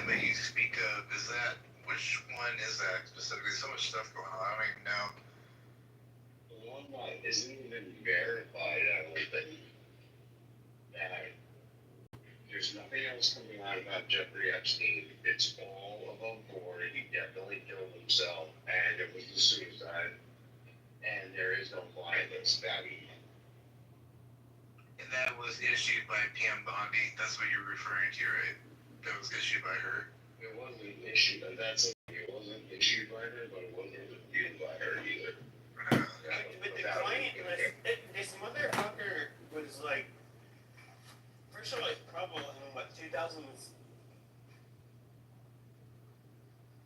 that you speak of, is that, which one is that specifically? So much stuff going on, I don't even know. The one that isn't even verified, I don't think. That there's nothing else coming out about Jeffrey Epstein. It's all above board. He definitely killed himself, and it was a suicide. And there is no violence that he. And that was issued by PM Bondi. That's what you're referring to, right? That was issued by her. It wasn't issued. That's it wasn't issued by her, but it wasn't reviewed by her either. But the client was this motherfucker was like, first of all, it's probably in what 2000.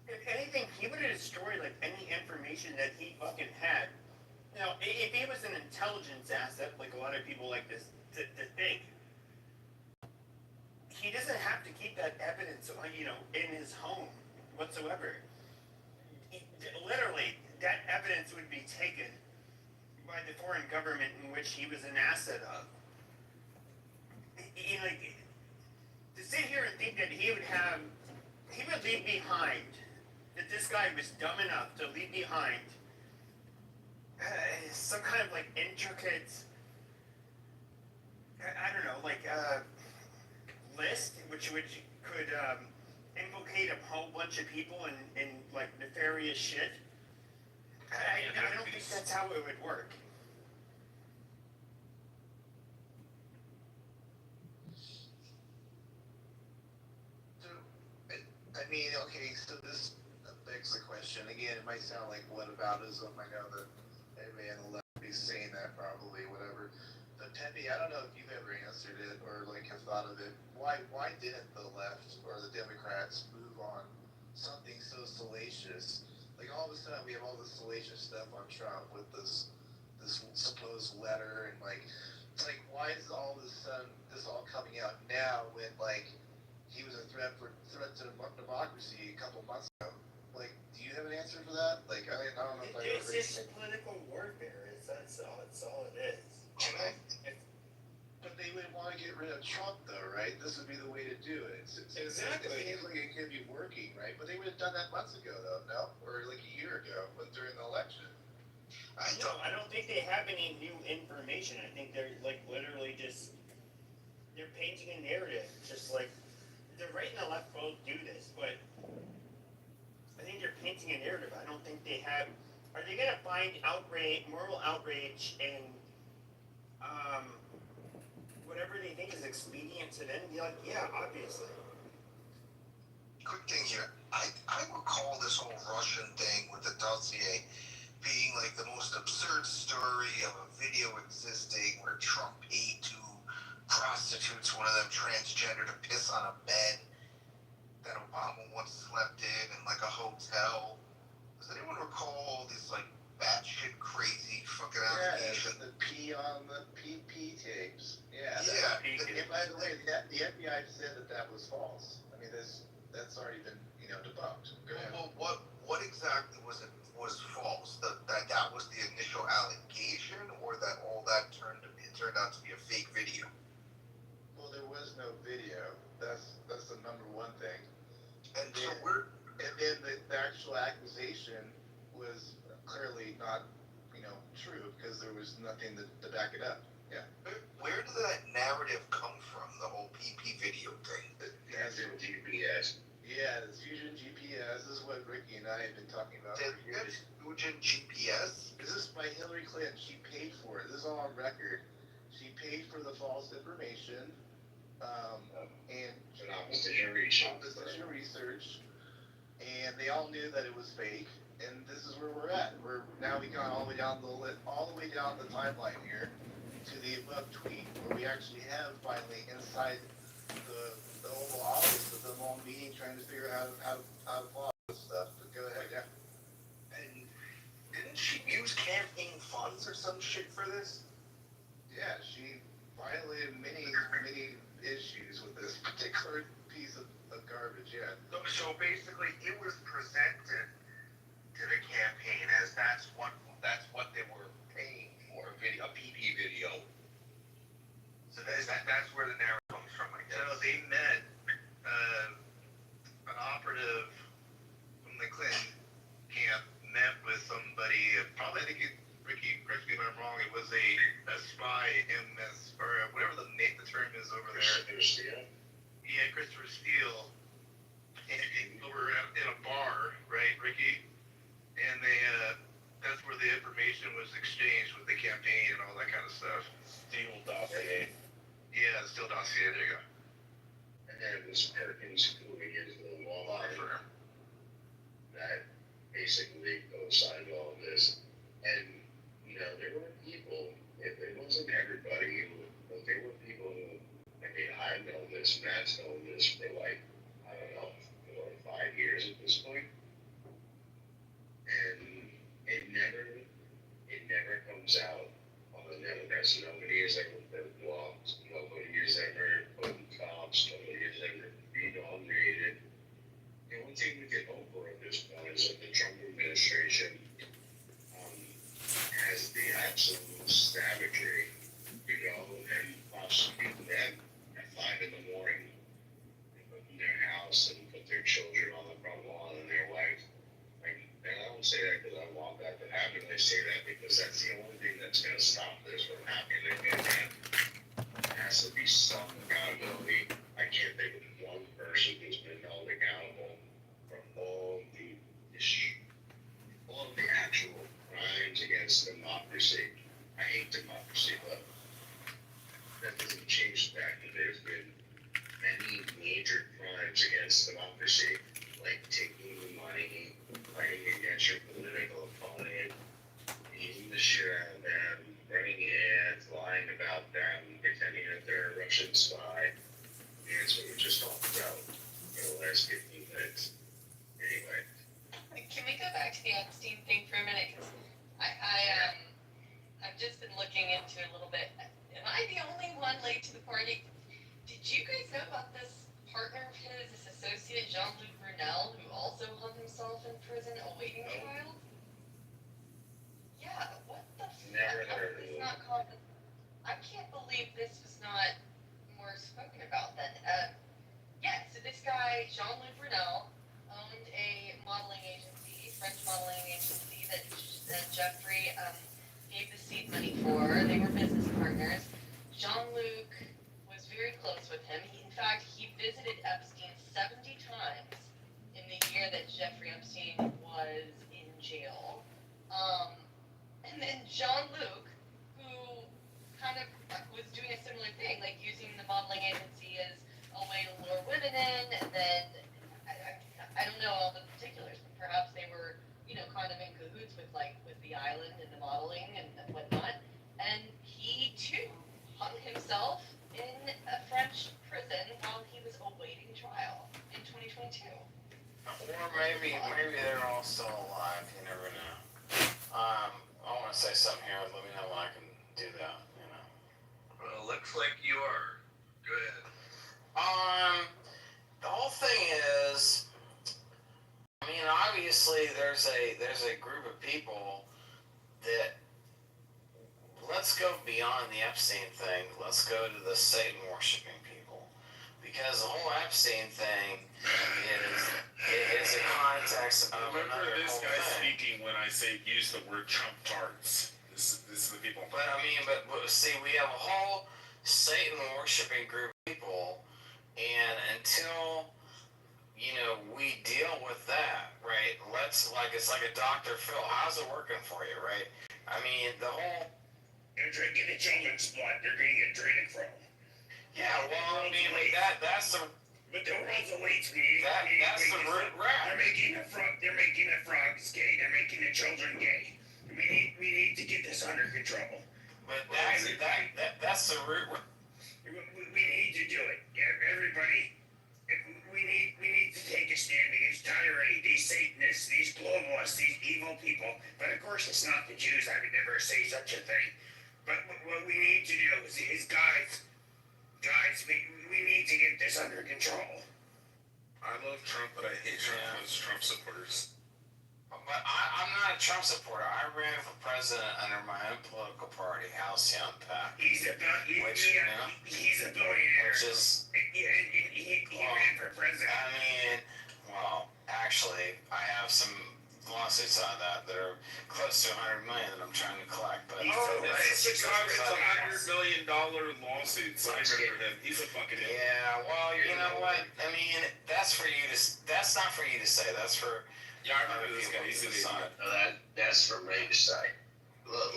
If anything, he would have destroyed like any information that he fucking had. Now, if he was an intelligence asset, like a lot of people like this to think, he doesn't have to keep that evidence, in his home whatsoever. Literally, that evidence would be taken by the foreign government in which he was an asset of. To sit here and think that he would leave behind, that this guy was dumb enough to leave behind some kind of like intricate, I don't know, like list which could implicate a whole bunch of people in like nefarious shit. I don't think that's how it would work. So, I mean, okay, so this begs the question. Again, it might sound like whataboutism. I know that everybody on the left is saying that probably, whatever. But Pepe, I don't know if you've ever answered it or like have thought of it. Why didn't the left or the Democrats move on something so salacious? Like all of a sudden we have all this salacious stuff on Trump with this supposed letter and like it's like why is all this all coming out now when like he was a threat to democracy a couple months ago? Like, do you have an answer for that? Like, I don't know if it's just political warfare. That's all it is. But they would want to get rid of Trump, though, right? This would be the way to do it. Exactly. It seems like it could be working, right? But they would have done that months ago, though, no? Or like a year ago, during the election. I don't think they have any new information. I think they're like literally just they're painting a narrative. Just like the right and the left both do this, but I think they're painting a narrative. I don't think they have. Are they gonna find moral outrage, and whatever they think is expedient to them? Be like, yeah, obviously. Quick thing here. I recall this whole Russian thing with the dossier being like the most absurd story of a video existing where Trump paid two prostitutes, one of them transgender, to piss on a bed that Obama once slept in like a hotel. Does anyone recall this like batshit crazy fucking allegations? Yeah, the P on the PP tapes. Yeah. Yeah. And by the way, the FBI said that was false. I mean, that's already been debunked. Go ahead. Well, what exactly was false? That was the initial allegation, or that all that turned out to be a fake video? Well, there was no video. That's the number one thing. And then the actual accusation was clearly not, true because there was nothing to back it up. Yeah. Where did that narrative come from? The whole PP video thing. That's in GPS. Yeah, the Fusion GPS. This is what Ricky and I have been talking about for years. Fusion GPS? This is by Hillary Clinton. She paid for it. This is all on record. She paid for the false information. And opposition research, and they all knew that it was fake. And this is where we're at. Now we got all the way down the timeline here to the above tweet, where we actually have finally inside the Oval Office of them all meeting, trying to figure out how to plot this stuff. But go ahead, yeah. And didn't she use campaign funds or some shit for this? Yeah, she violated many issues with this particular piece of garbage, yeah. So basically, it was presented to the campaign as that's what they were paying for, a PP video. So that's where the narrative comes from, I guess. So they met Americans moving into the law firm that basically co-signed all of this. And, you know, there were people, if it wasn't everybody, but there were people who, I mean, I've known this, Matt's known this for like, I don't know, 4 or 5 years at this point. And it never comes out on the netherpress. Nobody has ever been blocked. Nobody has ever put in cops. Nobody has ever renominated. The only thing we can hope for at this point is that the Trump administration has the absolute savagery to go and prosecute them at 5 in the morning and put in their house and put their children on the front lawn and their wife. And I don't say that because I want that to happen. I say that because that's the only thing that's going to stop this from happening again. There has to be some accountability. I can't think of one person who's been held accountable for all of the actual crimes against democracy. I hate democracy, but that doesn't change the fact that there's been many major crimes against democracy, like taking the money, fighting against your political opponent, beating the shit out of them, running ads, lying about them, pretending that they're a Russian spy. That's what we just talked about for the last 15 minutes. Anyway. Can we go back to the Epstein thing for a minute? Because I've just been looking into it a little bit. Am I the only one late to the party? Did you guys know about this partner of his, this associate, Jean-Luc Brunel, who also hung himself in prison awaiting trial? Yeah, what the Never fuck? heard of It's it. not called. I can't believe this was not more spoken about then. Yeah, so this guy, Jean-Luc Brunel, owned a modeling agency, French modeling agency that Jeffrey gave the seed money for. They were business partners. Jean-Luc was very close with him. In fact, he visited Epstein 70 times in the year that Jeffrey Epstein was in jail. And then Jean-Luc, who kind of was doing a similar thing, like using the modeling agency as a way to lure women in, and then I don't know all the particulars, but perhaps they were, kind of in cahoots with the island and the modeling and whatnot. And he too hung himself in a French prison while he was awaiting trial in 2022. Or maybe they're all still alive. You never know. I want to say something here. Let me know when I can do that. Well, looks like you are. Go ahead. The whole thing is, I mean, obviously there's a group of people that, let's go beyond the Epstein thing. Let's go to the Satan worshiping people, because the whole Epstein thing is a context of Remember another this whole guy thing. speaking when I say use the word Trump tarts. This is the people. But I mean, but see, we have a whole Satan worshiping group of people, and until we deal with that, right? It's like a Dr. Phil. How's it working for you, right? I mean, the whole. They're drinking the children's blood. They're going to get drained from. Yeah, well, I mean, like that's the. But the world's elites need. That's the root rap. They're making the frogs gay. They're making the children gay. We need to get this under control. But that's the root. We need to do it. Everybody. We need to take a stand against tyranny, these Satanists, these globalists, these evil people. But of course, it's not the Jews. I would never say such a thing. But what we need to do is guys, we need to get this under control. I love Trump, but I hate Trump supporters. But I'm not a Trump supporter. I ran for president under my own political party, Halcyon PAC. He's a billionaire. Which is, He ran for president. I mean, well, actually, I have some lawsuits on that are close to $100 million that I'm trying to collect. But It's a $100 million lawsuit. So I remember him. He's a fucking idiot. yeah, well, you know what? I mean, that's not for you to say. That's for. Yeah, I remember this guy. He's an idiot. No, that's from Ray to say.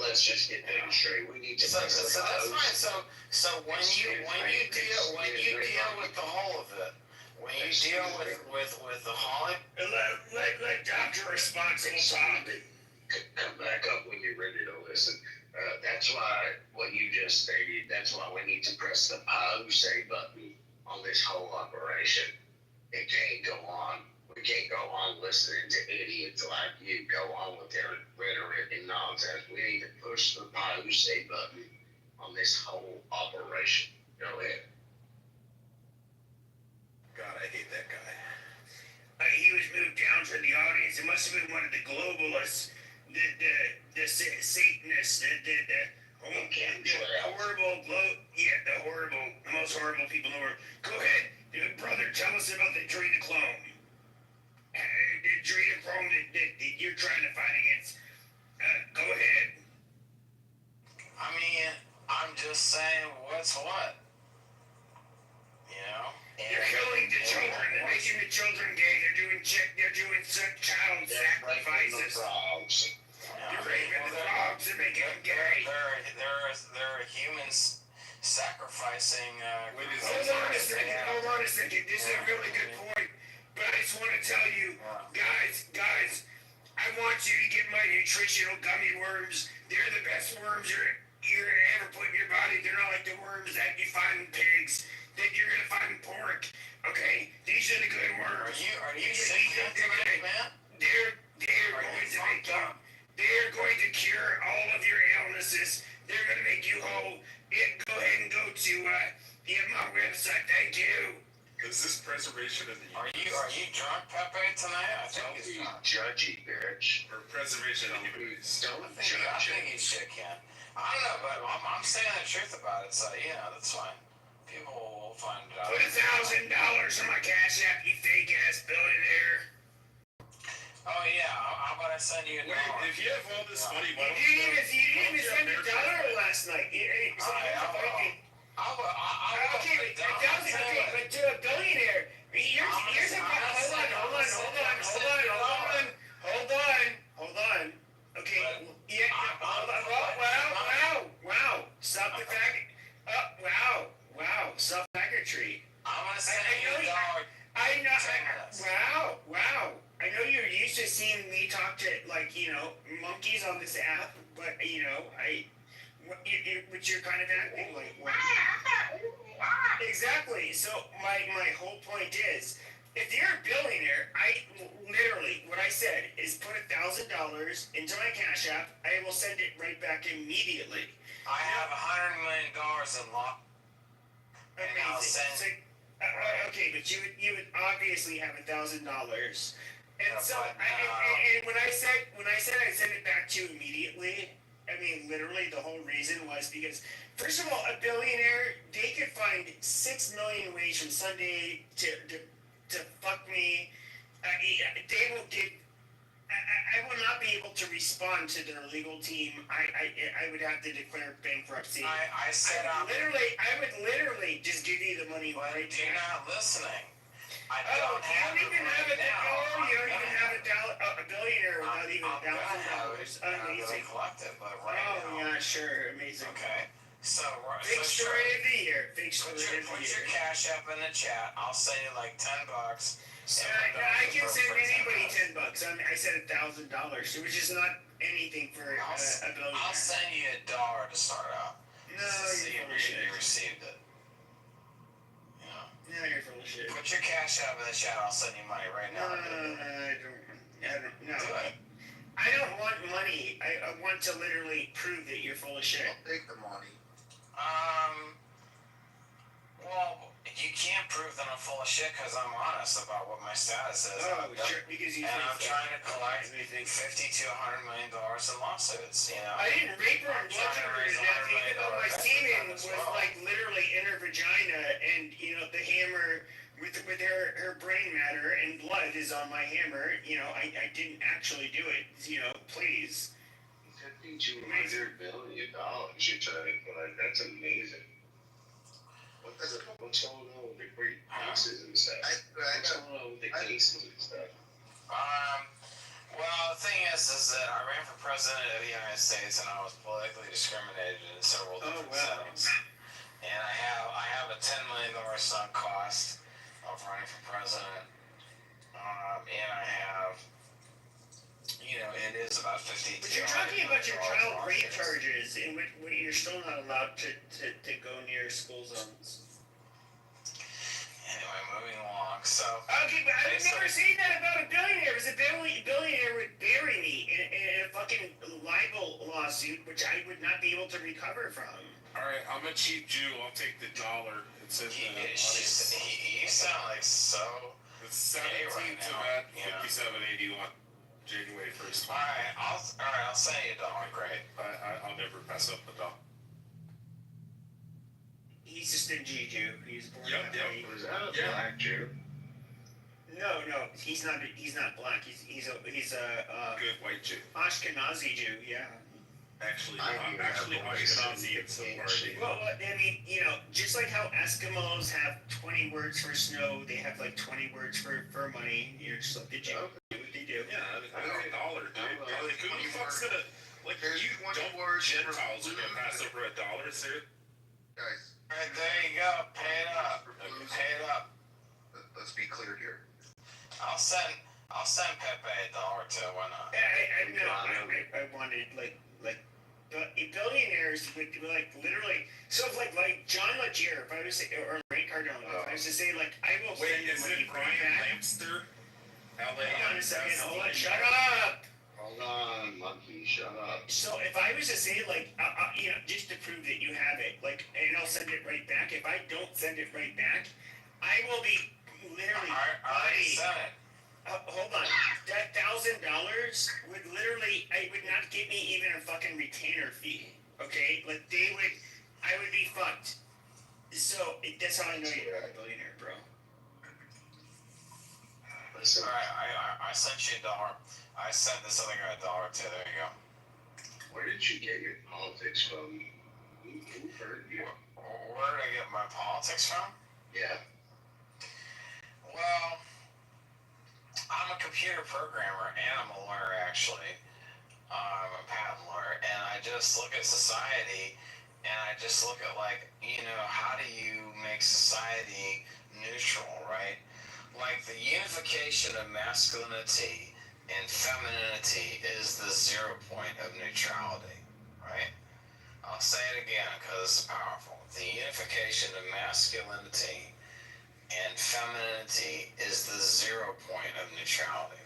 Let's just get things straight. We need to. So that's fine. So when you deal with the whole of it, when you deal with the Holly, Let Dr. Responsible talk. Come back up when you're ready to listen. That's why what you just stated, that's why we need to press the pause button on this whole operation. It can't go on. We can't go on listening to idiots like you go on with their rhetoric and nonsense. We need to push the pause button on this whole operation. Go ahead. God, I hate that guy. He was moved down to the audience. It must have been one of the globalists, the Satanists, the horrible, the most horrible people in the world. Go ahead, brother, tell us about the adrenochrome. The adrenochrome that you're trying to fight against. Go ahead. I mean, I'm just saying what's what. You know? They're killing the children. They're making the children gay. They're doing child sacrifices. They're raping the frogs. They're making them gay. There are humans sacrificing. Hold on a second. This is a really good point. But I just want to tell you, guys, I want you to get my nutritional gummy worms. They're the best worms you're ever put in your body. They're not like the worms that you find in pigs, that you're gonna find in pork. Okay, these are the good worms. Are you sick tonight, man? They're going to make you. They're going to cure all of your illnesses. They're going to make you whole. Go ahead and go to my website. Thank you. Is this preservation of the Are you drunk, Pepe, tonight? I think Don't he's be drunk. judgy, bitch. or preservation of humans? Don't I think judge he's shit, Ken. I don't know, but I'm saying the truth about it, so that's fine. People will find it out. Put $1,000 on my Cash App, you fake ass billionaire. Oh yeah, how about I send you a Wait, dollar? if you have all this money, why You don't didn't even you send a dollar last night. Okay, but to a billionaire, here's a hold on. Okay, yeah, hold on. Wow. Stop the faggot. Wow. Stop faggotry. I'm gonna send you a dollar. I know. Wow. I know you're used to seeing me talk to monkeys on this app, but which you're kind of acting like. Exactly. So my whole point is, if you're a billionaire, I literally what I said is put $1,000 into my Cash App. I will send it right back immediately. I have $100 million in law. Amazing. Okay, but you would obviously have $1,000. And so, and when I said I send it back to you immediately, I mean literally the whole reason was because first of all, a billionaire, they could find 6 million ways from Sunday to fuck me. I will not be able to respond to their legal team. I would have to declare bankruptcy. I would literally just give you the money right now. You're not listening. You don't even have a billionaire without even $1,000. Amazing. Yeah, sure, amazing. Okay. So, Big story of the year. Big story of the put year. your Cash App in the chat. I'll send you like $10. I can send anybody $10. I said $1,000, which is not anything for a billionaire. I'll send you $1 to start out. No, See you're full of if shit. you received it. No, you're full of shit. Put your Cash App in the chat. I'll send you money right now. I don't want money. I want to literally prove that you're full of shit. I'll take the money. Well, you can't prove that I'm full of shit because I'm honest about what my status is. Sure, because you. And I'm trying to collect $50 to $100 million in lawsuits. I didn't rape her and bludgeon her to death, even though my semen was like literally in her vagina, and the hammer with her brain matter and blood is on my hammer. I didn't actually do it. Please. $50 to $100 billion you're trying to collect. That's amazing. What's going on with the great cases and stuff? What's going on with the cases and stuff? Well, the thing is that I ran for president of the United States and I was politically discriminated in several different settings. And I have a $10 million sunk cost of running for president. And I have, it is about 50. But you're talking about your child rape charges, in which you're still not allowed to go near school zones. Anyway, moving along. So. Okay, but I would never say that about a billionaire. Because a billionaire would bury me in a fucking libel lawsuit, which I would not be able to recover from. Alright, I'm a cheap Jew. I'll take the dollar. It says You sound like so. It's 17 to that 57.81. January 1st. Alright, I'll send you a dollar. Great. I'll never pass up the dollar. He's a stingy Jew. He's born Yep. Was that a black Jew? No, he's not. He's not black. He's a Good white Jew. Ashkenazi Jew. Yeah. Actually, I'm actually Ashkenazi and Sephardi. Well, I mean, just like how Eskimos have 20 words for snow, they have like 20 words for money. You're just like the Jew. Do what they do. Yeah, I mean, a dollar, dude. Like, who the fuck's gonna, like, Here's you 20 don't words for Gentiles are gonna pass over a dollar, sir? Guys, Alright, there you go. Pay it up. Pay it up. let's be clear here. I'll send Pepe a dollar too. Why not? I wanted like billionaires would be like literally. So if like John Legere, if I was to say, or Ray Cardone, if I was to say like I will Wait, send you is money it Brian back. Lamster? Hold on a second. Hold on. Shut up. Hold on, monkey, shut up. So if I was to say like, just to prove that you have it, like, and I'll send it right back. If I don't send it right back, I will be literally. I sent it. Hold on. That $1,000 would literally, it would not give me even a fucking retainer fee. Okay, like I would be fucked. So that's how I know you're a billionaire, bro. Listen, I sent you a dollar. I sent this other guy a dollar too. There you go. where did you get your politics from? Who hurt you? Where did I get my politics from? Yeah. Well, I'm a computer programmer and I'm a lawyer actually. I'm a patent lawyer, and I just look at society, and I just look at how do you make society neutral, right? Like the unification of masculinity and femininity is the 0 point of neutrality, right? I'll say it again because it's powerful. The unification of masculinity and femininity is the 0 point of neutrality.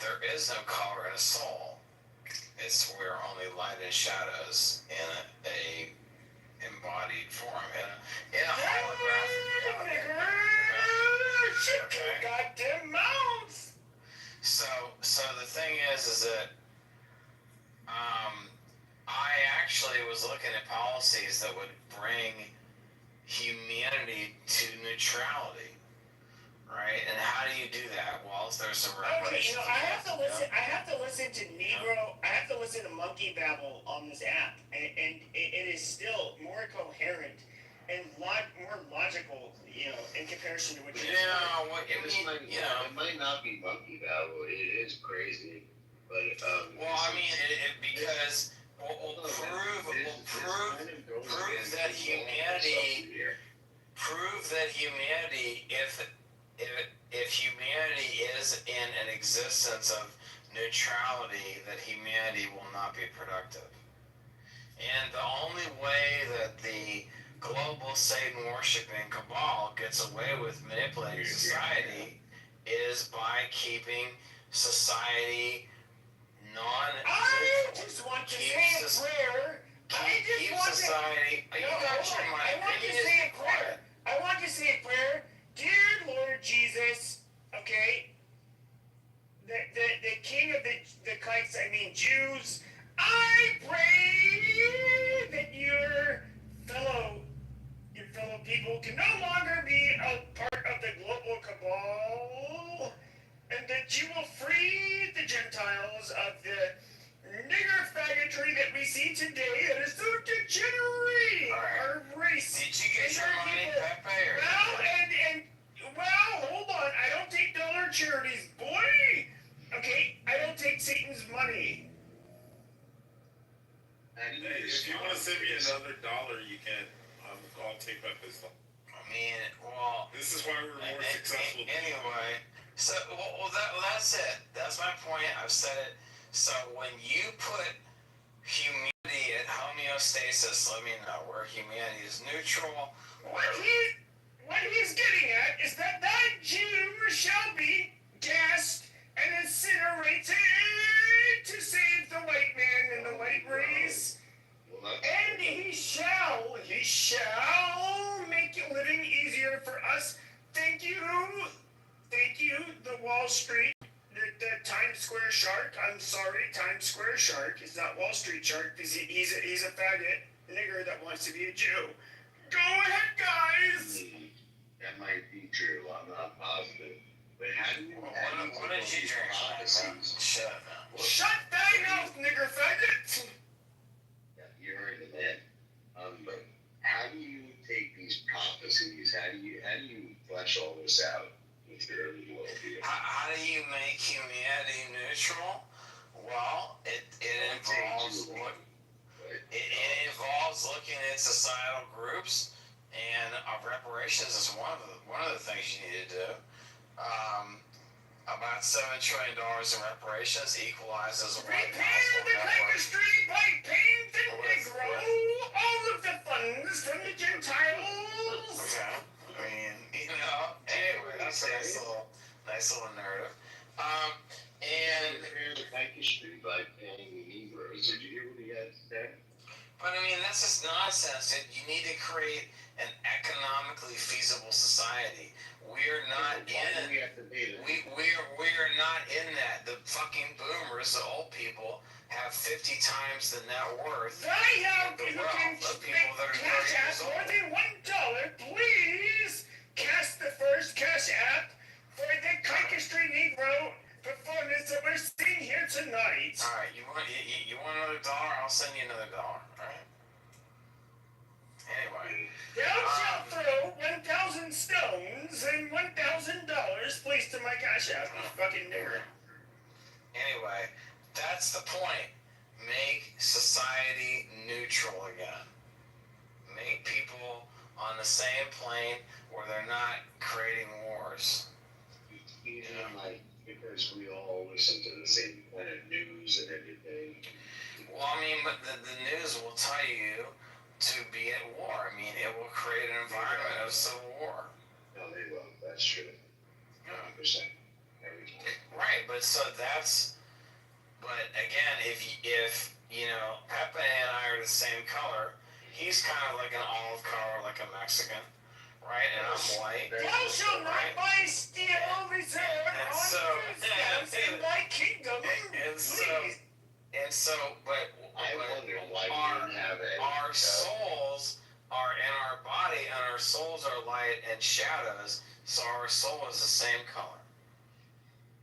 There is no color in a soul. It's we're only light and shadows in a embodied form, in a holographic reality. Okay. Goddamn mouths. So the thing is that I actually was looking at policies that would bring humanity to neutrality, right? And how do you do that? Well, there's some regulations. Okay, I have to listen to Negro. I have to listen to Monkey Babble on this app, and it is still more coherent and more logical, in comparison to what you. It might not be monkey babble. It is crazy, but Well, I mean, because we'll prove that humanity. Prove that humanity, if humanity is in an existence of neutrality, that humanity will not be productive. And the only way that the global Satan worshiping cabal gets away with manipulating society is by keeping society I just want to say a prayer. Keep society. I want to say a prayer. Dear Lord Jesus, okay, the king of the kites, Jews, I pray that your fellow people can no longer be a part of the global cabal, and that you will free the Gentiles of the nigger faggotry that we see today that is so degenerating our race. Did you get your money, Pepe? Hold on. I don't take dollar charities, boy. Okay, I don't take Satan's money. Hey, if you want to send me another dollar, you can. I'll take Pepe's. I mean, well, this is why we're more So, that's it. That's my point. I've said it. So when you put humanity at homeostasis, let me know where humanity is neutral. What he's getting at is that Jew shall be gassed and incinerated to save the white man and the white race. And he shall make living easier for us. Thank you, the Wall Street, the Times Square shark. I'm sorry, Times Square shark is not Wall Street shark because he's a faggot nigger that wants to be a Jew. Go ahead, guys. That might be true. I'm not positive. But how do you? What did you drink? Shut up now. Shut thy mouth, nigger faggot. Yeah, you heard it, man. But how do you take these prophecies? How do you flesh all this out with your worldview? How do you make humanity neutral? Well, it involves it involves looking at societal groups, and reparations is one of the things you need to do. About $7 trillion in reparations equalizes Repair the chemistry by paying the Negro all of the funds from the Gentiles. Okay. I mean, anyway, that's a nice little narrative. And repair the chemistry by paying the Negroes. Did you hear what he had to say? But I mean, that's just nonsense. You need to create an economically feasible society. We're not in. We're not in that. The fucking boomers, the old people, have 50 times the net worth. I have the you wealth can of people that are 30 cash years app old. more than $1. Please cast the first cash app for the Kikestry Negro performance that we're seeing here tonight. All right, you want another dollar? I'll send you another dollar. All right. Anyway. Thou shalt throw 1,000 stones and $1,000, please, to my cash app, you fucking nigger. Anyway, that's the point. Make society neutral again. Make people on the same plane where they're not creating wars. Like, because we all listen to the same kind of news and everything. Well, I mean, but the news will tell you to be at war. I mean, it will create an environment of civil war. No, they won't. That's true. 100%. Every time. Right, but again, if Pepe and I are the same color, he's kind of like an olive color, like a Mexican, right? And I'm white. Thou shalt not buy steel reserve on foodstuffs in thy kingdom, please. I wonder why we didn't have it. Our souls are in our body, and our souls are light and shadows, so our soul is the same color.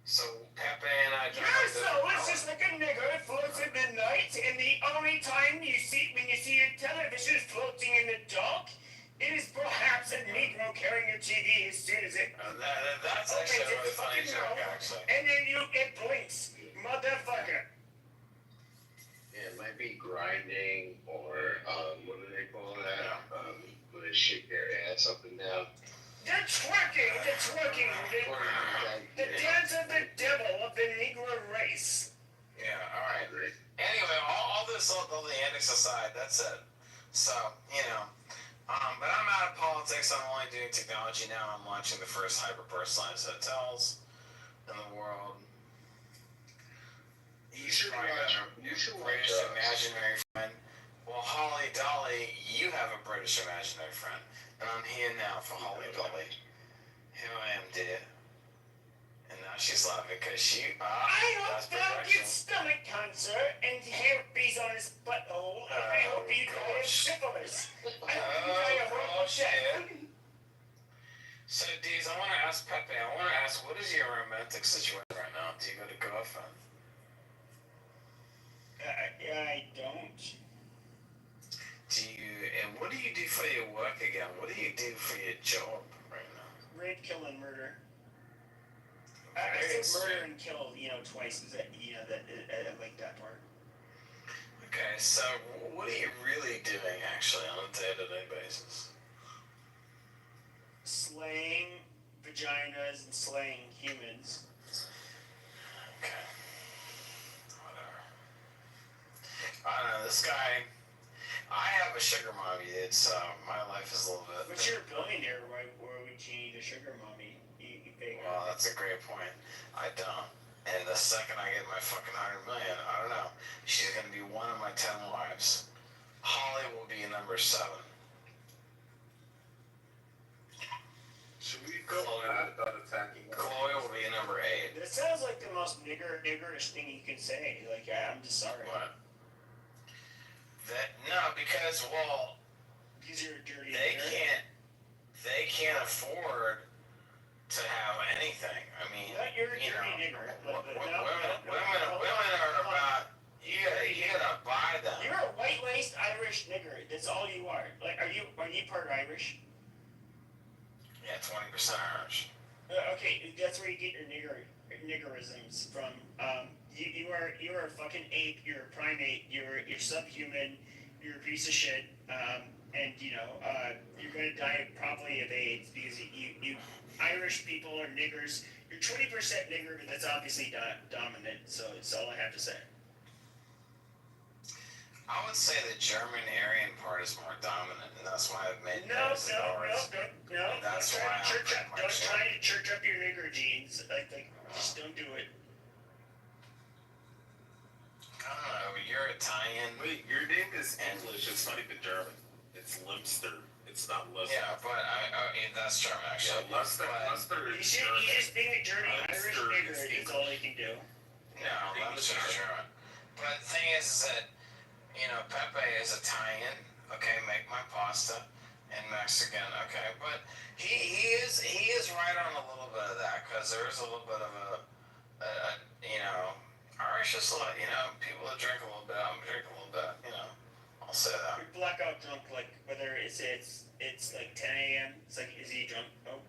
So Pepe and I Your soul is just like a nigger that floats at midnight, and the only time when you see your television floating in the dark, it is perhaps a Negro carrying a TV as soon as it that's actually a really funny joke, actually. and then it blinks, motherfucker. Yeah, it might be grinding or what do they call that? When they shake their ass up and down. They're twerking, the dance of the devil of the Negro race. Yeah, all right. Anyway, all the antics aside, that's it. So, but I'm out of politics. I'm only doing technology now. I'm launching the first hyper-personalized hotels in the world. You should watch imaginary friend. Well, Holly Dolly, you have a British imaginary friend. And I'm here now for Holly Dolly. Here I am, dear. And now she's laughing because I hope thou gets stomach cancer and herpes on his butthole. I hope he dies syphilis. I hope he dies a horrible death. So, Deez, I want to ask Pepe, what is your romantic situation right now? Do you go to girlfriend? I don't. And what do you do for your work again? What do you do for your job right now? Rape, kill, and murder. I said murder and kill, twice. Is that, I like that part. Okay, so what are you really doing actually on a day-to-day basis? Slaying vaginas and slaying humans. Okay. Whatever. I don't know, this guy, I have a sugar mommy. It's, my life is a little bit... But you're a billionaire, why would you need a sugar mommy? You pay her. Well, that's a great point. I don't. And the second I get my fucking 100 million, I don't know. She's gonna be one of my 10 wives. Holly will be number 7. Should we go about attacking? Chloe will be number 8. That sounds like the most niggerish thing you can say. Like, I'm just sorry. What? No, because, well, Because you're a dirty they nigger. can't afford to have anything. I mean, You're a you dirty know, nigger. women are about, you gotta buy them. You're a white-laced Irish nigger. That's all you are. Like, are you part Irish? Yeah, 20% Irish. Okay, that's where you get your niggerisms from. You are a fucking ape. You're a primate. You're subhuman. You're a piece of shit. And you're gonna die probably of AIDS because you Irish people are niggers. You're 20% nigger, but that's obviously dominant. So that's all I have to say. I would say the German Aryan part is more dominant, and that's why I've made No. millions of dollars. That's why Don't try to church up your nigger genes. Like, just don't do it. I don't know, you're Italian. Wait, your name is English. It's not even German. It's Limster. It's not Lester. Yeah, but that's German actually. Yeah, Lester is You German. just being a dirty Irish Lester nigger is is all they can do. No, Limster's German. But the thing is that, Pepe is Italian. Okay, make my pasta. And Mexican. Okay, but he is right on a little bit of that because there is a little bit of Irish is like, people that drink a little bit. I'm drinking a little bit. I'll say that. You're blackout drunk, like whether it's like 10 a.m. It's like, is he drunk? Oh,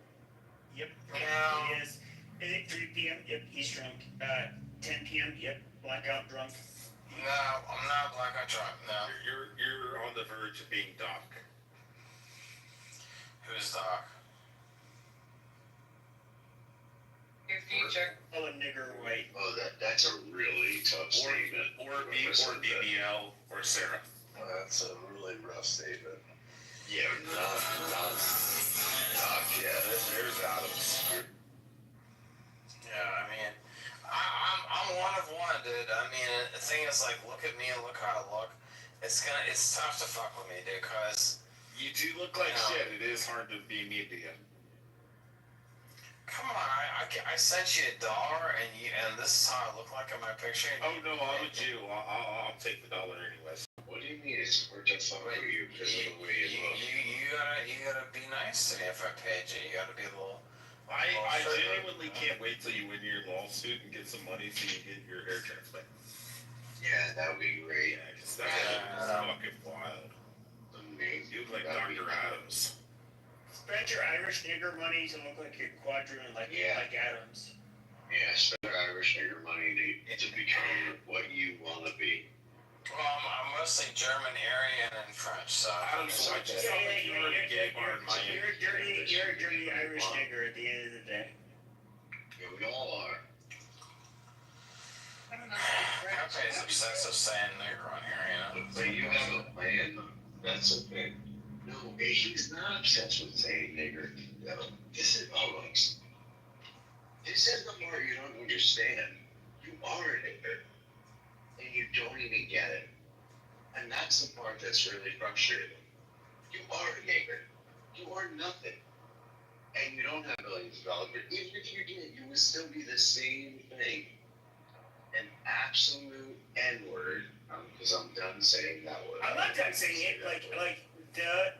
yep. No. He is. Is it 3 p.m.? Yep, he's drunk. 10 p.m. Yep, blackout drunk. No, I'm not blackout drunk. No. You're on the verge of being Doc. Who's Doc? Your future. Oh, a nigger white. Oh, that's a really tough statement. Or BBL or Sarah. That's a really rough statement. Yeah, not yeah. There's Adams. Yeah, I mean, I'm one of one, dude. I mean, the thing is, like, look at me and look how I look. It's tough to fuck with me, dude, cause You do look like shit. It is hard to be me again. come on, I sent you $1 and this is how I look like in my picture. Oh no, I'm a Jew. I'll take the $1 anyways. What do you mean it's hard to fuck with you because of the way you look? You gotta be nice to me if I paid you. You gotta be a little. I genuinely can't wait till you win your lawsuit and get some money so you get your hair transplant. Yeah, that would be great. Yeah, because that's fucking wild. Amazing. You look like That'd be Dr. Adams. Spend your Irish nigger money to look like you're quadroon, like Adams. Yeah, spend Irish nigger money to become what you want to be. Well, I'm mostly German, Aryan, and French, so. Adams, why just tell me you already gay bar in Miami? You're a dirty Irish nigger at the end of the day. Yeah, we all are. I don't know if it's Pepe's obsessed with saying nigger on here, But you have a plan. That's the thing. No, he's not obsessed with saying nigger. This is this is the part you don't understand. You are a nigger, and you don't even get it. And that's the part that's really frustrating. You are a nigger. You are nothing. And you don't have millions of dollars. But even if you did, you would still be the same thing. An absolute N-word. Because I'm done saying that word. I'm not done saying it. Like the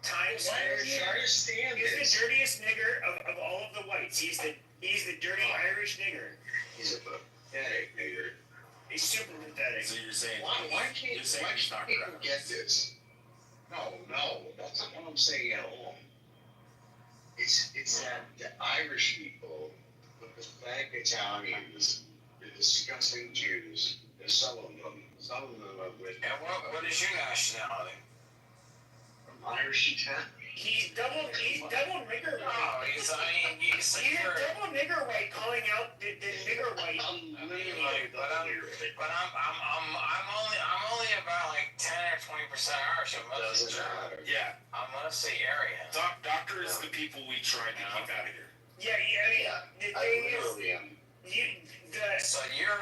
Times Irish. Understand He's this? the dirtiest nigger of all of the whites. He's the dirty Irish nigger. He's a pathetic nigger. He's super pathetic. So you're saying Why can't you're saying he's Dr. people Adams. get this? No, that's not what I'm saying at all. It's that the Irish people, the pathetic Italians, the disgusting Jews, there's some of them are with And what is your nationality? from Irish Italian. he's double nigger white. No, he's He's double nigger white, calling out the nigger white. But I'm only about like 10 or 20% Irish. I'm mostly German. Yeah. I'm mostly Aryan. Doctor is the people we tried to keep out of here. Yeah, the thing is, So you're a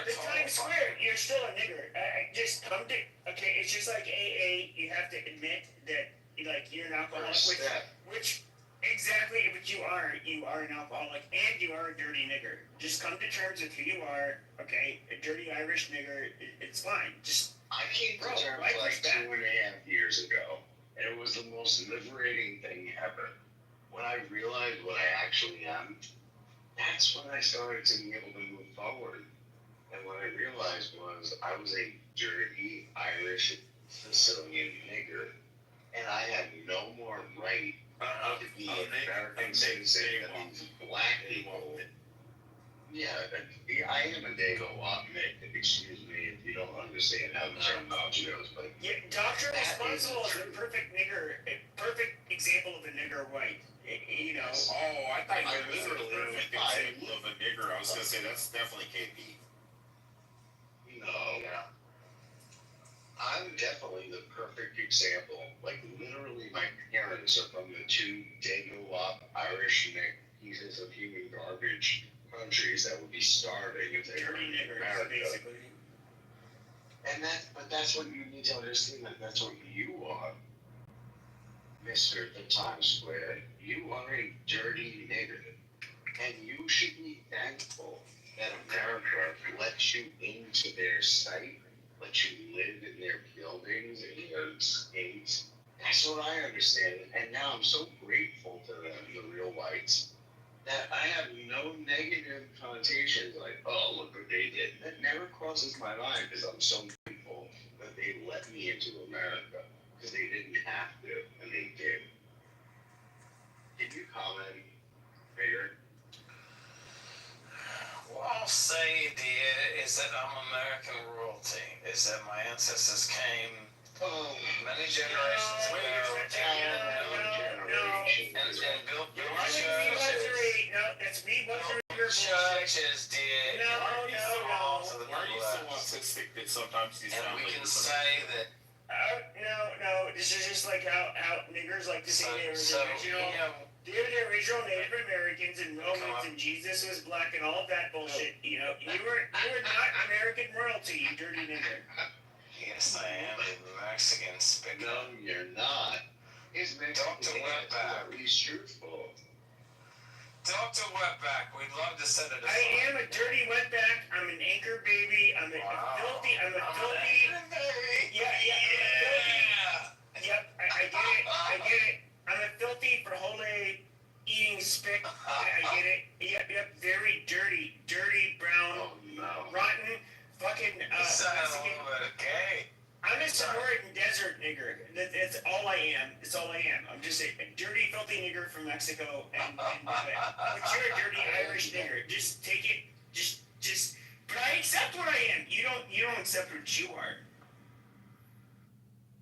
the total Times Square, you're still a nigger. Just come to, okay, it's just like AA, you have to admit that, like, you're an alcoholic, which exactly, but you are an alcoholic, and you are a dirty nigger. Just come to terms with who you are, okay, a dirty Irish nigger, it's fine, just, I came to terms life like is bad. 2.5 years ago, and it was the most liberating thing ever. When I realized what I actually am, that's when I started to be able to move forward. And what I realized was I was a dirty Irish Sicilian nigger, and I had no more right to be an American citizen than these black people. Yeah, I am a Dago Nick. Excuse me if you don't understand how the terminology goes, but yeah, Dr. Responsible is a perfect nigger, a perfect example of a nigger white. You know. Oh, I thought you were literally a perfect example of a nigger. I was gonna say that's definitely KP. no. Yeah. I'm definitely the perfect example. Like, literally, my parents are from the two Dago Irish pieces of human garbage countries that would be starving if they were Dirty in niggers, America. basically. And that's what you need to understand. That's what you are, Mr. The Times Square. You are a dirty nigger, and you should be thankful that America lets you into their site, lets you live in their buildings, in their states. That's what I understand, and now I'm so grateful to them, the real whites, that I have no negative connotations like, oh, look what they did. That never crosses my mind because I'm so grateful that they let me into America because they didn't have to, and they did. Can you comment, Peter? What I'll say, dear, is that I'm American royalty. Is that my ancestors came many generations ago and built churches, dear. No. Why are you so autistic that sometimes you And sound we like can you're say that. No. This is just like how niggers like to say they were the original. They were the original Native Americans and Romans, and Jesus was black and all of that bullshit. You know, you were not American royalty, you dirty nigger. Yes, I am a Mexican spigot. No, you're not. His Dr. Wetback. He's truthful. Dr. Wetback, we'd love to set it aside. I am a dirty wetback. I'm an anchor baby. I'm a filthy. I'm a filthy. Yeah. Yep, I get it. I'm a filthy frihole eating spick. I get it. Yep, very dirty, brown, rotten, fucking Mexican. Okay. I'm a Sonoran desert nigger. That's all I am. It's all I am. I'm just a dirty, filthy nigger from Mexico, but you're a dirty Irish nigger. Just take it. Just. But I accept what I am. You don't accept what you are.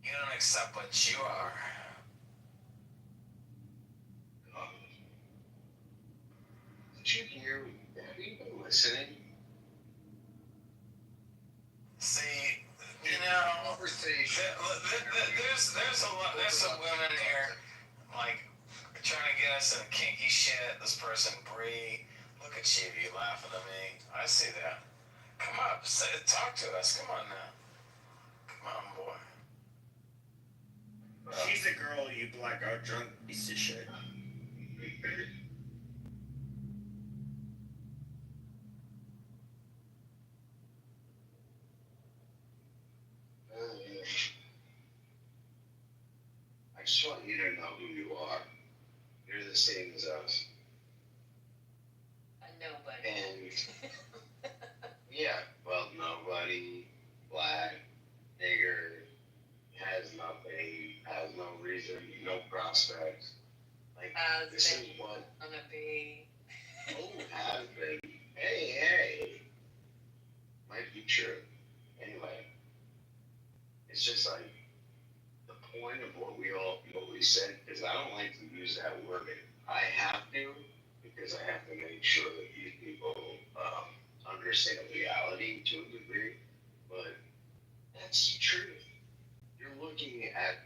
You don't accept what you are. Did you hear? Have you been listening? See, you know, there's some women here, like, trying to get us in kinky shit. This person, Bree, look at you laughing at me. I see that. Come up, talk to us. Come on now. Come on, boy. She's a girl, you blackout drunk piece of shit. I just want you to know who you are. You're the same as us. Nobody. And yeah, well, nobody, black, nigger, has nothing, has no reason, no prospects. Like, Has this been is what. Gonna be. Has been. Hey. Might be true. Anyway, it's just like the point of what we said, because I don't use that wording. I have to, because I have to make sure that these people understand reality to a degree, but that's the truth. You're looking at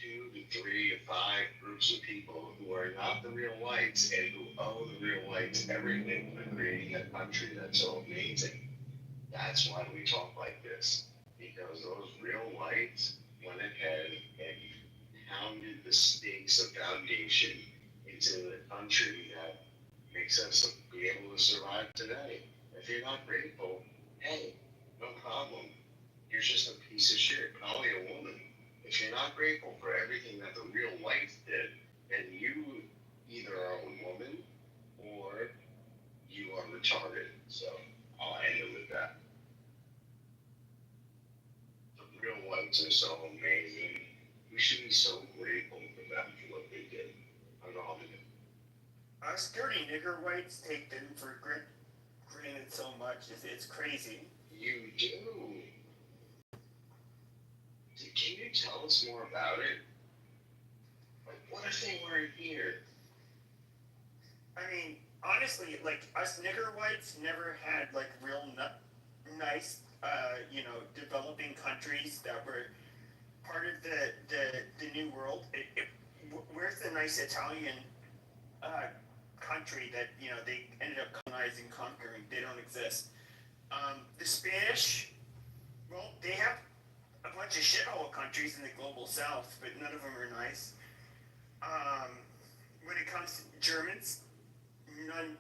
2 to 3 to 5 groups of people who are not the real whites and who owe the real whites everything for creating a country that's so amazing. That's why we talk like this, because those real whites went ahead and pounded the stakes of foundation into the country that makes us be able to survive today. If you're not grateful, hey, no problem. You're just a piece of shit, probably a woman. If you're not grateful for everything that the real whites did, then you either are a woman or you are retarded. So I'll end it with that. The real whites are so amazing. We should be so grateful for them for what they did. I know. Us dirty nigger whites take them for granted so much. It's crazy. You do. Can you tell us more about it? Like, what if they weren't here? I mean, honestly, like, us nigger whites never had, like, real nice, developing countries that were part of the New World. Where's the nice Italian country that, they ended up colonizing, conquering? They don't exist. The Spanish, well, they have a bunch of shithole countries in the global south, but none of them are nice. When it comes to Germans, none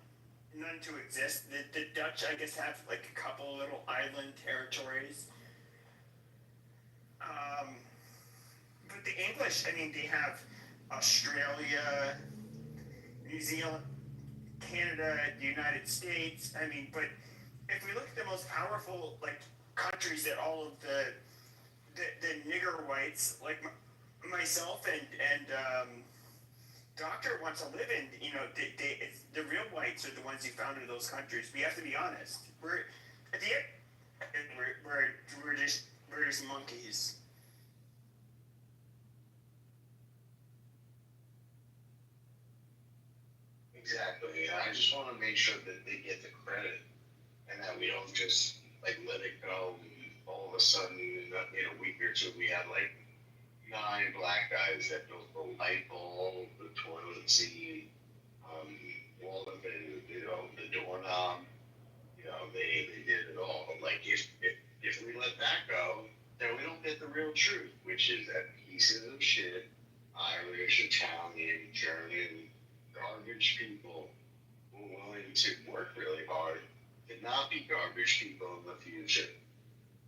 to exist. The Dutch, I guess, have like a couple little island territories. But the English, I mean, they have Australia, New Zealand, Canada, the United States. I mean, but if we look at the most powerful like countries that all of the nigger whites like myself and Doctor wants to live in, it's, the real whites are the ones who founded those countries. We have to be honest. We're just monkeys. Exactly. I just want to make sure that they get the credit and that we don't just like let it go. All of a sudden, in a week or two, we have like 9 black guys that built the light bulb, the toilet seat, all of it, the doorknob. They did it all. Like if we let that go, then we don't get the real truth, which is that pieces of shit, Irish, Italian, German, garbage people who are willing to work really hard to not be garbage people in the future.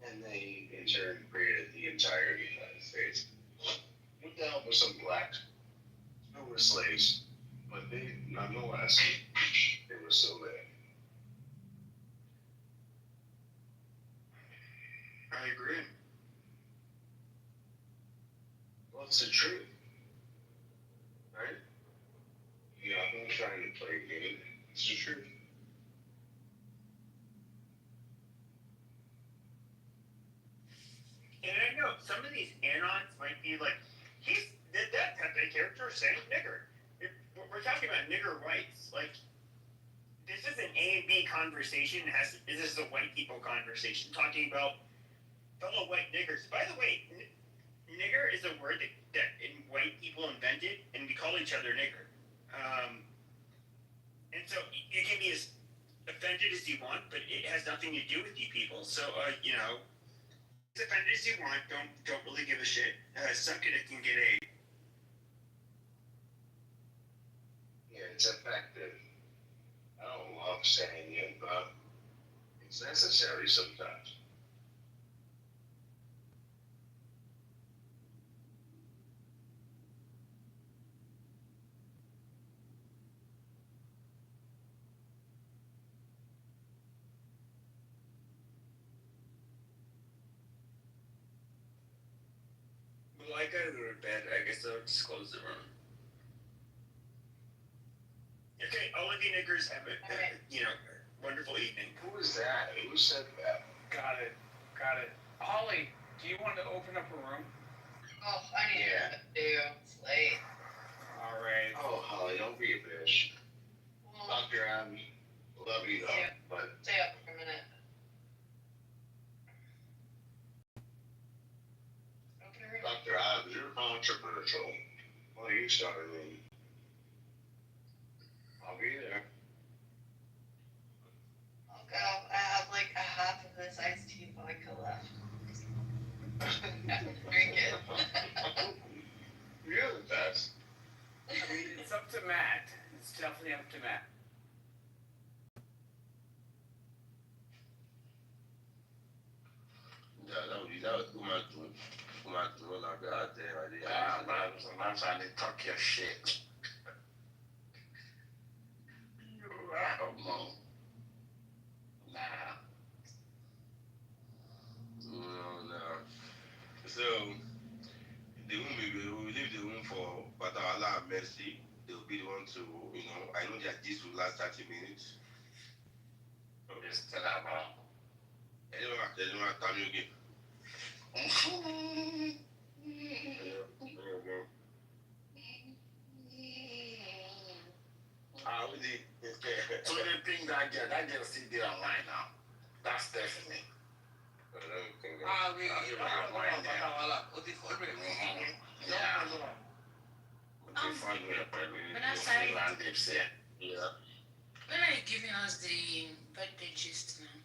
And they, in turn, created the entire United States. With the help of some blacks who were slaves, but they, nonetheless, they were still there. I agree. Well, it's the truth, right? I'm not trying to play a game. It's the truth. And I know some of these anons might be like, that type of character saying nigger. We're talking about nigger whites. Like, this is an A and B conversation. This is a white people conversation talking about fellow white niggers. By the way, nigger is a word that white people invented, and we call each other nigger. And so you can be as offended as you want, but it has nothing to do with you people. So, as offended as you want, don't really give a shit. Suck it if you can get a. Yeah, it's effective. I don't love saying it, but it's necessary sometimes. Well, I gotta go to bed. I guess I'll just close the room. Okay, all of you niggers have a wonderful evening. Who was that? Who said that? Got it. Holly, do you want to open up a room? Oh, I need to do. It's late. Alright. Oh, Holly, don't be a bitch. Well, Dr. Abby, love you though, but stay up for a minute. Open her. Dr. Abby, you're controversial. Well, you started me. I'll be there. I'll go. I have like a half of this iced tea vodka left. Drink it. You're the best. I mean, it's up to Matt. It's definitely up to Matt. That was too much like that. Yeah, man, sometimes I need to talk your shit. No. Nah. No. So the room we leave the room for Batawala and Mercy. They'll be the one to, I know that this will last 30 minutes. Just tell her about. Anyone tell me again. So they think that girl still there online now. That's definitely. Yeah. When are you giving us the birthday gist now?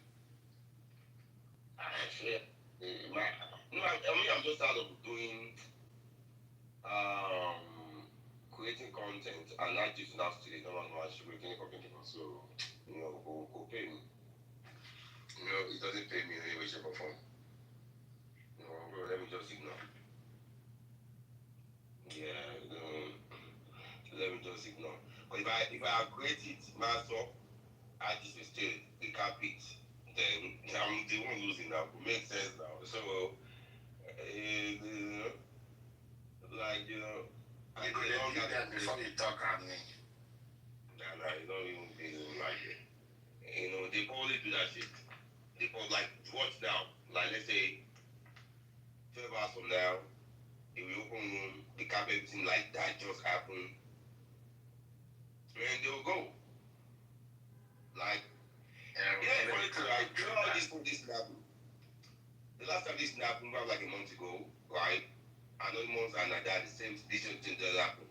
I'm just out of doing creating content and not just now today, no one was creating content, so go pay me. It doesn't pay me in any way, shape or form. Bro, let me just ignore. Yeah, let me just ignore. But if I create it, myself, I just still the carpet, then I'm the one losing now. It makes sense now. So I could have did that before you talk on me. Nah, you don't even be like it. They probably do that shit. They probably watch now. Like let's say 12 hours from now, if we open room, the carpet everything like that just happened. And they'll go. Funny thing, right? This happened. The last time this happened was like a month ago, right? Anonymous and Nada, the same thing that happened.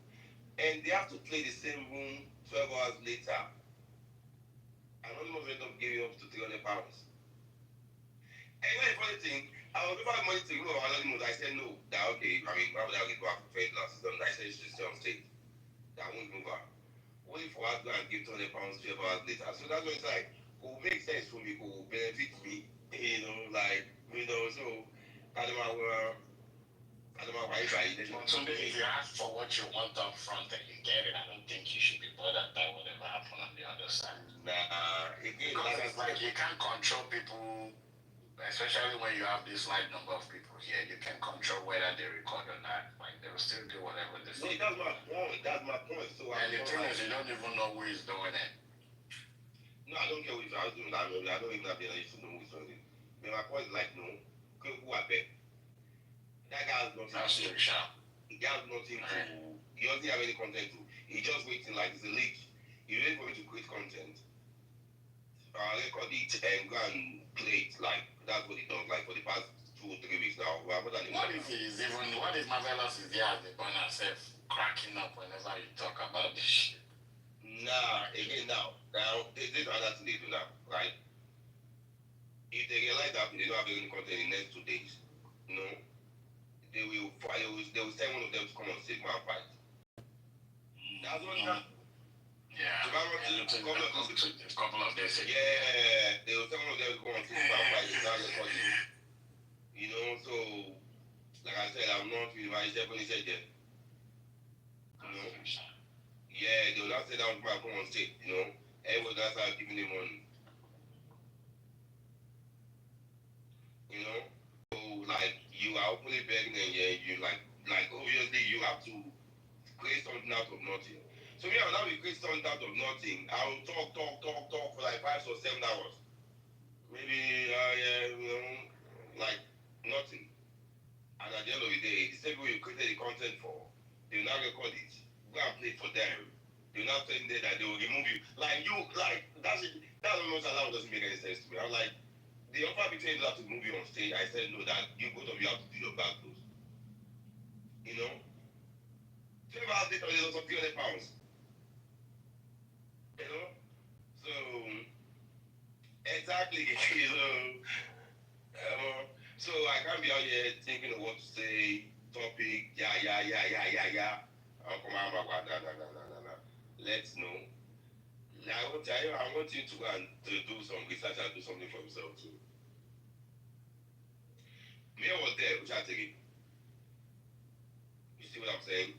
And they have to play the same room 12 hours later. Anonymous ended up giving up to £300. And the funny thing, I was about money to go Anonymous. I said no. That okay, why would I get back for faith losses? I said she's still on stage. That won't move her. Only for us to go and give £200 12 hours later. So that's when it's like, it will make sense for me, it will benefit me. So I don't know why If you ask for what you want up front and you get it, I don't think you should be bothered by whatever happened on the other side. Because it's like you can't control people, especially when you have this large number of people here. You can control whether they record or not. Like they will still do whatever they say. No, that's my point. So and the thing is, you don't even know who is doing it. No, I don't care what I was doing. I don't even have the energy to know who's doing it. But my point is who I bet. That guy has nothing That's to do. He has nothing to. He doesn't have any content to. He's just waiting like it's a leak. He's waiting for me to create content. Record it and go and play it. Like that's what he does. Like for the past 2 or 3 weeks now. What if Marvelous is there as the burner herself cracking up whenever you talk about this shit? Nah, again now there's another thing they do now, right? If they realize that they don't have any content in the next 2 days, they will send one of them to come on stage and fight. That's what Yeah. A couple of days ago. Yeah, they will send one of them to come on stage and fight. That's the point. So like I said, I'm not with my Japanese said yet. Yeah, they will not say that one come on stage, Everyone that's how giving them money. So you are openly begging and you obviously you have to create something out of nothing. So me, I will not be creating something out of nothing. I will talk for like 5 or 7 hours. Maybe nothing. And at the end of the day, the same people you created the content for, they will now record it, go go and play for them. You're not saying that they will remove you. Like you, like that's almost allowed doesn't make any sense to me. I'm like, the offer between you have to move you on stage. I said no, that you both of you have to do your back close. You know, 12 hours later, there's also 300 pounds. You know, so exactly. You know, so I can't be out here thinking of what to say. Topic, yeah. Come on, nah. Let's know. I want you to go and to do some research and do something for himself too. Me, I was there, which I take it. You see what I'm saying?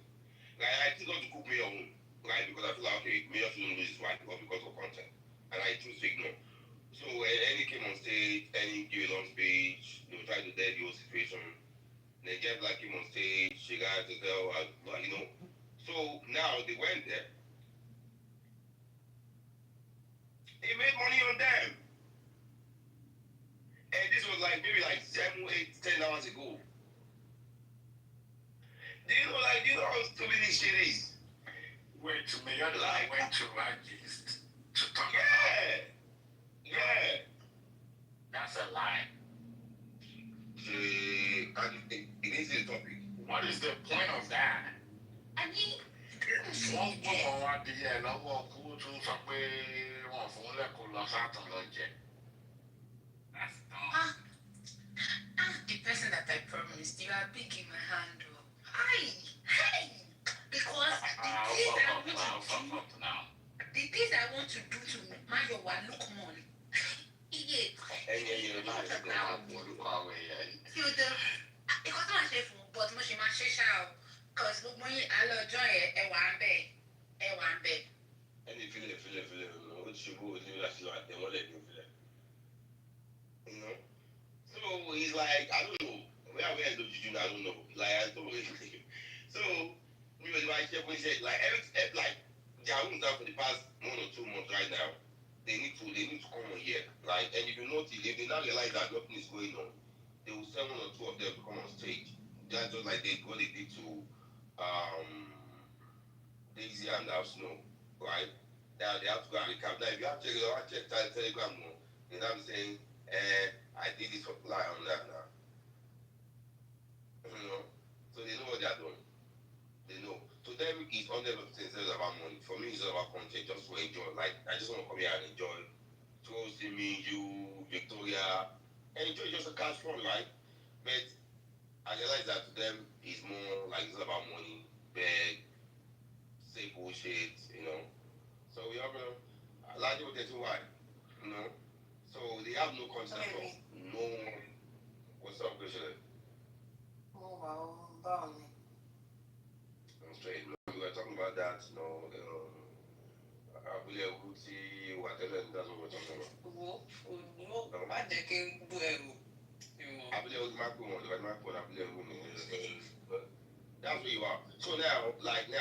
Like, I still got to cook me your own, right? Because I feel like, okay, me shouldn't lose his wife because of content. And I choose to ignore. So, any came on stage, any give a long speech, they will try to dead the whole situation. Then Jeff Black came on stage, she got to tell, you know. So, now they went there. He made money on them. And this was like maybe like 7, 8, 10 hours ago. Do you know how stupid this shit is? Went to Mayor, Like, went to Rajis to talk yeah. That's a lie. It is a topic. What is the point of that? I mean, Wọ́n gbọ́mọ̀ wá di ẹ̀ lọ́wọ́ kú tó sọ pé wọ́n fún lẹ́kọ̀ọ́ lọ sátán lọ jẹ. That's dumb. I'm the person that I promised. You are big in my hand. Hey, because the things I want to do to Mayowa look more. Yeah. Because my chef, but my chef, because when I love joy, a one bed. And if you feel, what you go with you, that's like, they won't let you feel it. You know? So he's like, I don't know. Where do you do? I don't know. Like, I don't know. So, we were like, when he said, like, like, their rooms down for the past 1 or 2 months right now, they need to come on here. Like, and if you notice, if they now realize that nothing is going on, they will send 1 or 2 of them to come on stage. That's just like what they did to Daisy and Snow, right? Now they have to go and recap. Now, if you have to check Telegram more, they now be saying, I did this for fly on that now. You know? So they know what they are doing. They know. To them, it's 100% about money. For me, it's all about content, just to enjoy. Like, I just want to come here and enjoy. See me, you, Victoria. Enjoy just a cash fund, right? But I realize that to them, it's more like it's about money, beg, say bullshit, you know. So we have a lot of that's why, you know. So they have no concept of no. What's up, Christian? Oh, wow, Bonnie. I'm straight. We were talking about that, you know. Abule Guti, whatever, that's what we're talking about. Abule Macron, that's where you are. So now,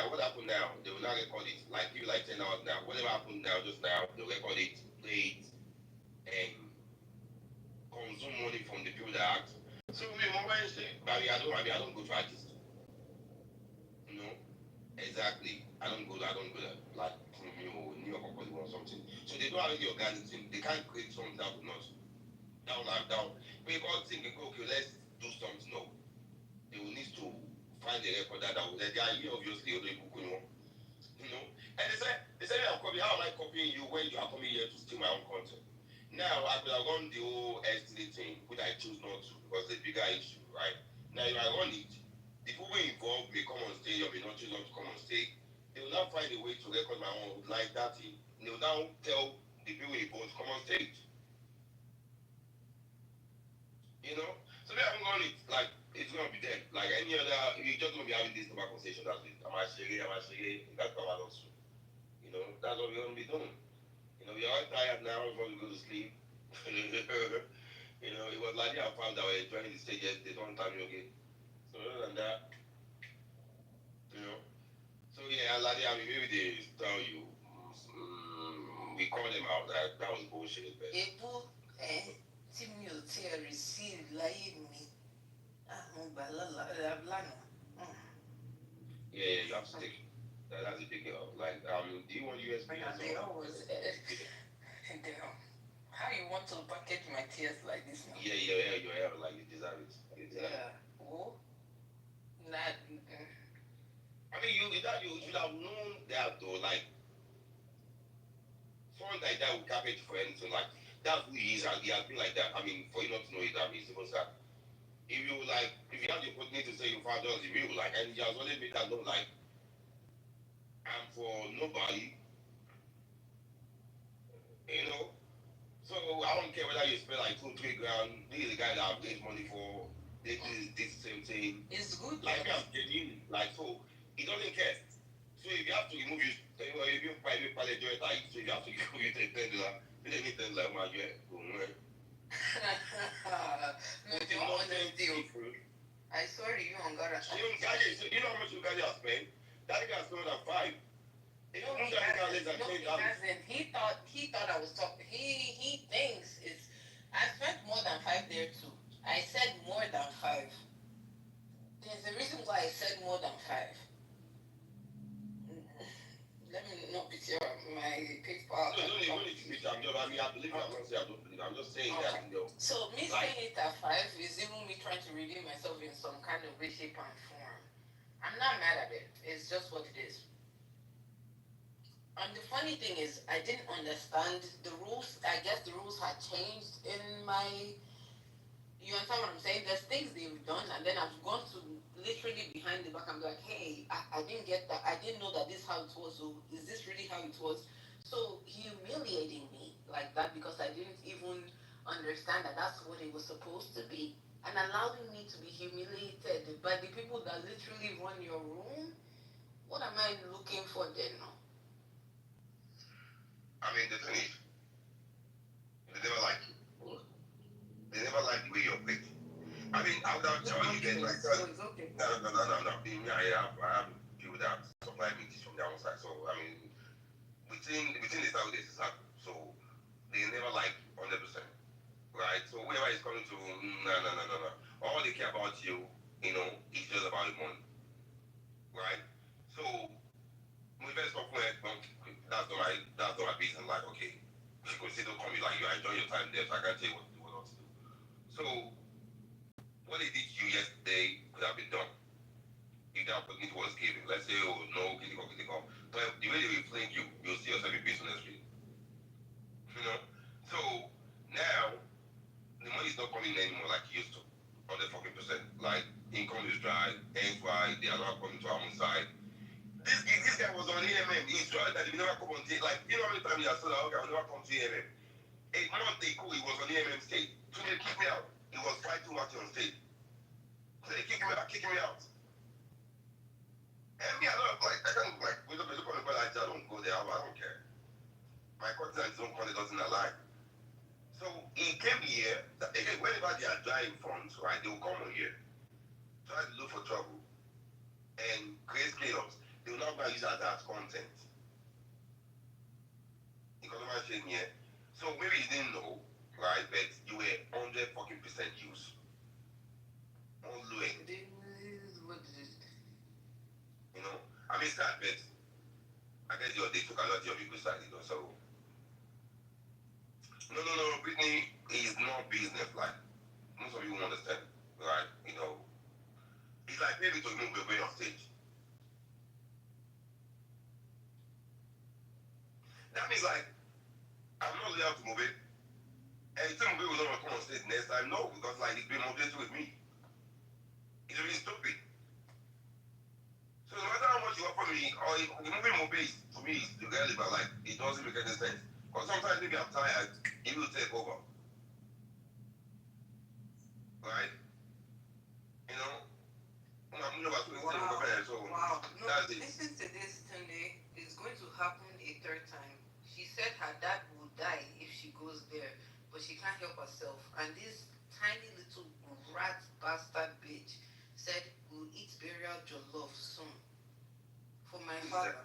what happened now? They will not record it. Like, give you like 10 hours now. Whatever happened now, just now, they'll record it, play it, and consume money from the people that act. So we want to say, I don't go to artists. You know? Exactly. I don't go there. Like, New York or something. So they don't have any organic thing. They can't create something that would not. Down. Because think, okay, let's do something. No. They will need to find a recorder that will. They are here, obviously, you know. And they say, how am I copying you when you are coming here to steal my own content? Now, I could have run the whole STD thing, which I choose not to because it's a bigger issue, right? Now, if I run it, the people involved may come on stage or may not choose not to come on stage. They will now find a way to record my own like that thing. They will now tell the people involved to come on stage. You know? So they haven't run it. Like, it's going to be dead. Like any other, you're just going to be having this normal conversation. That's it. Am I sharing? That's what I also. You know? That's what we're going to be doing. You know, we're all tired now. We're going to go to sleep. You know, it was like I found that we're enjoying the stage yesterday. Don't time you again. So other than that, you know. So yeah, like, I mean, maybe they tell you, we call them out that was bullshit. But Tí mi ò tiẹ̀ receive láyé mi, àwọn gbà lánàá. yeah, you have to take. That's a big deal. Like, do you want USB or They something? always, how you want to package my tears like this now? Yeah, your hair, like you deserve it. You deserve it. Yeah. Oh, not. I mean, you should have known that though. Like, someone like that would carpet for anything. Like, that's who he is, and he has been like that. I mean, for you not to know it, I mean, it's supposed to. If you like, if you have the opportunity to say your father is real, like, and he has always made that known, like, I'm for nobody, you know. So I don't care whether you spend like 2, 3 grand. This is the guy that I've raised money for. They do this same thing. It's good. Like me, I'm genuine. Like so, he doesn't care. So if you have to remove you, if you private pilot joint, like so if you have to remove you $10, you don't need $10 man. You go man. No, the honesty. I swear you on God. You know how much you guys have spent? That guy spent more than 5. No, he hasn't. He thought I was talking. He thinks it's. I spent more than 5 there too. I said more than 5. There's a reason why I said more than 5. Let me not be sure my paper. No, don't need to be sure. I mean, I believe I'm not saying I don't believe. I'm just saying that, you know. So me saying it at 5 is even me trying to redeem myself in some kind of way, shape, and form. I'm not mad at it. It's just what it is. And the funny thing is, I didn't understand the rules. I guess the rules had changed in my. You understand what I'm saying? There's things they've done, and then I've gone to literally behind the back and be like, hey, I didn't get that. I didn't know that this is how it was. So is this really how it was? So humiliating me like that because I didn't even understand that that's what it was supposed to be, and allowing me to be humiliated by the people that literally run your room. What am I looking for then? I mean, the thing is, they never like you. They never like the way you operate. I mean, I would have told you get like that. Okay. No. I have people that supply me this from the outside. So, I mean, within the Saudis, it's happening. So, they never like 100%. Right? So, whoever is coming to, no. All they care about you, you know, is just about the money. Right? So, when first talk that's not my business. Like, okay, you could still come in, like, you enjoy your time there, so I can't tell you what not to do. So, what they did to you yesterday could have been done if that opportunity was given. Let's say, oh, no, critical. But the way they will flank you, you'll see yourself in business with. You know? So, now, the money is not coming anymore like it used to. 100%. Like, income is dry, hence why they are not coming to our own side. This guy was on EMM. He's tried that he never come on stage. Like, you know how many times he has said, okay, I will never come to EMM. 8 months ago, he was on EMM stage. So they kicked me out. He was fighting much on stage. So they kicked me out. And me, I don't like, I can't, like, we look on the ball, I don't go there, I don't care. My content and his own content doesn't align. So he came here, again, whenever they are drawing funds, right, they will come on here, try to look for trouble, and create chaos. They will not use that as content. You got what I'm saying here? So maybe you didn't know, right? But you were 100% use. On low end. You know? I mean, start, but I guess they took a lot of your good side, you know, so. No, Britney is not business like. Most of you understand, right? You know, it's like maybe to move away on stage. That means like, I'm not allowed to move it. And some people don't want to come on stage next time, no, because like it's been motivated with me. It's really stupid. So no matter how much you offer me, or moving more base to me is irrelevant, like it doesn't make any sense. Because sometimes maybe I'm tired, it will take over. Right? You know? Wow. No, listen to this, Tunde. It's going to happen a third time. She said her dad will die if she goes there, but she can't help herself. And this tiny little rat bastard bitch said we'll eat burial jollof soon. For my father.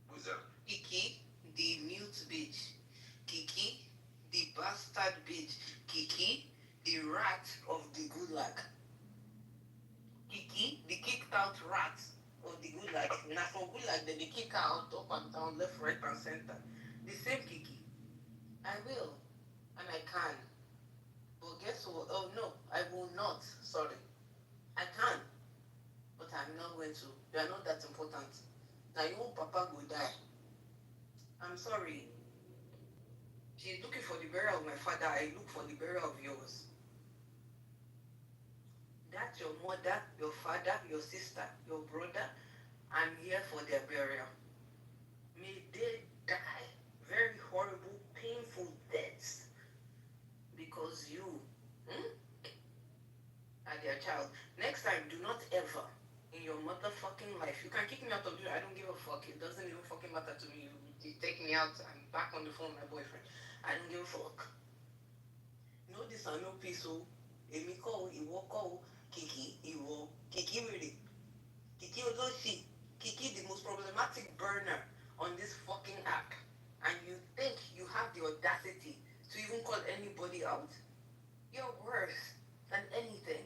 Who's that? Kiki, the mute bitch. Kiki, the bastard bitch. Kiki, the rat of the gulag. Kiki, the kicked out rat or the gulag. Now for gulag, then they kick her out, up and down, left, right, and center. The same Kiki. I will, and I can. But guess what? Oh no, I will not. Sorry. I can, but I'm not going to. You are not that important. Now your own papa will die. I'm sorry. She's looking for the burial of my father. I look for the burial of yours. That's your mother, your father, your sister, your brother. I'm here for their burial. May they die very horrible, painful deaths because you are their child. Next time, do not ever in your motherfucking life. You can kick me out of here. I don't give a fuck. It doesn't even fucking matter to me. You take me out. I'm back on the phone with my boyfriend. I don't give a fuck. No this and no peace. Oh, Emiko, Iwoko, Kiki, Iwo, Kiki really. Kiki Odoshi. Kiki, the most problematic burner on this fucking app. And you think you have the audacity to even call anybody out? You're worse than anything.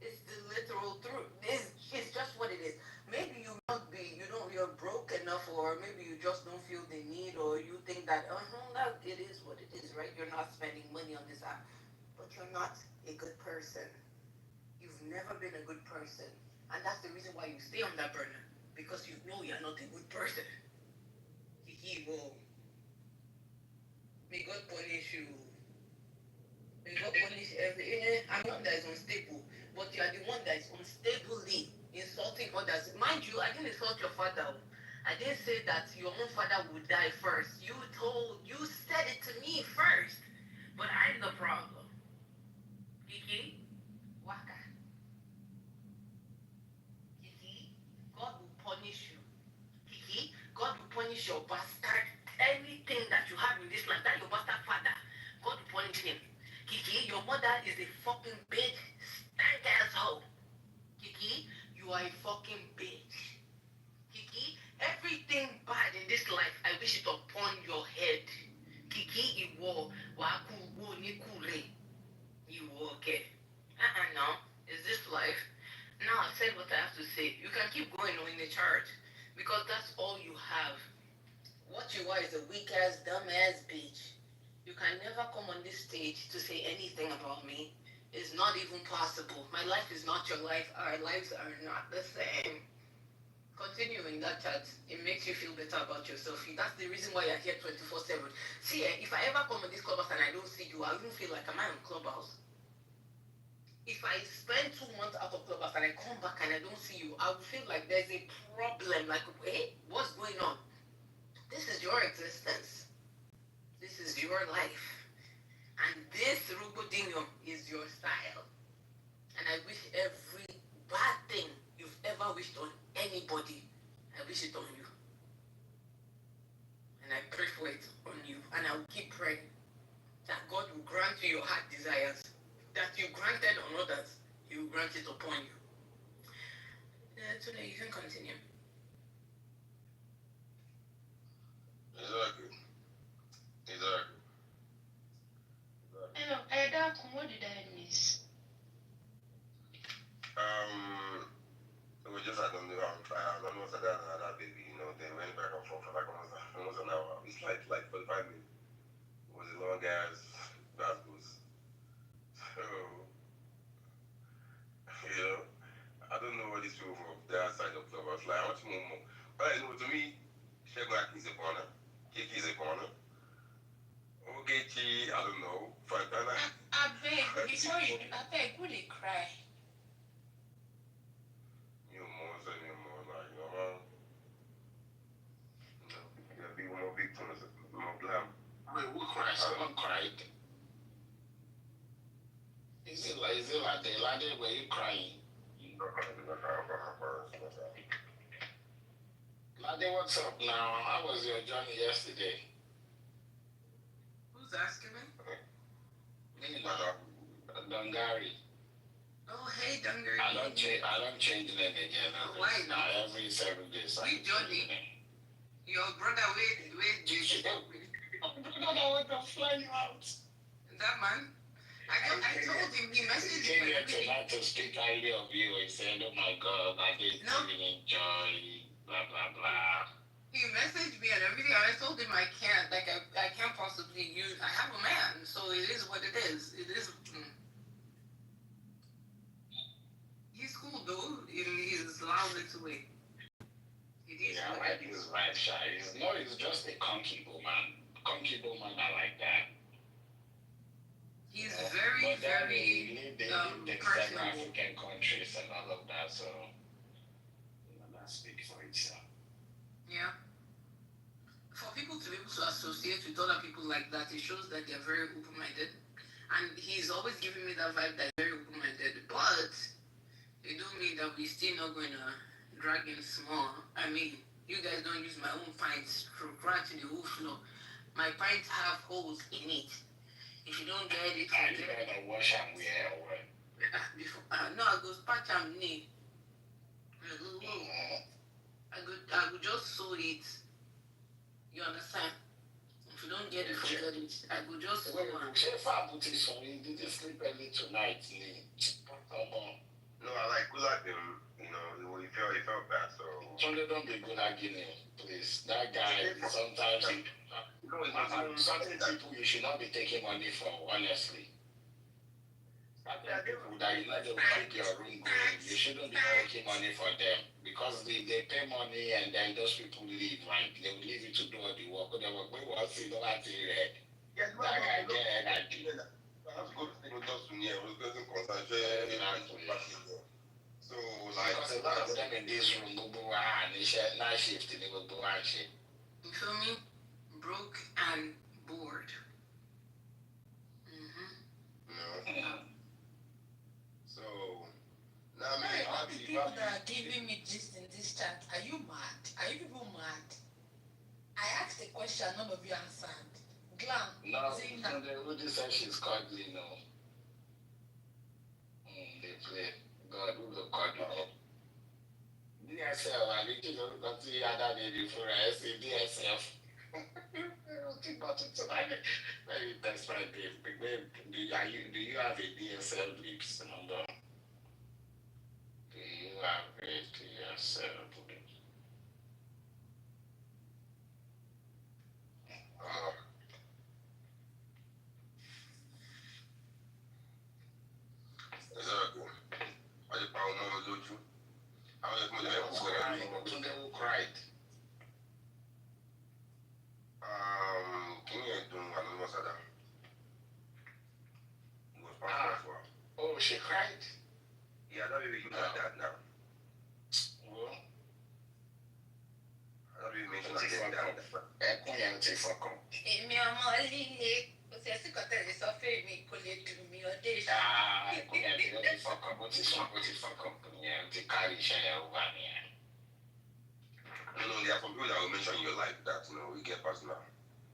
It's the literal truth. It's just what it is. Maybe you're broke enough, or maybe you just don't feel the need, or you think that, that it is what it is, right? You're not spending money on this app, but you're not a good person. You've never been a good person, and that's the reason why you stay on that burner, because you know you're not a good person. He will. May God punish you. May God punish every. I'm not that is unstable, but you are the one that is unstably insulting others. Mind you, I didn't insult your father. I didn't say that your own father would die first. You said it to me first, but I'm the problem. Kiki, Waka. Kiki, God will punish you. Kiki, God will punish your bastard. Anything that you have in this life, that your bastard father, God will punish him. Kiki, your mother is a fucking bitch, stank asshole. Kiki, you are a fucking bitch. Kiki, everything bad in this life, I wish it upon your head. Kiki, Iwo, Waku, Wo, Nikure. Iwo, okay. No. Is this life? Now I've said what I have to say. You can keep going on in the church, because that's all you have. What you are is a weak ass, dumb ass bitch. You can never come on this stage to say anything about me. It's not even possible. My life is not your life. Our lives are not the same. Continue in that chat. It makes you feel better about yourself. That's the reason why you're here 24/7. See, if I ever come on this clubhouse and I don't see you, I even feel like, am I on clubhouse? If I spend 2 months out of clubhouse and I come back and I don't see you, I will feel like there's a problem. Like, hey, what's going on? This is your existence. This is your life. And this Rubodinho is your style. And I wish every bad thing you've ever wished on anybody, I wish it on you. And I pray for it on you. And I will keep praying that God will grant you your heart desires. That you granted on others, He will grant it upon you. Today you can continue. Exactly. Hello, Eda, what did I miss? It was just I don't know how to try. I don't know what's that baby, they went back and forth for like almost an hour. It's like 45 minutes. It was a long ass goes. So I don't know what these people from the other side of the club. I was like, how much more? But I know to me, Shagwak is a corner, Kiki is a corner. Ogechi, I don't know. Fantana. I beg, before you do, I beg, would they cry? You're more like, there'll be more victims, more blame. Wait, who cried? Someone cried. Is it like the lady were you crying? Lady, what's up now? How was your journey yesterday? Who's asking me? Me, Dongari. Oh, hey, Dungary. I don't change name again. Why not? Every 7 days. We Johnny. Your brother, wait, You should have. Brother, what the flying out? that man? I told him, he messaged He came me. here tonight to speak highly of you. He said, "Oh my God, I didn't even enjoy blah blah blah." He messaged me and everything, and I told him I can't. Like I can't possibly use. I have a man, so it is what it is. It is. He's cool though in his lousy way. It is. Yeah, I like his vibe, shy. He's just a conky man. Conky man, I like that. He's very, very they live in several African countries and all of that, so that speaks for itself. Yeah. For people to be able to associate with other people like that, it shows that they're very open-minded. And he's always giving me that vibe that they're very open-minded. But it don't mean that we're still not going to drag him small. I mean, you guys don't use my own pints to scratch the whole floor. My pints have holes in it. If you don't get it, are you gonna wash and wear or what? No, I go patch and knee. I go just sew it. You understand? If you don't get it, forget it. I go just sew it. If I put this on, you did sleep early tonight, No, I like him. You know, he felt bad. So Sunday, don't be good at Guinea, please. That guy sometimes. Certain people you should not be taking money from, honestly. People that you know they will keep your room going, you shouldn't be taking money from them because they pay money and then those people leave, right? They will leave you to do all the work. They will go and see the light in red. That guy get energy. that's good. People just near. We're going to concentrate. So like because a lot of them in this room go and they share night shift and they will go and shit. You feel me? Broke and bored. So now all the people that are giving me this in this chat, are you mad? Are you people mad? I asked a question, none of you answered. Glam, no, the Rudy said she's cuddly, no. They play. God, who the cuddle? DSL, I think you don't got the other day before I say DSF. Think about it tonight. Maybe that's my babe. Do you have a DSL lips number? Do you have a DSL lips? Exactly. I just found one with you. I was just who cried? Can you do another sada? It was past for. Oh, she cried? Yeah, I don't even use like that now. Well, I don't even mention like that. No, there are some people that will mention your life that, we get personal.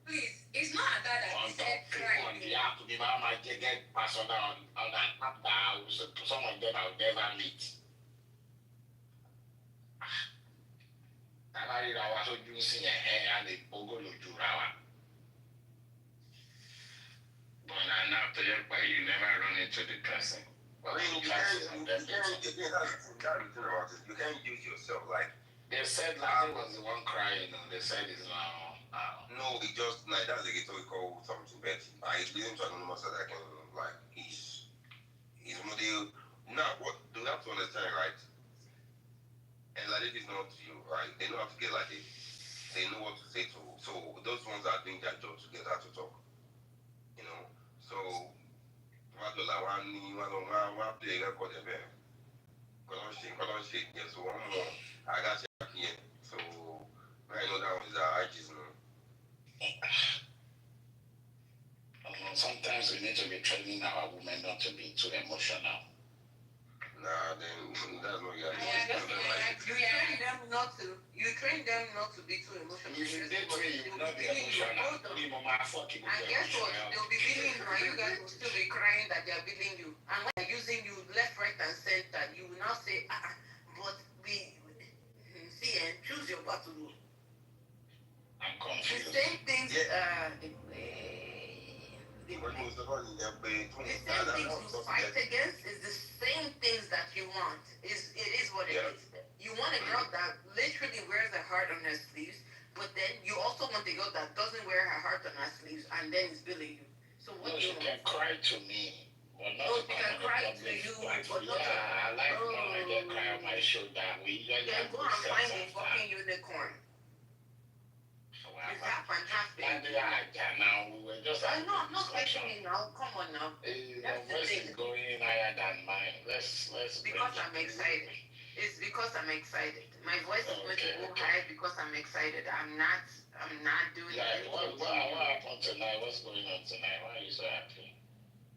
Please, it's not that I said cry. On the app, the mama get personal on an app that some of them I'll never meet. I rí ra wa sójú sí a lè gbogbo lójú ra wa. But now to your point, you never run into the person. Well, you can't use yourself like. They said like he was the one crying, They said it's now. No, he just like that's a rhetorical something, but I didn't anonymous that I can like he's model. Now what do you have to understand, right? And like it is not you, right? They know how to get like it. They know what to say to. So those ones are doing their job to get how to talk. So what do I want play record them? Cause shit, yeah. So one more, I got you here. So I know that was artist, Sometimes we need to be training our women not to be too emotional. Nah, then that's not your You train them not to be too emotional. If you did train, you will not be emotional. And guess what? They'll be beating you, and you guys will still be crying that they're beating you. And when they're using you left, right, and center, you will now say, but we see and choose your battle. I'm confused. The same things. Yeah. The things you fight against is the same things that you want. It is what it is. You want a girl that literally wears a heart on her sleeves, but then you also want a girl that doesn't wear her heart on her sleeves and then is billing you. So what do you want? She can cry to me. But not she can cry to you, but not I like when I get cry on my shoulder. We usually then go and find a fucking unicorn. It's half and half, baby. Now we were just. I know, I'm not fighting you now. Come on now. Your voice is going higher than mine. Let's. Because I'm excited. It's because I'm excited. My voice is going to go high because I'm excited. I'm not doing it. What happened tonight? What's going on tonight? Why are you so happy?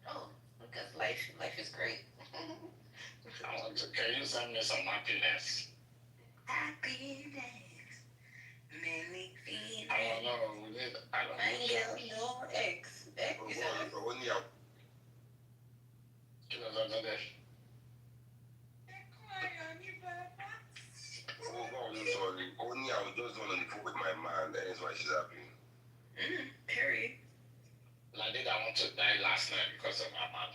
Oh, because life is great. Can you send me some happiness? Happiness. Many feelings. I don't know. No X. X is Sorry. Only I was just on the phone with my man. That is why she's happy. Period. Like I want to die last night because of my mom.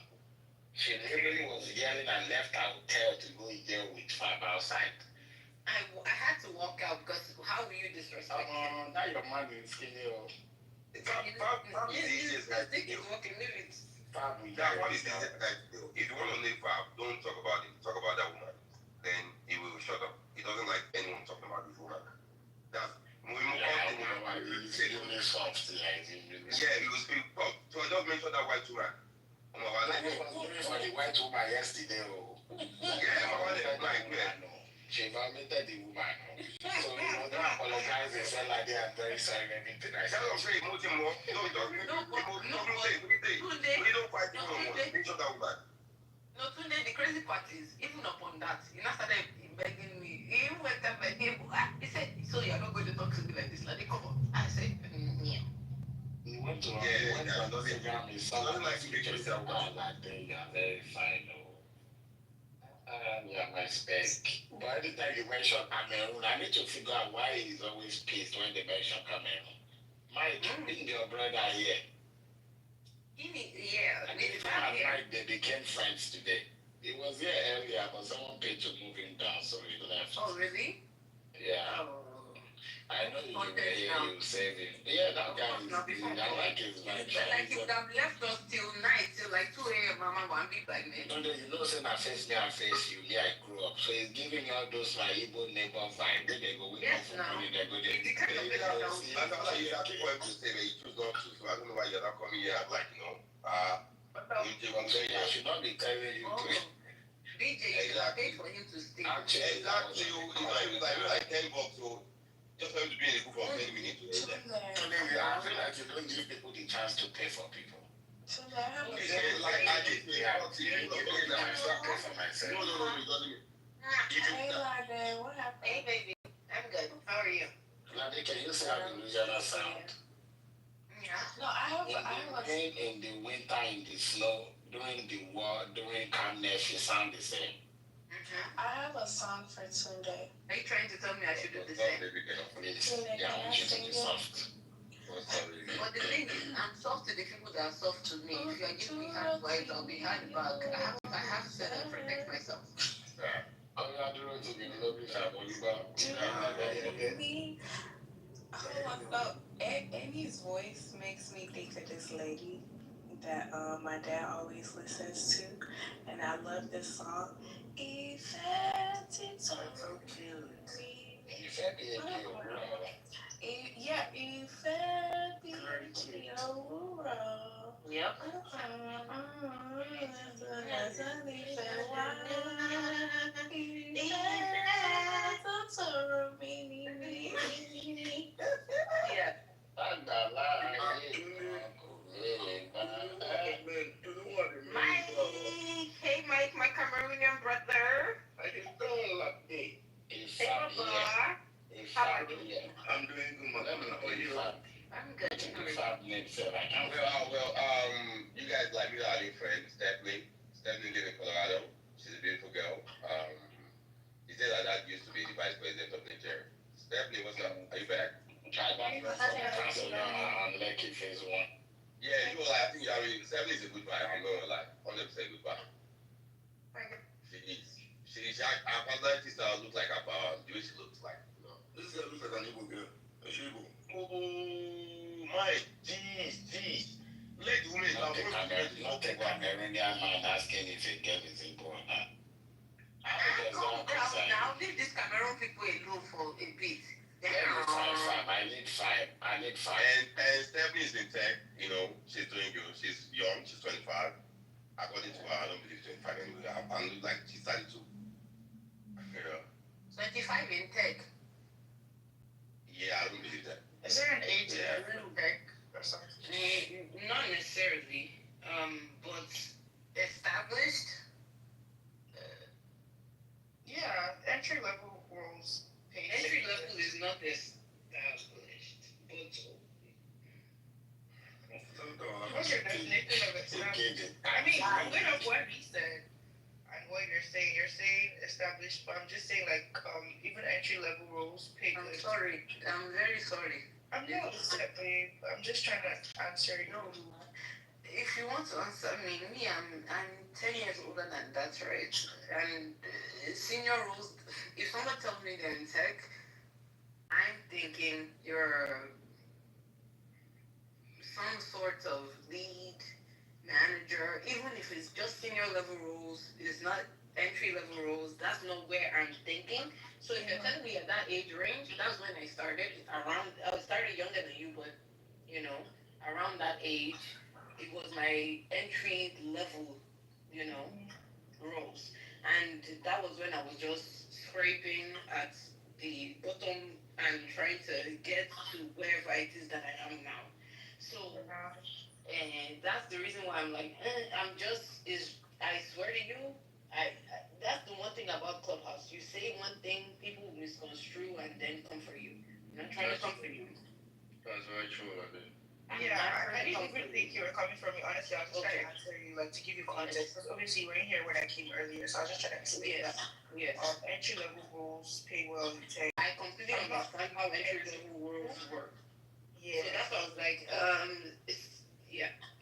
She literally was yelling and left her hotel to go yell with Fab outside. I had to walk out because how will you disrespect him? Now your man is skinny. Fab is easiest guy to do. Fab, that's what is easiest guy to do. If you want to name Fab, don't talk about him. Talk about that woman. Then he will shut up. He doesn't like anyone talking about this woman. That's really soft. Yeah, he was being tough. So I just mentioned that white woman. For the white woman yesterday. She violated the woman. So don't apologize and say like they are very sorry and everything. I said, I'm saying, no, fight that woman. No, today the crazy part is, even upon that, he now started begging me. He even went up and he said, so you're not going to talk to me like this, like, come on. I said, yeah. He went to Instagram, he saw like pictures of God like that. You are very fine. Yeah, my spec. But anytime you mention Cameroon, I need to figure out why he's always pissed when they mention Cameroon. Mike, being your brother here. Yeah, Mike, they became friends today. He was here earlier, but someone paid to move him down, so he left. Oh, really? Yeah. I know you were here, you save him. Yeah, that guy is I like his vibe. Like he would have left us till night, till like 2 a.m. Mama one be like me. No, you know, saying I face me, I face you. Yeah, I grew up. So he's giving you all those my Igbo neighbor vibe. Then they go with yes, now. They go there. It's the kind of person that you have to go to say that you choose not to. So I don't know why you're not coming here like, I should not be telling you to. DJ, you should pay for him to stay. Exactly. It's not even like $10. So just for him to be in a group of 10 minutes. I feel like you don't give people the chance to pay for people. So I did pay for myself. Hey, what happened? Hey, baby. I'm good. How are you? Lade, can you say how the Louisiana sound? Yeah. No, I have Rain in the winter, in the snow, during the war, during calmness, you sound the same. I have a song for Sunday. Are you trying to tell me I should do the same? Yeah, I want you to be soft. But the thing is, I'm soft to the people that are soft to me. If you are giving me hard vibes, I'll be hard back. I have to protect myself. Oh my god. Amy's voice makes me think of this lady that my dad always listens to, and I love this song. If it's so cute. Yeah, if Yep. Yeah. Mike, my Cameroonian brother. Hey, Baba. How are you? I'm doing good, man. How are you? I'm good. Well, you guys like me, our new friend, Stephanie. Stephanie lives in Colorado. She's a beautiful girl. She said that dad used to be the vice president of Nigeria. Stephanie, what's up? Are you back? I got from Castle on Lekki phase 1. Yeah, I think you have mean, 70 is a good vibe. I'm not gonna lie. 100% good vibe. She is. Her personality style looks like her power. The way she looks like. No. This girl looks like an Igbo girl. A Igbo. Oh my, jeez. Let the woman Not a Cameroonian man asking if a girl is Igbo or not. Now leave these Cameroon people alone for a bit. I need five. And Stephanie is in tech, she's doing good. She's young, she's 25. According to her, I don't believe 25 anyway. I look like she's 32. Yeah. 25 in tech. Yeah, I don't believe that. Is there an age Yeah. in tech or something? Not necessarily, but established. Yeah, entry level roles pay. Entry level is not established, but What's your definition of established? I mean, going off what he said and what you're saying established, but I'm just saying like even entry level roles pay I'm good. sorry. I'm very sorry. I'm not upset, babe. I'm just trying to answer you. No, if you want to answer me, I'm 10 years older than that, right? And senior roles, if someone tells me they're in tech, I'm thinking you're some sort of lead manager, even if it's just senior level roles, it's not entry level roles, that's not where I'm thinking. So if you're telling me at that age range, that's when I started. I started younger than you, but around that age, it was my entry level, roles. And that was when I was just scraping at the bottom and trying to get to wherever it is that I am now. So, and that's the reason why I'm like, I swear to you, that's the one thing about Clubhouse. You say one thing, people misconstrue and then come for you. I'm not trying to come for you. That's very true, I mean. Yeah, I didn't even think you were coming from me. Honestly, I was just trying to answer you, like, to give you context. Because obviously, you weren't here when I came earlier, so I was just trying to explain that. Yes. Entry level roles pay well in tech. I completely understand how entry level roles work. Yeah. So that's why I was like,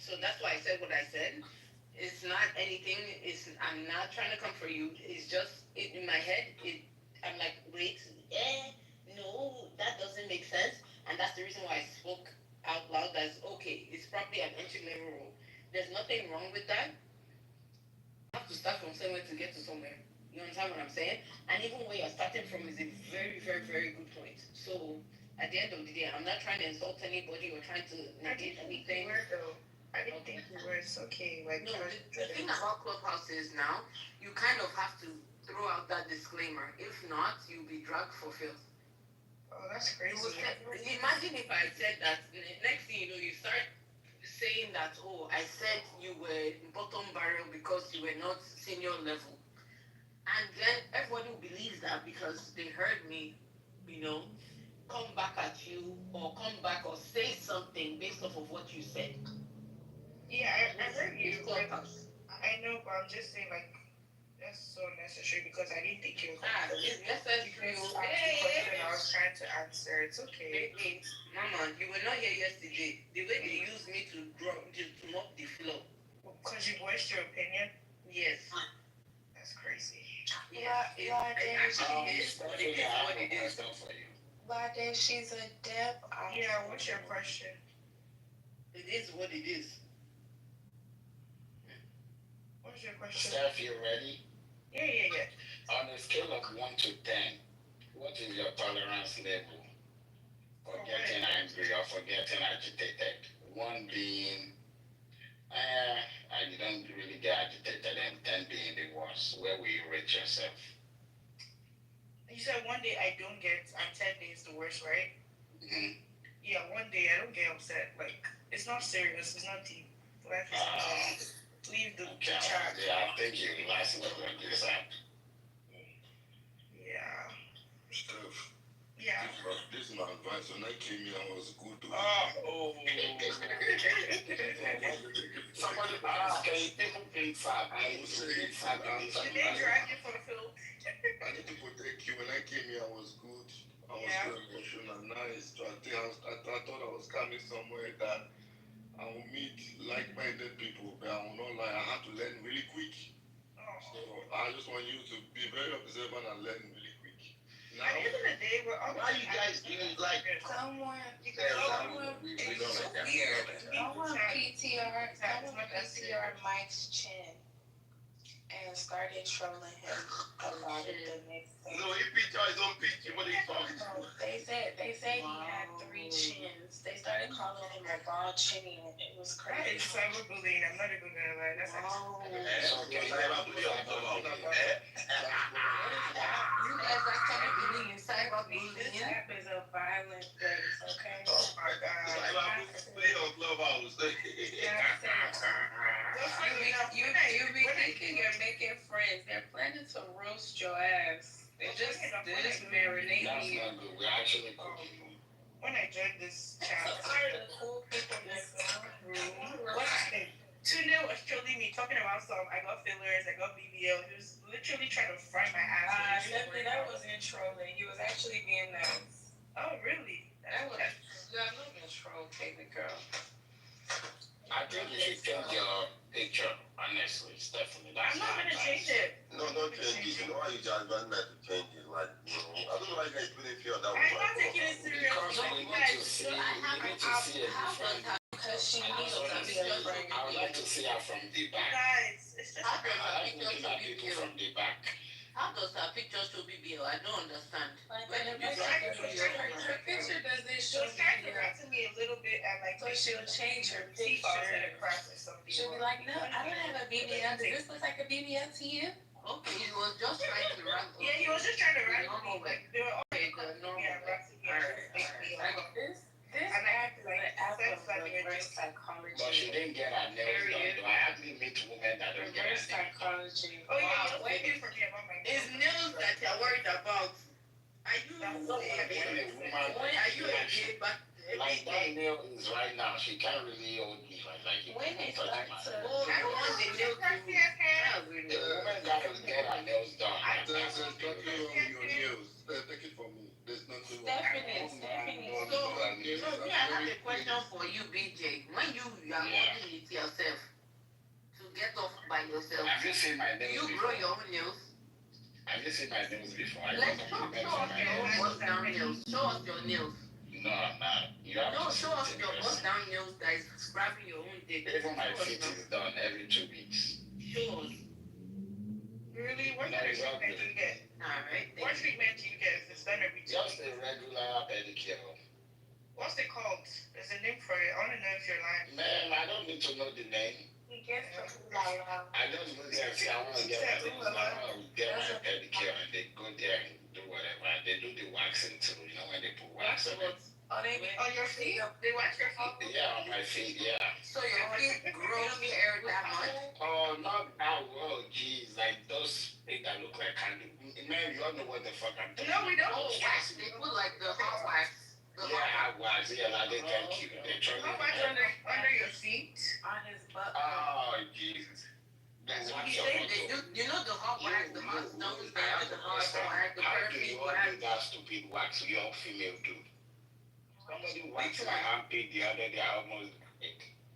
So that's why I said what I said. It's not anything. I'm not trying to come for you. It's just in my head. I'm like, wait, no, that doesn't make sense. And that's the reason why I spoke out loud. That's okay. It's probably an entry level role. There's nothing wrong with that. You have to start from somewhere to get to somewhere. You understand what I'm saying? And even where you're starting from is a very, very, very good point. So at the end of the day, I'm not trying to insult anybody or trying to negate anything. I didn't think you were. It's okay. Like, no, the thing about Clubhouse is now you kind of have to throw out that disclaimer. If not, you'll be dragged for filth. Oh, that's crazy. Imagine if I said that. Next thing you know, you start saying that, I said you were bottom barrel because you were not senior level. And then everybody believes that because they heard me, come back at you or come back or say something based off of what you said. Yeah, I heard you. I know, but I'm just saying, like, that's so necessary because I didn't think you were it's necessary. I was trying to answer. It's okay. Mama, you were not here yesterday. The way they used me to mop the floor. Because you voiced your opinion? Yes. That's crazy. Yeah, actually is what it is. Lade, she's a deaf. Yeah, what's your question? It is what it is. What's your question? Steph, you ready? Yeah. On a scale of 1 to 10, what is your tolerance level for getting angry or for getting agitated? 1 being, I don't really get agitated, and 10 being the worst. Where will you rate yourself? You said 1 day I don't get, and 10 days the worst, right? Mm-hmm. Yeah, 1 day I don't get upset. Like, it's not serious. It's not deep. Life is leave the chat. Yeah, I think you last level on this app. Yeah. Steph. Yeah. This is my advice. When I came here, I was good. Somebody asked, can you people pay fab? I was saying fab. Did they drag you for the film? I need to protect you. When I came here, I was good. I was very emotional, nice. I thought I was coming somewhere that I will meet like-minded How you guys do it? Like, Someone, we it's don't so like that. weird. We don't like that. Someone PTR Mike's chin and started trolling him about it the next day. No, he picture his own picture. What are you talking about? They said he had 3 chins. They started calling him a bald chinny, and it was That is crazy. cyberbullying. I'm not even gonna lie. That's Wow. You guys are cyberbullying and This cyberbullying. app is a violent place, okay? Oh my God. Play on Clubhouse. You be thinking you're making friends. They're planning to roast your ass. They're just marinating That's you. not good. We're actually cooking. when I joined this So chat. are the cool people that's What's his name? Tunde was trolling me, talking about I got fillers, I got BBL. He was literally trying to fry my ass. Stephanie, that wasn't trolling. He was actually being nice. Oh, really? That was not being troll, baby girl. I think you should change your picture, honestly, Stephanie. That's I'm not gonna change it. No, don't change it. You know why you just want me to change it? Like, I don't know why you guys put it here that way. I'm not taking it serious. Because we need to see, a different. Because she needs to be a friend. I would like to see her from the back. Guys, it's just How does I her like picture looking show at people BBL? from the back. How does her picture show BBL? I don't understand. Like, When her you say BBL, picture doesn't She show was trying to you. rap to me a little bit and like So she'll change her teeth falls in picture. a crack or something. She'll be like, no, I don't have a BBL. Does this look like a BBL to you? Okay, he was just trying to rap. Yeah, he was just trying to rap to Normal me. Like they were all Okay, the normal. yeah, rap to me. Like this And app is like, an app sex of like reverse But she psychology. didn't get her nails done. Do I hardly meet women that don't get Reverse her nails done? psychology. Oh yeah, Wow. you wait here for me about my It's news that you're worried about. Are you That's When so a woman, when are you a gay back like every that day? nail is right now, she can't really hold me like it. When they Touch start my- to Oh, I don't want the nail to The woman gotta get her nails done. There's nothing wrong with your nails. Take it from me. There's nothing wrong. Stephanie. So me, I have a question for you, BJ. When you are holding it yourself to get off by yourself, Have you seen my nails you before? grow your own nails. Have you seen my nails before? I Let's got show compliments us on my your nails. bust down nails. Show us your nails. No, you have No, to see show us it in your person. bust down nails that is scrapping your own dick. Even my Show us feet now. is done every 2 weeks. Show us. Really? What No, kind of it's all treatment do you get? Alright. What treatment do you get if it's done every 2 Just weeks? a regular pedicure. What's it called? There's a name for it. I wanna know if you're lying. Man, I don't need to know the name. He gets from Lala. I just go there and say I want to get my nails done. I want to get my pedicure, and they go there and do whatever. They do the waxing too. You know when they put wax on it. Oh, they On your feet? They wax your feet? Yeah, on my feet. Yeah. So your feet grow hair that much? Oh, not that. Oh, jeez, like those feet that look like candy. Man, you all know what the fuck I'm talking No, we don't. Oh, wax. They put like the hot wax. The Yeah, hot I wax. Yeah, like they can keep. They try How to. much under your feet? on his butt. Oh, Jesus. That's what You say they do, you know the hot wax, the hot stones, they have the hot wax, the How do you perfect all wax. do that stupid wax? You're female dude. Somebody waxed my armpit the other day. I almost.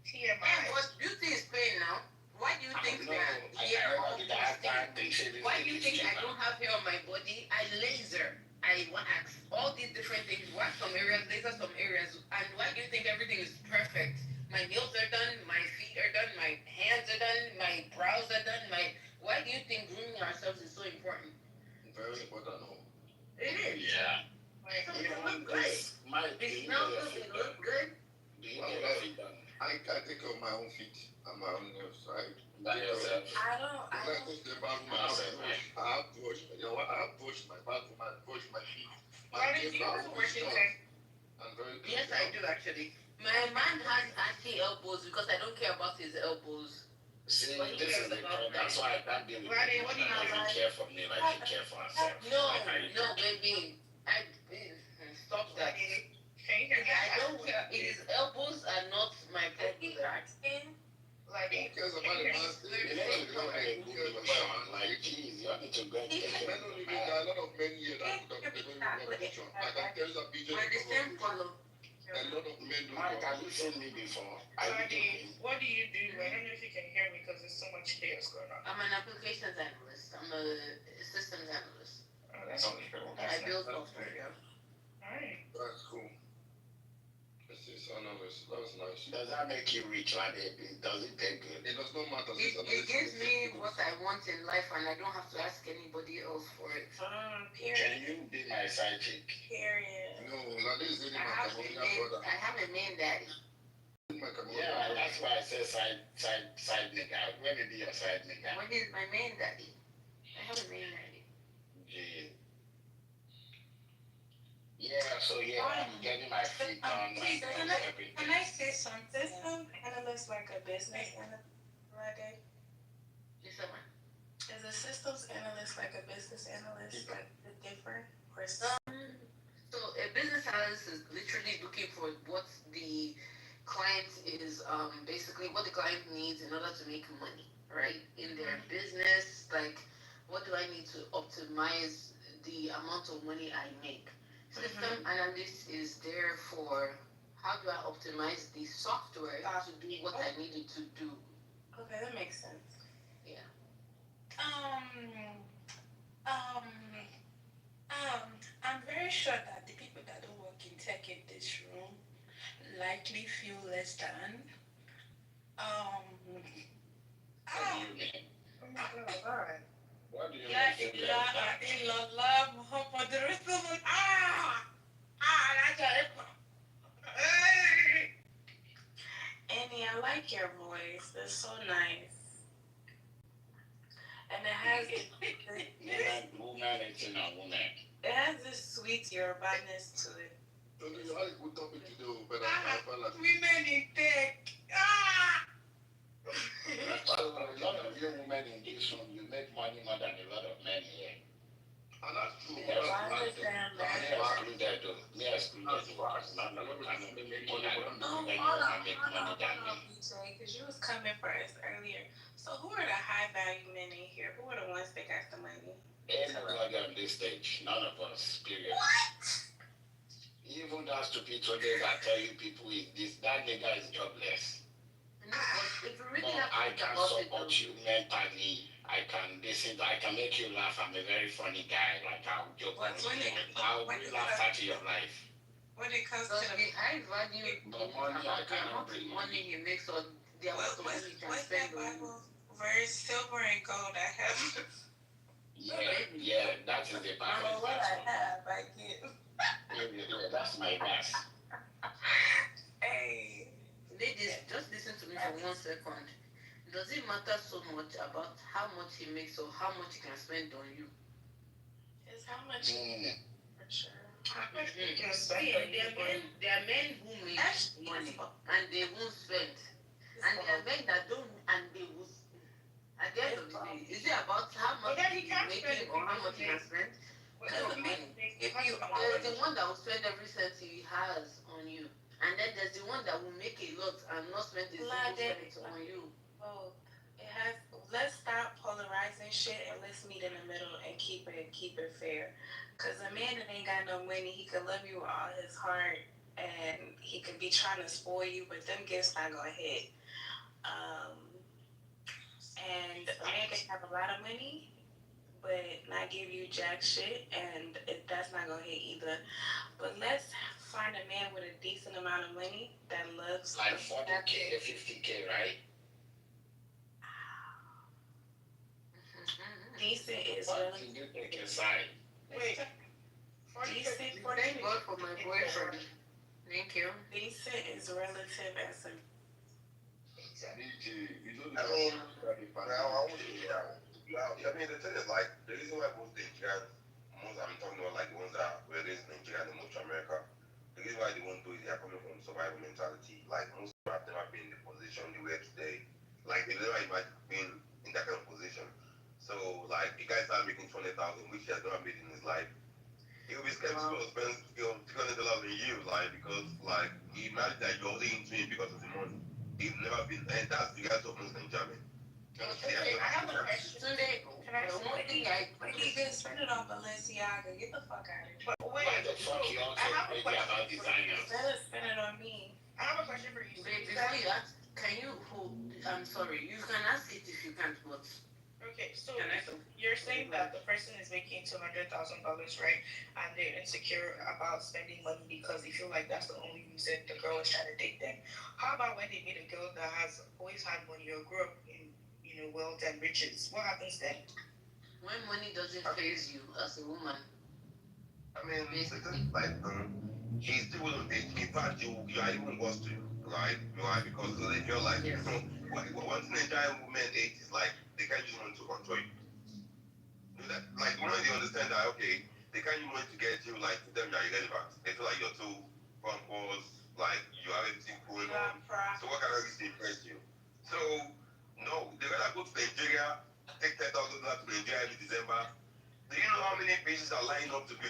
TMI. But beauty is pain now. Why do you think No, that I hair never did that time. almost They say this Why do you is think I cheaper. don't have hair on my body? I laser, I wax, all these different things, wax some areas, laser some areas. And why do you think everything is perfect? My nails are done, my feet are done, my hands are done, my brows are done, why do you think grooming ourselves is so important? Very important. It is. Yeah. So You it know, look good. my It smells good, it looks good. Do you get your feet done? I take care of my own feet and my own nails. By yourself? I don't. When I go to the bathroom, I have brush. You know what? I have brush my bathroom. I brush my feet. Why did you go to Washington? I'm very clean. Yes, I do actually. My man has ashy elbows because I don't care about his elbows. See, this is the problem. That's why I can't deal with Rodney, people what do you that have, doesn't care for me like he care for herself. No, Like I- no, baby. Stop that. Can you hear me? I don't care. His elbows are not my problem. Like, Who cares about the man's You know, you go like, who cares about man? Like, geez, you need to go and take care Men of don't your even, man. there are a lot of men here that put up, they don't even have vision. I can tell you that BJ We're the same color. a lot of men don't Mike, have have you vision. seen me before? Rodney, what do you do? I don't know if you can hear me because there's so much chaos going on. I'm an applications analyst. I'm a systems analyst. Oh, that's Okay. I build software. Yeah. make you rich, and it doesn't pay good. It does not matter. It gives me what I want in life, and I don't have to ask anybody else for it. Can Period. you be my side chick? Period. No, like this is I have a main daddy. Yeah, that's why I say side nigga. When it be your side nigga? When is my main daddy? I have a main daddy. Gee. Yeah, so yeah, I'm getting my feet on my Please, toes every can day. I say something? System analyst like a business analyst, right? You said what? Is a systems analyst like a business analyst, like different? Or So a business analyst is literally looking for what the client is basically what the client needs in order to make money, right? In their business, like what do I need to optimize the amount of money I make? System analyst is there for how do I optimize the software to do what I need it to do. Okay, that makes sense. Yeah. I'm very sure that the people that don't work in tech in this room likely feel less than. What do you mean? Oh my God, alright. What do you La mean? ilaha illallah Muhammadur Rasulullah. That's it. Annie, I like your voice. It's so nice. And it has Woman, it's in a woman. it has this sweet Yoruba-ness to it. Women in tech. So a lot of you women in this room, you make money more than a lot of men here. And that's true. Yeah, I understand that. Me excluded though. Me excluded though. Because none of them can make money. I don't know when you Hold can on, make hold money on, than hold on, me. BJ, because you was coming for us earlier. So who are the high-value men in here? Who are the ones that got the money? Everybody on this stage, none of us, period. Even that stupid today that tell you people is this, that nigga is jobless. No, but if you really No, have to I think can about it, support you mentally. I can listen. I can make you laugh. I'm a very funny guy. Like I'll joke. I'll bring laughter to your life. When it comes so to the high value But is money, I about the cannot amount of bring money money. he makes or the amount of money he can what's spend that on you. Bible verse? Silver and gold I have. Yeah, that is the perfect What I verse. have, I get. Yeah, that's my verse. Hey. Ladies, just listen to me for 1 second. Does it matter so much about how much he makes or how much he can spend on you? It's how much for sure. See, there are men who make money and they won't spend. And there are men that don't and they will. At the end of the day, is it about how much he's making or how much he can spend? There's the one that will spend every cent he has on you. And then there's the one that will make a lot and not spend a single cent on you. Both. It has. Let's stop polarizing shit and let's meet in the middle and keep it fair. Cause a man that ain't got no money, he could love you with all his heart and he could be trying to spoil you, but them gifts not gonna hit. And a man can have a lot of money, but not give you jack shit, and that's not gonna hit either. But let's find a man with a decent amount of money that loves like 40K, 50K, right? Decent is what can you take aside? Wait. Decent. Thank God for my boyfriend. Thank you. Decent is relative and some. I mean, the thing is like the reason why most Nigerians, I'm talking about like the ones that were raised in Nigeria and moved to America, the reason why they won't do it, they are coming from survival mentality. Like most people have never been in the position they were today. Like they never imagine being in that kind of position. So like the guy started making 20,000, which he has never made in his life. He will be skeptical to spend $300 a year, like because like he imagined that you're only into it because of the money. He's never been, and that's the guys of Muslim German. I have a question. Sunday, one thing He didn't spend it on Balenciaga. Get the fuck out of here. Why the fuck you also crazy about designers? Better spend it on me. I have a question for you. Before you ask, can you hold? I'm sorry, you can ask it if you can't, but Okay, so Can I you're saying that the person is making $200,000, right? And they're insecure about spending money because they feel like that's the only reason the girl is trying to date them. How about when they meet a girl that has always had money or grew up in, wealth and riches? What happens then? when money doesn't phase you as a woman? I mean, Basically. like, he still wouldn't be. In fact, you are even worse to you, right? Why? Because if you're like, Yes. one thing Nigerian women hate is like they can't use money to control you. That, like, they understand that, okay, they can't use money to get you, like, to them you're irrelevant. They feel like you're too pompous, like you have everything going on. So what can I really impress you? So no, they rather go to Nigeria, take $10,000 to Nigeria every December. Do you know how many bitches are lining up to be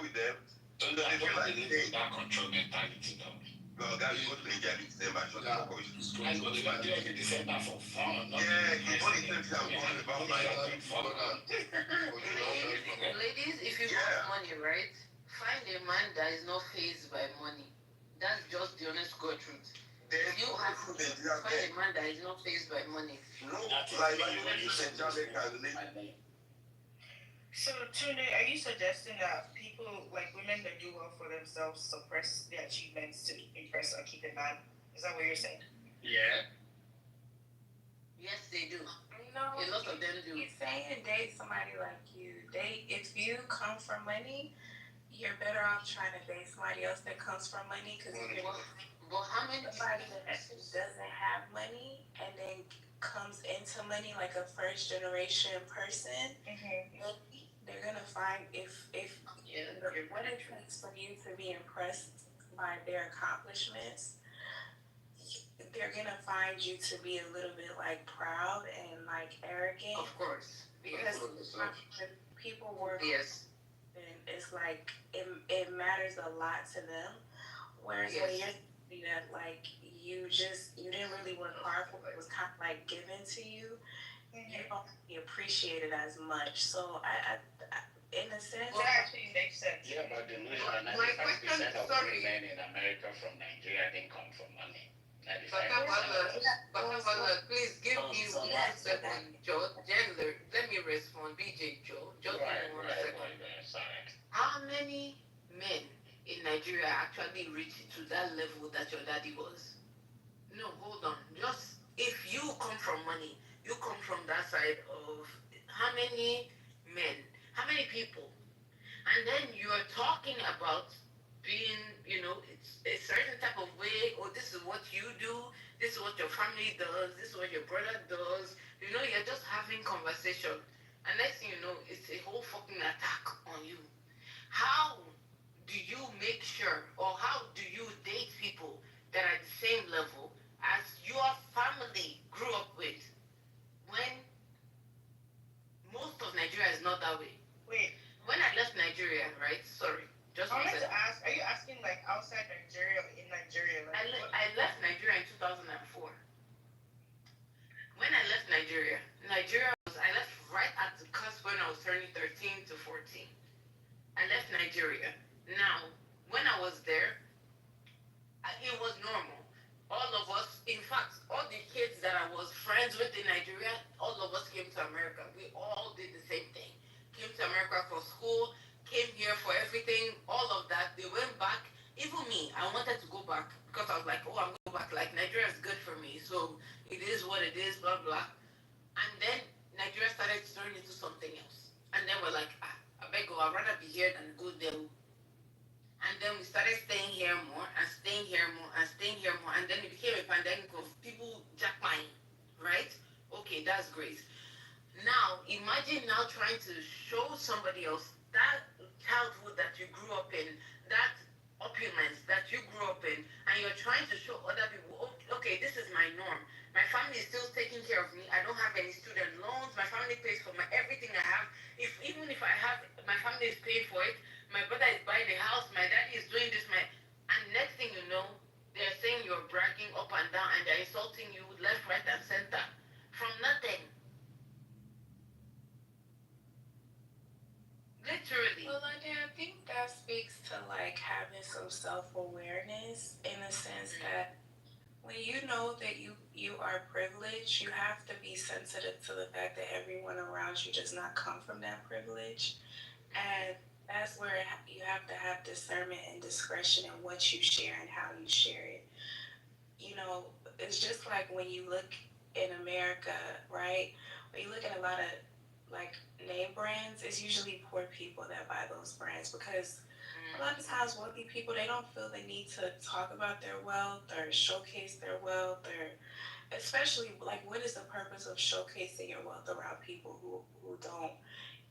with them? So I don't believe in that control mentality though. Well, guys, you go to Nigeria every December, shut the fuck up. I go to Nigeria every December for fun. Yeah, you know the same thing I'm talking about, like, Ladies, if you want money, right? Find a man that is not phased by money. That's just the honest God truth. If you have find a man that is not phased by money. No, like when you say Jamaican, So, Tune, are you suggesting that people, like women that do well for themselves, suppress their achievements to impress or keep a man? Is that what you're saying? Yeah. Yes, they do. No, A lot of them do. You're saying date somebody like you. If you come from money, you're better off trying to date somebody else that comes from money because But how many somebody that doesn't have money and then comes into money like a first generation person, they're gonna find what it takes for you to be impressed by their accomplishments, they're gonna find you to be a little bit like proud and like arrogant. Of course. Because people work Yes. and it's like it matters a lot to them. Whereas when you're somebody that like you didn't really work hard for it was kind of like given to you, you don't really appreciate it as much. So I in a sense that actually makes sense. Yeah, but the news My 95% of sorry. women in America from Nigeria didn't come from money. 95%. Please give me 1 second, Joe. Gender, let me respond. BJ Joe. Just give me 1 second. Sorry. How many men in Nigeria actually reached to that level that your daddy was? No, hold on. Just if you come from money, you come from that side of how many men, how many people, and then you are talking about being, it's a certain type of way, or this is what you do, this is what your family does, this is what your brother does. You're just having conversation, and next thing you know, it's a whole fucking attack on you. How do you make sure, or how do you date people that are at the same level as your family grew up with, when most of Nigeria is not that way? Wait, when I left Nigeria, right? Sorry, just I one wanted to second. ask, are you asking like outside Nigeria or in Nigeria? Like, I left Nigeria in 2004. When I left Nigeria I left right at the cusp when I was turning 13 to 14. I left Nigeria. Now, when I was there, it was normal. All of us, in fact, all the kids that I was friends with in Nigeria, all of us came to America. We all did the same thing. Came to America for school, came here for everything, all of that. They went back. Even me, I wanted to go back because I was like, I'm going back. Like, Nigeria is good for me. So it is what it is, blah, blah. And then Nigeria started turning into something else. And then we're like, I beg you, I'd rather be here than go there. And then we started staying here more and staying here more and staying here more. And then it became a pandemic of people jackpotting, right? Okay, that's great. Now, imagine now trying to show somebody else that childhood that you grew up in, that opulence that you grew up in, and you're trying to show other people, okay, this is my norm. My family is still taking care of me. I don't have any student loans. My family pays for everything I have. Even if I have, my family is paying for it. My brother is buying a house. My daddy is doing this. And next thing you know, they're saying you're bragging up and down, and they're insulting you left, right, and center from nothing. Literally. Well, I think that speaks to like having some self-awareness in the sense that when you know that you you are privileged, you have to be sensitive to the fact that everyone around you does not come from that privilege. And that's where you have to have discernment and discretion in what you share and how you share it. You know, it's just like when you look in America, right? When you look at a lot of like name brands, it's usually poor people that buy those brands because a lot of times wealthy people they don't feel the need to talk about their wealth or showcase their wealth or especially like what is the purpose of showcasing your wealth around people who don't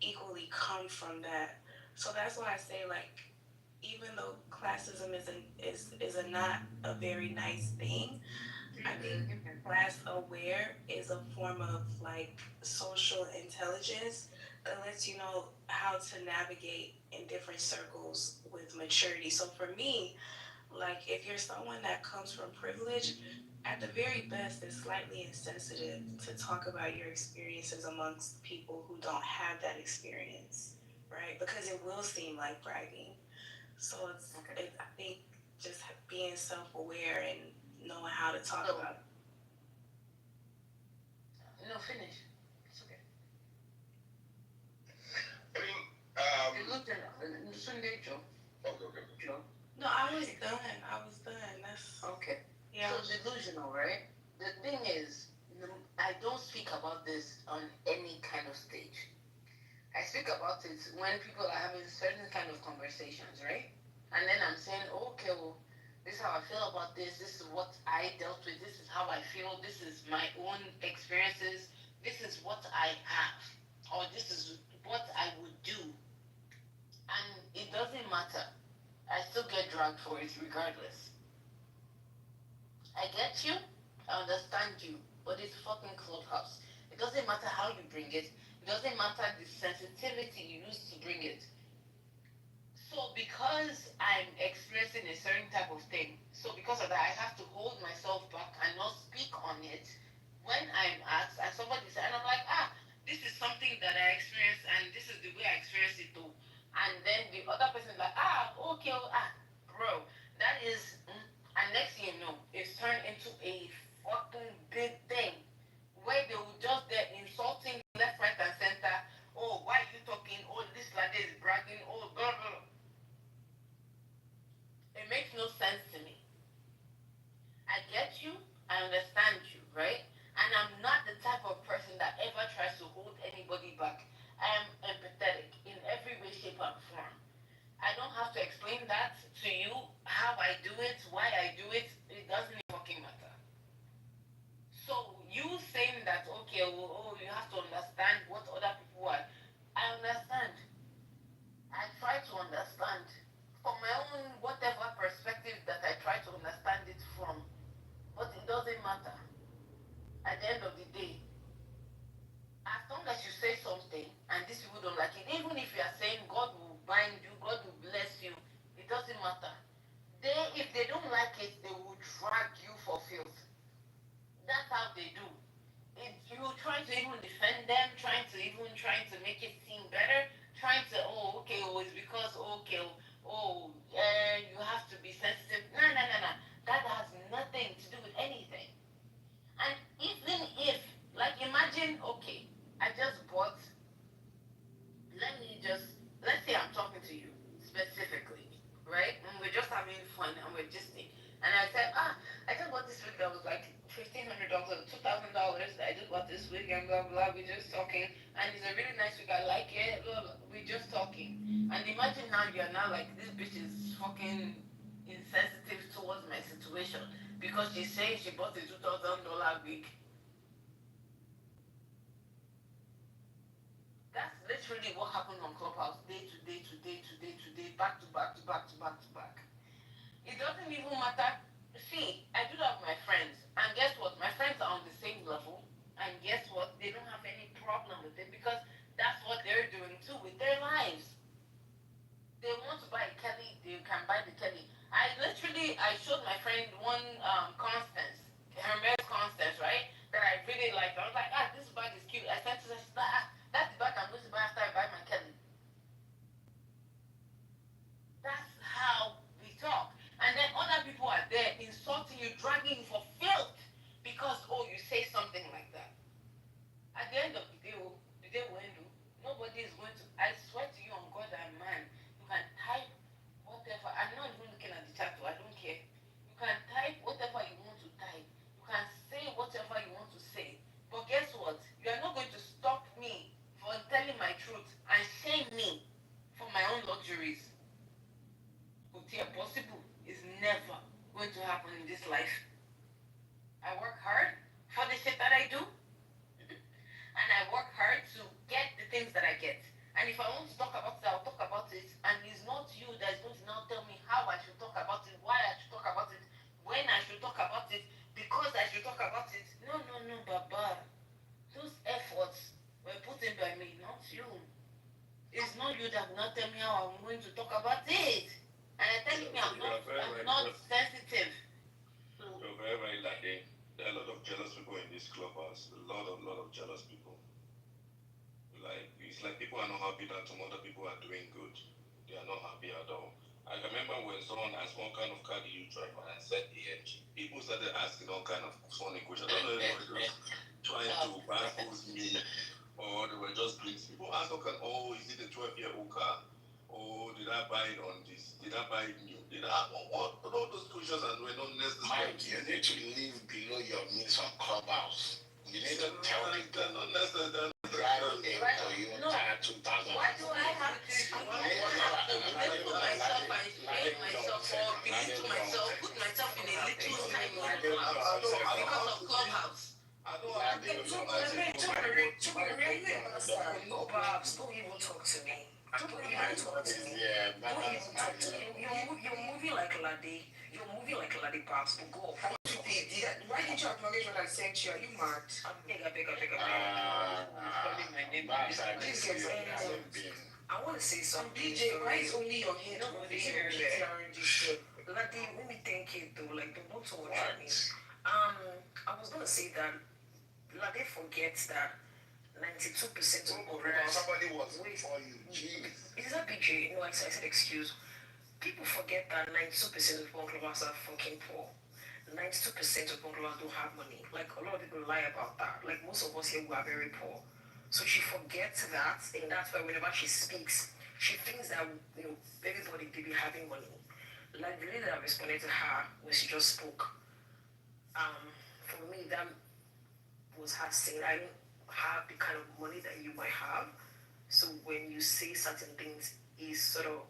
equally come from that. So that's why I say like even though classism is a not a very nice thing, I think class aware is a form of like social intelligence that lets you know how to navigate in different circles with maturity. So for me, like if you're someone that comes from privilege, at the very best, it's slightly insensitive to talk about your experiences amongst people who don't have that experience, right? Because it will seem like bragging. So I think just being self-aware and knowing how to talk about it. No, finish. It's okay. I mean, You looked at Sunday, Joe. okay. Joe. No, I was done. That's Okay. yeah. So delusional, right? The thing is, I don't speak about this on any kind of stage. I speak about it when people are having certain kind of conversations, right? And then I'm saying, okay, well, this is how I feel about this. This is what I dealt with. This is how I feel. This is my own experiences. This is what I have, or this is what I would do. And it doesn't matter. I still get dragged for it regardless. I get you. I understand you. But it's fucking clubhouse. It doesn't matter how you bring it. It doesn't matter the sensitivity you use to bring it. So because I'm experiencing a certain type of thing, so because of that, I have to hold myself back and not speak on it when I'm asked and somebody said, and I'm like, this is something that I experienced and this is the way I experienced it too. And then the other person is like, okay, bro, that is, and next thing you know, it's turned into a fucking big thing where they will just get insulting left, right, and center. Oh, why are you talking? Oh, this like this bragging. Oh, blah, blah. It makes no sense to me. I get you. I understand you, right? And I'm not the type of person that ever tries to hold anybody back. I am empathetic in every way, shape, and form. I don't have to explain that to you, how I do it, why I do it. It doesn't fucking matter. So you saying that, okay, well, you have to understand what other people are. I understand. I try to understand from my own whatever perspective that I try to understand it from. But it doesn't matter. At the end of the day, as long as you say something and these people don't like it, even if you are saying God will bind you, God will bless you, it doesn't matter. If they don't like it, they will drag you for filth. That's how they do. If you trying to even defend them, trying to make it seem better, trying to it's because you have to be sensitive. No. That has nothing to do with anything. And even if, like, imagine, okay, I just bought. Let's say I'm talking to you specifically, right? And we're just having fun and we're just, and I said, I just bought this wig that was like $1,500, $2,000. I just bought this wig and blah blah. We're just talking, and it's a really nice wig. I like it. Blah, blah. We're just talking, and imagine now you're now like this bitch is fucking insensitive towards my situation because she's saying she bought a $2,000 wig. That's literally what happened on Clubhouse day to day to day to day to day, back to back to back to back to back. It doesn't even matter. See, I do that with my friends, and guess what? My friends are on the same level, and guess what? They don't have any problem with it because that's what they're doing too with their lives. They want to buy a Kelly, they can buy the Kelly. I showed my friend one Constance, Hermes Constance, right? That I really liked. I was like, this bag is cute. I sent her, that's the bag I'm going to buy after I buy my Kelly. That's how we talk. And then other people are there insulting you, dragging you for filth because, you that not tell me how I'm going to talk about it. And I tell you, I'm not sensitive. You're very, very lucky. There are a lot of jealous people in this clubhouse. A lot of jealous people. Like, it's like people are not happy that some other people are doing good. They are not happy at all. I remember when someone asked what kind of car do you drive, and I said AMG. People started asking all kind of funny questions. I don't know if they were just trying to baffle me, or they were just doing. People ask all kind. Oh, is it a 12-year-old car? Oh, did I buy it on this? Did I buy it new? Did I what? All those questions and were not necessary. Mike, you need to live below your means on Clubhouse. You need to tell people. They're not necessary. Driving into you entire 2000. Why do I have to label myself and shame myself or belittle myself, put myself in a little tiny because of Clubhouse? No, Babs, don't even talk to me. Don't even talk to me. Don't even talk to me. You're moving like a lady. You're moving like a lady, Babs. But go. Why didn't you acknowledge what I sent you? Are you mad? I want to say something. DJ, why is only your head moving everywhere? Lady, let me think it though. Like, don't watch me. I was gonna say that Lade forgets that 92% of somebody was before you. Jeez. Is that BJ? No, I said excuse. People forget that 92% of Clubhouse are fucking poor. 92% of Clubhouse don't have money. Like, a lot of people lie about that. Like, most of us here, we are very poor. So she forgets that, and that's why whenever she speaks, she thinks that, everybody will be having money. Like, the lady that responded to her when she just spoke, for me, that was her saying, I don't have the kind of money that you might have. So when you say certain things, it sort of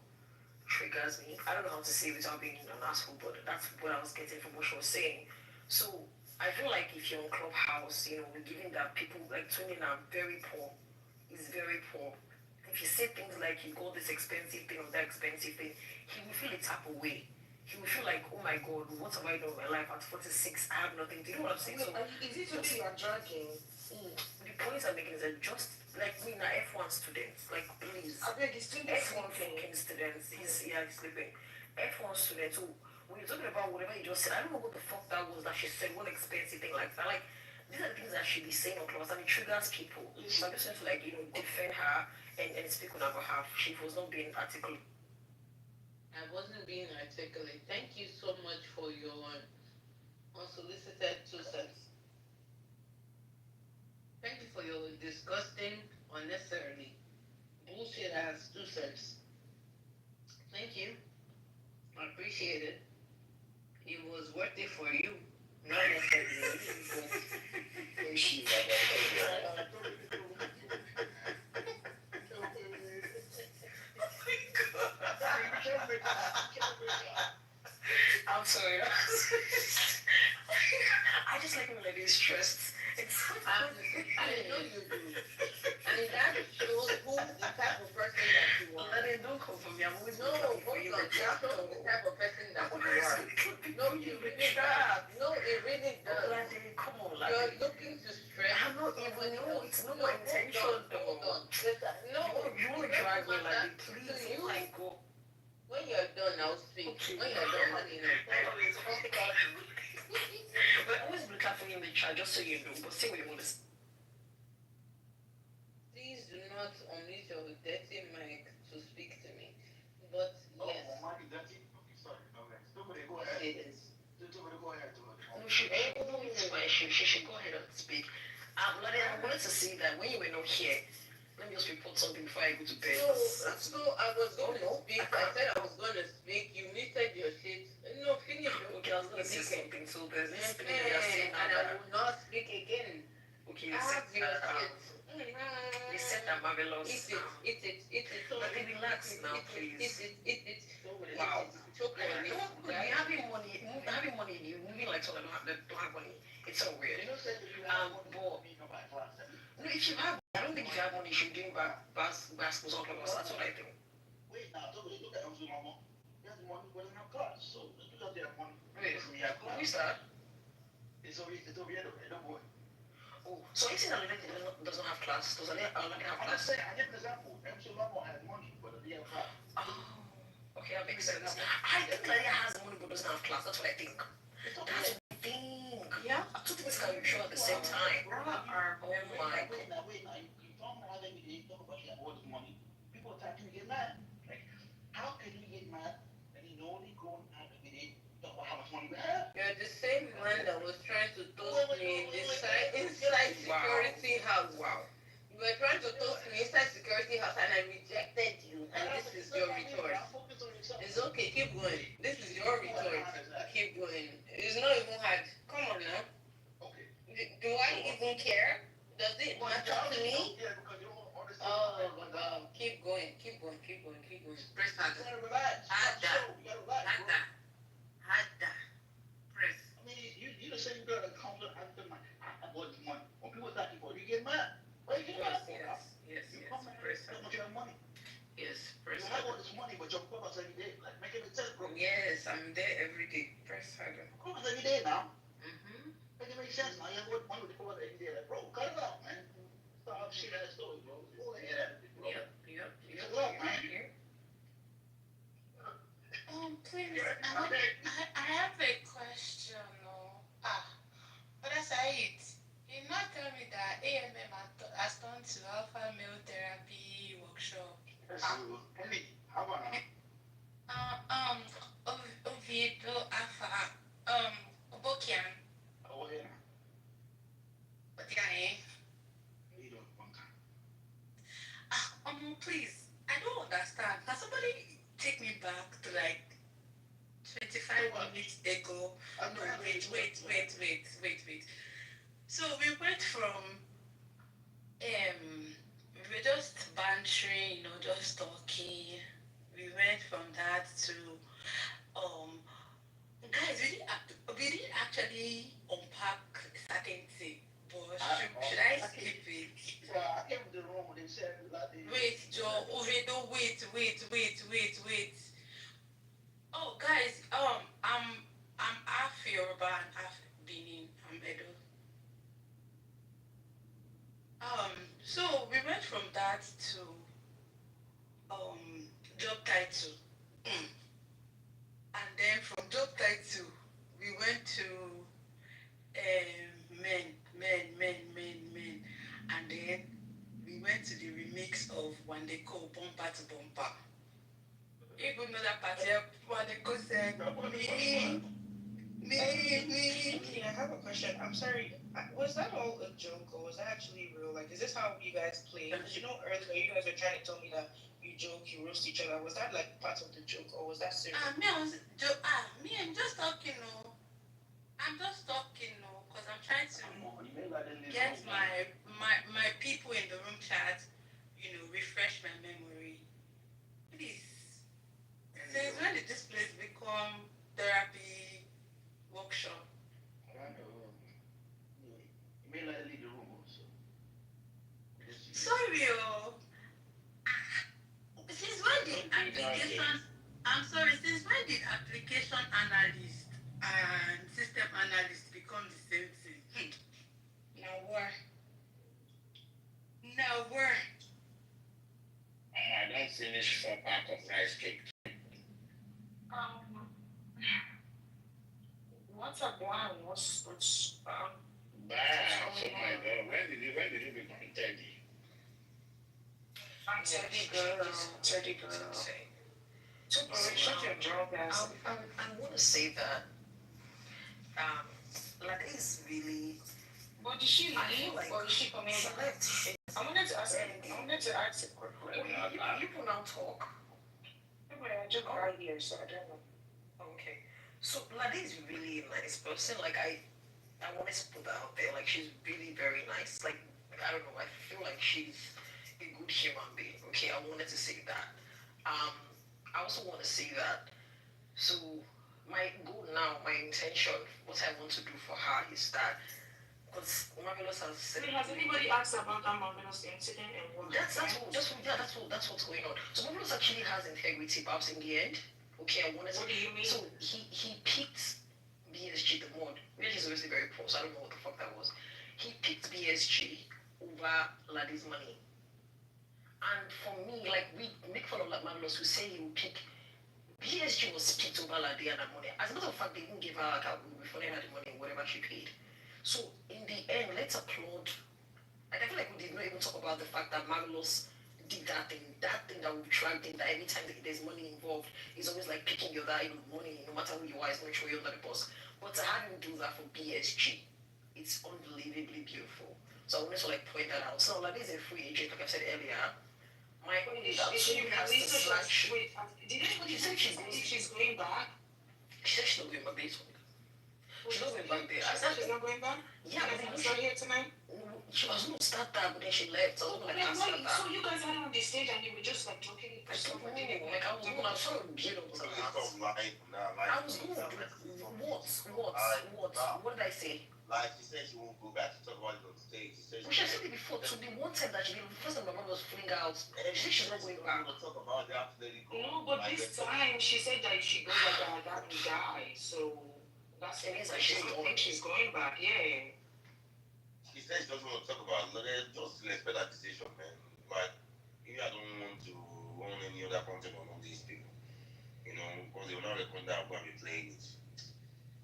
triggers me. I don't know how to say it without being an asshole, but that's what I was getting from what she was saying. So I feel like if you're on Clubhouse, given that people like Twinning are very poor, is very poor. If you say things like you got this expensive thing or that expensive thing, he will feel a tap away. He will feel like, oh my God, what have I done in my life at 46? I have nothing. Do you know what I'm saying? So, is it something you're dragging? The points I'm making is that just like me, now F1 students, like please. I beg you, F1 fucking students. He's sleeping. F1 students who, when you're talking about whatever you just said, I don't know what the fuck that was that she said, one expensive thing like that. Like, these are the things that she be saying on Clubhouse and it triggers people. So I'm just trying to defend her and speak on her behalf. She was not being articulate. I wasn't being articulate. Thank you so much for your unsolicited 2 cents. Thank you for your disgusting, unnecessarily bullshit ass 2 cents. Thank you. I appreciate it. It was worth it for you. Not necessarily. I'm sorry. I just like when I get stressed. I know you do. And that shows who the type of person that you are. Don't come for me. I'm always hold on. That shows the type of person that you are. No, you really does. No, it really does. Come on, you're looking to stress. I'm not even. No, it's not my intention. Hold on. No, you want to drag me like this, please. Oh my God. When you're done, I'll speak. Okay. When you're done, let me know. But always be careful in the chat, just so you know. But say what you want to say. Please do not unmute your dirty mic to speak to me. But yes. Oh, mic is dirty? Okay, sorry. Okay. Nobody go ahead. It is. Nobody go ahead. No, she should go ahead and speak. Lade, I wanted to say that when you were not here, let me just report something before I go to bed. No, I was going to speak. I said I was going to speak. You muted your shit. No, finish. Okay, I was going to say something. So there's this thing that you're saying now. And I will not speak again. Okay, I have your shit. You said that marvelous. Eat it. But relax now, please. Eat it. Wow. You're having money, you're moving like someone that don't have money. It's so weird. But no, if you have, I don't think if you have money, you should be doing basketball on Clubhouse. That's what I think. Wait, now, look at how mama. You have money when you have cars. So, look at their money. Wait, who is that? It's over here, don't worry. Oh, so anything that doesn't have class, does it have class? I give an example. MC Lomo has money, but he has class. Oh, okay, that makes sense. I think Lydia has money but doesn't have class. That's what I think. That's what I think. Yeah. Two things can be true at the same time. Oh my God. Wait now. You talk about every day, you talk about you have all this money. People are talking to get mad. Like, how can you get mad and you know only going out every day, talk about how much money we have? You're the same man that was trying to toast me inside security house. Wow. You were trying to toast me inside security house and I rejected you. And this is your retort. It's okay, keep going. This is your retort. Keep going. It's not even hard. Come on now. Okay. Do I even care? Does it matter to me? Oh, God. Keep going. Press harder. Relax. Harder. Press. I mean, you the same girl that comes up after I bought the money. When people ask you for it, you get mad. Why you get mad for? Yes. You come and Press how much you have money. Yes, You press have all harder. this money, but your purpose every day. Like, make it make sense, bro. Yes, I'm there every day. Press harder. Purpose every day now. Mm-hmm. Make it make sense now. You have all the money with the purpose every day. Like, bro, cut it out, man. Stop shit ass story, bro. You don't hear that, bro. Yep. Cut it out, man. Please, I have a question. But I say it. You not tell me that AMM has gone to Alpha Male Therapy workshop. Hey, how about now? Oviedo Alpha, Bokian. Oh, yeah. But yeah, You don't want time. Please, I don't understand. Can somebody take me back to like 25 minutes ago? No, wait. So we went from we were just bantering, just talking. We went from that to guys, we didn't actually unpack certain things. But should I skip it? Well, I came to the room when they said like they. Wait, Joe, wait. Oh, guys, I'm half Yoruba and half Benin. I'm Edo. So we went from that to job title, and then from job title we went to men, and then we went to the remix of Wandeko Bumper to Bumper. Even though that party, Wandeko said me. Okay, I have a question. I'm sorry. Was that all a joke or was that actually real? Like, is this how you guys play? Because earlier you guys were trying to tell me that you joke, you roast each other. Was that like part of the joke or was that serious? I'm just talking, because I'm trying to get my people in the room chat, refresh my memory. Please. Since when did this place become therapy workshop? You may let leave the room also. Sorry, since when did application? I'm sorry. Since when did application analyst and system analyst become the same thing? Now where? I don't finish 4 pack of rice cake. What's up, wow? What's Oh my God, when did you become Teddy? I'm Teddy girl. So, shut your jaw, guys. I want to say that, Lade is really. But did she leave or is she coming back? Left. I wanted to ask a quick question. You can now talk. I just got here, so I don't know. Okay. So Lade is really a nice person. Like I wanted to put that out there. Like she's really very nice. Like I don't know. I feel like she's a good human being. Okay. I wanted to say that. I also want to say that. So my goal now, my intention, what I want to do for her is that. Because Marvelous has said. Has anybody asked about that Marvelous incident and what? That's what's going on. So Marvelous actually has integrity, perhaps in the end. Okay, I wanted to. What do you mean? So he picked BSG the mod. BSG is obviously very poor, so I don't know what the fuck that was. he picked BSG over Ladi's money. And for me, like, we make fun of like Magnus who say he will pick BSG was picked over Ladi and her money. As a matter of fact, they didn't give her like a refunded her the money, whatever she paid. So in the end, let's applaud. Like, I feel like we did not even talk about the fact that Magnus did that thing that we tried thing that every time there's money involved, it's always like picking your that money, no matter who you are, it's make sure you're under the bus. But to have him do that for BSG, it's unbelievably beautiful. So I wanted to like point that out. So like this is a free agent, like I said earlier. My own is absolutely has to slash. Wait, did anybody say she's going back? She said she's not going back there. She's not going back there. She said she's not going back? Yeah, but I'm not here tonight. She was going to start that, but then she left. So, like, so you guys had her on the stage and you were just like joking. I don't know. Like I was trying to get up to her. I was going to what did I say? Like she said she won't go back to talk about it on stage. She said it before. To the one time that she did, the first time my mom was fling out, she said she's not going back. Talk about it after they go. No, but like this time she said that if she goes like that will die. So that's it. Means that she don't think she's going back. Yeah. She said she doesn't want to talk about it. Just respect that decision, man. Like, I don't want to own any other content on all these people. You know, because they will not record that I'm going to be playing it.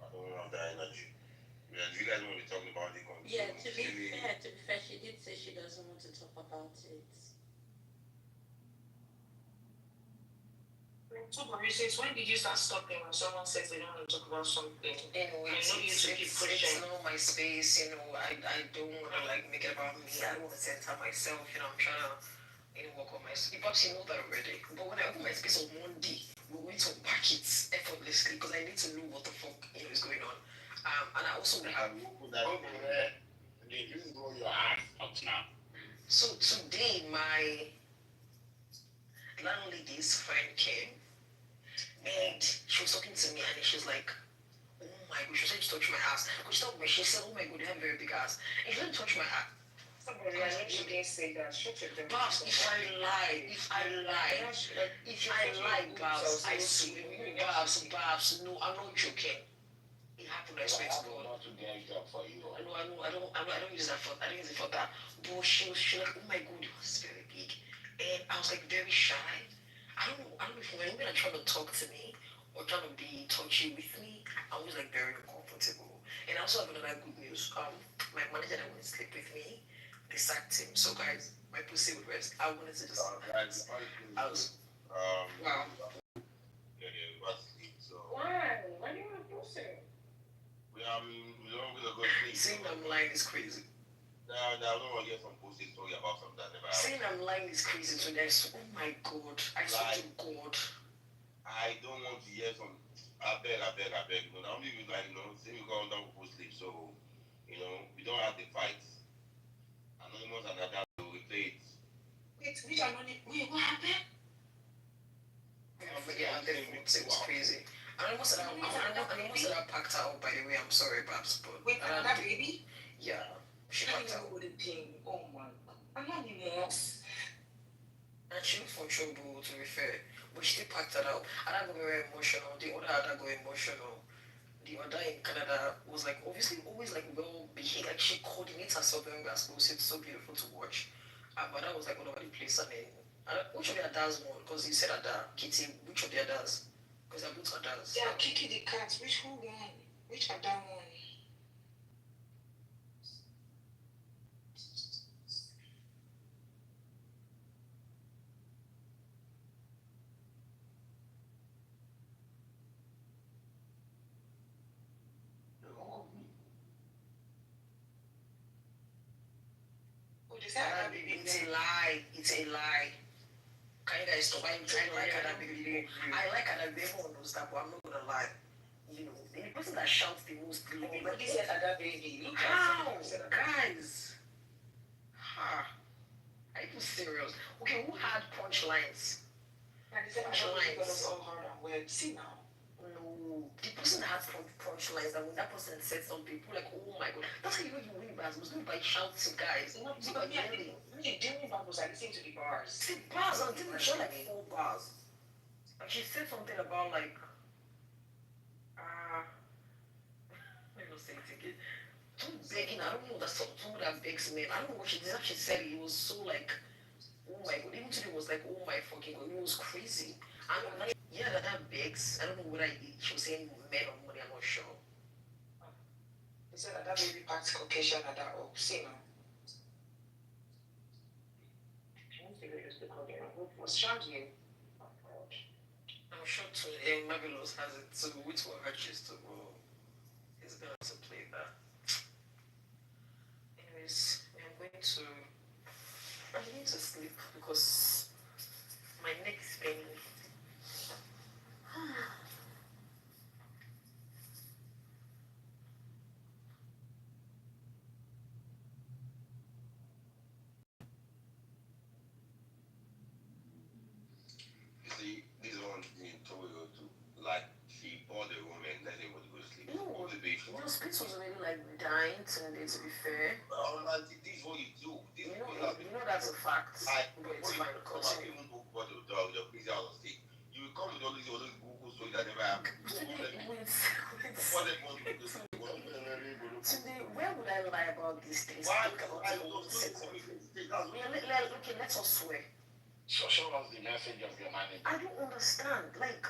I don't have that energy. Yeah, you guys want to be talking about it. Yeah, to be fair, she did say she doesn't want to talk about it. So, Maurice, when did you start stopping when someone says they don't want to talk about something? Anyway, it's not my space, I don't want to like make it about me. I don't want to censor myself, I'm trying to work on my space. You perhaps know that already. But when I open my space on Monday, we're going to unpack it effortlessly because I need to know what the fuck is going on. And I also have. You blow your ass out now. So today, my landlady's friend came, and she was talking to me, and she was like, "Oh my god!" She said, "Touch my ass." Because she said, "Oh my god, you have very big ass." And she didn't touch my ass. Somebody, I know she didn't say that. Shut your damn Babs, if I lie, Babs, I swear, Babs, no, I'm not joking. It happened, I swear to God. Not to get a job for you. I don't use that for. I don't use it for that. But she was like, "Oh my god, it was very big," and I was like very shy. I don't know if when women are trying to talk to me or trying to be touchy with me, I was like very uncomfortable. And I also have another good news. My manager that wouldn't sleep with me, they sacked him. So guys, my pussy would rest. I wanted to just. Wow. Why? Why do you want to post it? We're not going to go sleep. Saying I'm lying is crazy. No, I don't want to get some posting story about something that never happened. Saying I'm lying is crazy. So there's, oh my god, I swear to God. I don't want to hear some. I beg. Now we like, saying we go down for sleep. So, we don't have the fights. Anonymous and that we play it. Wait, which anonymous? Wait, what happened? Yeah, it was crazy. I almost said I packed out, by the way. I'm sorry, Babs, but. Wait, that baby? Yeah, she packed out. Oh my god. Anonymous. And she looked for trouble, to be fair. But she still packed that out. I don't go very emotional. The other had go emotional. The other in Canada was like, obviously, always like well behaved. Like she coordinates herself when we are supposed to. It's so beautiful to watch. But that was like all over the place. And then, which of the others won? Because you said Ada, Kitty, which of the others? Because I both others. Yeah, Kiki the cat. Which who won? Which Ada won? It's a lie. Can you guys stop? I like Ada Baby. I like Ada Baby. Everyone knows that, but I'm not gonna lie. The person that shouts the most. Everybody said Ada Baby. How? Guys. Are you serious? Okay, who had punchlines? Punchlines. All hard and weird. See now. No, the person that has punchlines, and when that person said something, people like, oh my god, that's how you win bars. It was not by shouting, guys. No, but during bars, I listened to the bars. The bars, I didn't show like 4 bars. And she said something about like, let me not say it again. begging. I don't know that someone that begs men. I don't know what she did. She said it was so like, oh my god. Even today was like, oh my fucking god. It was crazy. And like, yeah, that begs. I don't know whether she was saying men or money. I'm not sure. He said that baby part Caucasian and that see no. What's shaggy? I'm sure too. Marvelous has it too. Which one her cheese to go? He's gonna have to play that. Anyways, I'm going to sleep because my neck is paining. You see, this one in Toyo too. Like, she bought the room and let everybody go to sleep. No, your space was already like dying today, to be fair. This is what you do. You know that's a fact. But it's fine. Continue. Even book what you do, you're busy out of state. You will come with all these Google stories that never happen. Today, where would I lie about these things? Why? Okay, let us swear. So show us the message of your manager. I don't understand. Like,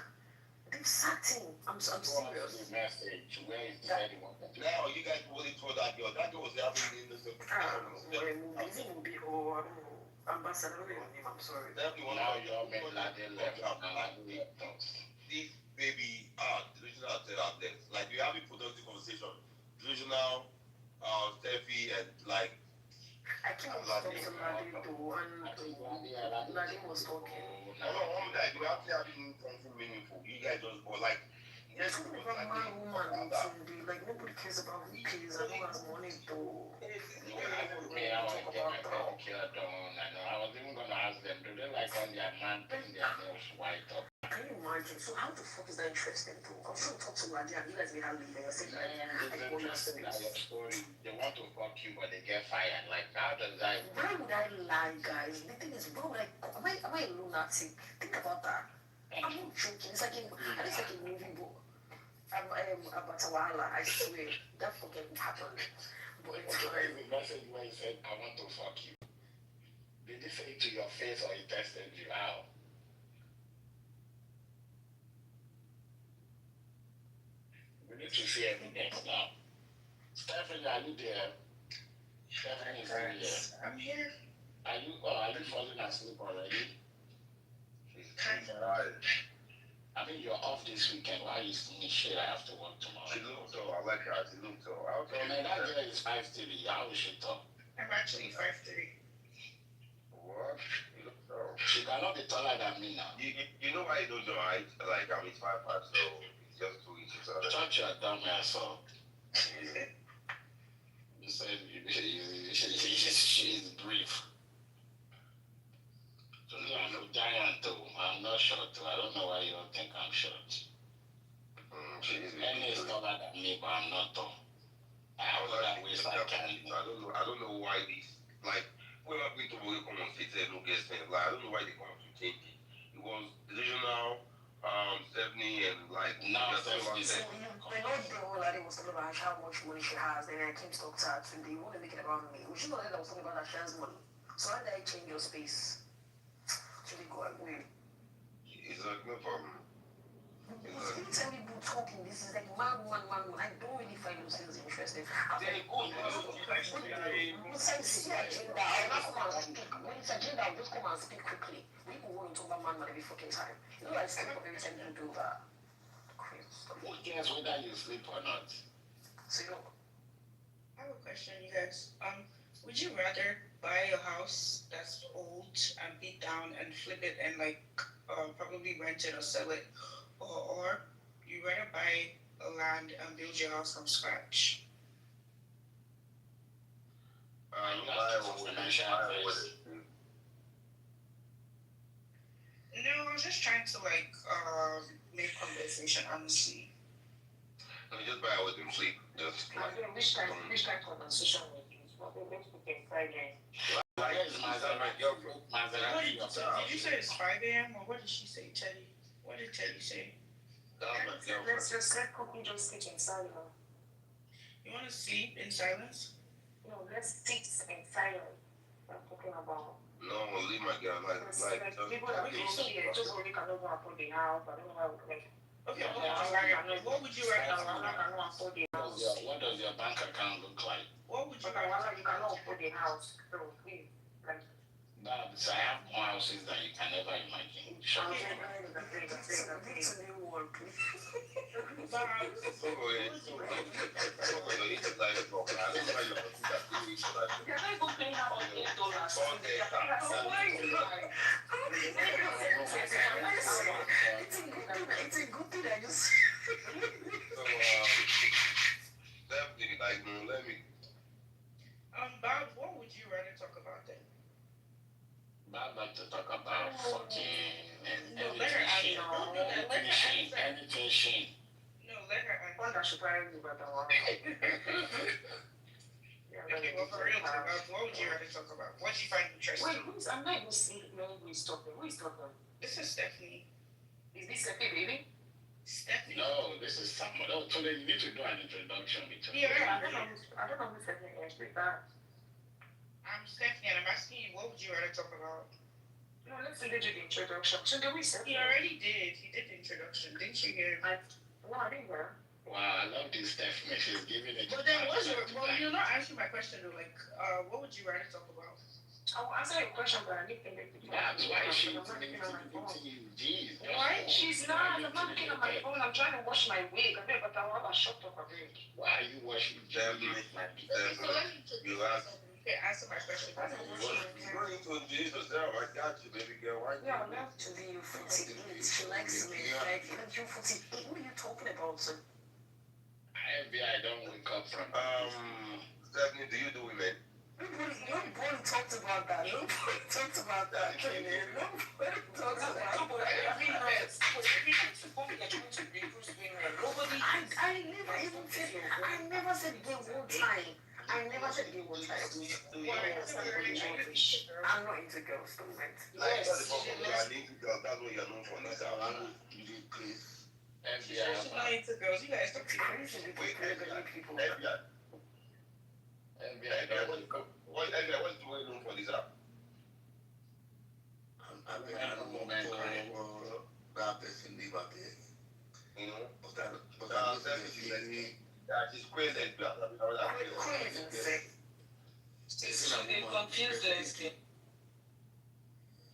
they've sacked him. I'm serious. The message. Where is the said he wanted to? Now, you guys really told that girl. That girl was having in the Ambassador, I'm sorry. Now you're Ben Laden left. This baby, delusional therapists. Like, we having productive conversation. Delusional, Steffi, and like. I came up talking to Lade though, and Lade was talking. No, we actually having something meaningful. You guys just go like. Yes, about man, woman, like nobody cares about who pays and who has money though. I was even gonna ask them, do they like on their man putting their nails white up? Can you imagine? So how the fuck is that interesting though? I'm sure talk to Lade and you guys may have leave and say story. They want to fuck you but they get fired. Like how does that? Why would I lie, guys? The thing is, bro, like am I a lunatic? Think about that. I'm not joking. It's like a movie book. About Awala, I swear, that fucking happened. But it's the message where he said, I want to fuck you. Did he say it to your face or he tested you out? We need to see evidence now. Stephanie, are you there? Stephanie is here. I'm here. Are you falling asleep already? Kind of. I mean, you're off this weekend. Why are you seeing shit? I have to work tomorrow. She looked so. I like her. She looked so. Man, that girl is 5'3". How is she tall? I'm actually 5'3". What? You look so. She cannot be taller than me now. You know why you don't know height? Like, I'm 5'5", so it's just 2 inches. Touch your dumb ass up. You said she's brief. I'm a giant too. I'm not short too. I don't know why you don't think I'm short. Any is taller than me, but I'm not tall. I have that waist I can. I don't know why this, like, when I've been to work on state, no guest thing. Like, I don't know why they come to change it. It was delusional, Stephanie, and like, now Stephanie. So they know the whole lady was talking about how much money she has, then I came to talk to her today. You want to make it about me. We should know that I was talking about that she has money. So how did I change your space? Actually go away. It's like no problem. Every time people talking, this is like man. I don't really find those things interesting. They're good. It's agenda. I'll just come and speak. When it's agenda, I'll just come and speak quickly. We can want to talk about man every fucking time. You know, I sleep up every time you do that. Who cares whether you sleep or not? So you know. I have a question, you guys. Would you rather buy a house that's old and beat down and flip it and like probably rent it or sell it, or you rather buy a land and build your house from scratch? No, I was just trying to like make conversation honestly. Let me just buy it with them sleep. Just like. Which kind of conversation with you? Did you say it's 5 a.m. or what did she say, Teddy? What did Teddy say? Let's just let Cookie just speak inside now. You want to sleep in silence? No, let's sit in silence. I'm talking about. No, leave my girl like people that Okay, go so here, just only cannot go afford the house. I don't know why we like. okay, what would you rather? Cannot afford the house. What does your bank account look like? What would you But rather? you cannot afford the house. So please, like. Babs, I have more houses that you can never imagine. Sure. It's a good thing I just. Definitely, like, let me. Bob, what would you rather talk about then? I'd like to talk about fucking and No, let her answer. anything Shane. No, let her answer. What I should probably do about that one. Okay, well, for real, what would you rather talk about? What do you find interesting? Wait, I'm not even seeing who is talking. Who is talking? This is Stephanie. Is this Stephanie, baby? Stephanie. No, this is someone. Oh, so then you need to do an introduction between. Yeah, I don't know who Stephanie is. That. I'm Stephanie, and I'm asking you, what would you rather talk about? No, let's do the introduction. So the research. He already did. He did the introduction. Didn't you hear him? No, I didn't hear. Wow, I love this Stephanie. She's giving it. But then, you're not answering my question though. Like, what would you rather talk about? I'll answer your question, but I need to make it. Babs, why is she Jeez. Why? She's not. I'm not looking at my phone. I'm trying to wash my wig. I mean, but I want to shut up a wig. Why are you washing? Definitely. So let me answer my question. I got you, baby girl. Why? Yeah, I love to be 48. She likes me. Like, you 48. What are you talking about, sir? I don't wake up from. Stephanie, do you do women? Nobody talked about that. Nobody talked about that. Nobody talked about that. Every night, nobody. I never said gay one time. I never said gay one time. I'm not into girls, don't mind. That's the problem. I need to girls. That's what you're known for. That's how I She's not into girls. You guys talk to crazy people. What's the way known for this app? I don't know, man. That person live out there. You know? She's crazy. They confused the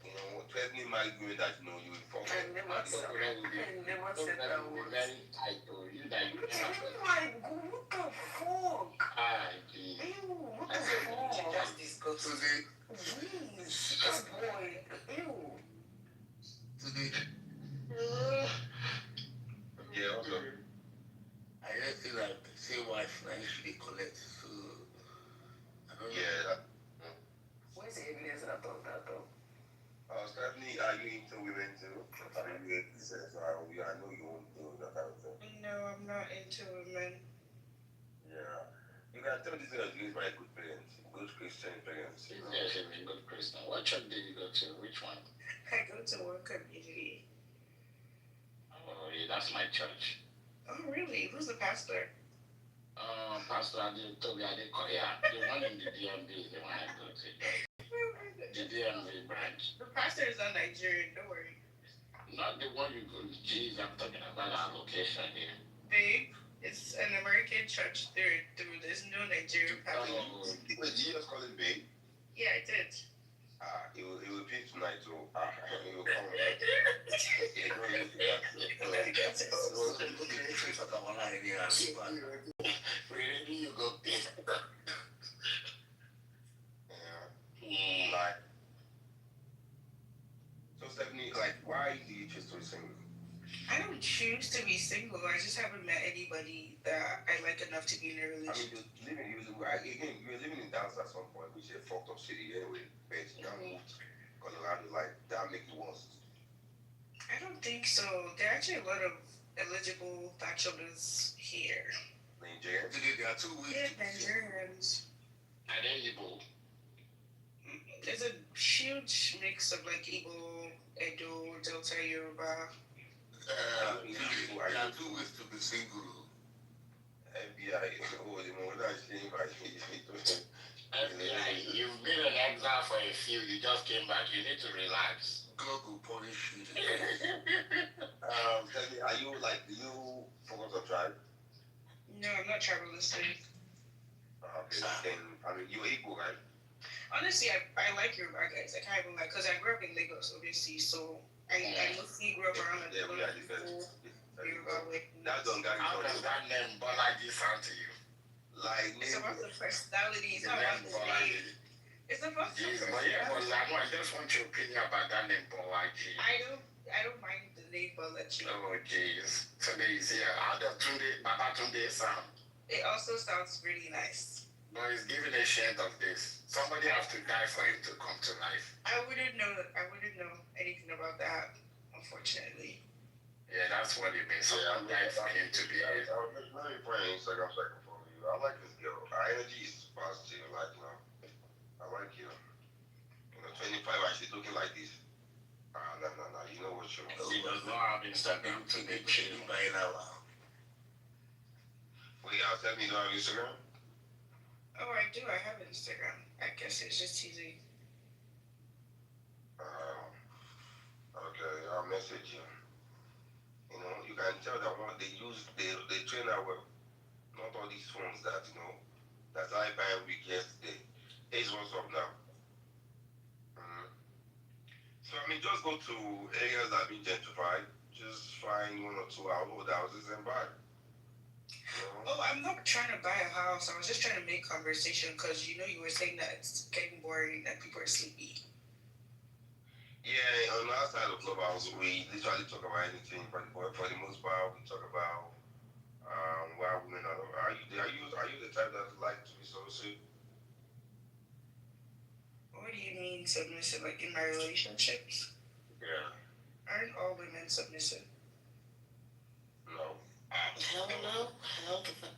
you know, Stephanie might do that, you know, you will fuck. I never said that word. Very tight, though. You like. Oh my God, what the fuck? Ew, what the fuck? That's disgusting. Jeez, this boy. Ew. Yeah, also. I just feel like the same wife I usually collect, so I don't know. Yeah. Where's the evidence about that though? Stephanie, are you into women too? Are you into sex? I know you won't do that kind of thing. No, I'm not into women. Yeah. You can tell this girl is my good parents, good Christian parents. She's a good Christian. What church did you go to? Which one? I go to one community. Oh, yeah, that's my church. Oh, really? Who's the pastor? Pastor Kitover, the one in the DMV is the one I go to. The DMV branch. The pastor is not Nigerian, don't worry. Not the one you go to. Jeez, I'm talking about our location here. Babe, it's an American church. There's no Nigerian pastor. Wait, did you just call him babe? Yeah, I did. He will be tonight, so he will come. Really, you go Like, so Stephanie, like, why do you choose to be single? I don't choose to be single. I just haven't met anybody that I like enough to be in a relationship. You're living in Dallas at some point, which is a fucked up city anyway. But you can't move to Colorado, like, that make it worse. I don't think so. There are actually a lot of eligible bachelors here. Nigerians? There are two ways. Yeah, Nigerians. Are they Igbo? There's a huge mix of like Igbo, Edo, Delta, Yoruba. There are two ways to be single. FBI, oh, the more that came back, FBI, you've been an exile for a few, you just came back, you need to relax. God will punish you. Tell me, are you like, do you focus on tribe? No, I'm not tribalistic. Okay, then, I mean, you're equal, right? Honestly, I like Yoruba guys. I can't even like, because I grew up in Lagos, obviously, so I mostly grew up around like Yeah, we are different. Yoruba way. That don't get How does that name Bolaji sound to you? like, It's about the personality, it's The not about name the name. Bolaji. It's about the Jeez, but yeah, but personality. I just want your opinion about that name Bolaji. I don't mind the name Bolaji. Oh, jeez. So there you see, how does Baba Tunde sound? It also sounds really nice. No, he's giving a shade of this. Somebody has to die for him to come to life. I wouldn't know anything about that, unfortunately. Yeah, that's what it means. Someone died for him to be here. Let me put an Instagram so I can follow you. I like this girl. Her energy is positive, like, you know. I like you. You know, 25 and she's looking like this. No. You know what you're He does not have Instagram to be chill by now. Wait, tell me you don't have Instagram? Oh, I do. I have Instagram. I guess it's just easy. Okay, I'll message you. You know, you can tell that one they train our well. Not all these phones that, you know, that I buy week yesterday. Here's what's up now. So, I mean, just go to areas that have been gentrified. Just find 1 or 2 old houses and buy. Oh, I'm not trying to buy a house. I was just trying to make conversation because you were saying that it's getting boring, that people are sleepy. Yeah, on our side of Clubhouse, we literally talk about anything, but for the most part, we talk about why women are you the type that like to be submissive? What do you mean submissive? Like in my relationships? Yeah. Aren't all women submissive? No. Hell no. Hell the fuck.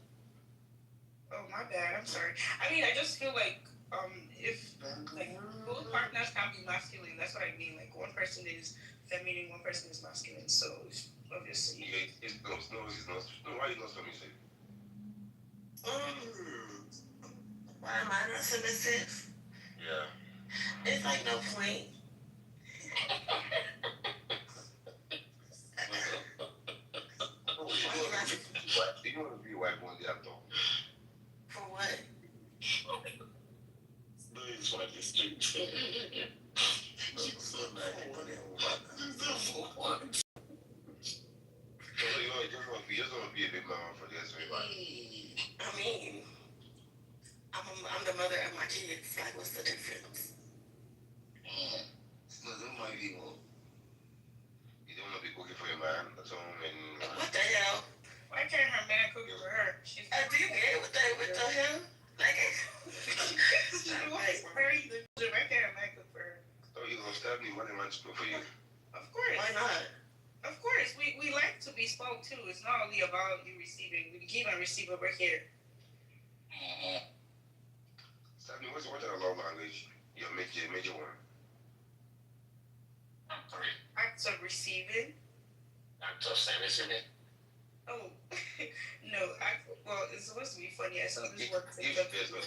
Oh, my bad. I'm sorry. I mean, I just feel like if like both partners can be masculine, that's what I mean. Like one person is feminine, one person is masculine. So obviously, It's not. No, why are you not submissive? Why am I not submissive? Yeah. It's like no point. Do you want to be a wife one day after? For what? No, it's what the street. So you just want to be a big mama for the rest of your life. I mean, I'm the mother of my kids. Like, what's the difference? No, don't mind anymore. You don't want to be cooking for your man at home and. What the hell? why can't her man cook for her? She's Do you get it? What the hell? Like, she wants marry the why can't her man cook for her? So you gonna stab me when I want to cook for you? Of course. why not? Of course, we like to be spoke to. It's not only about you receiving. We give and receive over here. Stab me. What's your love language? Your major one. Acts of receiving. Acts of service, Oh, no. Well, it's supposed to be funny. I saw this one If TikTok. there's no,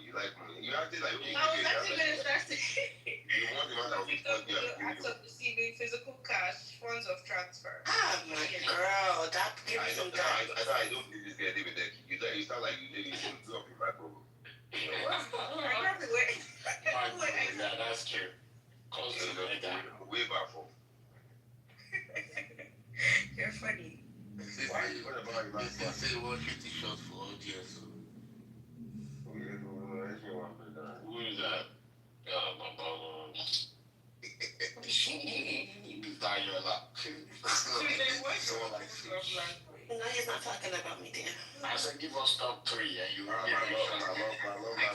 you like money. You acted like you. I was actually going to start You want the man that will TikTok fuck video, you. acts of receiving physical cash, funds of transfer. Ah, my girl. That give me some time. I don't believe this guy David Deck. You sound like you grew up in my bubble. I probably went. Yeah, that's true. Close to the guy. Way back for. You're funny. What about your man? They say 150 shots for audience. Who is that? You die your luck. No, he's not talking about me, dear. I said give us top 3 and you I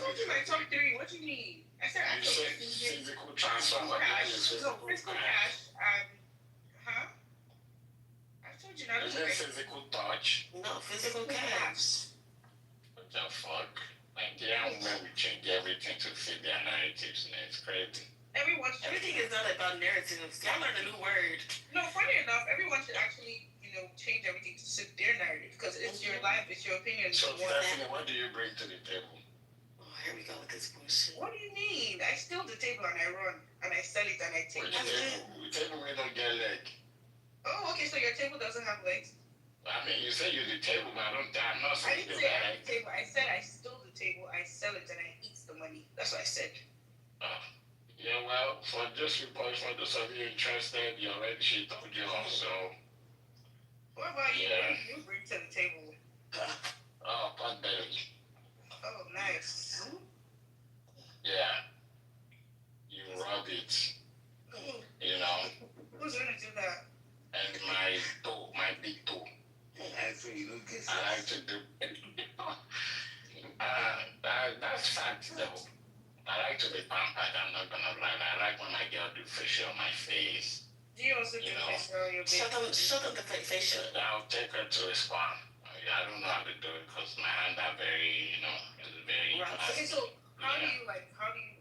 told you my top 3. What do you mean? I said You said physical transfer. physical cash and huh? I told you not Is to it pay. physical touch? No, physical cash. What the fuck? Like, damn, when we change everything to fit their narratives, and it's crazy. Everyone should, Everything is not about narratives. Y'all learned a new word. no, funny enough, everyone should actually, change everything to suit their narrative because it's your life, it's your opinion. So, Stephanie, what do you bring to the table? Oh, here we go with this bullshit. What do you mean? I steal the table and I run and I sell it and I take it. We table we don't get leg. Oh, okay. So your table doesn't have legs. I mean, you say you're the table, but I'm not I saying didn't the say I leg. the table. I said I stole the table, I sell it, and I eat the money. That's what I said. Yeah, well, for those of you interested, she told you also. What about you? Yeah. What do you bring to the table? Oh, pot belly. Oh, nice. Yeah. You rub it, you know, Who's gonna do that? and my big toe. Actually, look at I like to do. That's fact though. I like to be pampered. I'm not gonna lie. I like when my girl do facial on my face. Do you also do facial on your baby? Show them the facial. I'll take her to a spa. I don't know how to do it because my hands are very, very. Right. Okay, so how do you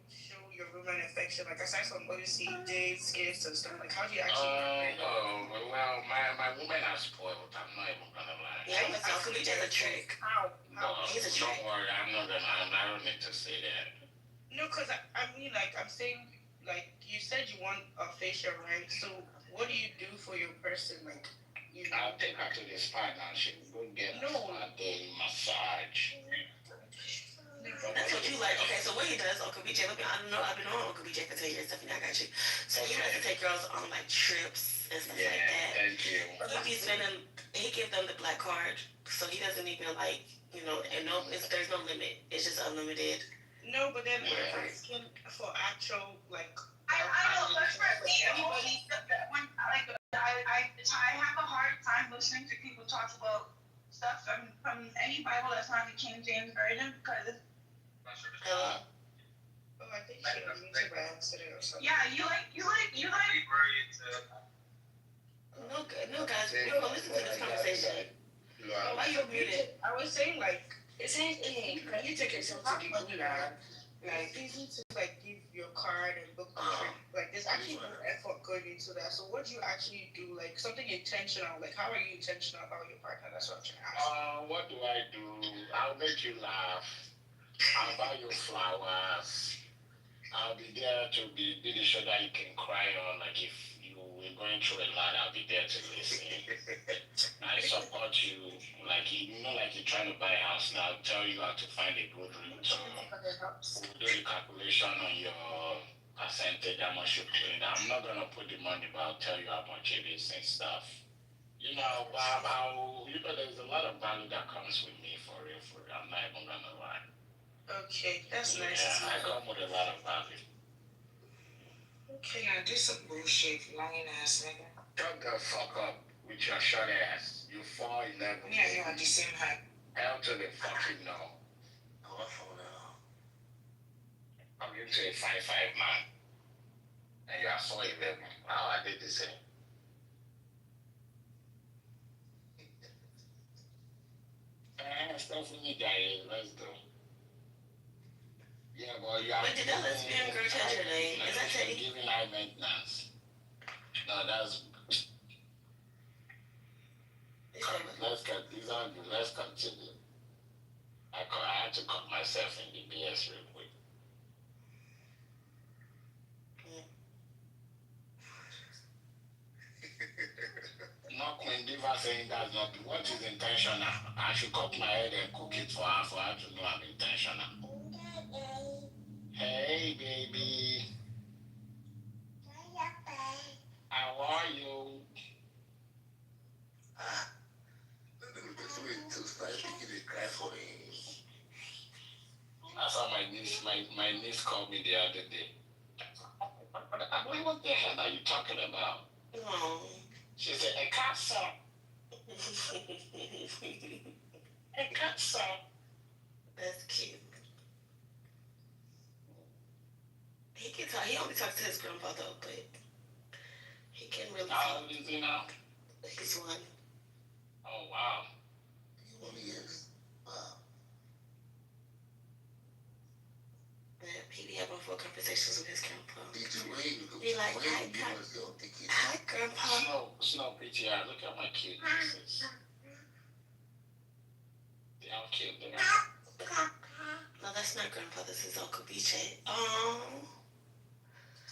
show your woman affection? Like aside from obviously dates, gifts, and stuff. Like how do you actually? Well, my woman are spoiled. I'm not even gonna lie. Yeah, but Uncle BJ has a trick. How? He's a trick. Don't worry, I don't need to say that. No, because I mean, like, I'm saying, like, you said you want a facial, right? So, what do you do for your person? Like, I'll take her to the spa now. She will go get a spa day massage. That's what you like. Okay, so what he does, Uncle BJ, look, I don't know, I've been on Uncle BJ for 10 years, Stephanie, I got you. So he likes to take girls on, like, trips and stuff like that. Thank you. He gives them the black card, so he doesn't even, like, there's no limit. It's just unlimited. No, but then we're asking for actual, like... I know, let's repeat anybody. I have a hard time listening to people talk about stuff from any Bible that's not the King James Version because... Oh, I think she unmuted by accident or something. Yeah, you like... No, guys, we're gonna listen to this conversation. Why you muted? I was saying, like, it's anything. Can you take yourself to the moon now? Like, it's easy to, like, give your card and book the trip. Like, there's actually no effort going into that. So what do you actually do? Like, something intentional. Like, how are you intentional about your partner? That's what I'm trying to ask. What do I do? I'll make you laugh. I'll buy you flowers. I'll be there to be the shoulder you can cry on. Like, if you were going through a lot, I'll be there to listen. I support you. Like, like you're trying to buy a house now, I'll tell you how to find a good route. We'll do the calculation on your percentage, how much you put in. I'm not going to put the money, but I'll tell you how much it is and stuff. There's a lot of value that comes with me for real. I'm not even going to lie. Okay, that's nice. Yeah, I come with a lot of value. Okay, now this some bullshit, lying ass nigga. Shut the fuck up with your short ass. You 4'11". Yeah, you are the same height. Hell to the fucking no. I'm into a 5'5" man. And you are 4'11". Wow, I did the same. Stephanie, let's go. Yeah, well, you are. But did that lesbian girl change her name? Is that Teddy? Giving high maintenance. No, that's. Let's continue. I had to cut myself in the BS real quick. Not Queen Diva saying that's not what is intentional. I should cut my head and cook it for her to know I'm intentional. Hey, baby. How are you? I saw my niece called me the other day. What the hell are you talking about? Oh. She said, a cat song. A cat song. That's cute. He can talk. He only talks to his grandpa though, but he can really talk. How old is he now? He's 1. Oh, wow. He is. Wow. Yeah, he be having full conversations with his grandpa. Did you wait? Be like, hi, grandpa. So personal PTR. Look at my cuteness. They all cute. They are. No, that's not grandpa. This is Uncle BJ. Oh,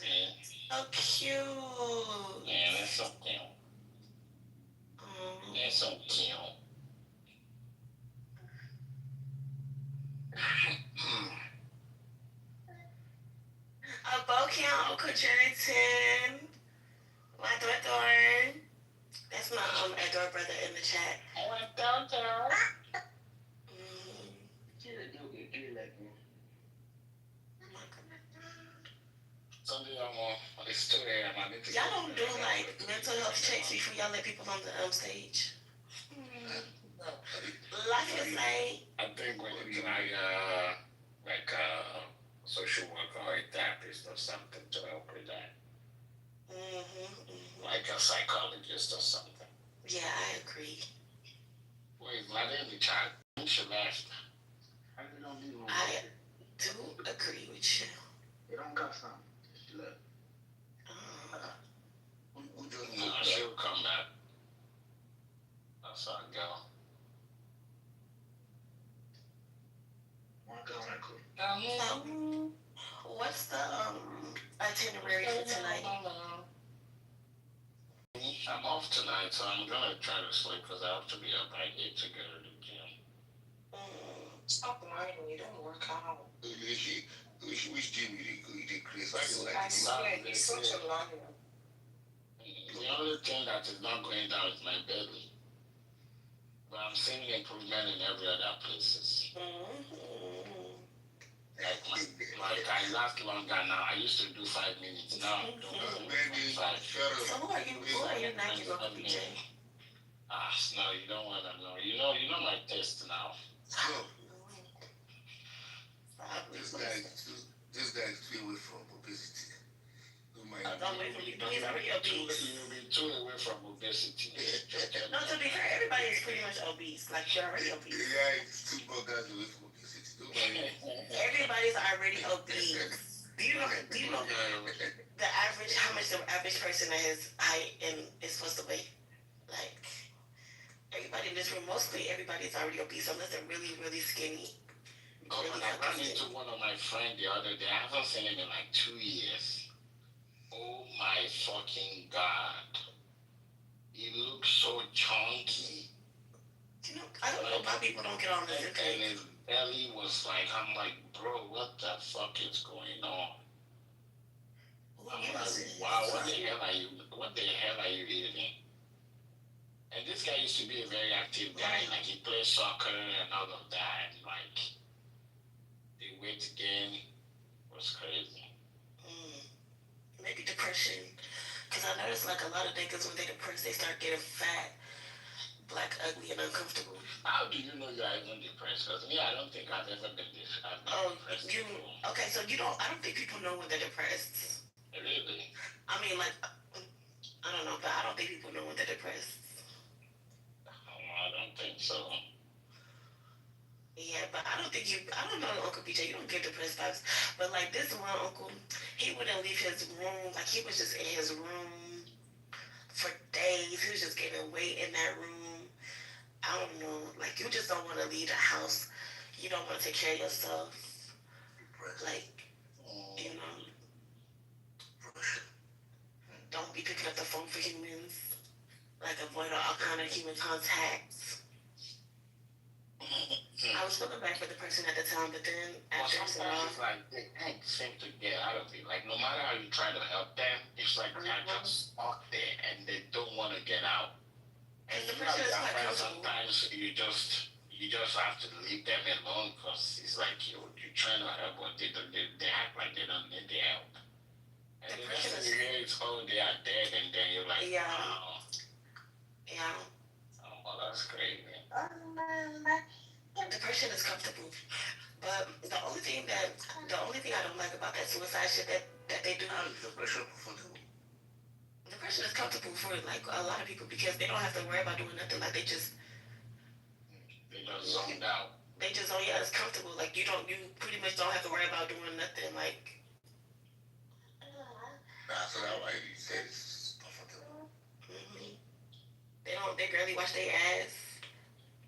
Yeah. so cute. Yeah, that's so cute. That's so cute. Boki and Uncle Jerrington. My daughter. That's my adore brother in the chat. What daughter? Sunday, it's 2 a.m. I need to Y'all don't do like mental health checks before y'all let people on the stage. Life is like. I think when you try, like social worker or a therapist or something to help with that. Like a psychologist or something. Yeah, I agree. Wait, not in the chat. She left. I do agree with you. You don't got some. She left. No, she'll come back. That's our girl. So, what's the itinerary for tonight? I'm off tonight, so I'm gonna try to sleep because I have to be up by 8 to go to the gym. Stop lying, you don't work out. Which gym you did, Chris? I swear, he's such a liar. The only thing that is not going down is my belly. But I'm seeing improvement in every other places. Like I last longer now. I used to do 5 minutes. Now I'm doing 5. So who are you knocking on, BJ? No, you don't want to know. You know my taste now. This guy is too away from obesity. Don't wait for me. He's already obese. You'll be too away from obesity. No, to be fair, everybody is pretty much obese. Like, you're already obese. Yeah, it's 2 more guys away from obesity. Everybody's already obese. Do you know the average, how much the average person at his height and is supposed to weigh? Like, everybody in this room, mostly everybody's already obese unless they're really, really skinny. I ran into one of my friends the other day. I haven't seen him in like 2 years. Oh my fucking God. He looks so chunky. You know, I don't know why people don't get on this. And his belly was like, I'm like, bro, what the fuck is going on? I'm like, wow, what the hell are you eating? And this guy used to be a very active guy. Like, he plays soccer and all of that. And like, the weight gain was crazy. Maybe depression. Because I noticed like a lot of niggas when they depressed, they start getting fat, black, ugly, and uncomfortable. How do you know you're even depressed? Because me, I don't think I've ever been depressed. Okay, so I don't think people know when they're depressed. Really? I mean, like, I don't know, but I don't think people know when they're depressed. I don't think so. Yeah, but I don't know Uncle BJ, you don't get depressed vibes. But like this one uncle, he wouldn't leave his room. Like he was just in his room for days. He was just gaining weight in that room. I don't know. Like you just don't want to leave the house. You don't want to take care of yourself. Like, you know. Don't be picking up the phone for humans. Like avoid all kind of human contacts. I was feeling bad for the person at the time, but then after sometimes it's like they can't seem to get out of it. Like no matter how you try to help them, it's like they're just stuck there and they don't want to get out. And the person is quite sometimes you just have to leave them alone because it's like you're trying to help, but they act like they don't need the help. And the next thing you hear is, oh, they are dead, and then you're like, wow. Yeah. Oh, well, that's crazy. Depression is comfortable, but the only thing I don't like about that suicide shit that they do. Depression is comfortable for like a lot of people because they don't have to worry about doing nothing. Like they just zoned out. They just it's comfortable. Like you pretty much don't have to worry about doing nothing. Like. That's what I like. You said it's comfortable. really wash their ass?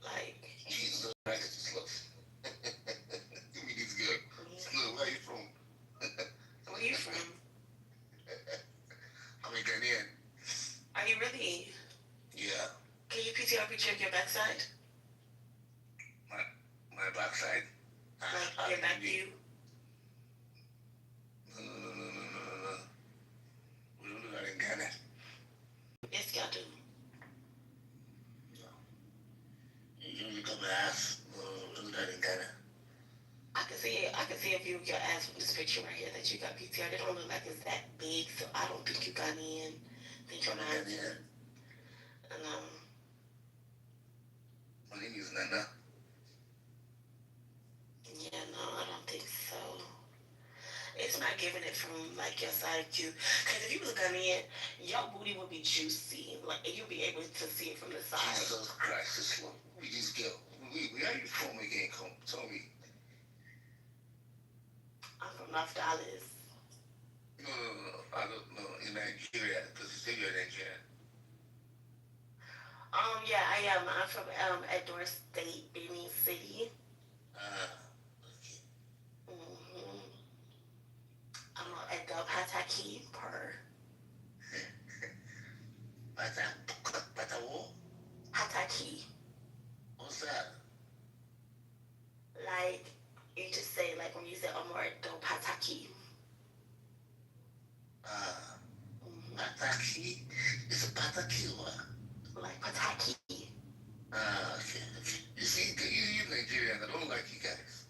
Like, Jesus, I get this looks. Give me this girl. Look, where you from? where you from? I'm a Ghanaian. Are you really? Yeah. Can you PTR a picture of your backside? My backside? Like your back view? No. We don't do that in Ghana. Yes, y'all do. No. You look at my ass. No, we don't do that in Ghana. I can see it. I can see a view of your ass from this picture right here that you got PTR. They don't look like it's that big, so I don't think you got in. I think you're not. And my name is Nana. Yeah, no, I don't think so. It's not giving it from like your side view. Because if you was a Ghanaian, your booty would be juicy. Like, and you'll be able to see it from the side. Jesus Christ, this one. We just go. Where are you from again? Come, tell me. I'm from North Dallas. No. I don't know. In Nigeria, because you say you're Nigerian. Yeah, I am. I'm from Edo State, Benin City. Okay. I'm on Edo Pataki per. Patawo? Hataki. What's that? Like, you just say, like, when you say Omar Edo Pataki. Pataki? It's a Pataki or what? Like Pataki. Okay. You see, you Nigerians, I don't like you guys.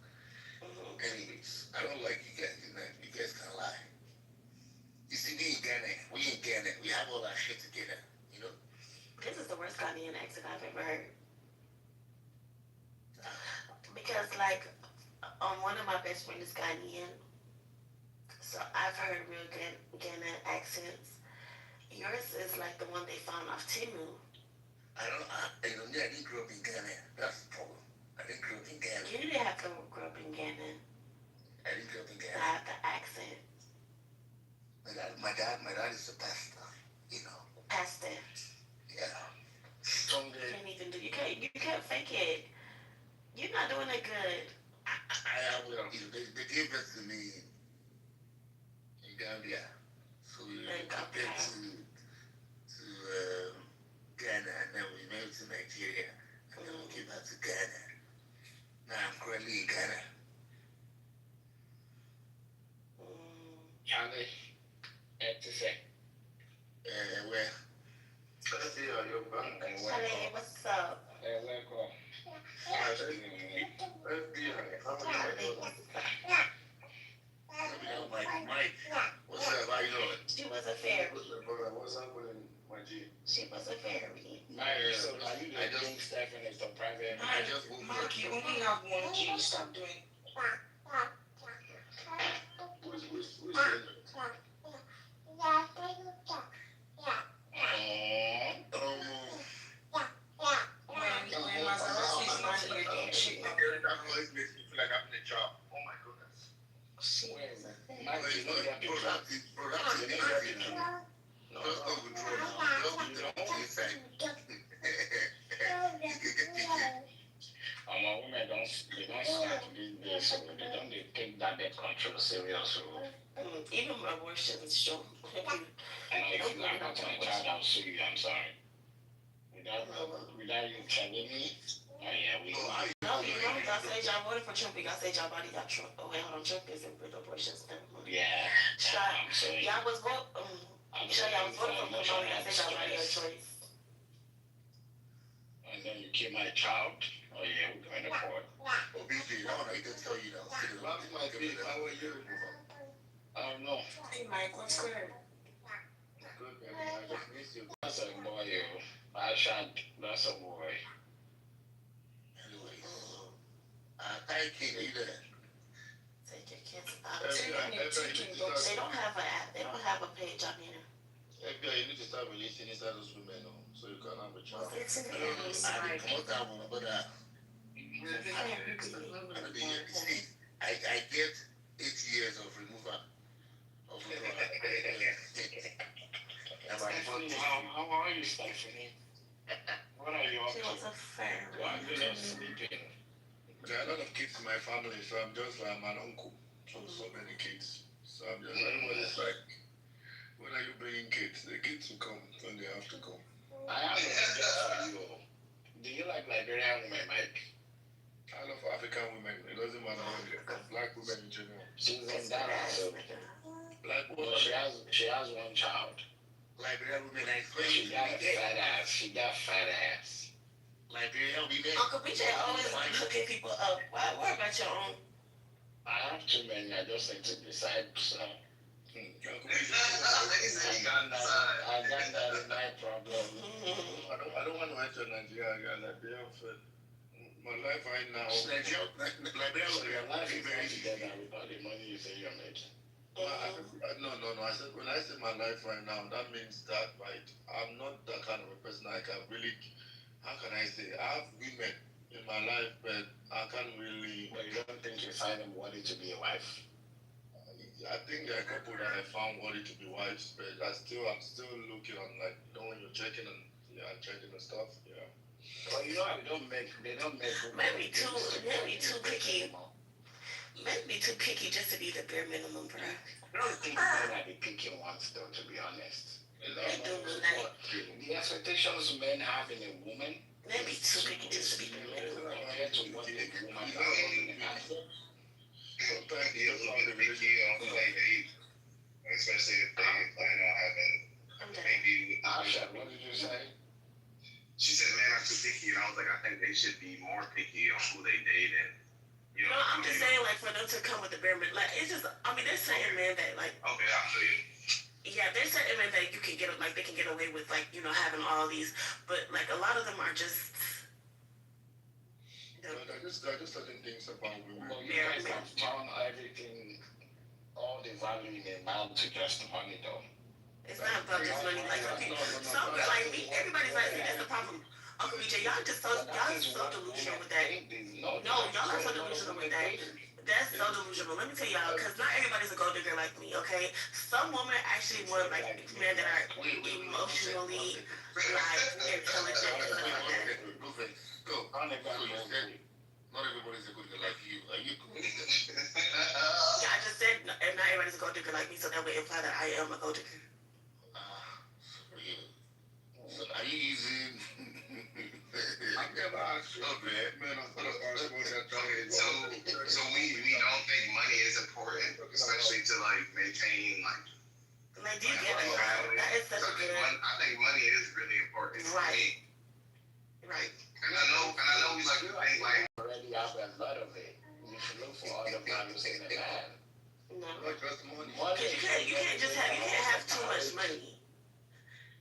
Anyways, I don't like you guys. You guys can lie. You see, we in Ghana, we have all that shit together, you know? This is the worst Ghanaian accent I've ever heard. Because, like, one of my best friends is Ghanaian. So I've heard real Ghanaian accents. Yours is like the one they found off Timu. I didn't grow up in Ghana. That's the problem. I didn't grow up in Ghana. You didn't have to grow up in Ghana. I didn't grow up in Ghana. I have the accent. My dad is a pastor, you know. Pastor. Yeah. You can't even do. You can't fake it. You're not doing it good. I will. They gave birth to me in Gambia, so we went to Ghana, and then we moved to Nigeria, and then we came back to Ghana. Now I'm currently in Ghana. Charlie, to say. Where? Charlie, what's up? Mike, what's up? How you doing? She was a fairy. What's happening, my G? She was a fairy. So now you doing stuff and it's a private. I just moved. Mark, you only have one G. Stop doing. Who's When Maserati is not here, don't shit on me. That noise makes me feel like I'm in a job. Oh my goodness. She was a fairy. Productive. No, just don't withdraw now. Just withdraw to your side. Women don't start these days, so they take that birth control serious. So Even abortion is true. if you are not my child, I'll sue you. I'm sorry. Without you telling me, we. No, you know, y'all said y'all voted for Trump. Y'all said y'all body got Trump. Oh, wait, hold on. Trump isn't with abortions. Yeah. Shot. Y'all was voting. Y'all was voting for Kamala. Y'all said y'all body a choice. And then you kill my child. Oh yeah, we're going to court. Oh, BG, I can tell you now. How are you? I don't know. Hey, Mike, what's good? Good, baby. I just missed you. That's a boy, yo. That's a boy. Anyways, thank you, either. Take your kids out. They don't have an app. They don't have a page on here. FBI, you need to start releasing inside those women, so you can have a child. It's an I come out one, but I get 8 years of removal. How are you, Stephanie? What are you you up She to? was a fairy. Why are you not sleeping? There are a lot of kids in my family, so I'm just like, I'm an uncle. So many kids. So I'm just, everybody's like, when are you bringing kids? The kids will come when they have to come. I have a question for you. Do you like Liberian women, Mike? I love African women. It doesn't matter what they are. Black women in general. Susan Dallas. Black Well, women. she has one child. Liberian women, She got fat ass. She got fat ass. Liberian women. Uncle BJ always hooking people up. Why worry about your own? I have too many. I just need to decide. So. I got that in my problem. I don't want to enter Nigeria. Liberian food. My life right now. Your life is not together with all the money you say you're making. No. I said when I say my life right now, that means that right. I'm not that kind of a person. I can really. How can I say? I have women in my life, but I can't really. But you don't think you find them worthy to be a wife? I think there are a couple that I found worthy to be wives, but I'm still looking on, like, you know, when you're checking and checking and stuff, yeah. Well, you know, they don't make. Maybe too picky. Maybe too picky just to be the bare minimum, bro. I don't think men are the picky ones, though, to be honest. They do, The expectations men have in a woman. Maybe too picky just to be bare minimum. Compared to what a woman has. Sometimes you just want to be key on play date, especially if they plan on having maybe. Asha, what did you say? She said men are too picky, and I was like, I think they should be more picky on who they date and. You know, no, I'm just saying, like, for them to come with the bare minimum, like, it's just, I mean, there's certain men that, like. Okay, I'll show you. Yeah, there's certain men that you can get, like, they can get away with, like, you know, having all these, but, like, a lot of them are just. There are just certain things about women. Well, you guys have found everything, all the value in a man to just money, though. It's not about just money. Like, some girl like me, everybody's like, that's the problem. Uncle BJ, y'all so delusional with that. No, y'all are so delusional with that. That's so delusional. Let me tell y'all, because not everybody's a gold digger like me, okay? Some women actually want, like, men that are emotionally, like, intelligent and stuff like that. Not everybody's a good girl like you. Are you good? Yeah, I just said not everybody's a gold digger like me, so that would imply that I am a gold digger. So are you using? I've never asked you. Man, I'm gonna ask what you're talking about. So we don't think money is important, especially to like maintain like. Like, do you get it, bro? That is such a good. I think money is really important. Right. Right. And I know we like to think like. Already have a lot of it. You should look for other values in a man. No. Not just money. Because you can't have too much money.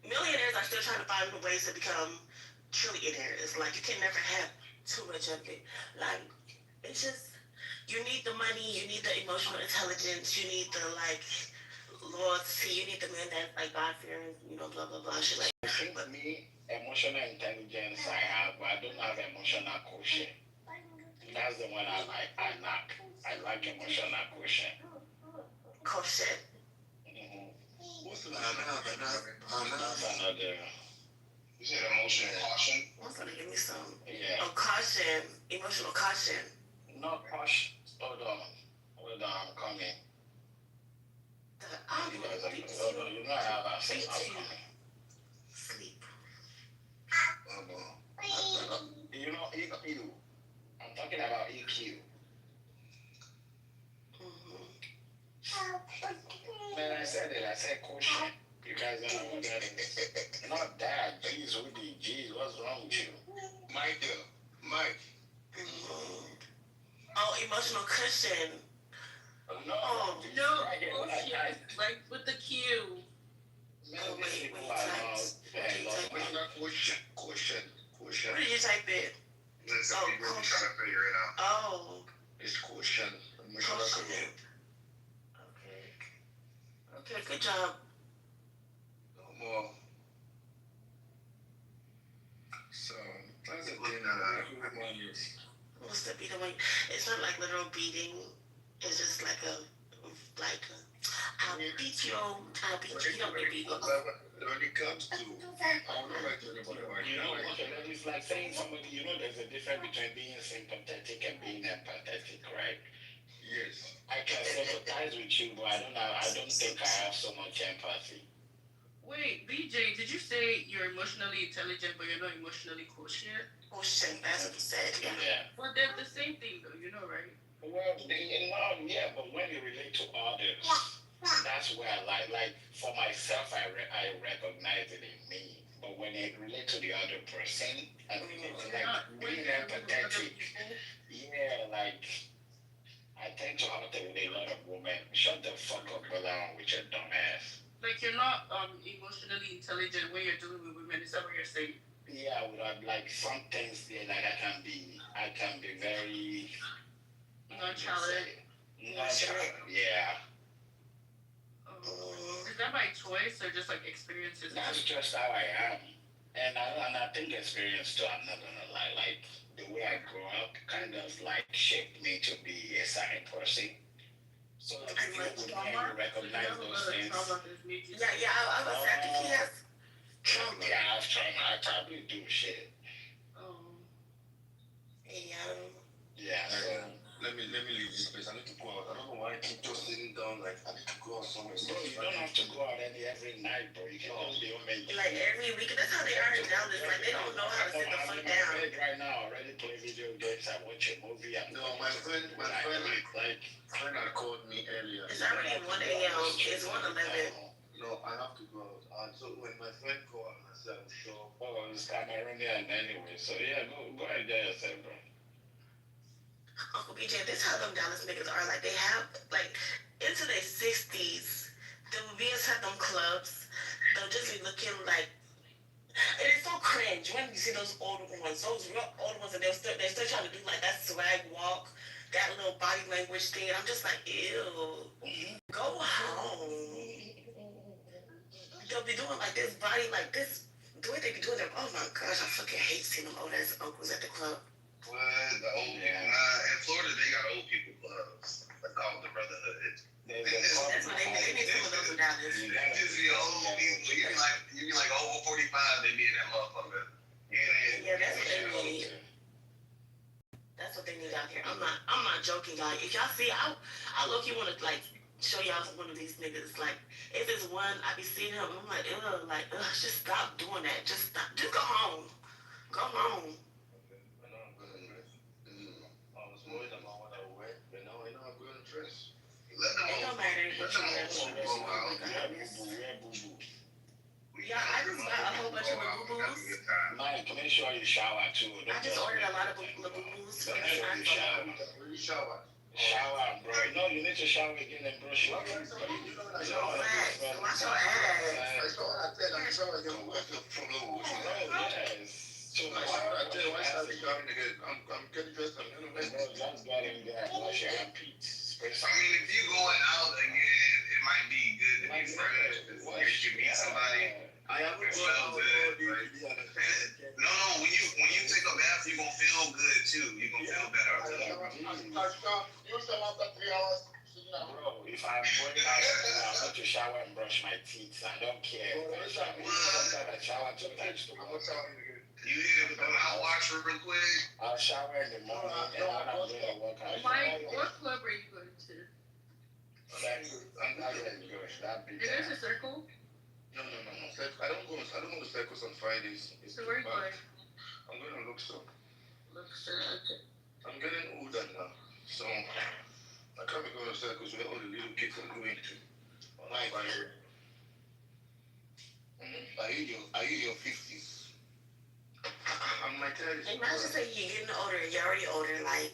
Millionaires are still trying to find ways to become trillionaires. Like, you can never have too much of it. Like, it's just, you need the money, you need the emotional intelligence, you need the, like, loyalty, you need the man that's, like, God-fearing, you know, blah, blah, blah, shit like that. I think me, emotional intelligence I have, but I don't have emotional quotient. That's the one I like. I like emotional quotient. Quotient. What's the another? You said emotional caution? What's gonna give me some? Yeah. Oh, caution. Emotional caution. Not caution. Hold on, I'm coming. Hold on, you know I have access. I'm coming. Sleep. You know, EQ. I'm talking about EQ. Man, I said quotient. You guys don't know what that is. Not that. G's with the G's. What's wrong with you? Mike. Oh, emotional cushion. No. No, bullshit. Like with the Q. Man, these people are not. Question. What did you type in? Listen, we're really trying to figure it out. Oh. It's question. Quotient. Okay, good job. No more. So, that's the thing What's the beating? It's not like literal beating. It's just like I I'll beat you. I'll beat you. You don't get beat. When it comes to, I would not like to anybody right You now. know what? It's like saying somebody, there's a difference between being sympathetic and being empathetic, right? Yes. I can sympathize with you, but I don't think I have so much empathy. Wait, BJ, did you say you're emotionally intelligent, but you're not emotionally quotient? Quotient, that's what you said. Yeah. Well, they're the same thing, though. You know, right? Well, yeah, but when you relate to others, that's where I like for myself, I recognize it in me. But when it relate to the other person, I mean, it's like being empathetic. Yeah, like I tend to have to with a lot of women. Shut the fuck up, along with your dumb ass. Like you're not emotionally intelligent when you're dealing with women. Is that what you're saying? Yeah, without like some things there, like I can be very nonchalant. Yeah. Is that by choice or just like experiences? That's just how I am, and I think experience too. I'm not gonna lie, like the way I grew up kind of like shaped me to be a certain person. So if you recognize those things. Yeah, I was I think he has trauma. Yeah, I have trauma. I probably do shit. Yeah. Let me leave this place. I need to go out. I don't know why I keep just sitting down. Like I need to go out somewhere. Bro, you don't have to go out every night, bro. You can just be on me. Like every week. That's how they are in Dallas. Like they don't know how to sit the fuck down. Right now, already play video games. I watch a movie. No, my friend had called me earlier. It's already 1 a.m. It's 1:11. No, I have to go out. And so when my friend called, I said, I'm sure. Oh, it's Cameroonian anyway. So yeah, go enjoy yourself, bro. Uncle BJ, this how them Dallas niggas are. Like, they have, like, into their 60s, they will be inside them clubs. They'll just be looking like, and it's so cringe when you see those older ones, those real older ones, and they're still trying to do, like, that swag walk, that little body language thing. And I'm just like, ew. Go home. They'll be doing, like, this body, like, this, the way they be doing them. Oh, my gosh, I fucking hate seeing them old ass uncles at the club. What? The old people? Nah, in Florida, they got old people clubs. They're called the Brotherhood. That's what they need some of those in Dallas. They just be old people. You be like over 45, they be in that motherfucker. Yeah, that's what they need. That's what they need out here. I'm not joking, y'all. If y'all see, I low-key want to, like, show y'all one of these niggas. Like, if it's one, I be seeing him, I'm like, just stop doing that. Just stop. Just go home. Go home. It don't matter. Yeah, I just got a whole bunch of boo-boos. Mike, make sure you shower too. I just ordered a lot of boo-boos. Shower, bro. No, you need to shower again and brush your teeth. Wash your ass. I'm getting dressed. Just get in there and wash your feet. I mean, if you going out again, it might be good to be fresh. If you meet somebody, it smells good. No, when you take a bath, you're gonna feel good too. You're gonna feel better. Bro, if I'm going out, I'm going to shower and brush my teeth. I don't care. I shower 2 times a month. You hit it with a mouthwash real quick. I'll shower in the morning and when I'm doing a workout. Mike, what club are you going to? I'm not going to go to that big. Is this a circle? No. I don't go to circles on Fridays. So where are you going? I'm going to Luxor. Okay. I'm getting older now, so I can't be going to circles where all the little kids are going to. Are you your 50s? I'm my 30s. Imagine say you're getting older and you're already older, like,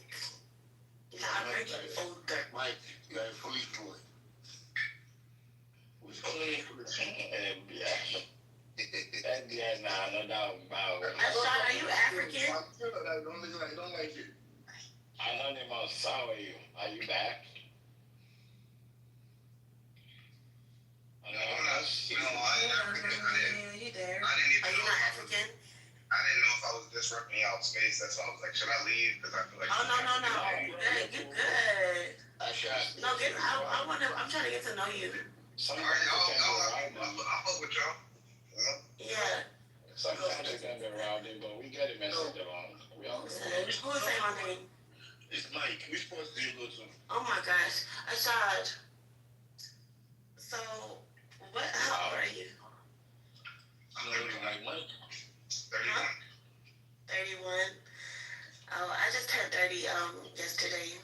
you're already older. Mike, you're a foolish boy. Yeah, no doubt about it. Ashad, are you African? I don't like it. Anonymous, how are you? Are you back? Anonymous? No, I ain't African. You there? I didn't even Are you know not African? I didn't know if I was disrupting y'all space. That's why I was like, should I leave? Because I feel like. Oh, no. You good. You good. Ashad. No, I'm trying to get to know you. Sometimes Alright, it can be I'll rowdy. fuck with y'all. Yeah. Sometimes it can be rowdy, but we get the message along. We all Who's saying my name? It's Mike. Which sports do you go to? Oh my gosh. Ashad. So, how old are you? I'm looking like Mike. 31. 31. Oh, I just turned 30 yesterday.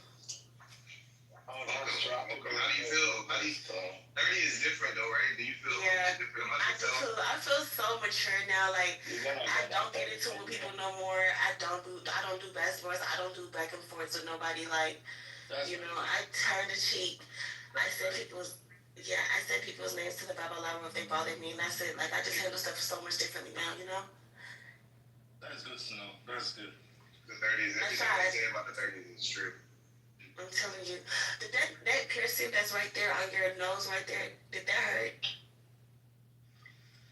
Oh, that's dropping. Okay. How do you feel? 30 is different though, right? Do you feel different about yourself? I feel so mature now. Like I don't get into it with people no more. I don't do basketballs. I don't do back and forth with nobody. Like I turned the cheek. I said people's names to the Babalawo if they bothered me, and that's it. Like I just handle stuff so much differently now. That's good to know. That's good. The 30s, everything they say about the 30s is true. I'm telling you, that piercing that's right there on your nose right there, did that hurt?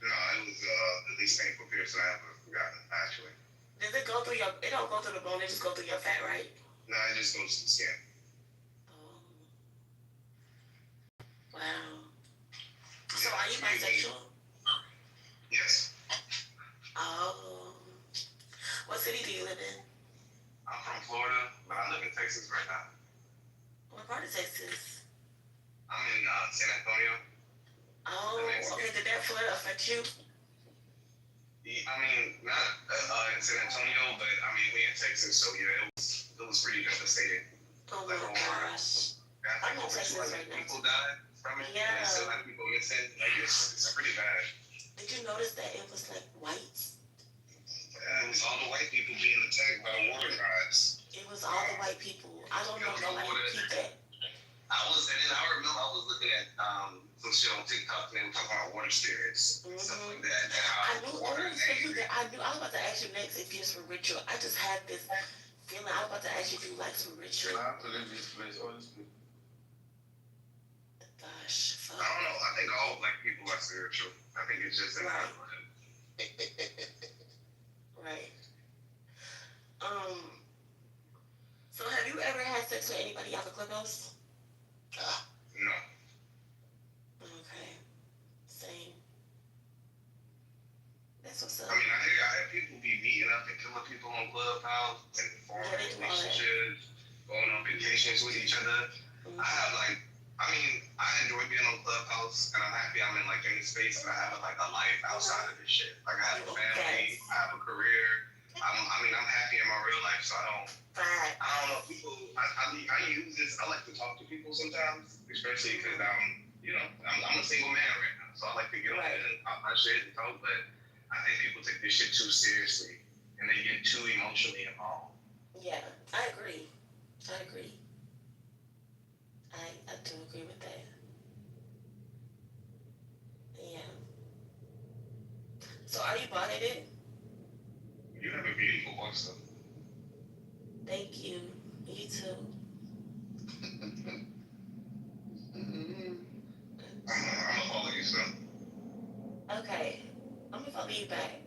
No, it was the least painful piercing I ever gotten, actually. Does it go through it don't go through the bone, it just go through your fat, right? No, it just goes to the skin. Oh. Wow. So are you bisexual? Yes. Oh. What city do you live in? I'm from Florida, but I live in Texas right now. What part of Texas? I'm in San Antonio. Oh, okay. Did that flood affect you? I mean, not in San Antonio, but I mean, we in Texas, so yeah, it was pretty devastating. Oh my gosh. I think over 200 people died from it. Yeah. And still have people missing. Like it's pretty bad. Did you notice that it was like whites? Yeah, it was all the white people being attacked by water gods. It was all the white people. I don't know nobody who keep that. I remember I was looking at some shit on TikTok and they were talking about water spirits and stuff like that. I was about to ask you next if you're spiritual. I just had this feeling. I was about to ask you if you like spiritual. I have to leave this place, honestly. Gosh, fuck. I don't know. I think all black people are spiritual. I think it's just an algorithm. Right. So have you ever had sex with anybody off of Clubhouse? No. Okay. Same. That's what's up. I mean, I have people be meeting up and killing people on Clubhouse and forming relationships, going on vacations with each other. Mm-hmm. I enjoy being on Clubhouse, and I'm happy I'm in any space, and I have a life outside of this shit. Like I have a family, I have a career. I'm happy in my real life, so I don't know, people, I use this, I like to talk to people sometimes, especially because I'm a single man right now, so I like to get on and pop my shit and talk, but I think people take this shit too seriously, and they get too emotionally involved. Yeah, I agree. I do agree with that. Yeah. So are you bonded? You have a beautiful voice, though. Thank you. You too. I'm gonna follow you, son. Okay. I'm gonna follow you back.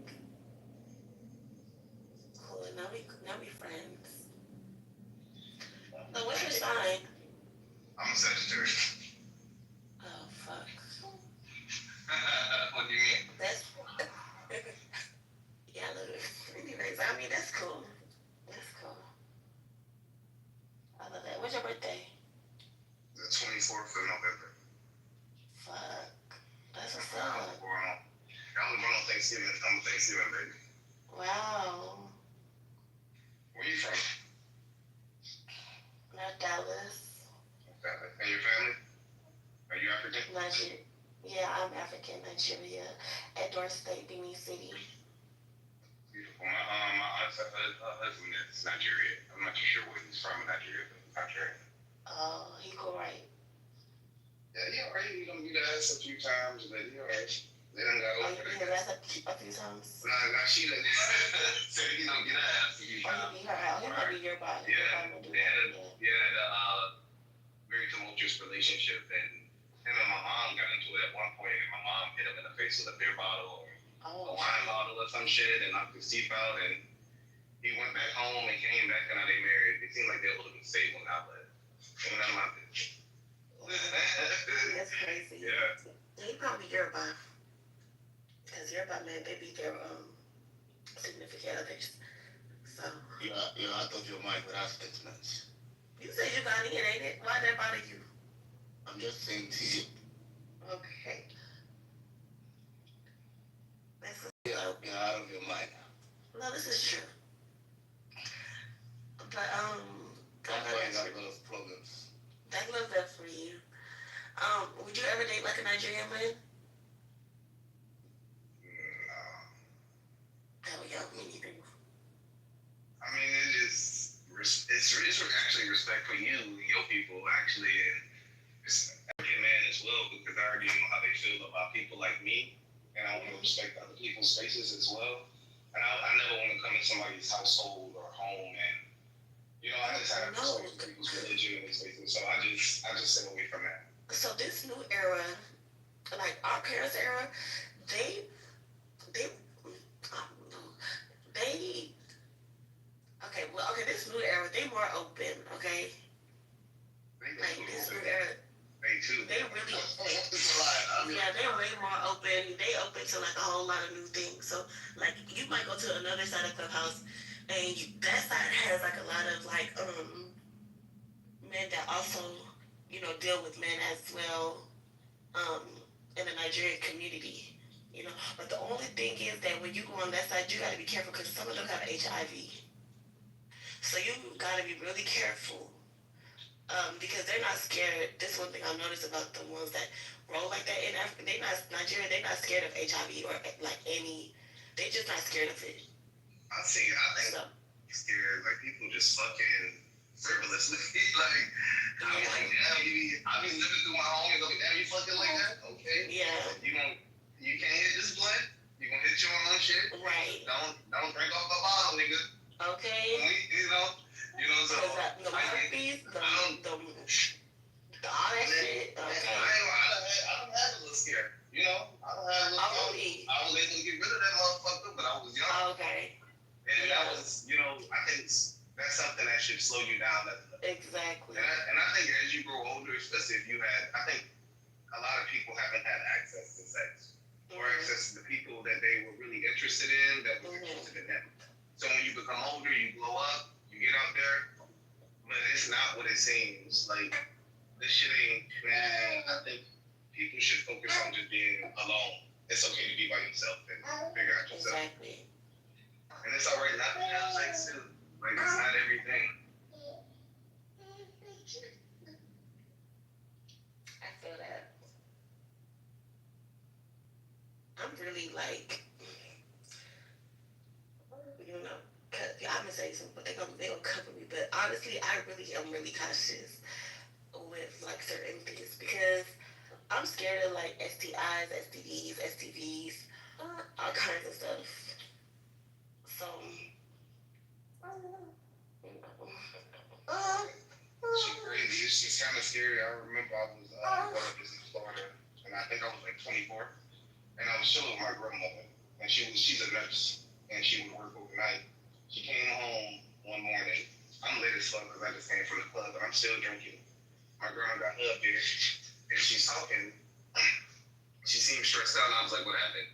Cool. Now we friends. So what's your sign? I'm a Sagittarius. Oh fuck. What do you mean? That's yeah, look. Anyways, that's cool. That's cool. I love that. What's your birthday? The 24th of November. Fuck. That's what's I up. was born on Thanksgiving. I'm a Thanksgiving baby. Wow. Where you from? Not Dallas. And your family? Are you African? Nigeria. Yeah, I'm African, Nigeria. Edward State, Benin City. Beautiful. My husband is Nigeria. I'm not too sure where he's from in Nigeria, but Nigeria. Oh, he cool, right? Yeah, he alright. He done beat ass a few times, but he alright. They done got over that. it. That's a few times? Nah, she done said he don't get ass a few times. He beat her out. He might be your body. Yeah, they had a very tumultuous relationship, and him and my mom got into it at one point, and my mom hit him in the face with a beer bottle or a wine bottle or some shit and knocked his teeth out, and he went back home and came back, and now they married. It seemed like they're a little bit stable now, but none of my business. That's crazy. Yeah. He probably Yoruba. Because Yoruba men, they be their significant others. So. You're out of your mind with that statement. You said you got in, ain't it? Why that bother you? I'm just saying to you. Okay. You're out of your mind. No, this is true. But That's why you got a lot of problems. that love that for you. Would you ever date like a Nigerian man? No. Hell yeah, me neither. I mean, it's actually respect for you and your people, actually, and it's every man as well, because I already know how they feel about people like me, and I want to respect other people's spaces as well. And I never want to come in somebody's household or home and, I just have respect for people's religion and spaces, so I just stay away from that. So this new era, like our parents' era, they, I don't know, this new era, they more open, okay? Like this new era, they really, yeah, they're way more open. They open to like a whole lot of new things. So like you might go to another side of Clubhouse, and that side has like a lot of like men that also deal with men as well in the Nigerian community. But the only thing is that when you go on that side, you got to be careful because some of them have HIV. So you got to be really careful. Because they're not scared. This is one thing I've noticed about the ones that roll like that in Africa. Nigerian, they're not scared of HIV or like any. They're just not scared of it. I think scared, like people just fucking frivolously. Like, I was like, damn, I be living through my home and go, damn, you fucking like that? Okay. Yeah. You can't hit this blunt. You gonna hit your own shit. Right. Don't drink off a bottle, nigga. Okay. So the herpes, all that shit. Okay. I don't have a little scare. I don't have a little scare. I was able to get rid of that motherfucker, but I was young. Okay. And that was, I think that's something that should slow you down. Exactly. And I think as you grow older, especially if I think a lot of people haven't had access to sex or access to the people that they were really interested in that were interested in them. So when you become older, you grow up, you get out there, but it's not what it seems. Like, this shit ain't, man, I think people should focus on just being alone. It's okay to be by yourself and figure out yourself. Exactly. And it's alright not to have sex too. Like, it's not everything. I feel that. I'm really like, cause I'm gonna say something, but they gonna cover me. But honestly, I really am really cautious with like certain things because I'm scared of like STIs, STDs, STVs, all kinds of stuff. So. She's crazy. It's kind of scary. I remember I was going to visit Florida, and I think I was like 24, and I was chilling with my grandmother, and she's a nurse, and she would work overnight. She came home one morning. I'm late as fuck because I just came from the club, but I'm still drinking. My grandma got up there, and she's talking. She seemed stressed out, and I was like, what happened?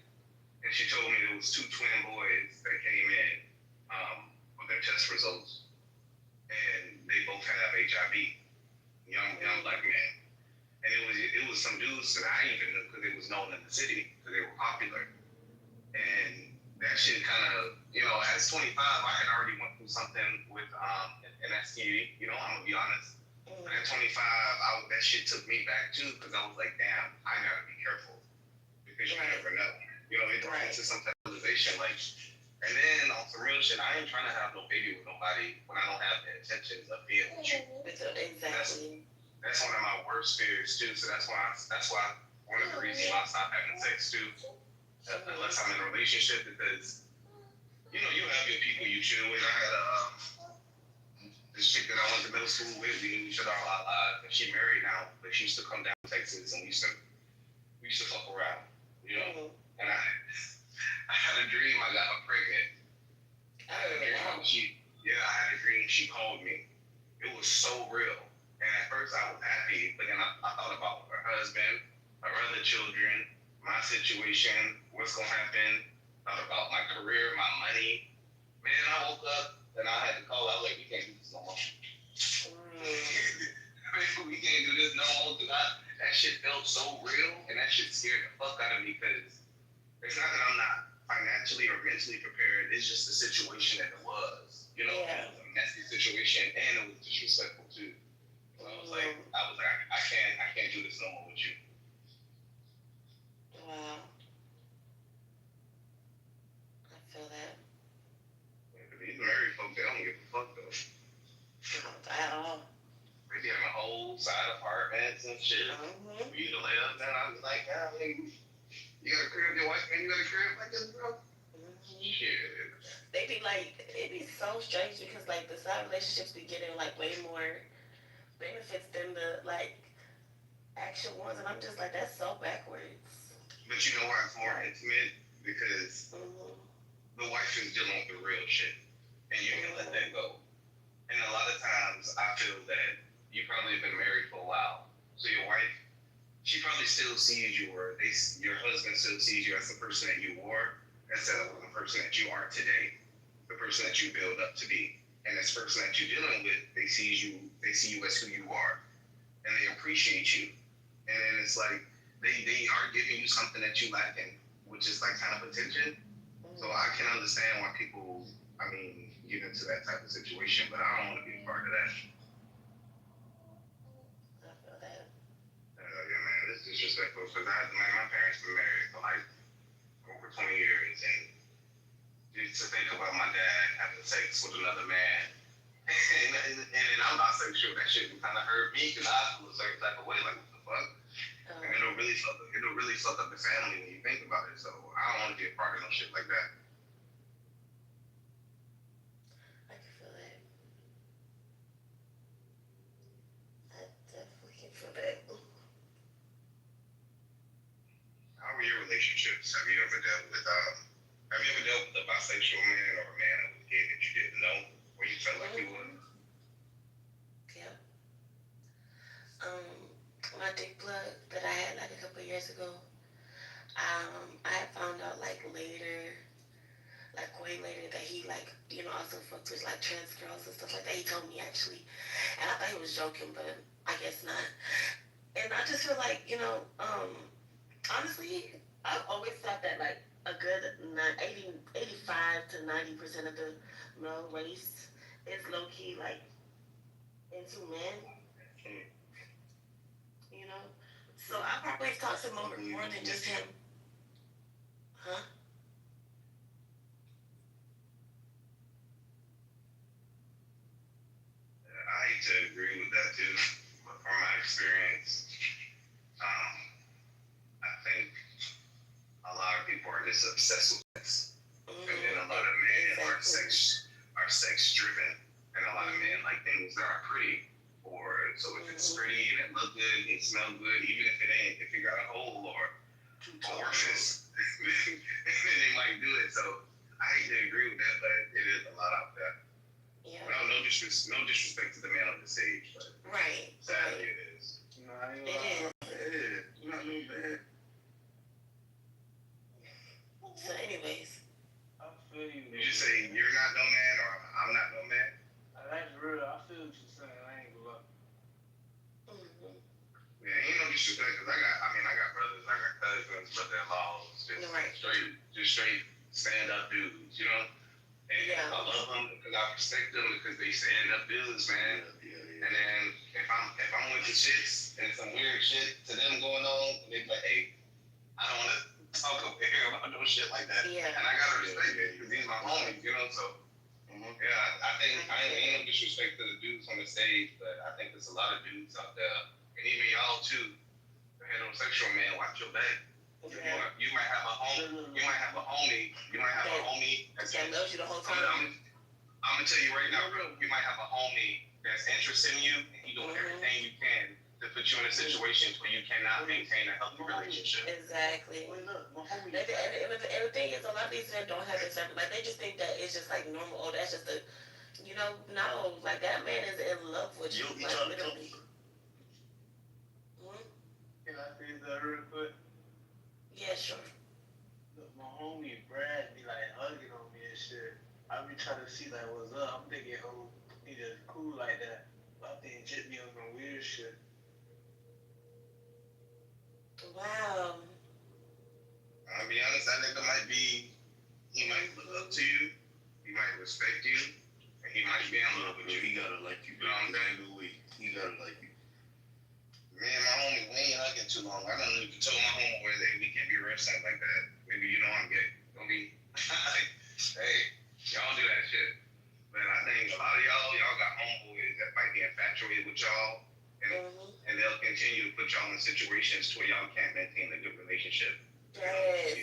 And she told me there was 2 twin boys that came in with their test results, and they both have HIV. Young black men. And it was some dudes that I even knew because it was known in the city because they were popular. And that shit kind of, as 25, I had already went through something with an STD. I'm gonna be honest. But at 25, that shit took me back too because I was like, damn, I gotta be careful because you never know. It turns into some type of realization, like. And then on some real shit, I ain't trying to have no baby with nobody when I don't have the intentions of being with you. Exactly. That's one of my worst fears too. So that's why one of the reasons why I stopped having sex too, unless I'm in a relationship, because you have your people you chill with. I had this chick that I went to middle school with. We knew each other all our lives, and she married now, but she used to come down to Texas, and we used to fuck around, And I had a dream I got her pregnant. I had a dream she called me. It was so real. And at first I was happy, but then I thought about her husband, her other children, my situation, what's gonna happen. Thought about my career, my money. Man, I woke up and I had to call. I was like, we can't do this no more. We can't do this no more because that shit felt so real and that shit scared the fuck out of me because it's not that I'm not financially or mentally prepared. It's just the situation that it was. You know, it was a messy situation and it was disrespectful too. So I was like, I can't do this no more with you. Wow. I feel that. These married folks, they don't give a fuck though. Not at all. They be having whole side apartments and shit for you to live. And I was like, yeah, I mean, you got a crib, your wife, and you got a crib like this, bro? Shit. They be like, it be so strange because like the side relationships be getting like way more benefits than the like actual ones, and I'm just like, that's so backwards. But you know why it's more intimate? Because the wife is dealing with the real shit, and you can let that go. And a lot of times, I feel that you probably have been married for a while, so your wife, she probably still sees you, or your husband still sees you as the person that you were, instead of the person that you are today, the person that you build up to be. And this person that you're dealing with, they see you as who you are, and they appreciate you. And then it's like they are giving you something that you lacking, which is like kind of attention. So I can understand why people, get into that type of situation, but I don't want to be a part of that. I feel that. Yeah, man, it's disrespectful because my parents been married for like over 20 years, and just to think about my dad having sex with another man, and I'm not so sure that shit would kind of hurt me because I feel a certain type of way, like what the fuck, and it'll really fuck up the family when you think about it. So I don't want to be a part of no shit like that. I can feel that. I definitely can feel that. How were your relationships? Have you ever dealt with a bisexual man or a man that was gay that you didn't know, or you felt like you was? Yeah. My dick plug that I had like a couple of years ago, I had found out like later, like way later, that he like, also fucked with like trans girls and stuff like that. He told me actually, and I thought he was joking, but I guess not. And I just feel like, honestly, I've always thought that like a good 85 to 90% of the male race is low key like into men. So I probably talked to him over more than just him. Huh? I hate to agree with that too, but from my experience, I think a lot of people are just obsessed with sex, and then a lot of men are sex driven, and a lot of men like things that are pretty. Or so if it's pretty and it look good, it smell good, even if it ain't, if you got a hole or orifice, then they might do it. So I hate to agree with that, but it is a lot out there. Yeah. No disrespect to the man on the stage, but sadly it is. It is. Not no bad. So anyways. I feel you. You just say you're not no man or I'm not no man? That's real. I feel what you're saying. I ain't gonna lie. Yeah, ain't no disrespect because I got brothers, I got cousins, brother-in-laws, just straight stand-up dudes, you know? And I love them because I respect them because they stand-up dudes, man. And then if I'm with the chicks and some weird shit to them going on, they be like, hey, I don't want to talk over here about no shit like that. Yeah. And I gotta respect it because these are my homies, you know? So, yeah, I think I ain't no disrespect to the dudes on the stage, but I think there's a lot of dudes out there, and even y'all too, the heterosexual man, watch your back. Yeah. You might have a homie. You might have a homie that loves you the whole time. I'm gonna tell you right now, bro. You might have a homie that's interested in you, and he doing everything you can to put you in a situation where you cannot maintain a healthy relationship. Exactly. And the thing is, a lot of these men don't have this. Like they just think that it's just like normal. Oh, that's just a, no. Like that man is in love with you. Like literally. cut real quick? Yeah, sure. Look, my homie Brad be like hugging on me and shit. I be trying to see like what's up. I'm thinking, oh, he just cool like that. But I think Jit be on some weird shit. Wow. I'll be honest, that nigga he might look up to you, he might respect you, and he might be in love with you. He gotta like you. You know what I'm saying? He gotta like you. Me and my homie, we ain't hugging too long. I done even told my homeboy that we can't be wrestling like that. Maybe you know I'm gay. Don't be, hey, y'all do that shit. But I think a lot of y'all got homeboys that might be infatuated with y'all, and they'll continue to put y'all in situations to where y'all can't maintain a good relationship. Yes.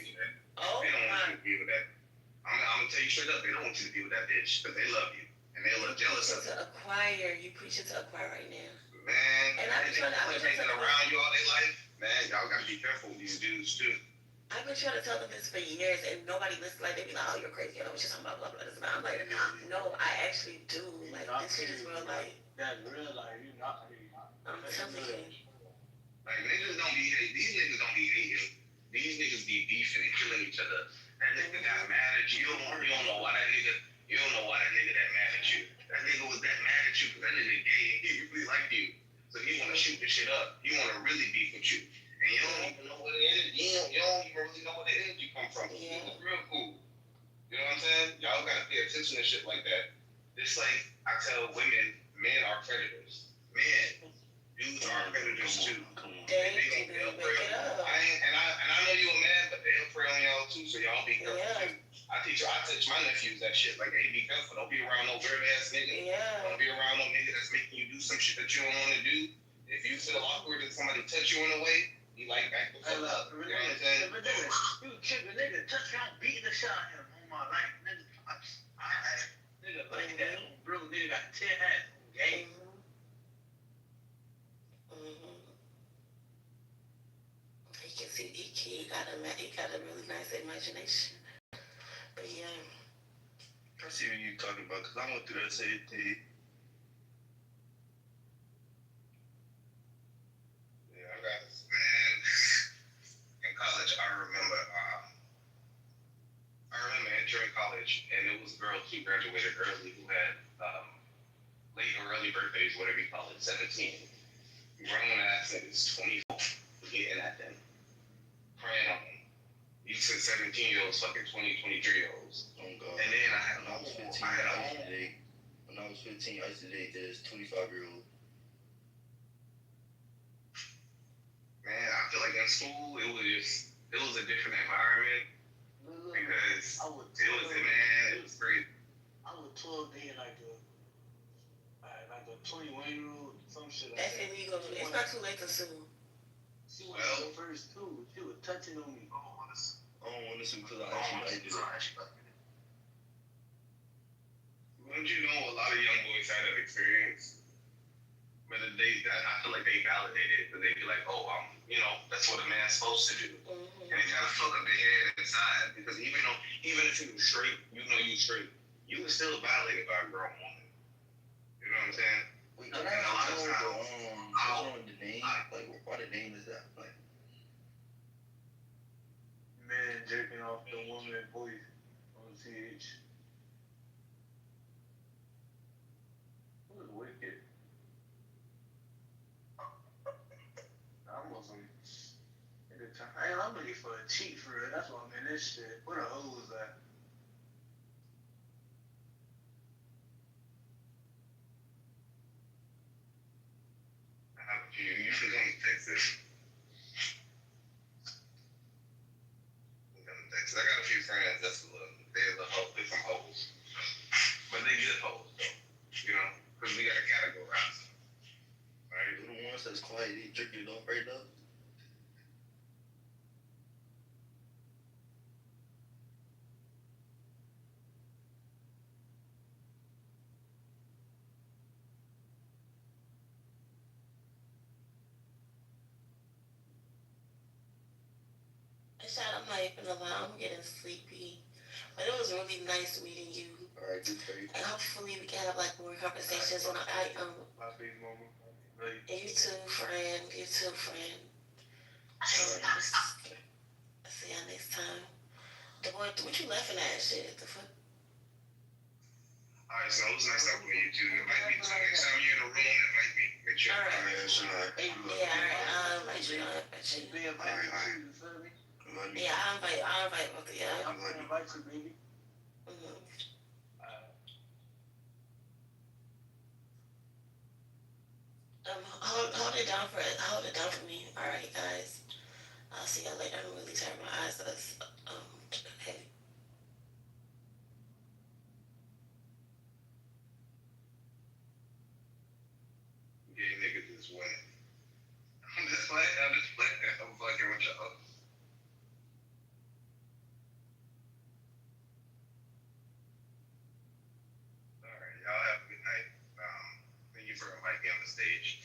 Oh, they don't want you to be with that. I'm gonna tell you straight up, they don't want you to be with that bitch because they love you and they're a little jealous of you. You preaching to acquire right now. Man, and I've been trying to around you all their life. Man, y'all gotta be careful with these dudes too. I've been trying to tell them this for years, and nobody listens. Like, they be like, "Oh, you're crazy. You know what you're talking about, blah, blah, blah." I'm like, no, I actually do. Like, this shit is real life. That's real life. You not. I'm telling you. Like, niggas don't be hating. These niggas don't be hating. These niggas be beefing and killing each other. That nigga got mad at you. You don't know why that nigga that mad at you. That nigga was that mad at you because that nigga gay and he really liked you. So he want to shoot the shit up. He want to really beef with you. And you don't even know where the energy, you don't even really know where the energy come from. Yeah. It's real cool. You know what I'm saying? Y'all gotta pay attention to shit like that. Just like I tell women, men are predators. Men, dudes are predators too. They'll prey on you. I know you a man, but they'll prey on y'all too, so y'all be careful too. I teach my nephews that shit. Like, hey, be careful. Don't be around no weird ass nigga. Yeah. Don't be around no nigga that's making you do some shit that you don't want to do. If you feel awkward and somebody touch you in a way, you like back the fuck up. You know what I'm saying? You tripping, nigga. Touch me, I'm beating the shit out of him on my life. Nigga like that. Bro, nigga got 10 hats on game. He can see, he got a really nice imagination. But yeah. I see what you're talking about, because I went through that same thing. Yeah, I got this, man. In college, I remember entering college, and it was girls who graduated early who had late or early birthdays, whatever you call it, 17. Grown ass niggas, 24, getting at them. Praying on them. You said 17-year-olds fucking 20, 23-year-olds. Oh, God. And then When I was 15, I used to date this 25-year-old. Man, I feel like in school, it was a different environment. Because it was great. I was 12 dating like a 21-year-old, some shit like that. That's illegal. It's not too late to sue. She was the first too. She was touching on me. I don't want to sue because I actually like it. Wouldn't you know a lot of young boys had that experience? But I feel like they validate it, because they be like, oh, that's what a man's supposed to do. And it kind of fuck up their head inside, because even if you were straight, you know you straight, you were still violated by a grown woman. You know what I'm saying? Wait, can I ask you what's wrong with the name? Like, why the name is that? Like, man jerking off the woman voice on CH. It was wicked. I'm looking for a cheat for it. That's why I'm in this shit. Where the hoes at? You should come to Texas. I got a few friends they're some hoes. But they good hoes, though. You know? Because we got to categorize them. Right? The ones that's quiet, they jerking it off right now. I'm not even alone. I'm getting sleepy. But it was really nice meeting you. Alright, good for you. And hopefully we can have like more conversations. And you too, friend. You too, friend. See y'all next time. The boy, what you laughing at? Shit, the fuck? Alright, so it was nice talking to you too. Invite me to next time you're in a room, invite me. Make sure. Alright. Yeah, alright. I'll invite you. Yeah, I'll invite both of y'all. I'm gonna invite you, baby. Hold it down for me. Alright, guys. I'll see y'all later. I'm really tired. My eyes are heavy. Gay niggas is wet. I'm just playing. I'm fucking with y'all. Alright, y'all have a good night. Thank you for inviting me on the stage.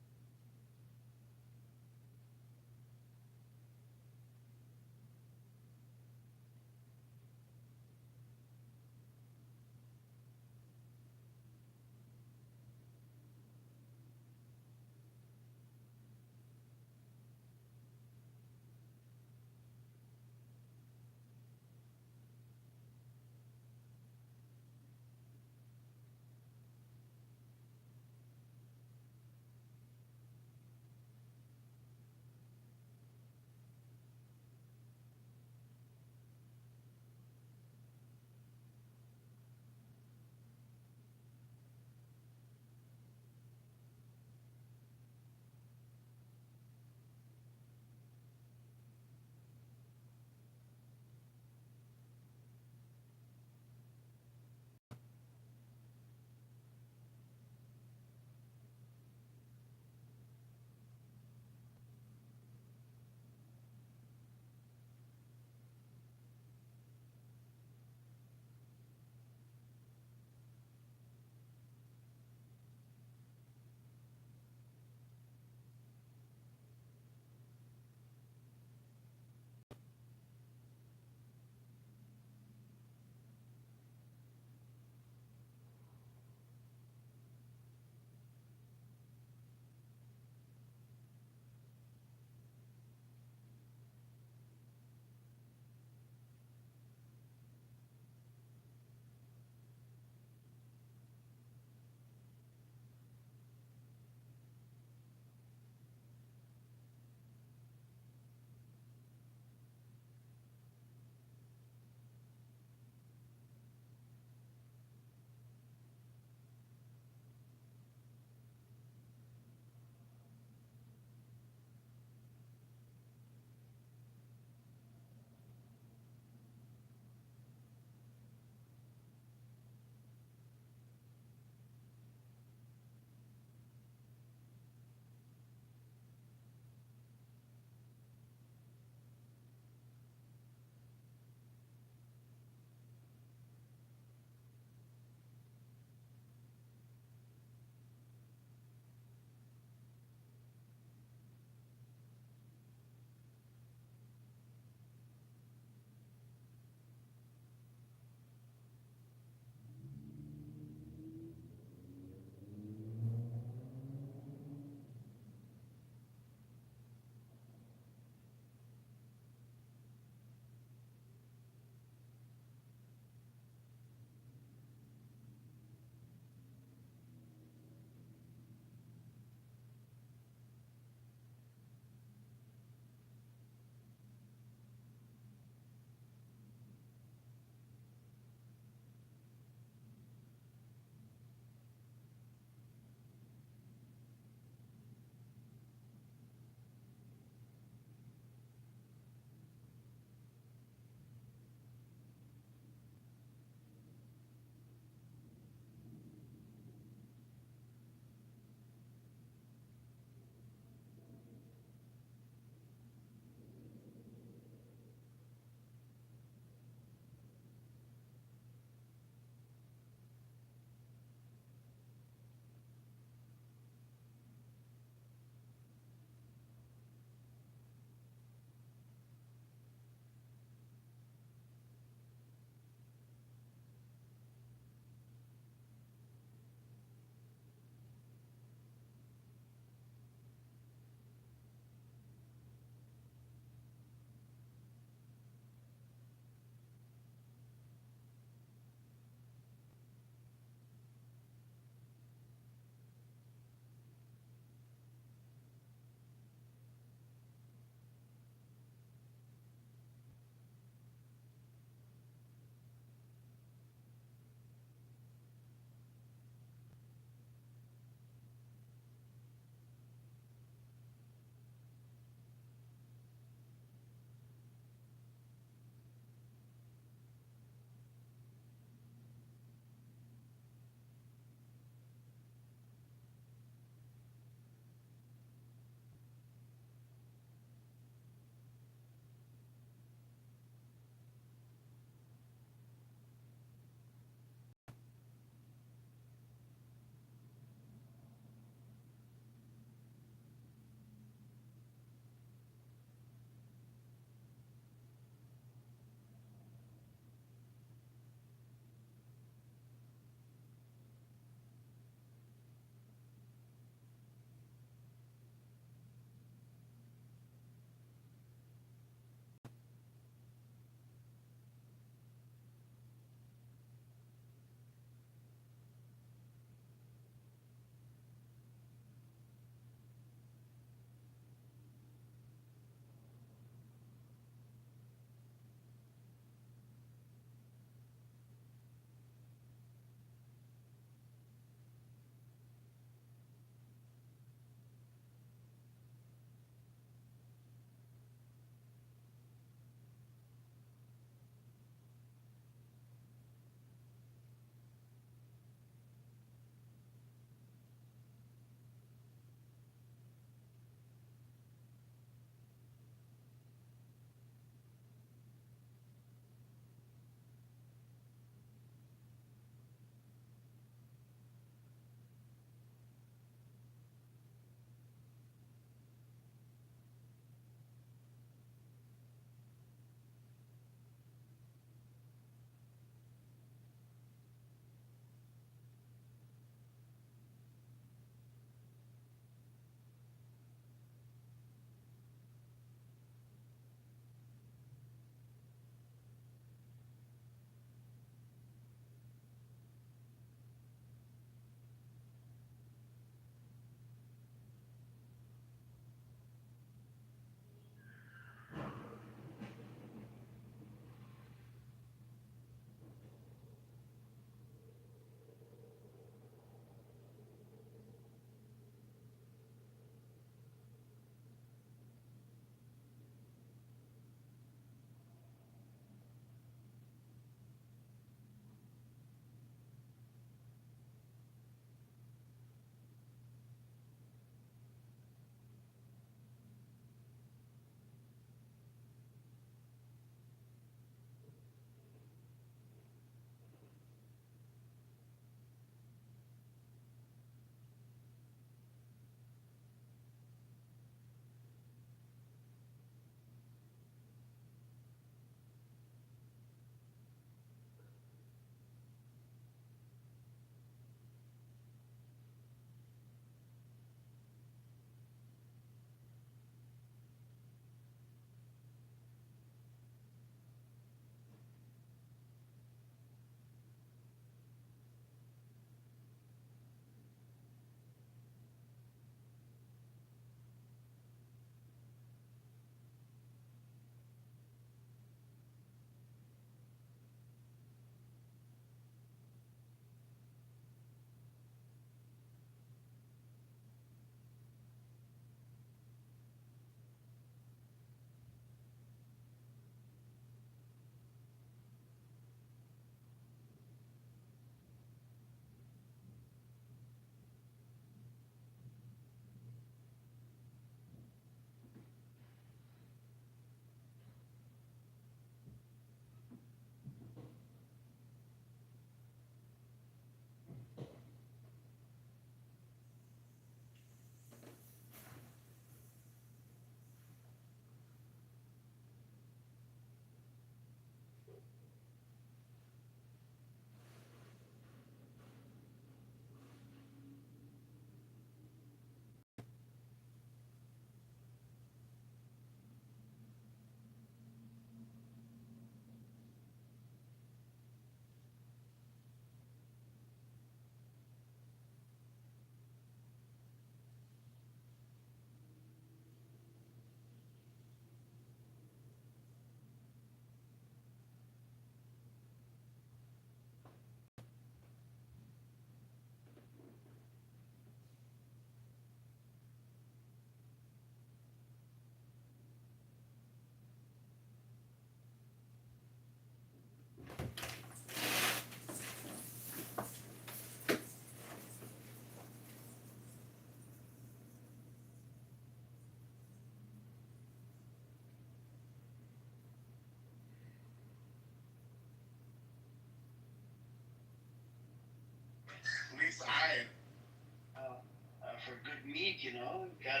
meat, you know. Got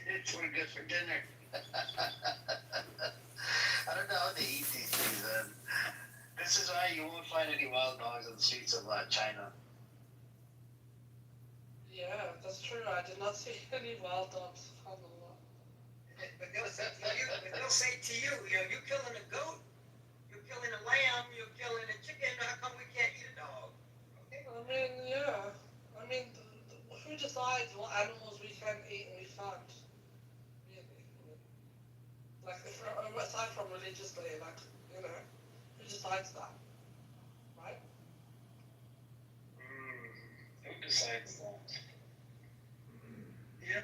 it's we're good for dinner. I don't know how they eat these things. This is why you won't find any wild dogs on the streets of China. Yeah, that's true. I did not see any wild dogs. But they'll say to you, you're killing a goat, you're killing a lamb, you're killing a chicken. How come we can't eat a dog? Okay. I mean, yeah. I mean, who decides what animals we can eat and we can't? Really? Like, aside from religiously, like, you know, who decides that? Right? Who decides that? Yep.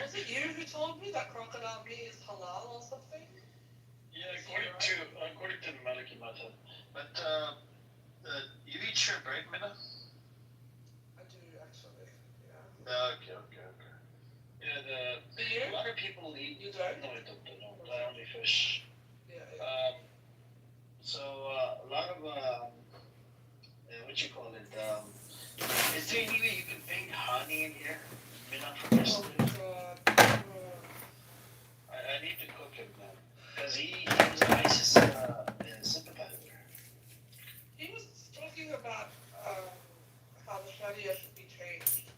Was it you who told me that crocodile meat is halal or something? Yeah, according to the Maliki method. But you eat shrimp, right, Minna? I do actually. Yeah. Okay. Yeah, a lot of people eat. You don't? No, I don't. I only fish. Yeah. So a lot of what you call it? Is there any way you can bake honey in here? Minna, for this? I need to cook him, man. Because he was an ISIS sympathizer. He was talking about how the Sharia should be changed.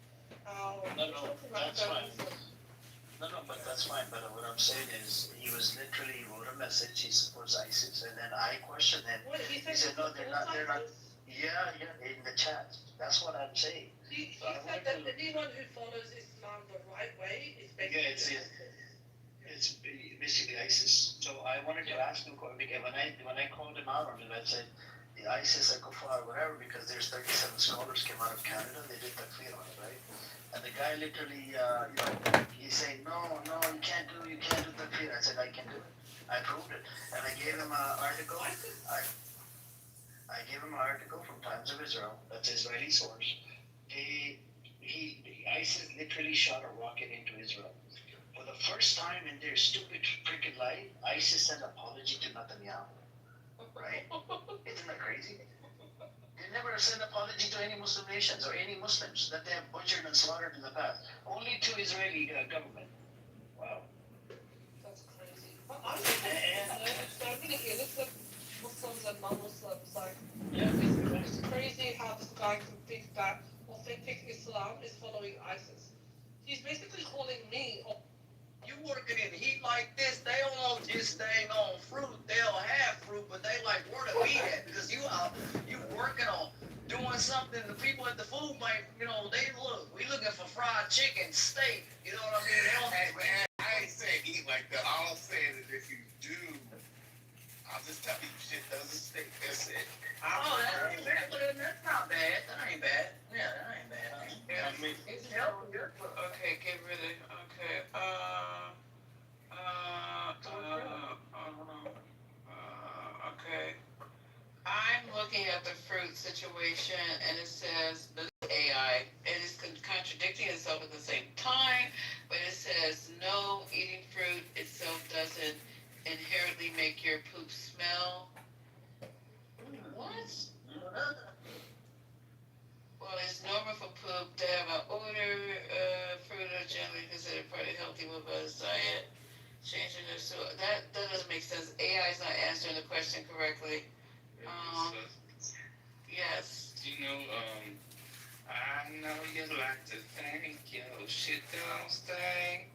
No, that's fine. No, but that's fine. But what I'm saying is, he wrote a message, he supports ISIS, and then I questioned him. Wait, he said, no, they're not. Yeah, in the chat. That's what I'm saying. He said that anyone who follows Islam the right way is basically it's basically ISIS. So I wanted to ask him, because when I called him out on it, I said, the ISIS are kuffar, whatever, because there's 37 scholars came out of Canada, they did takfir on it, right? And the guy literally, he's saying, no, you can't do takfir. I said, I can do it. I proved it. And I gave him an article. I gave him an article from Times of Israel, that's Israeli source. ISIS literally shot a rocket into Israel. For the first time in their stupid freaking life, ISIS sent an apology to Netanyahu. Right? Isn't that crazy? They never sent an apology to any Muslim nations or any Muslims that they have butchered and slaughtered in the past. Only to Israeli government. Wow. That's crazy. I think it's really innocent Muslims and non-Muslims. Like, it's crazy how this guy can think that authentic Islam is following ISIS. He's basically calling me. You working in heat like this, they don't just staying on fruit. They'll have fruit, but they like where to be at because you working on doing something. The people at the food bank, they we looking for fried chicken, steak. You know what I mean? They don't have. Man, I ain't saying eat like that. All I'm saying is if you do, I'll just tell you shit doesn't stink. That's it. That's not bad. That ain't bad. Yeah, that ain't bad. It's healthy. Okay, get rid of. Okay. Okay. I'm looking at the fruit situation, and it says the AI. It is contradicting itself at the same time, but it says no, eating fruit itself doesn't inherently make your poop smell. What? Well, it's normal for poop to have an odor. Fruit are generally considered part of healthy robust diet. Changing it, so that doesn't make sense. AI is not answering the question correctly. Yes. I know you like to think your shit don't stink.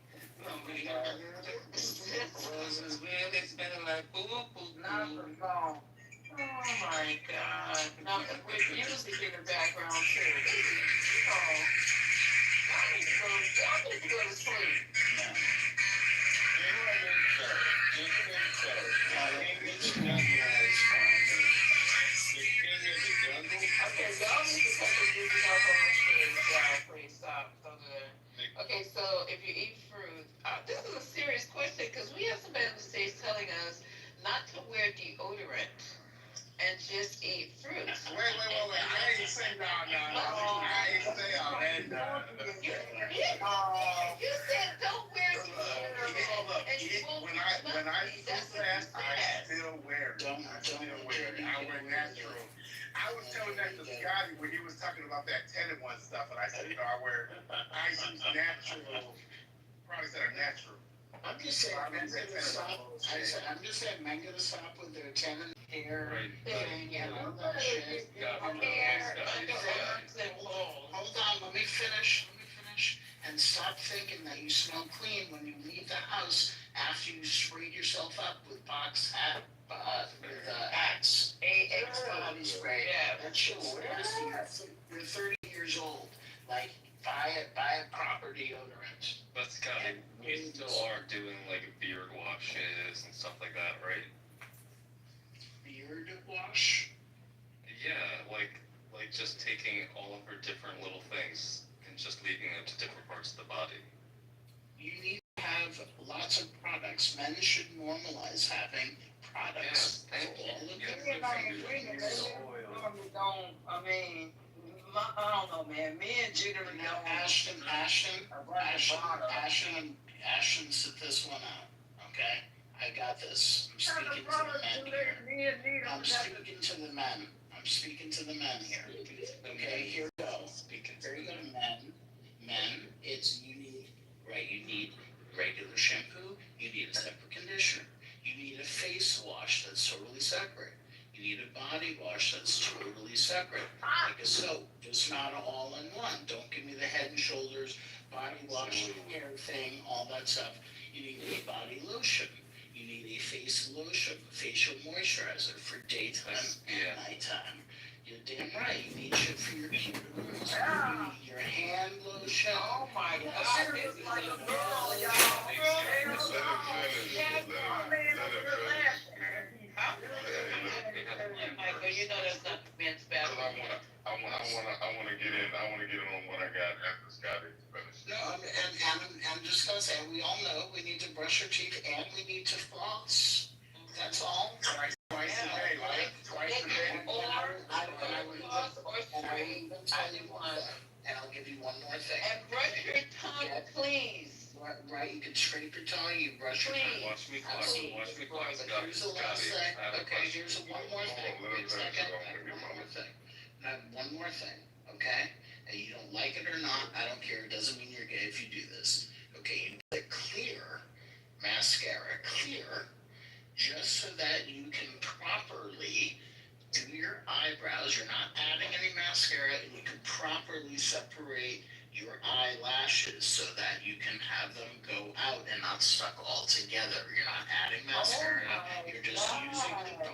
Roses really smelling like boo-boo. Not the song. Oh my God. Now, with music in the background too. I need to go to sleep. Okay, y'all need to cut the music off on my screen. Y'all, please stop. Don't do that. Okay, so if you eat fruit, this is a serious question because we have somebody on the stage telling us not to wear deodorant and just eat fruits. Wait. I ain't say no. I ain't say all that. You said don't wear deodorant and you won't when I fast, I still wear it. I wear natural. I was telling that to Scotty when he was talking about that tenant one stuff, and I said, you know, I use natural products that are natural. I'm just saying, men gonna stop. I'm just saying, men gonna stop with their tenant hair thing and all that shit. Hold on, let me finish. And stop thinking that you smell clean when you leave the house after you sprayed yourself up with Axe body spray. Yeah, that shit's nasty. You're 30 years old. Like, buy a proper deodorant. But Scotty, we still are doing like beard washes and stuff like that, right? Beard wash? Yeah, like just taking all of her different little things and just leaving them to different parts of the body. You need to have lots of products. Men should normalize having products. Yeah, thank you. All of Yes. them. I don't know, man. Men generally Now, don't. Ashton, sit this one out, okay? I got this. I'm speaking to the men here. I'm speaking to the men here. Okay, here we go. Here you go, men. You need regular shampoo. You need a separate conditioner. You need a face wash that's totally separate. You need a body wash that's totally separate. Like a soap, just not all in one. Don't give me the Head and Shoulders body wash, hair thing, all that stuff. You need a body lotion. You need a face lotion, facial moisturizer for daytime and nighttime. You're damn right. You need shit for your cuticles. You need your hand lotion. Oh my God, this is like a girl, y'all. Michael, you know that's not the men's bathroom. I wanna get in on what I got after Scotty finished. No, and I'm just gonna say, we all know we need to brush our teeth and we need to floss. That's all. Twice a day, right? Twice a day. And I'll give you one more thing. And brush your tongue, please. Right, you can scrape your tongue, you brush your tongue. Watch me clock, Here's the last thing. Okay, here's one more thing. Wait a second. I have one more thing, okay? And you don't like it or not, I don't care. It doesn't mean you're gay if you do this. Okay, you get clear mascara, just so that you can properly do your eyebrows. You're not adding any mascara, and you can properly separate your eyelashes so that you can have them go out and not stuck all together. You're not adding mascara. You're just using the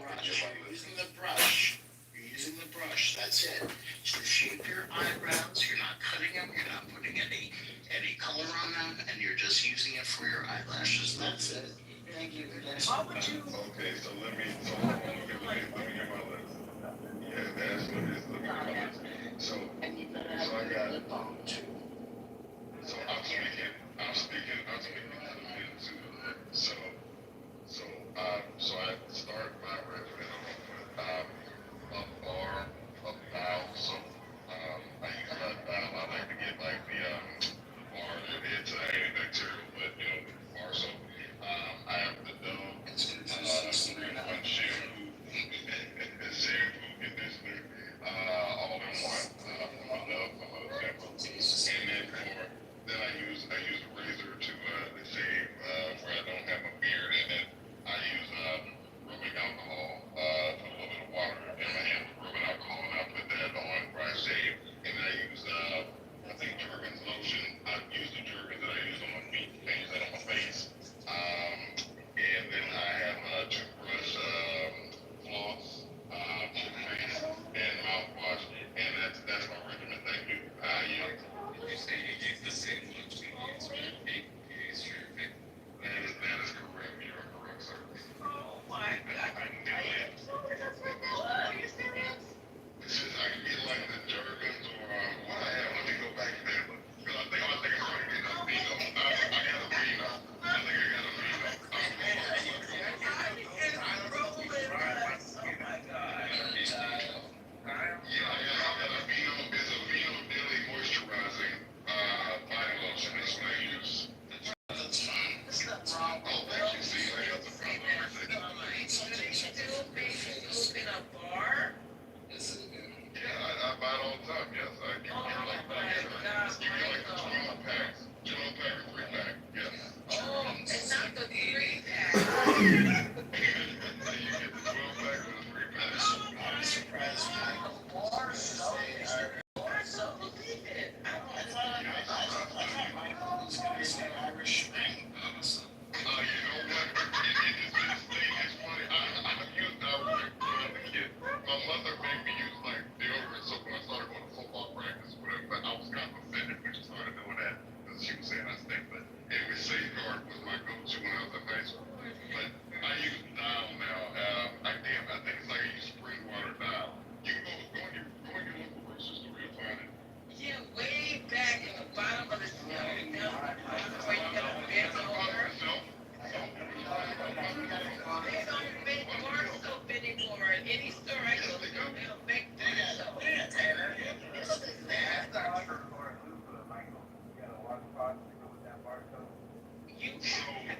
brush. You're using the brush. That's it. To shape your eyebrows. You're not cutting them. You're not putting any color on them, and you're just using it for your eyelashes. That's it. Thank you. Okay, so let me get my list. Yeah, that's what it is. Let me get my list. So I got. So I'm speaking to the men too. So I start my regimen with a bar of dial soap. I use that dial. I like to get like the bar that it's antibacterial, but bar soap. I have the Dove 3-in-1 shampoo, conditioner, all in one. I love shampoo. And then I use a razor to shave where I don't have a beard, and then I use rubbing alcohol, put a little bit of water in my hand, rubbing alcohol, and I put that on where I shave. And I use I think Jergens lotion. I use the Jergens that I use on my feet. I use that on my face. And then I have a toothbrush, floss, toothpaste, and mouthwash, and that's my regimen. Thank you. You say you use the same lotion you use for your feet, you use for your feet. That is correct. You're correct, sir. Oh my God. I can do it. Are you serious? I can get like the Jergens or what I have. Let me go back there. Because I think I'm trying to get a Vino. I got a Vino. I think I got a Vino. Yeah, I got a Vino. It's a Vino Daily Moisturizing body lotion.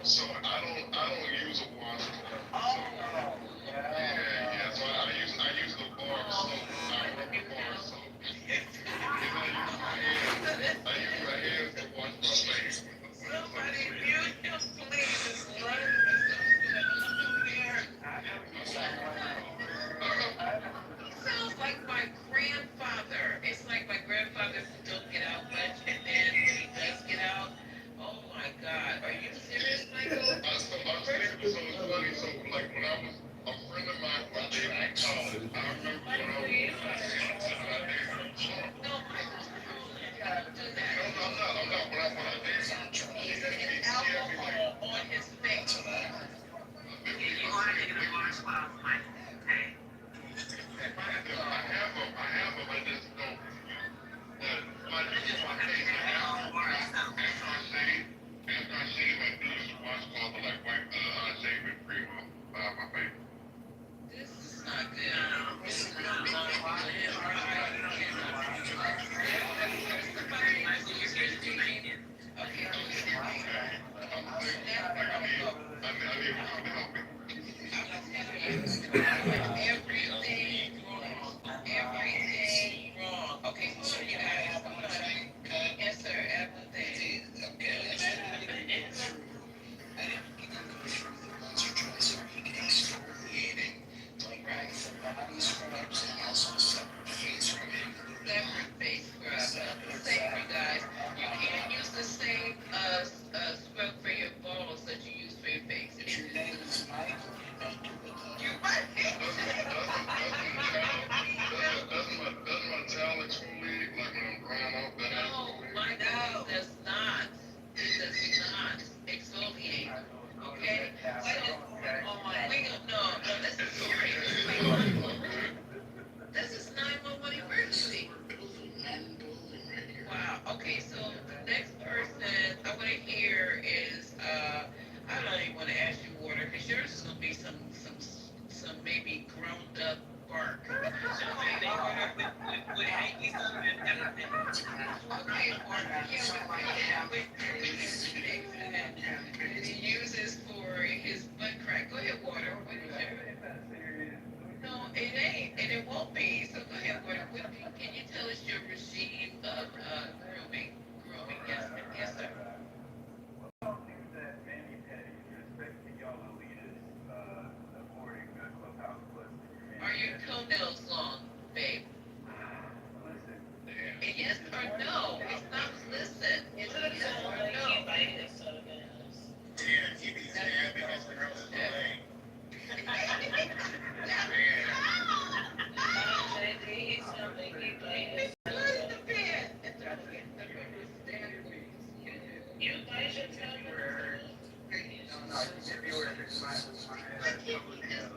So I don't use a washcloth. Yeah. So I use the bar soap. I rub the bar soap. And I use my hands to wash my face. Somebody mute him, please. Learn He sounds like my grandfather. It's like my grandfather who don't get out much, and then when he does get out, oh my God, are you serious, Michael? So it's funny. So like when I was a friend of mine was dating in college, I remember when I was No, Michael's trolling. Don't do that. No, I'm not. When I dated him, He's getting alcohol on his face. I have them, I just don't. After I shave, I do use a washcloth to like wipe the shaving cream off my face. This is not good. This is not good. Everything wrong. Okay, hold on, you guys. Hold on. Answer everything. Separate face scrub. Same, you guys. You can't use the same scrub for your balls that you use for your face. If your name is Mike, you might. Doesn't my towel exfoliate like when I'm drying out? No, my God, does not. It does not exfoliate. Okay? No, this is serious. This is 911 emergency. Wow. Okay, so the next person I want to hear is I don't even want to ask you, Water, because yours is gonna be some maybe ground up bark. Okay, Water. He uses for his butt crack. Go ahead, Water. What is your? No, it ain't, and it won't be. So go ahead, Water. Can you tell us your regime of grooming? Yes, sir. Are your toenails long, babe? Yes or no? It's not listen. It's yes or no. Yeah, he be sad because the girls are late.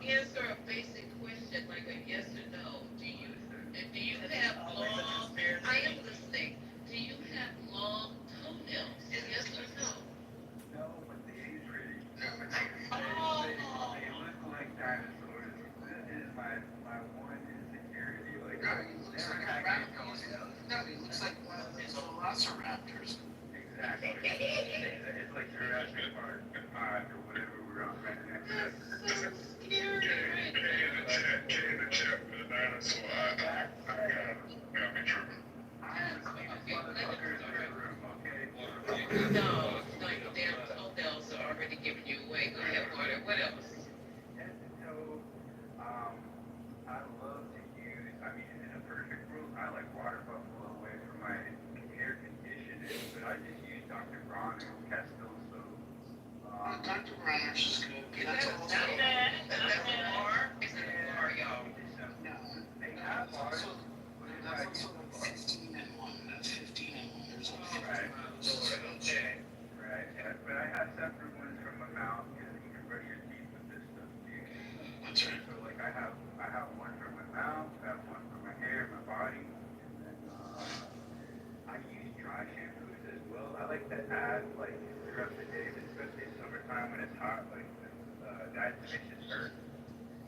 Answer a basic question like a yes or no. Do you have long? I am listening. Do you have long toenails? Yes or no? No, but they ain't pretty. Oh. They look like dinosaurs. This is my one insecurity. Like I never had good toenails. No, he looks like one of those velociraptors. Exactly. It's like Jurassic Park, or whatever we're on right now. That's so scary. In the chat for the dinosaur, I got me tripping. No, your damn toenails are already giving you away. Go ahead, Water. What else? And so, I love to use, in a perfect world, I like water buffalo away from my hair conditioning, but I just use Dr. Bronner's Castile soap. Dr. Bronner's is good. That's a bar? Is it a bar, y'all? No. They have bars. That's also like 15 and 1. That's 15 and 1. There's only 15 Okay. Right. Yeah, but I have separate ones from my mouth because you can brush your teeth with this stuff too. That's right. So like I have one for my mouth, I have one for my hair, my body, and then I use dry shampoos as well. I like to add like throughout the day, especially summertime when it's hot, like that makes it hurt.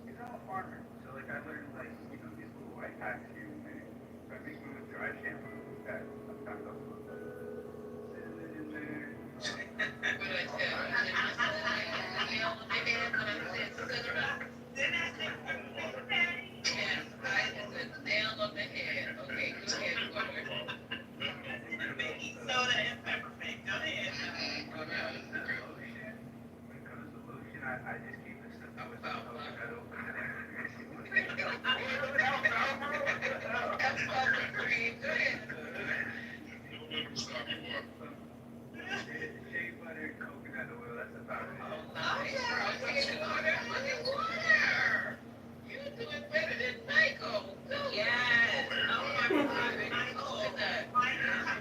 Because I'm a farmer, so like I learned like these little white hacks here and there. So I make one with dry shampoo that sometimes I'll put cinnamon in there. What do I tell you? I just keep it simple. It's all coconut oil. Shea butter and coconut oil, that's about it. You're doing better than Michael. Yes. Oh my God.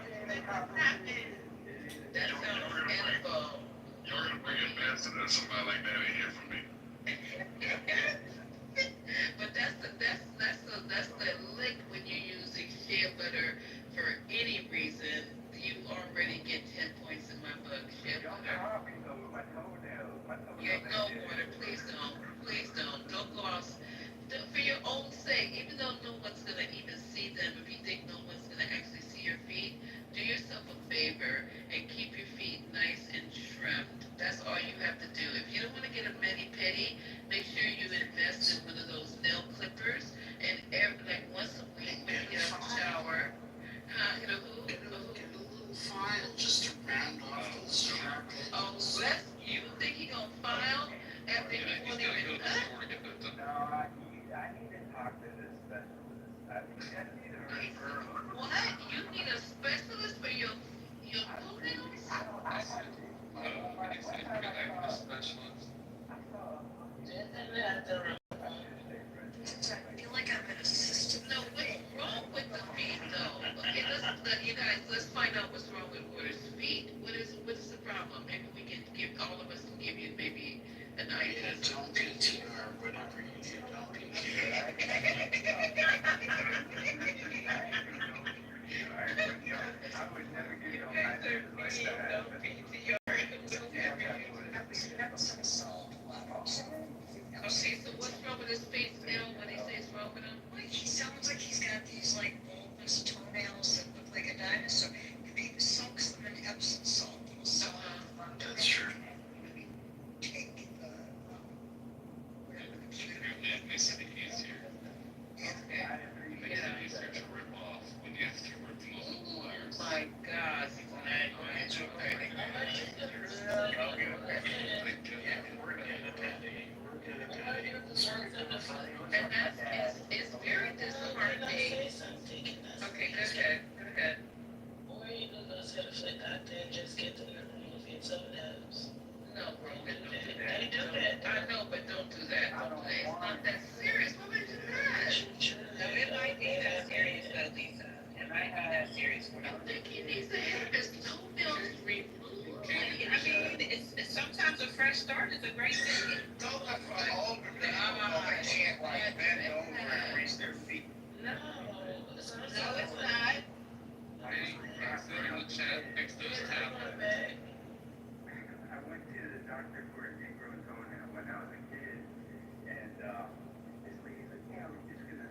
That sounds edible. You're gonna bring ambassador or somebody like that in here for me. But that's the lick when you're using shea butter for any reason. You already get 10 points in my book. Shea butter. Yeah, no water. Please don't. Please don't. Don't go out. For your own sake, even though no one's gonna even see them, if you think no one's gonna actually see your feet, do yourself a favor and keep your feet nice and trimmed. That's all you have to do. If you don't want to get a mani-pedi, make sure you invest in one of those nail clippers. And like once a week when you get out of the shower, you know who? File just to round off those sharp edges. Oh, bless you. Think he gonna file after he won't even nut? No, I need to talk to this specialist. I need a referral. What? You need a specialist for your toenails? I feel like I'm an assistant. No, what's wrong with the feet though? Okay, you guys, let's find out what's wrong with Warder's feet. What's the problem? Maybe we can all of us can give you maybe an idea. Yeah, don't PTR, whatever you do, don't PTR. I would never get on my nerves like that. Okay, so what's wrong with his face now? What he says wrong with him? Like, he sounds like he's got these, like, bulbous toenails that look like a dinosaur. If he soaks them in Epsom salt, they'll sell out. That's true. Take the, whatever the computer. It makes it easier. It makes it easier to rip off when you have to rip the multiple layers. My God. It's okay. And it's very disheartening. Okay, go ahead. Go ahead. Or you can go to the foot doctor and just get them to remove your toenails. No, Roman, don't do that. They do that. I know, but don't do that. Don't play. It's not that serious. Why would you do that? No, it might be that serious though, Lisa. It might be that serious. I don't think he needs to have his toenails removed. I mean, it's sometimes a fresh start is a great thing. Don't let my older people they can't like bend over and reach their feet. No, it's not. Hey, in the chat, next to his tab. I went to the doctor for a ingrown toenail when I was a kid, and this lady's like, yeah, we're just gonna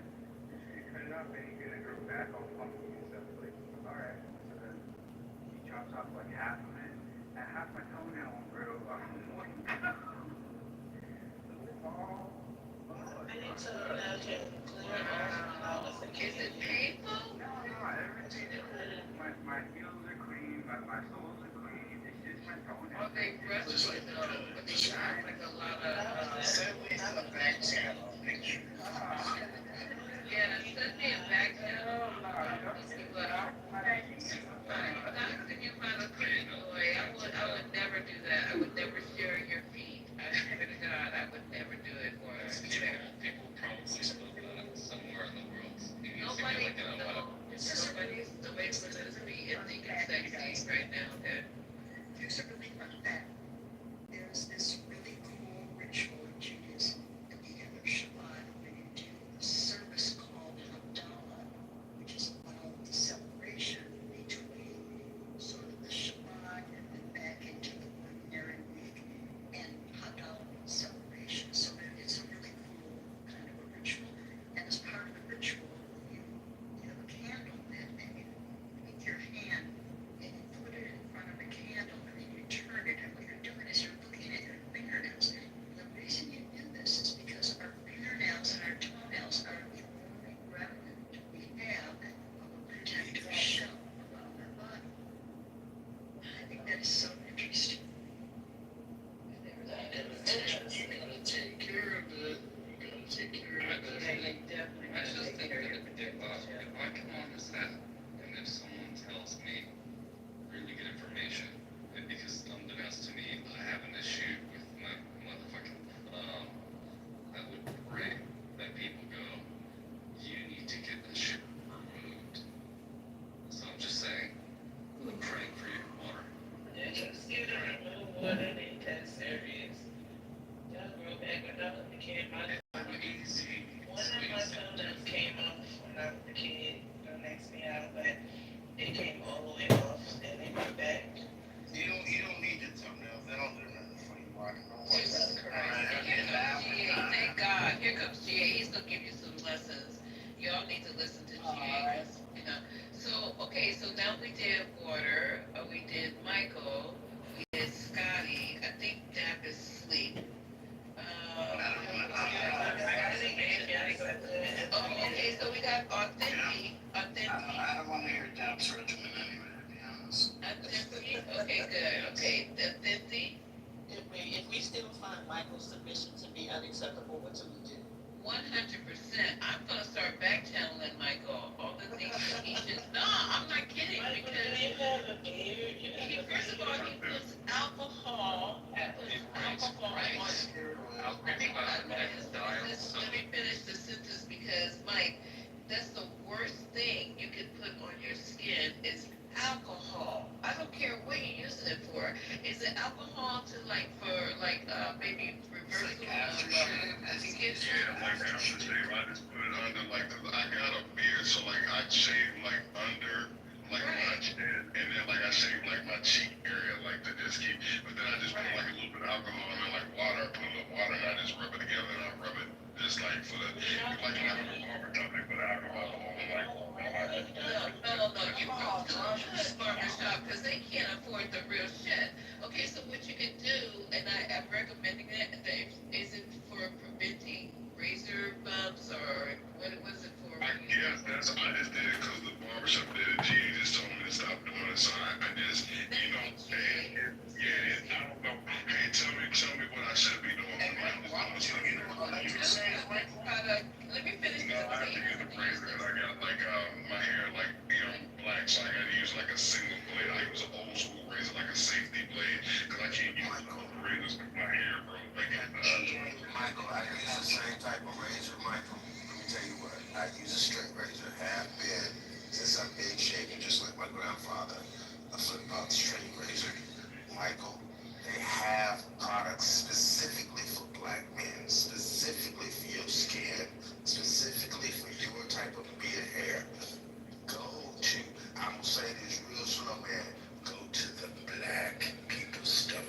cut it off and you're gonna grow back all funky and stuff. Like, all right. So then she chops off like half of it, and half my toenail won't grow. I need to imagine clearing off all the Is it painful? No, everything is clean. My heels are clean, my soles are clean. It's just my toenails. Well, they brush it though, but they have like a lot of. Send me the back channel picture. Yeah, send me a back channel. Can you find a pretty boy? I would never do that. I would never share your feet. I swear to God, I would never do it for her. People probably spoke somewhere in the world. Nobody knows. Nobody's the way for them to be thinking sexy right now. Okay? There's a really fun fact. There's this really cool ritual in Judaism at the end of Shabbat when you do a service called Havdalah, which is about the celebration between sort of the Shabbat and then back into the ordinary week. And Havdalah means celebration, so it's a really cool kind of a ritual. And as part of the ritual, you have a candle and you take your hand and you put it in front of the candle and then you turn it, and what you're doing is you're looking at your fingernails. And the reason you do this is because our fingernails and our toenails are the only remnant we have of a protective shell around our body. I think that is so interesting. And just you don't know what it ain't that serious. Y'all grow back when I was a kid. One of my toenails came off when I was a kid. Don't ask me how, but it came all the way off and it went back. You don't need your toenails. They don't do nothing for you, Mark. Don't worry Jesus about it. Christ. Here comes GA. Thank God. Here comes GA. He's gonna give you some lessons. Y'all need to listen to GA. You know. So okay, so now we did Water, we did Michael, we did Scotty. I think Dap is asleep. Oh, okay, so we got Authentic. I don't want to hear Dab's regimen anyway, to be honest. Authentic. Okay, good. Okay, Authentic. If we still find Michael's submission to be unacceptable, what do we do? 100%. I'm gonna start back channeling Michael. All the things that he should. No, I'm not kidding because first of all he puts alcohol. Let me finish the sentence because Mike, that's the worst thing you can put on your skin is alcohol. I don't care what you're using it for. Is it alcohol to maybe reverse Yeah, like aftershave, I just put it under I got a beard, so I shave under my chin, and then I shave my cheek area to just keep. But then I just put a little bit of alcohol and then water. I put a little water and I just rub it together and I rub it just for the a barber company put alcohol on No. You go to a barbershop because they can't afford the real shit. Okay, so what you can do, and I'm recommending it, is it for preventing razor bumps or what was it for? I guess I just did it because the barbershop did it. G just told me to stop doing it, so I just, I don't know. Hey, tell me what I should be doing. Let me finish. No, I have to use the razor because I got my hair black, so I got to use a single blade. I use an old school razor, a safety blade, because I can't use razors with my hair, bro. Michael, I use the same type of razor, Michael. Let me tell you what, I use a straight razor, have been since I've been shaking, just like my grandfather. A flip-out straight razor. Michael, they have products specifically for black men, specifically for your skin, specifically for your type of beard hair. Go to, I'm gonna say this real slow, man. Go to the black people store.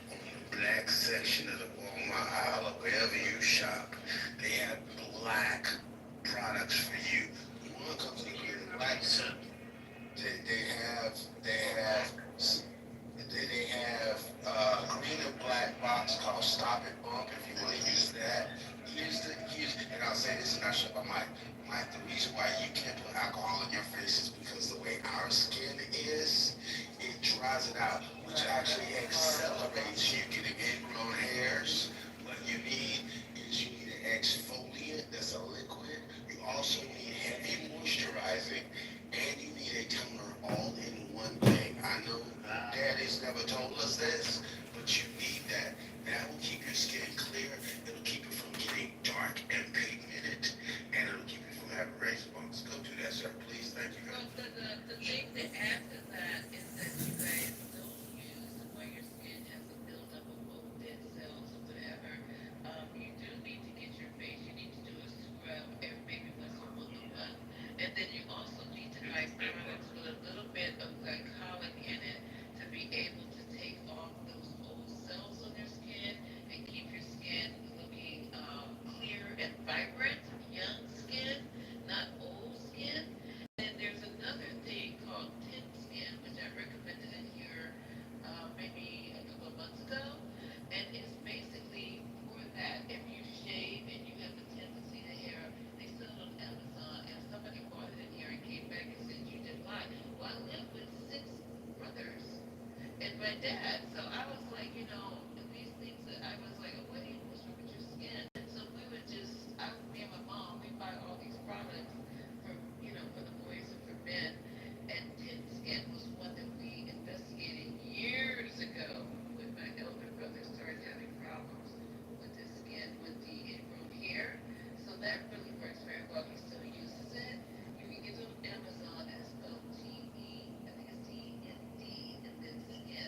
On the black section of the Walmart aisle or wherever you shop, they have black products for you. You wanna come to the black center? They have a green and black box called Stop and Bump. If you want to use that, and I'll say this, and I shut my mic. Mike, the reason why you can't put alcohol in your face is because the way our skin is, it dries it out, which actually accelerates you getting ingrown hairs. What you need is you need an exfoliant that's a liquid. You also need heavy moisturizing, and you need a toner all in one thing. I know Daddy's never told us this, but you need that. That will keep your skin clear. It'll keep it from getting dark and pigmented, and it'll keep you from having razor bumps. Go do that, sir, please. Thank you. Well, the thing to add to that is that you guys don't use where your skin has a buildup of old dead cells or whatever. You do need to get your face. You need to do a scrub every maybe once a month. And then you also need to buy products with a little bit of glycolic in it to be able to take off those old cells on your skin and keep your skin looking clear and vibrant, young skin, not old skin. And there's another thing called thin skin, which I recommended in here maybe a couple of months ago. And it's basically for that. If you shave and you have the tendency to hair, they sell it on Amazon, and somebody bought it in here and came back and said, you did why? Well, I live with 6 brothers and my dad. So I was like, these things that I was like, what do you what's wrong with your skin? So we would me and my mom, we buy all these products for the boys and for men. And thin skin was one that we investigated years ago when my elder brother started having problems with his skin, with the ingrown hair. So that really works very well. He still uses it. You can get it on Amazon and it's spelled T-E, I think it's T-N-D, and then skin.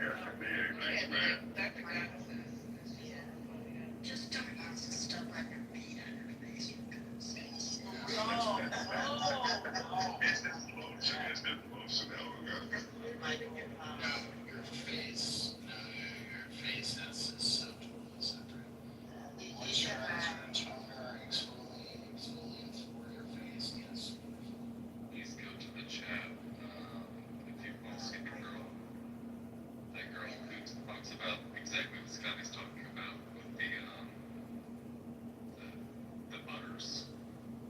Thanks, man. Dr. Goddess is Just don't use the stuff on your feet on your face. Oh, It's the motion. It's the motion. Michael, Your face, your face has susceptible, separate. Moisturizer, toner, exfoliant for your face, yes. Please go to the chat if you want to see the girl. That girl who talks about exactly what Scotty's talking about with the butters.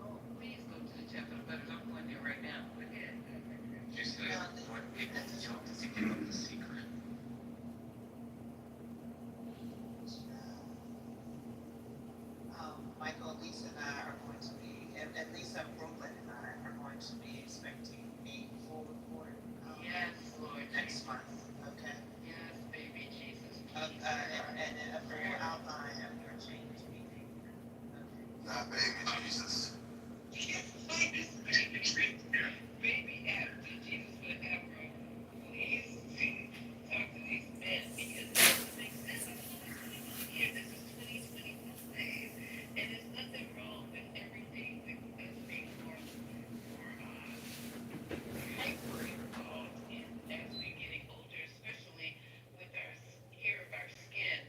oh, please go to the chat for the butters. I'm going there right now. She said, "What people tell to give up the secret." Michael, Lisa and I are going to be, and Lisa, Brooklyn and I are going to be expecting a full report. Yes, Lord. Next month, okay? Yes, baby Jesus. And a full outline of your change meeting. Okay. Not baby Jesus. Baby after Jesus forever. Please talk to these men because it doesn't make sense. I'm only 21 here. This is 2025. And there's nothing wrong with everything with us being more hyper involved in as we're getting older, especially with our hair of our skin.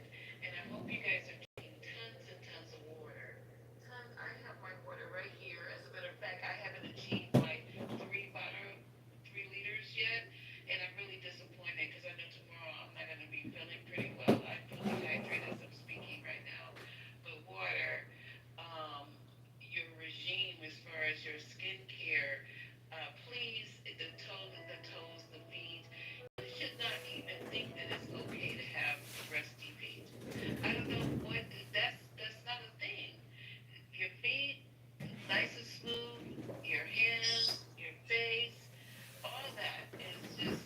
And I hope you guys are drinking tons and tons of water. Tons. I have my water right here. As a matter of fact, I haven't achieved my 3 liters yet, and I'm really disappointed because I know tomorrow I'm not going to be feeling pretty well. I feel dehydrated as I'm speaking right now. But water, your regime as far as your skincare, please, the toes, the feet. You should not even think that it's okay to have rusty feet. I don't know what that's not a thing. Your feet, nice and smooth, your hands, your face, all that is just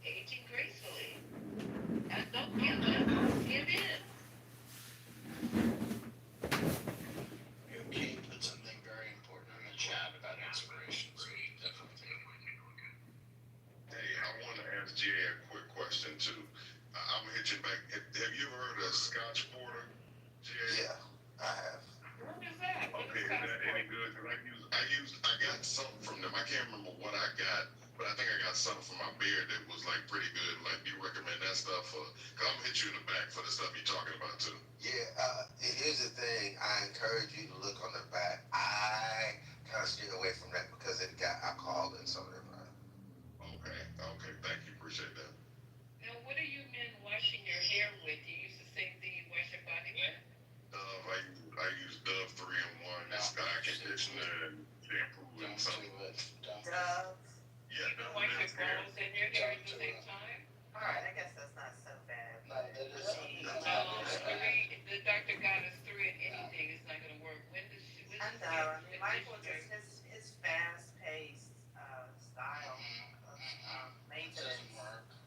aging gracefully. And don't give up, give in. Kate put something very important in the chat about inspiration, so we definitely take a look at it. Hey, I want to ask Jay a quick question too. I'm gonna hit you back. Have you ever heard of Scotch Porter, Jay? Yeah, I have. What is that? Okay, is that any good? Cause I got something from them. I can't remember what I got, but I think I got something for my beard that was like pretty good. Like, do you recommend that stuff for? Cause I'm gonna hit you in the back for the stuff you're talking about too. Yeah, here's the thing. I encourage you to look on the back. I kind of steer away from that because it got alcohol in some of it. Okay, thank you, appreciate that. Now, what are you men washing your hair with? Do you use the same thing you wash your body with? I use Dove 3-in-1, Sky conditioner, and shampoo and something. Dove. Yeah, You Dove wash your men's hair. balls and your hair at the same time? Alright, I guess that's not so bad. But No, the doctor got us through it. Anything is not going to work. When does she? I know. I mean, Michael just his fast-paced style of maintenance.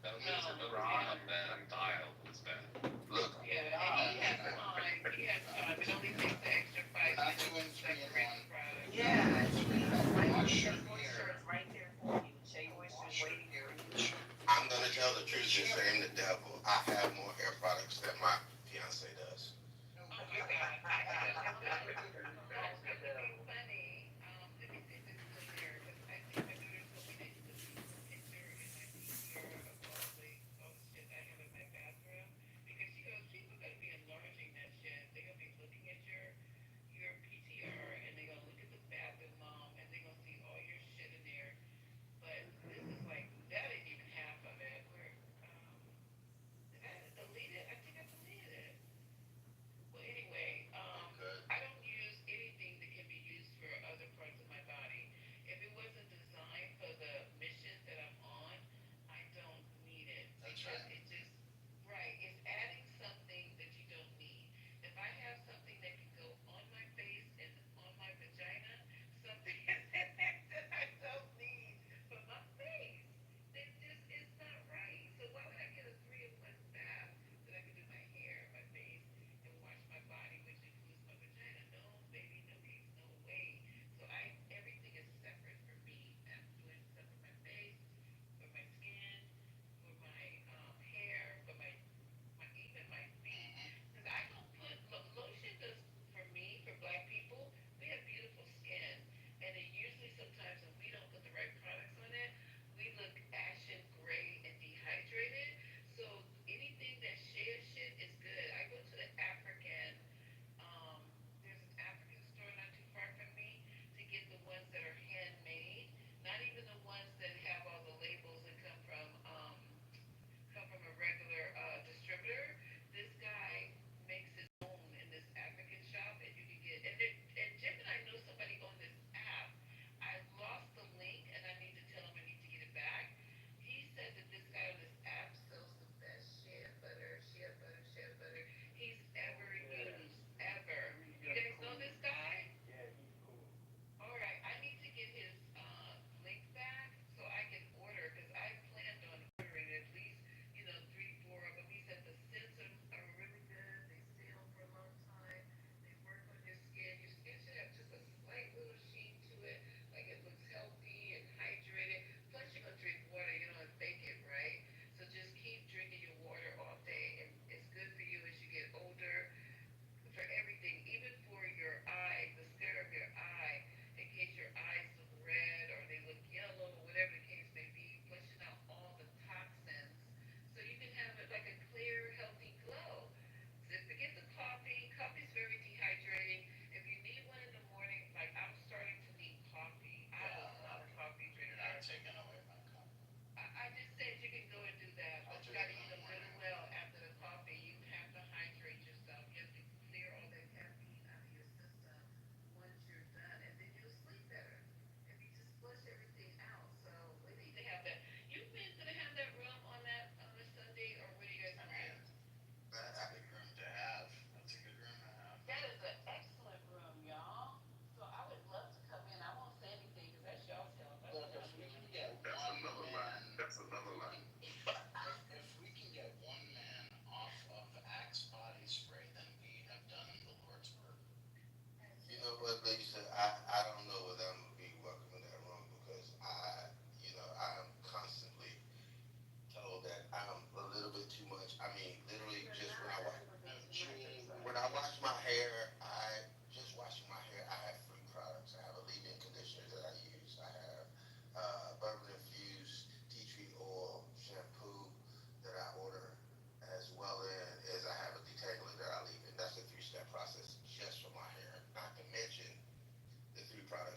That was a wrong bad dial. It's bad. Look. Yeah, and he has time. He has time. It only takes the extra 5 minutes to separate the product. Yeah, Shea Moisture is right there for you. Shea Moisture is waiting for you. I'm gonna tell the truth and shame the devil. I have more hair products than my fiance does. Oh my God. I have to be funny.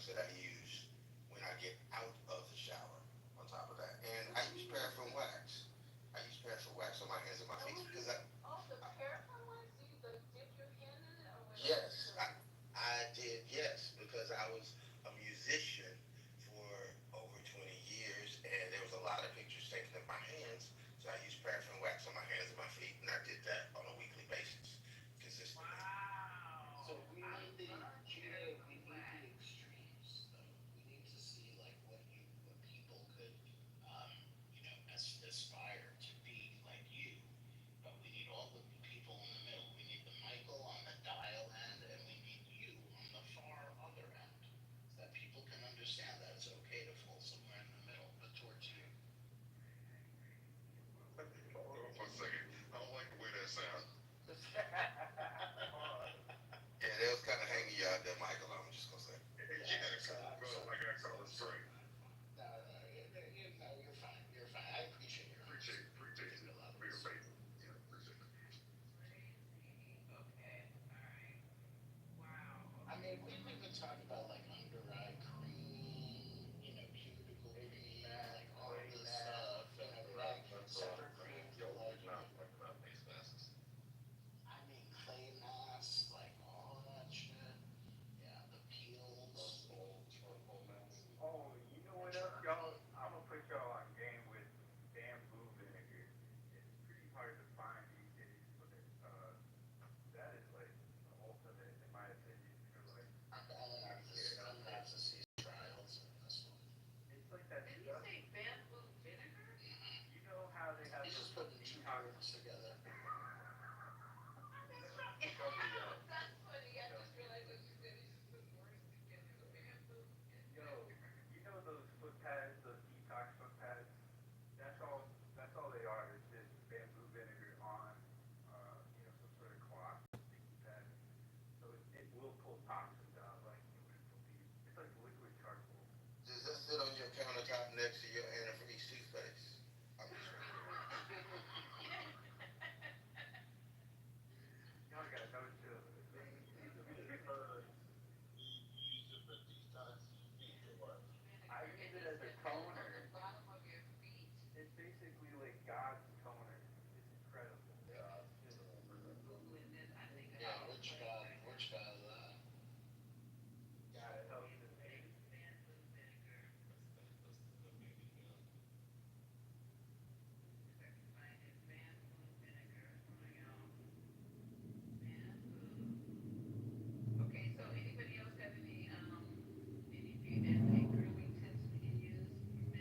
products that I use when I get out of the shower. On top of that, and I use paraffin wax. I use paraffin wax on my hands and my feet because Oh, the paraffin wax? Do you like dip your hand in it or what? yes, I did, yes, because I was a musician for over 20 years, and there was a lot of pictures taken of my hands, so I used paraffin wax on my hands and my feet, and I did that on a weekly basis, consistently. So we need the extremes though. We need to see like what people could aspire to be like you. But we need all the people in the middle. We need the Michael on the dial end and we need you on the far other end. So that people can understand that it's okay to fall somewhere in the middle, but towards you. Hold on for a second. I don't like the way that sounds. Yeah, they was kind of hanging you out there, Michael. I'm just gonna say. Yeah, bro, like I call it straight. No, you're fine. You're fine. I appreciate your Appreciate it for your faith. Yeah, appreciate it. Okay, alright. Wow. I mean, we even talk about like under eye cream, cuticle cream, like all of this stuff, like separate cream for like, Face masks. I mean, clay masks, like all that shit. Yeah, the peels. Oh, you know what else, y'all? I'm gonna put y'all on game with bamboo vinegar. It's pretty hard to find these days, but that is like the ultimate, in my opinion, for like. I'm gonna have to see trials in this one. It's like that Did you stuff. say bamboo vinegar? You know how they have He's those just putting two words together. That's funny. I just realized what you said. It's just put words together. Bamboo Yo, you know those foot pads, those detox foot pads? That's all. That's all they are. It's just bamboo vinegar on, some sort of cloth, sticky pad. So it will pull toxins out like you wouldn't believe. It's like liquid charcoal. Does that sit on your countertop next to your antifreeze toothpaste? I'm just Y'all gotta know too. I use it as a toner. the bottom of your feet. It's basically like God's toner. It's incredible. Googling this. I think Yeah, which guy is that? God, it helps the face. bamboo vinegar. If I can find it, bamboo vinegar. Bamboo. Okay, so anybody else have any grooming tips we can use?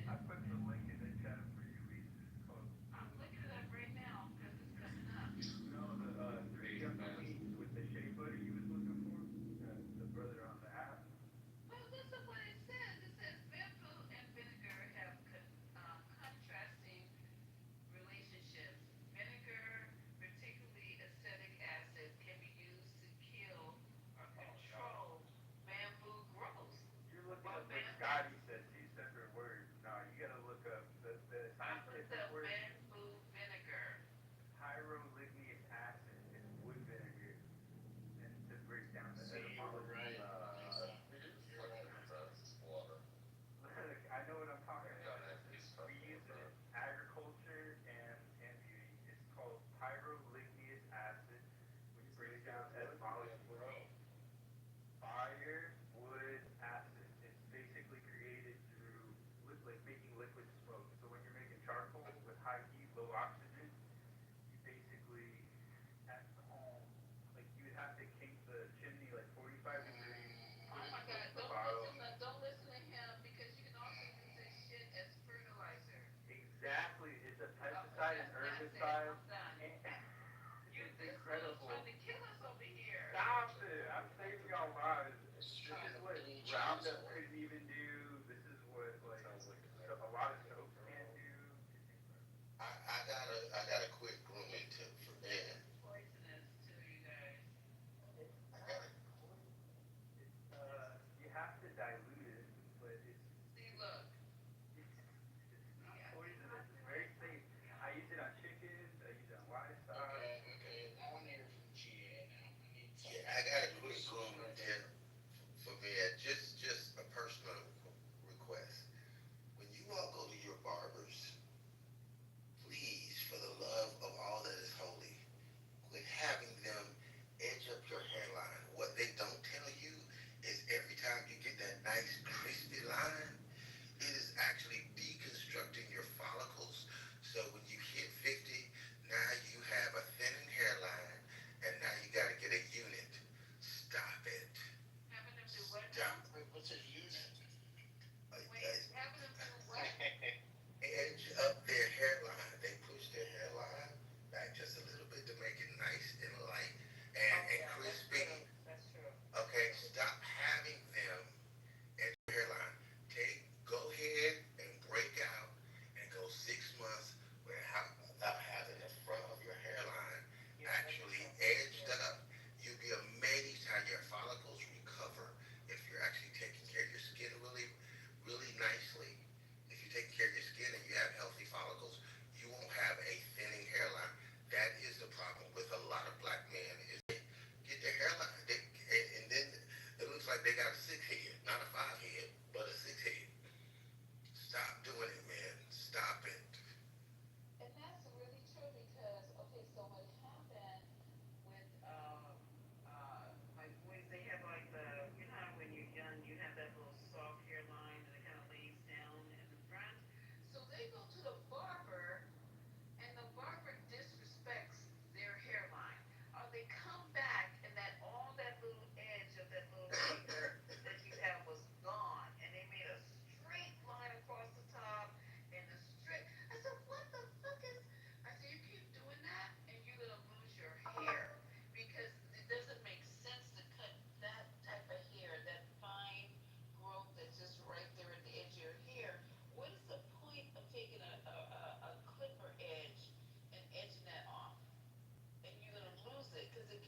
I put the link in the chat for you, Lisa. It's called. I'm looking it up right now because it's coming up. The 3 Young Queens with the shea butter you was looking for? The brother on the app? Well, listen what it says. It says bamboo and vinegar have contrasting relationships. Vinegar, particularly acetic acid, can be used to kill or control bamboo growth. You're looking up what Scotty said, 2 separate words. No, you gotta look up the I put scientific the word. bamboo vinegar. Pyroligneous acid is wood vinegar. And to break down the See, you were etymology. right. You're right. Water. Look, I know what I'm talking about. We use it in agriculture and beauty. It's called pyroligneous acid, which breaks down etymology. Firewood acid. It's basically created through like making liquid smoke. So when you're making charcoal with high heat, low oxygen, you basically at home, like you would have to keep the chimney like 45 degrees. Oh my God! Don't listen to him because you can also use this shit as fertilizer. Exactly, it's a pesticide and herbicide. I'm done. It's incredible. Trying to kill us over here. Stop it! I'm saving y'all lives. This is what Roundup couldn't even do. This is what like a lot of soaps can't do. I got a quick grooming tip for men. Poisonous to you guys. I got it. You have to dilute it, but it's See, look. not poisonous. It's very safe. I use it on chickens. I use it on livestock. Okay. I want to hear from GA now. Yeah, I got a quick grooming tip for men. Just a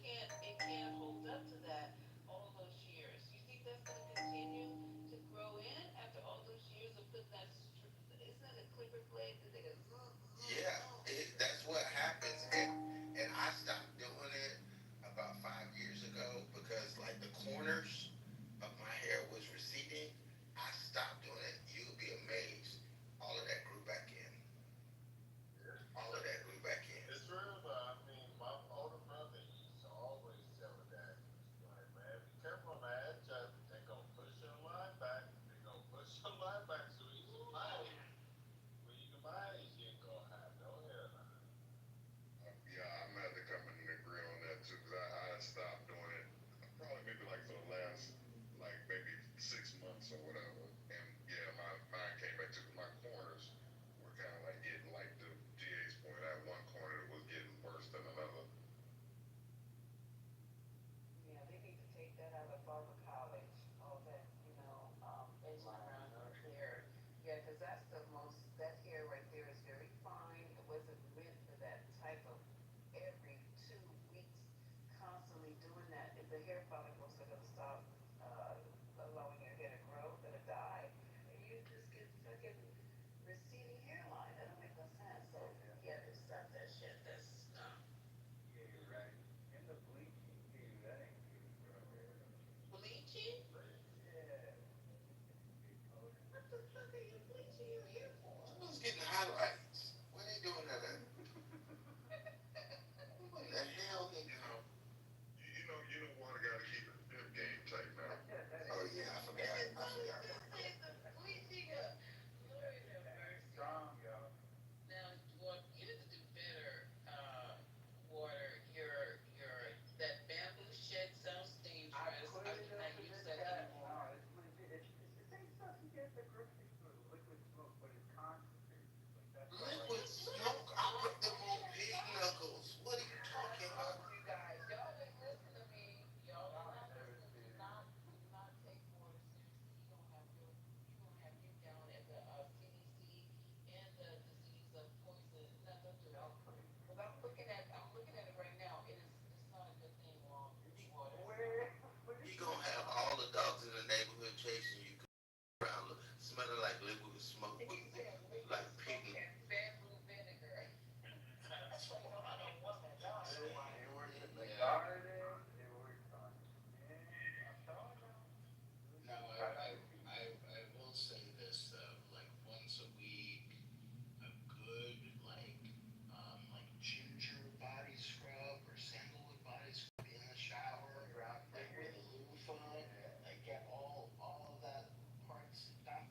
it can't hold up to that all those years. You think that's going to continue to grow in after all those years of putting that? Isn't that a clipper blade that they go? Yeah, that's what happens, and I stopped doing it about 5 years ago because like the corners of my hair was receding. I stopped doing it. You'll be amazed. All of that grew back in. All of that grew back in. It's real though. I mean, my older brother used to always tell me that. He's like, man, be careful, man. They gonna push your line back. They gonna push your line back. So you can buy it. When you can buy it, you ain't gonna have no hairline. Yeah, I'm gonna have to come and agree on that too, because I stopped doing it probably maybe like for the last like maybe 6 months or whatever. And yeah, mine came back to my corners were kind of like getting like the GA's point out one corner was getting worse than another. Yeah, they need to take that out of barber college. All that, edge around your hair. Yeah, because that's the most, that hair right there is very fine. It wasn't meant for that type of every 2 weeks constantly doing that. If the hair follicles are going to stop allowing your hair to grow, going to die, and you just get fucking receding hairline. That don't make no sense. So, yeah, just stop that shit. That's, Yeah, you're right. And the bleaching too, that ain't good for our hair. bleaching? Yeah. What the fuck are you bleaching your hair for? Who's getting highlights? What are they doing that at? What the hell they doing? You know, water got to keep the game tight now. Oh yeah, I forgot. Bleaching up. Lord have mercy. Strong, y'all. Now, well, you need to do better, water. That bamboo shit sounds dangerous. I cannot use that anymore. No, it's legit. It's the same stuff you get at the grocery store, liquid smoke, but it's concentrated. Like that's why. Liquid smoke? I put them on pig knuckles. What are you talking about? You guys, y'all didn't listen to me. Y'all did not listen. Do not take water seriously. You're gonna have you down at the CDC and the disease of poison. No, don't do it. Because I'm looking at it right now. It's not a good thing. Water. You gonna have all the dogs in the neighborhood chasing you around, smelling like liquid smoke, like pig. Bamboo vinegar. That's what I don't want that dog. It works in the garden. It works on skin. I'm telling you. No, I will say this though, like once a week, a good like ginger body scrub or sandalwood body scrub in the shower, like with a loofah, like get all of that parts, not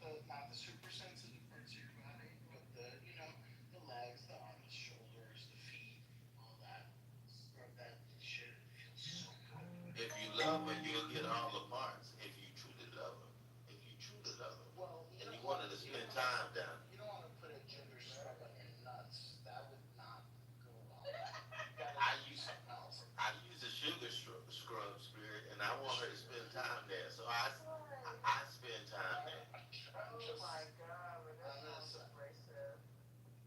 the super sensitive parts of your body, but the legs, the arms, shoulders, the feet, all that. Scrub that shit. It feels so good. If you love her, you'll get all the parts. If you truly love her, if you truly love her, Well, and you wanted to spend time down. You don't want to put a ginger scrub on your nuts. That would not go well. I use a sugar scrub spirit, and I want her to spend time there. So I spend time there. Oh my God, but that sounds abrasive.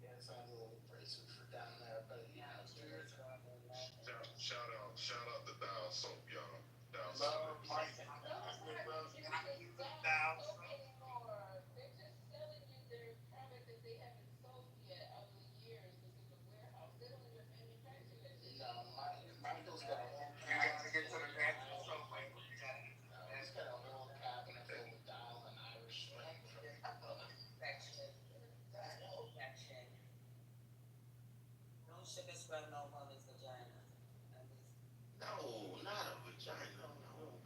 Yeah, it sounds a little abrasive for down there, but Shout out the Dial soap, y'all. Dial Love soap. my They're just selling you their product that they haven't sold yet out of the years that's in the warehouse. They don't even manufacture that shit. No, Michael's got a whole You gotta get to the next so Michael. You gotta get to the next. he's got a whole cabinet filled with Dial and Irish Spring. No sugar scrub, no woman's vagina. No, not a vagina. No,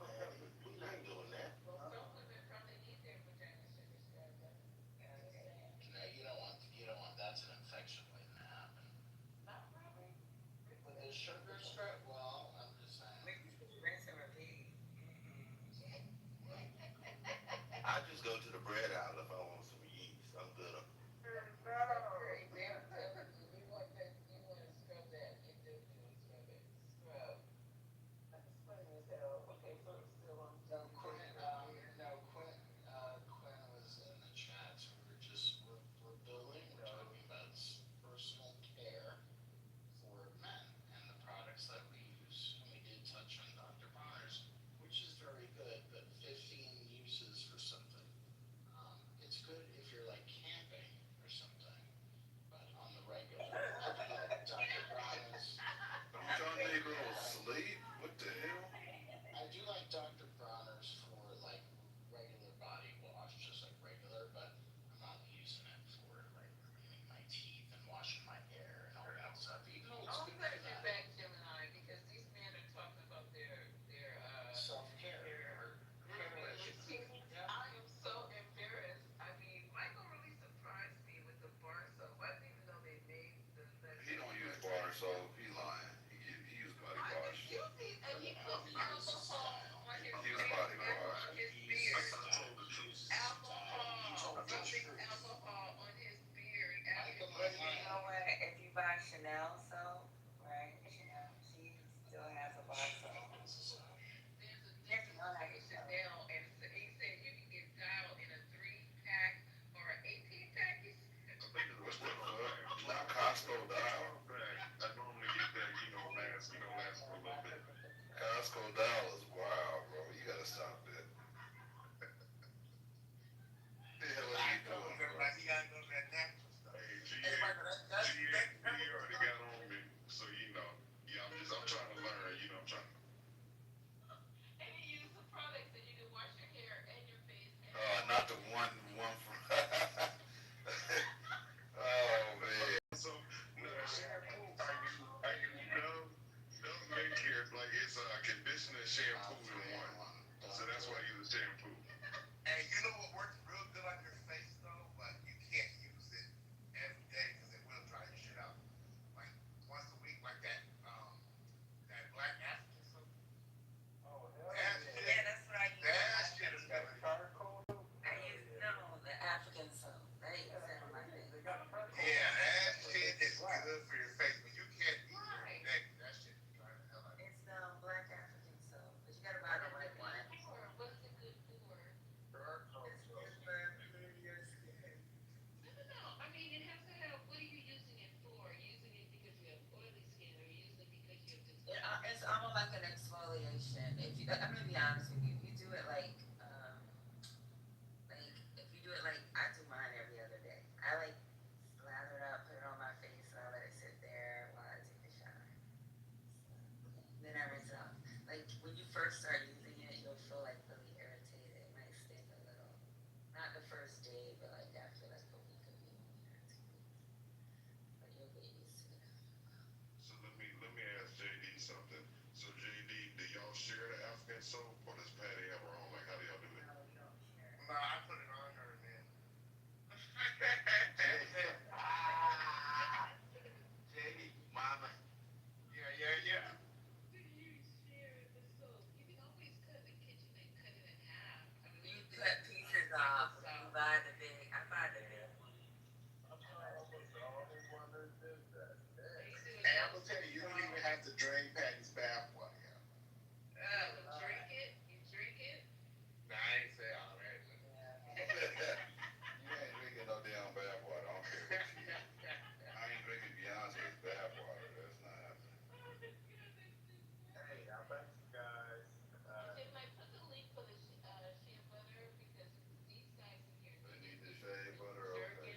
man. We're not doing that. Well, some women probably need their vagina sugar scrubbed. No, you don't want that's an infection waiting to happen. Not really. With the sugar scrub, well, I'm just saying. Rinse and repeat. I just go to the bread aisle if I want some yeast. I'm good. You want to scrub that. You do scrub it. Scrub. That's funny as hell. Okay, so it's still on. Quinn was in the chat, so we're building, we're talking about personal care for men and the products that we use. And we did on like an exfoliation. If you, I'm gonna be honest with you, if you do it if you do it like I do mine every other day. I like lather it up, put it on my face, and I let it sit there while I take a shower. Then I rinse it off. Like when you first start using it, you'll feel like really irritated. It might sting a little. Not the first day, but like after like a week of using it, 2 weeks. But you'll get used to it. So let me ask JD something. So JD, do y'all share the African soap, or does Patty have her own? Like, how do y'all do it? No, we don't share. No, I put it on her, man. JD, mama. Yeah, yeah, yeah. You cut pieces off. You buy the big. I buy the big one. Hey, I'm gonna tell you, you don't even have to drain Patty's bath water. Nah, I ain't say all that. You ain't drinking no damn bath water. I don't care what you eat. I ain't drinking Beyonce's bath water. That's not happening. Hey, I bet you guys. They need the shea butter. Okay.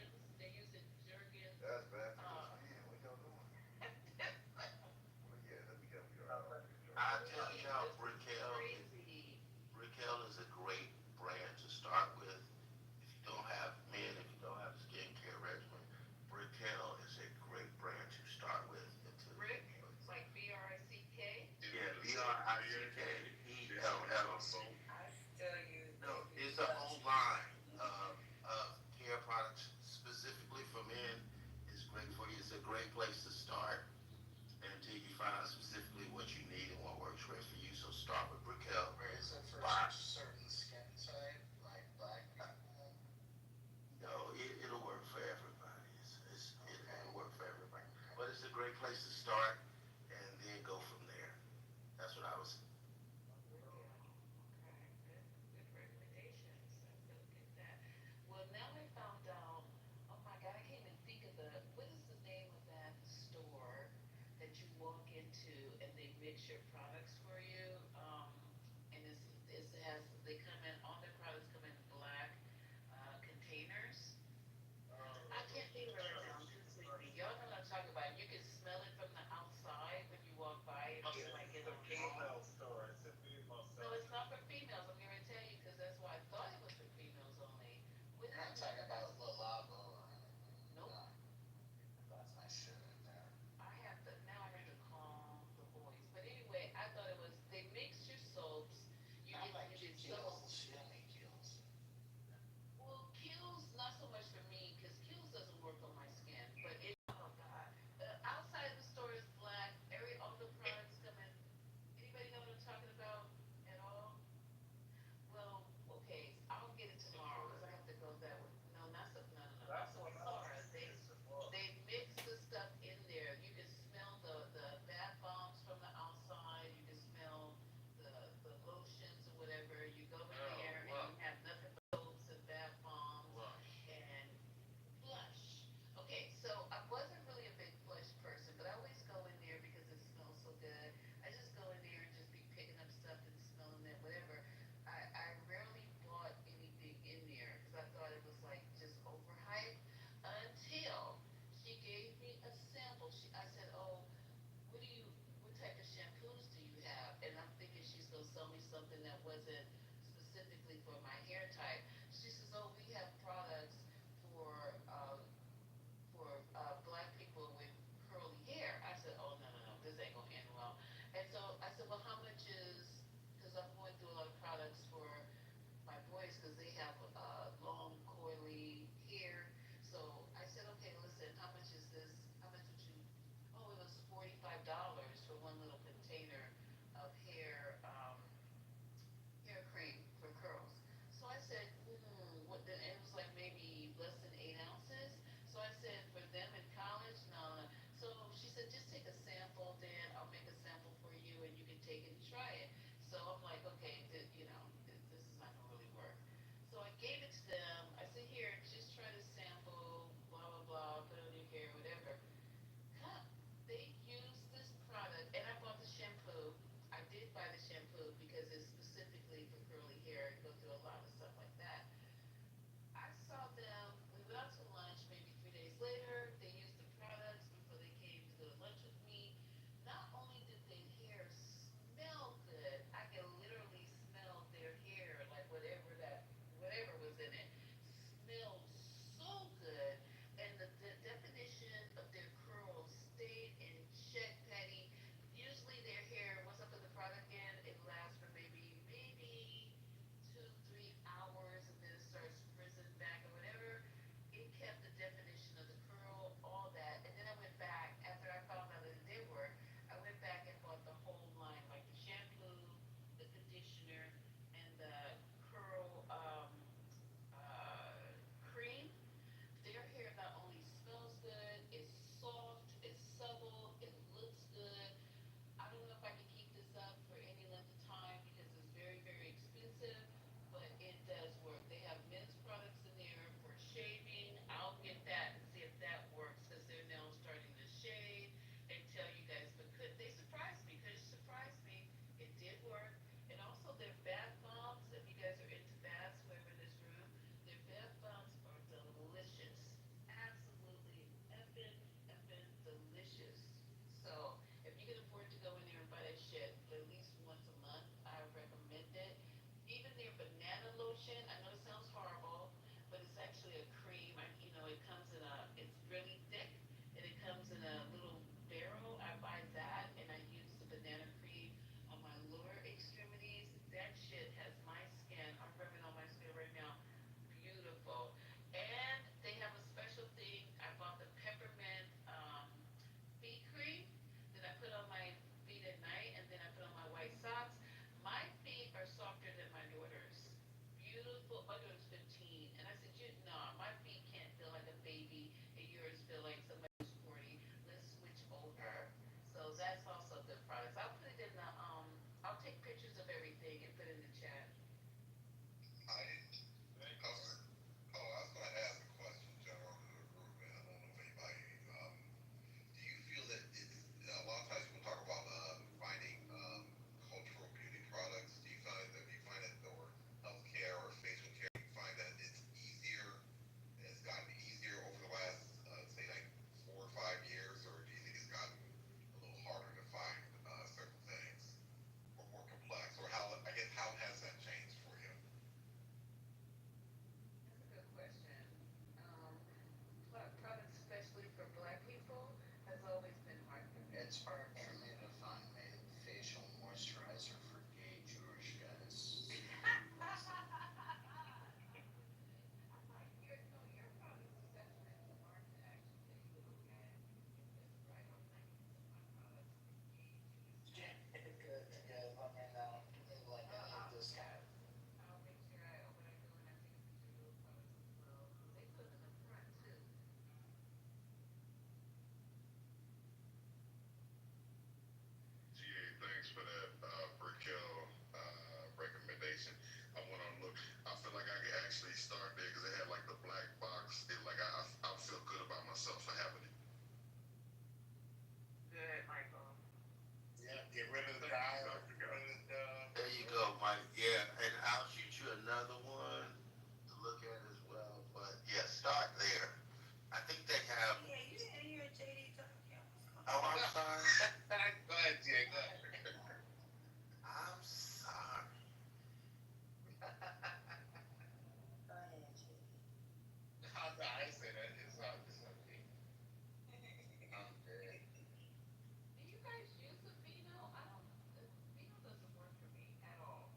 That's bad for your skin. What y'all doing? Well, yeah, let me help you out. I tell y'all, Brickell is a great brand to start with. If you don't have men, if you don't have a skincare regimen, Brickell is a great brand to start with. Yeah, BRICKELL. I still use No, it's a whole line of care products specifically for men. It's great for you. It's a great place to start until you find out specifically what you need and what works great for you. So start with Brickell. Is it for certain skin type, like black people? No, it'll work for everybody. It'll work for everybody. But it's a great place to start and then go from there. That's what I was. Well, now I found out. Oh my God, I can't even think of what is the name of that store that you walk into and they mix your products for you? And they come in, all their products come in black containers. I can't think of it right now. I'm too sleepy. Y'all know what I'm talking about. You can smell it from the outside when you walk by. It feels like it's a female store. It's a female No, store. it's not for females. I'm going to tell you because that's why I thought it was for females only. What You're not talking about Le Labo or Nope. that's my shit in there. Now I have to call the boys. But anyway, I thought it was, they mix your soaps. I like You get Kiehl's. soap. You don't need Kiehl's. Well, Kiehl's, not so much for me because Kiehl's doesn't work on my skin. But oh God. Outside the store is black. All the products come in. Anybody know what I'm talking about at all? Well, okay, I'll get it tomorrow because I have to go that way. No, not so, no, no, no, not Sephora. They mix the stuff in there. You can smell the bath bombs from the outside. You can smell the lotions or whatever. You go in there and you have nothing but soaps and bath bombs and blush. Okay, so I wasn't really a big blush person, but I always go in there because it smells so good. I just go in there and just be picking up stuff and smelling it, whatever. I rarely bought anything in there because I thought it was like just overhyped until she gave me a sample. I said, "Oh, what type of shampoos do you have?" And I'm thinking she's gonna sell me something that wasn't specifically for my hair type. She says, "Oh, we have products for um, black people with curly hair." I said, "Oh no, no, no, this ain't gonna end well." And so I said, "Well, how much is?" Because I'm going through a lot of products for my boys because they have long coily hair. So I said, "Okay, listen, how much is this? How much would you?" Oh, it was $45 for one little container of hair cream for curls. So I said, lotion. I know it sounds horrible, but it's actually a cream. It comes in it's really thick, and it comes in a little barrel. I buy that, and I use the banana cream on my lower extremities. That shit has my skin. I'm rubbing on my skin right now. Beautiful. And they have a special thing. I bought the peppermint feet cream that I put on my feet at night, and then I put on my white socks. My feet are softer than my daughter's. Beautiful. My daughter's 15, and I said, my feet can't feel like a baby, and yours feel like somebody who's 40. Let's switch over. So that's also good products. I'll put it in the I'll take pictures of everything and put it in the chat. I, I was going to ask a question, General, to the group, and I don't know if anybody, do you feel that a lot of times people talk about finding cultural beauty products? Do you find that, or healthcare or facial care, do you find that it's gotten easier over the last, say, like 4 or 5 years, or do you think it's gotten a little harder to find certain things, or more complex, or how has that changed for you? That's a good question. Um, Products, especially for Black people, has always been hard for me. It's hard for me to find a facial moisturizer for gay Jewish guys. Your products is actually hard to actually take a look at. It's right on 90% of my products are gay Jewish Yeah, guys. good. Yeah, let me know. Like any discount. I'll make sure when I go and I take a picture of those products as well. They put them in the front too. GA, thanks for that Brickell recommendation. I went on look. I feel like I could actually start there because they had like the black box. I feel good about myself for having it. Good, Michael. Yeah, get rid of the dial. There you go, Mike. Yeah, and I'll shoot you another one to look at as well. But yeah, start there. I think they have. Yeah, you didn't hear JD talking. Oh, I'm sorry. Go ahead, Jay. Go ahead. I'm sorry. Go ahead, JD. I say that. It's okay. I'm dead. Do you guys use Aveeno? Aveeno doesn't work for me at all.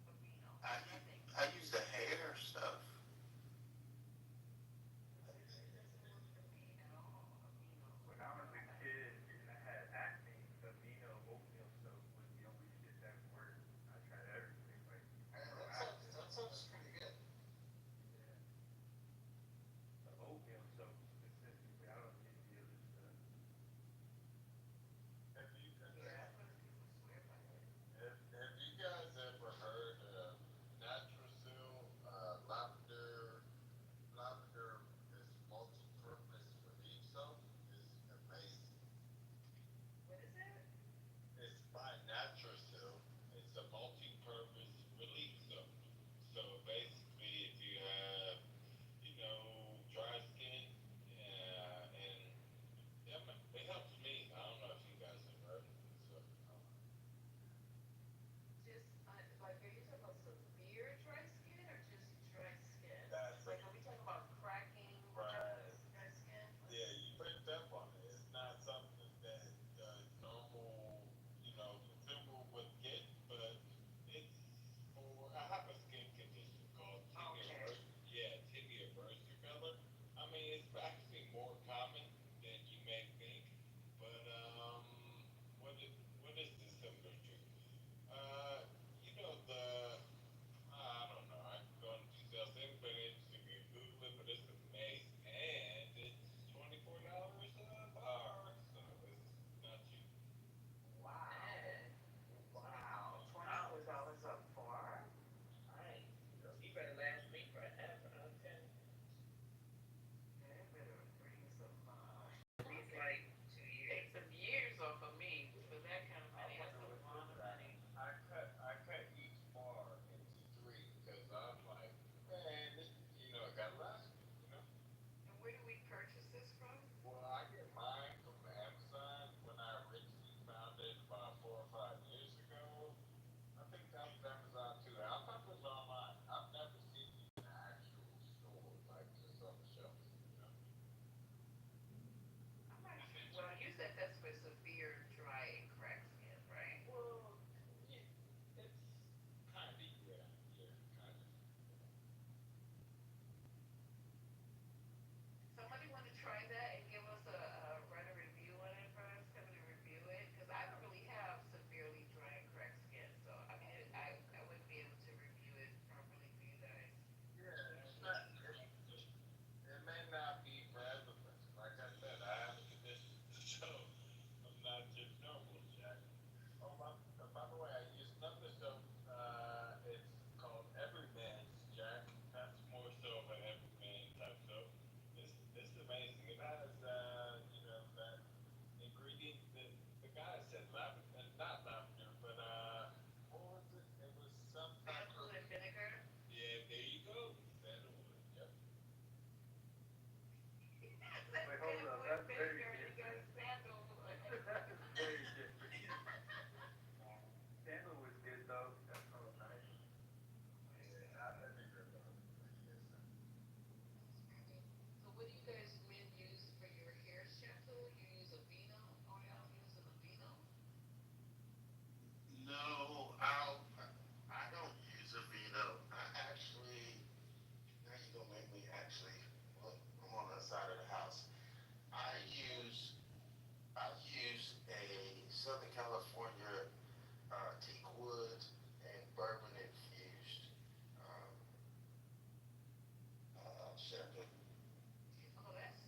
Aveeno. Nothing. I use the hair stuff. It doesn't work for me at all. Aveeno. When I was a kid and I had acne, the Vino oatmeal soap was the only shit that worked. I tried everything, like That sounds pretty good. yeah, the oatmeal soap specifically. I don't need the other stuff. Have you, Yeah, I've heard people swear by it. have you guys ever heard of Natrasil lavender is multi-purpose relief soap? It's amazing. What is it? It's by Natrasil. It's a multi-purpose relief soap. So basically, if you have, dry skin, and it helps me. I don't know if you guys have heard of it. So, Just like, are you talking about severe dry skin or just dry skin? That's Like, are we talking about cracking? Right. Dry skin? yeah, you picked up on it. It's not something that normal, people would get, but it's for. I have a skin condition called Okay. tibia bursa. I mean, it's actually more common than you may think, but what is the similar to? The I don't know. I can go into details. Anybody interested in Google it, but it's amazing, and it's $24 a bar, so it's not cheap. Wow. Wow. $24 a bar? Alright. You better last me forever, okay? They better bring some what do you guys men use for your hair shampoo? You use a Vino? Oh, y'all using a Vino? No, I don't use a Vino. I actually, now you're gonna make me actually look. I'm on the other side of the house. I use a Southern California teak wood and bourbon infused shampoo. Oh, that's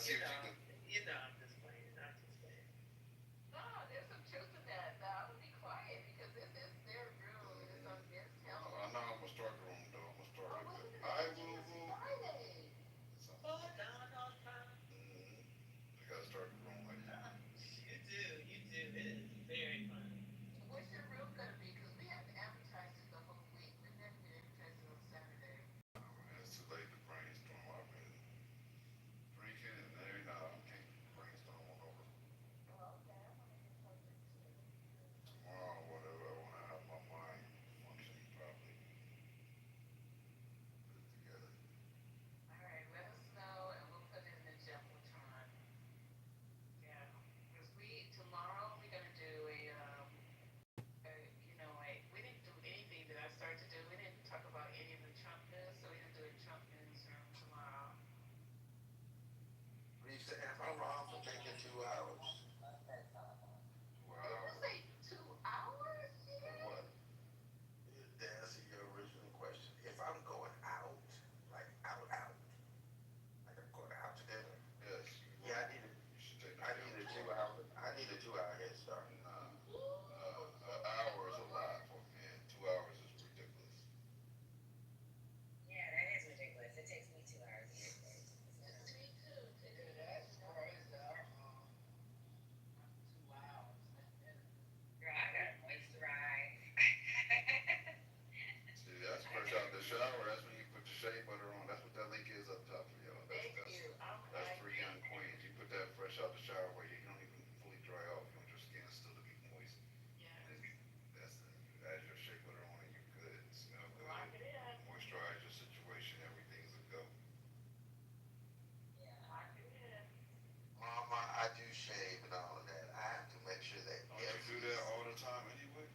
see what you can. You know, I'm just playing. I'm just playing. No, there's some truth in that. No, I'm gonna be quiet because this is their room. It's on this count. I know I'm gonna start the room though. I'm gonna start Oh, it. wasn't it? I It will. was Friday. Oh, down all the time. I gotta start the room like that. You do. It is very fun. What's your room gonna be? Because we haven't advertised it the whole week. We never been advertised it on Saturday. Oh man, it's too late to brainstorm. I've been drinking and there now I can't brainstorm on over. Well, okay, I want to hear something too. Tomorrow, whatever, I wanna have my mind functioning properly. Put it together. All right, let us know and we'll put it in the Jumbotron. Yeah, because tomorrow we're gonna do we didn't do anything that I started to do. We didn't talk about any of the Trump news, so we're gonna do a Trump news room tomorrow. Reese, am I wrong for taking 2 hours? Did you say 2 hours? For what? To answer your original question, if I'm going out, like out, like I'm going out to dinner, Yes. yeah, You should take I need a 2 hour, head start. An hour is a lot for me. 2 hours is ridiculous. Yeah, that is ridiculous. It takes me 2 hours to get there. Me too. That's crazy. 2 hours. Girl, I got moisturize. See, that's fresh out the shower. That's when you put the shea butter on. That's what that link is up top for y'all. Thank you. That's 3 young queens. You put that fresh out the shower where you don't even fully dry off. You want your skin still to be moist. Yeah. You add your shea butter on and you're good. Smell good. Lock it in. Moisturize your situation. Everything's a go. Yeah, lock it in. Mama, I do shave and all of that. I have to make sure that. Don't you do that all the time anyway?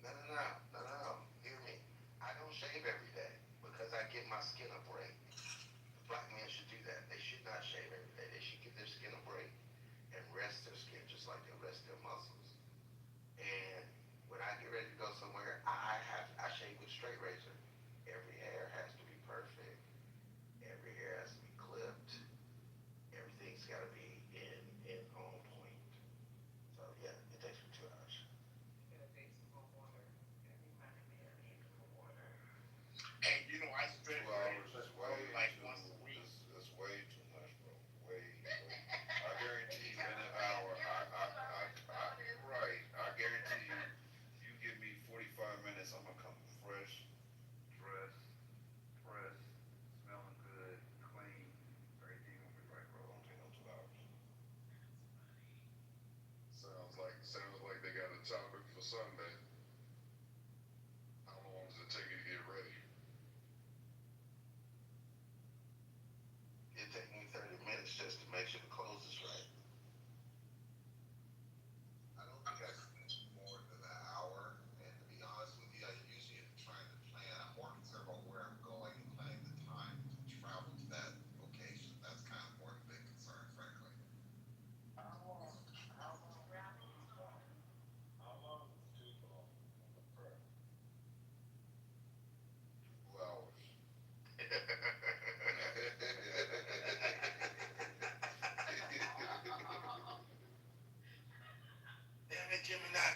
No. Hear me. I don't shave every day because I give my skin a break. Black men should do that. They should not shave every day. They should give their skin a break and rest their skin just like they rest their muscles. And when I get ready to go somewhere, I shave with a straight razor. Every hair has to be perfect. Every hair has to be clipped. Everything's got to be in on point. So yeah, it takes me 2 hours. You gotta take some more water. That reminded me I need some more water. And you know, I stretch 2 hours is way like too, once a week. That's way too much, bro. Way. I guarantee you in an hour, right. I guarantee you give me 45 minutes, I'm gonna come fresh, dressed, pressed, smelling good, clean. Everything gonna be right, bro. Don't take no 2 hours. Sounds like they got a topic for Sunday. How long does it take you to get ready? It takes me 30 minutes just to make sure the clothes is right. I don't think I spend more than an hour. And to be honest with you, I usually am trying to plan. I'm more concerned about where I'm going and planning the time to travel to that location. That's kind of more of a big concern, frankly. How long is too long on the prep? 2 hours. Damn it, Gemini.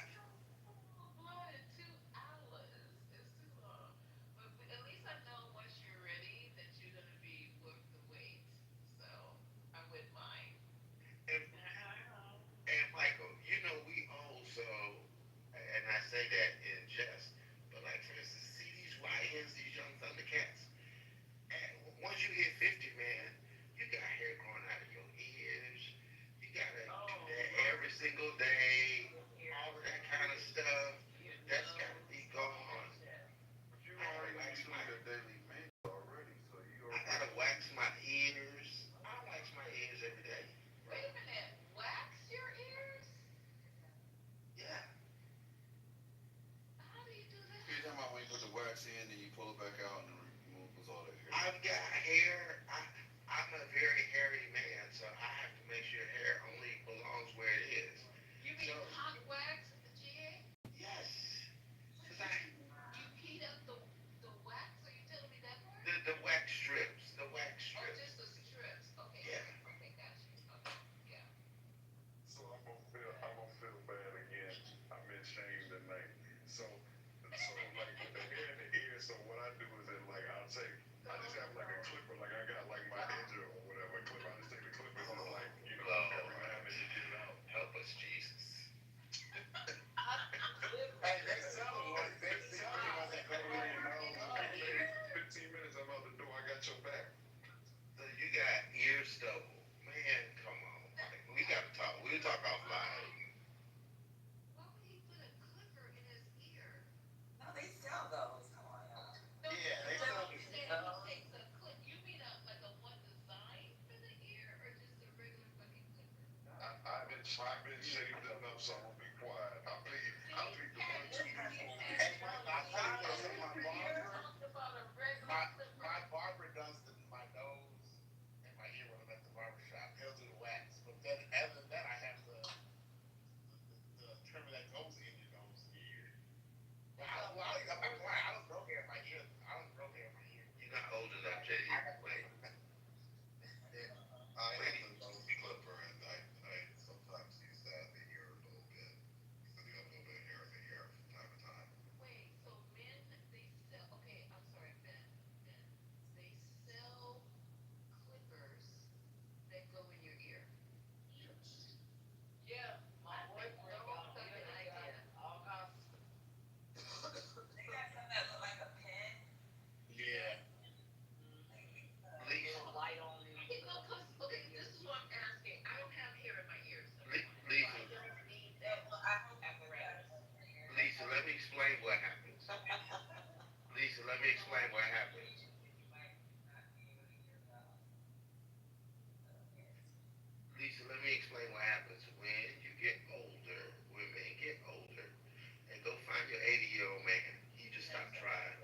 What? 2 hours. It's too long. But at least I know once you're ready that you're gonna be worth the wait. So I wouldn't mind. And Michael, you know we also, and I say that in jest, but like for instance, see these YNs, these young Thundercats. And once you hit 50, man, you got hair growing out of your ears. You gotta do that every single day. All of that kind of stuff. That's gotta be gone. But you already do your daily maintenance already, so you I gotta wax my ears. I wax my ears every day. Wait a minute. Wax your ears? Yeah. How do you do that? You're talking about when you put the wax in and you pull it back out and removes all that hair. I've got hair. I'm a very hairy man, so I have to make sure hair only belongs where it is. You mean hot wax, GA? Yes. You heat up the wax? Are you telling me that part? The wax strips. The wax Oh, strips. just the strips. Okay. Yeah. Okay, gotcha. me explain what happens. Lisa, let me explain what happens when you get older. When men get older, and go find your 80-year-old man. He just stopped trying.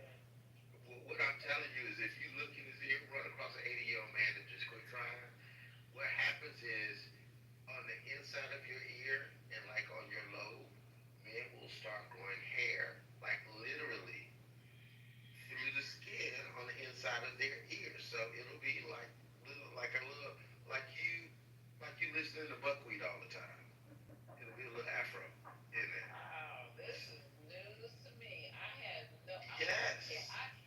What I'm telling you is, if you look in his ear, run across an 80-year-old man that just quit trying. What happens is, on the inside of your ear and like on your lobe, men will start growing hair, like literally through the skin on the inside of their ear. So it'll be like like a little, like you listening to buckwheat all the time. It'll be a little afro in there. Wow, this is news to me. I had no. Yes. Yeah,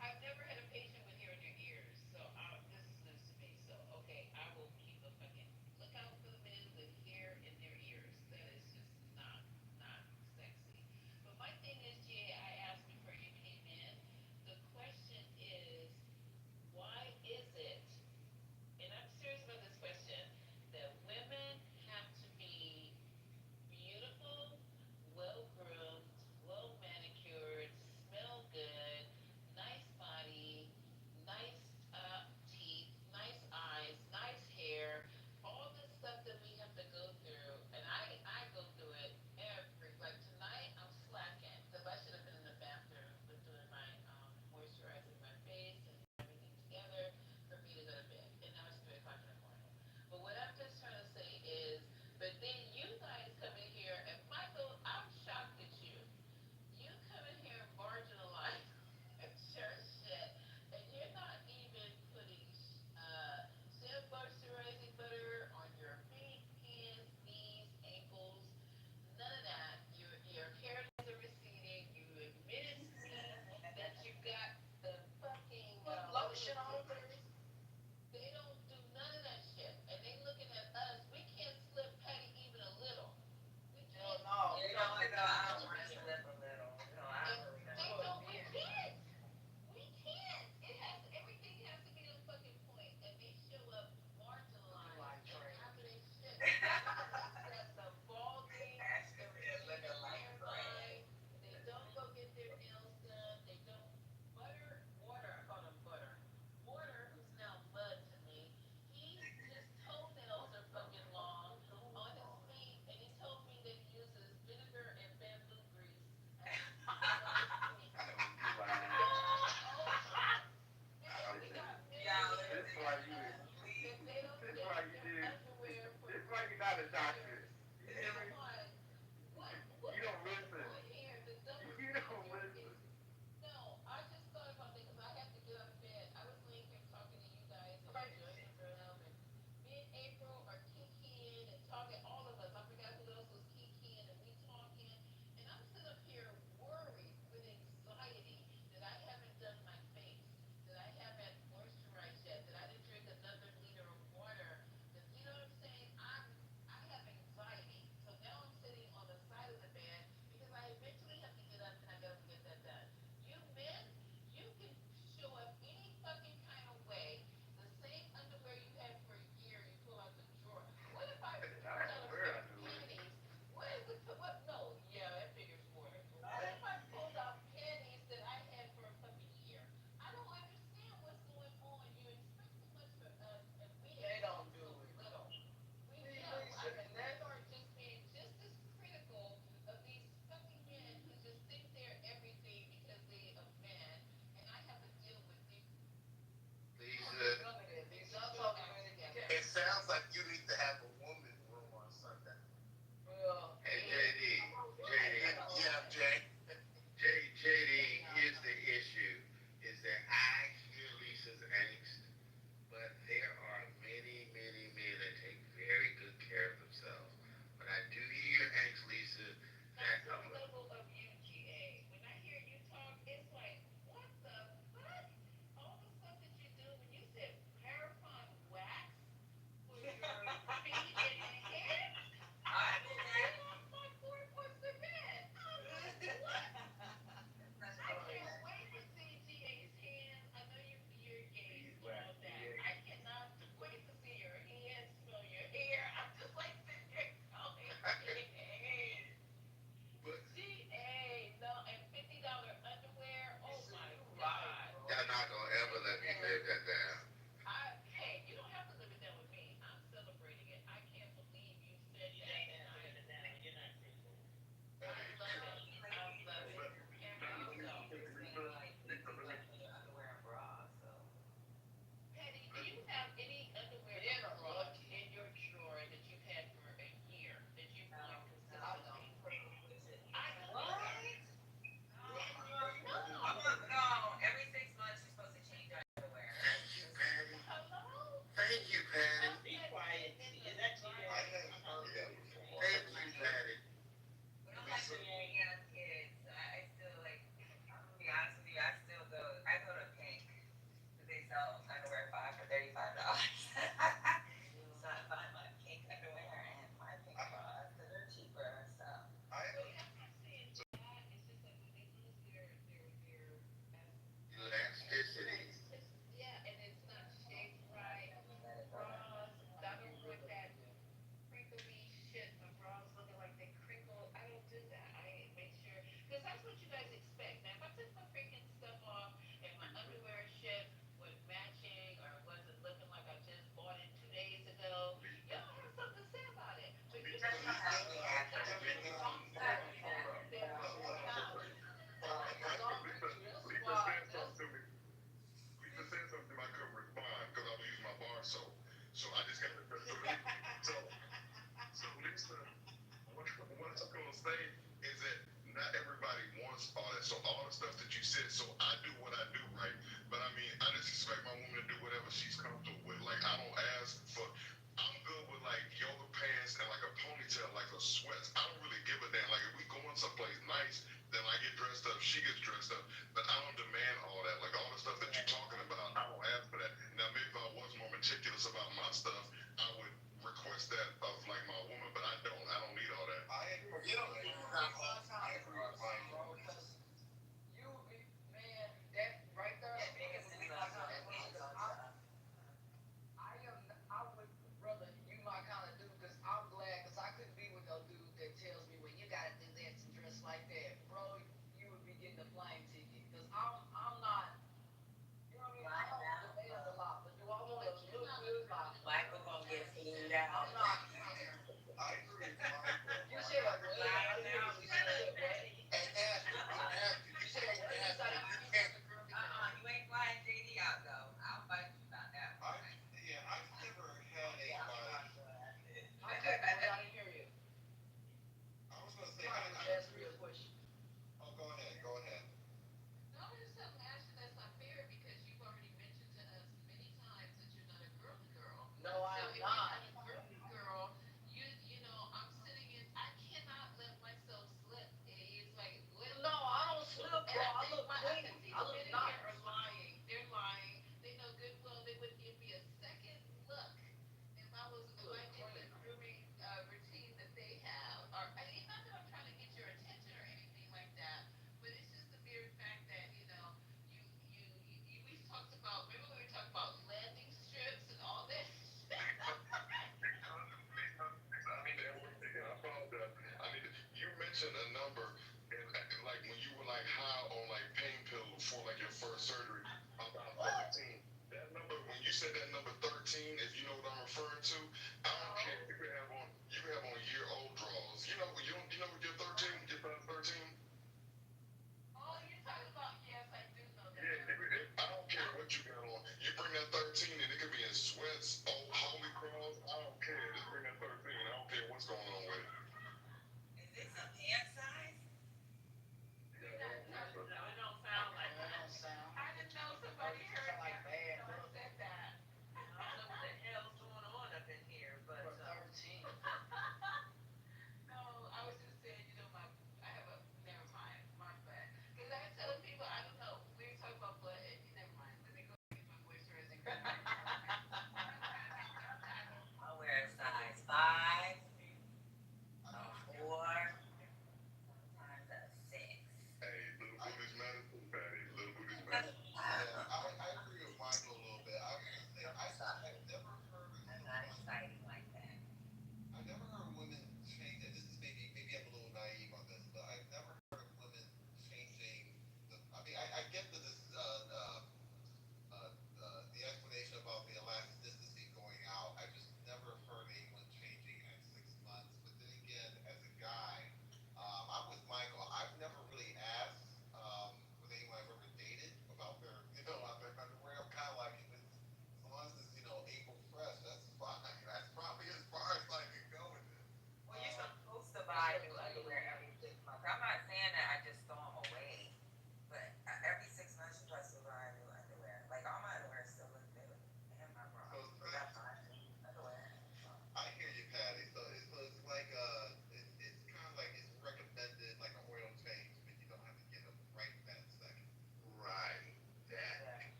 I've never had a patient with hair in their ears, so this is news to me. So okay, I will keep a fucking lookout for the men with hair in their ears. That is just not sexy. But my thing is, Jay, I asked before you came in. The question is, why is it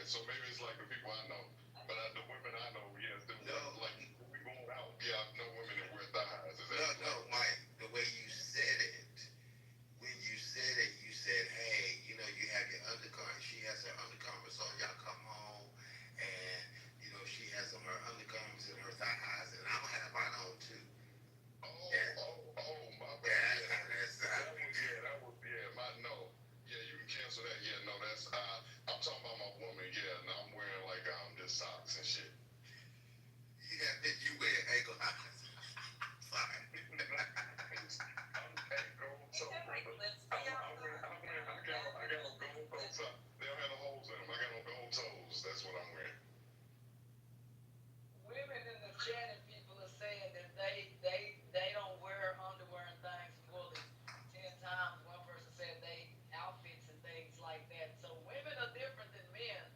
So maybe it's like the people I know. But the women I know, yes, like we going out. Yeah, I know women that wear thigh highs. Is that No, Mike, the way you said it, when you said it, you said, hey, you know, you have your undergarment. She has her undergarments on. Y'all come home, and, you know, she has on her undergarments and her thigh highs, and I'm going to have mine on, too. My bad. No. Yeah, you can cancel that. Yeah, no, that's, I'm talking about my woman. Yeah, no, I'm wearing, like, just socks and shit. You wear ankle highs. Sorry. I got on gold toes. They don't have no holes in them. I got on gold toes. That's what I'm wearing. Women in the chat and people are saying that they don't wear underwear and things more than 10 times. One person said they outfits and things like that. So women are different than men.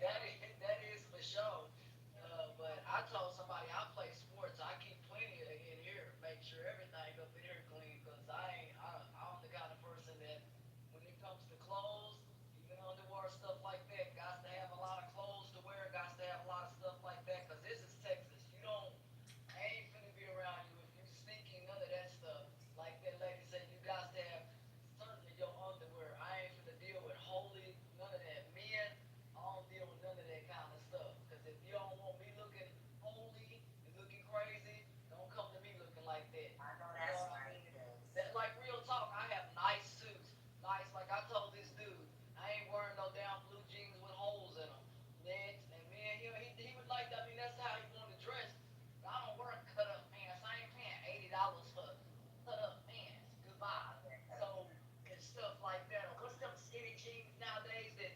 That is for sure. But I told somebody I play sports. I keep plenty in here. Make sure everything up in here clean. Cause I'm the kind of person that when it comes to clothes, even underwear stuff like that, got to have a lot of clothes to wear. Got to have a lot of stuff like that. Cause this is Texas. I ain't finna be around you if you sneaking none of that stuff. Like that lady said, you got to have certainly your underwear. I ain't finna deal with holy, none of that. Men, I don't deal with none of that kind of stuff. Cause if you don't want me looking holy and looking crazy, don't come to me looking like that. I know that's right. That, like real talk, I have nice suits. Nice, like I told this dude, I ain't wearing no damn blue jeans with holes in them. Next, and man, he would like that. I mean, that's how he wanted to dress. I don't wear cut up pants. I ain't paying $80 for cut up pants. Goodbye. So, and stuff like that. Or what's them skinny jeans nowadays that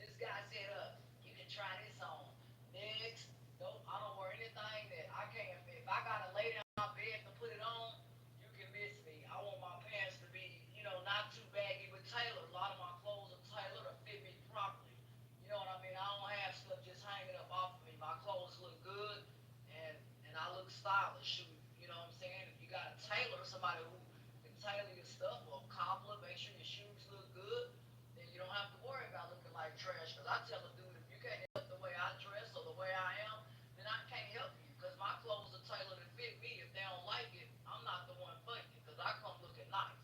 this guy said, you can try this on. Next, nope, I don't wear anything that I can't. If I gotta lay down in my bed to put it on, you can miss me. I want my pants to be, not too baggy but tailored. A lot of my clothes are tailored to fit me properly. You know what I mean? I don't have stuff just hanging up off of me. My clothes look good and I look stylish. You know what I'm saying? If you got a tailor, somebody who can tailor your stuff or cobbler, make sure your shoes look good, then you don't have to worry about looking like trash. Because I tell a dude, if you can't help the way I dress or the way I am, then I can't help you. Because my clothes are tailored to fit me. If they don't like it, I'm not the one for you. Because I come looking nice.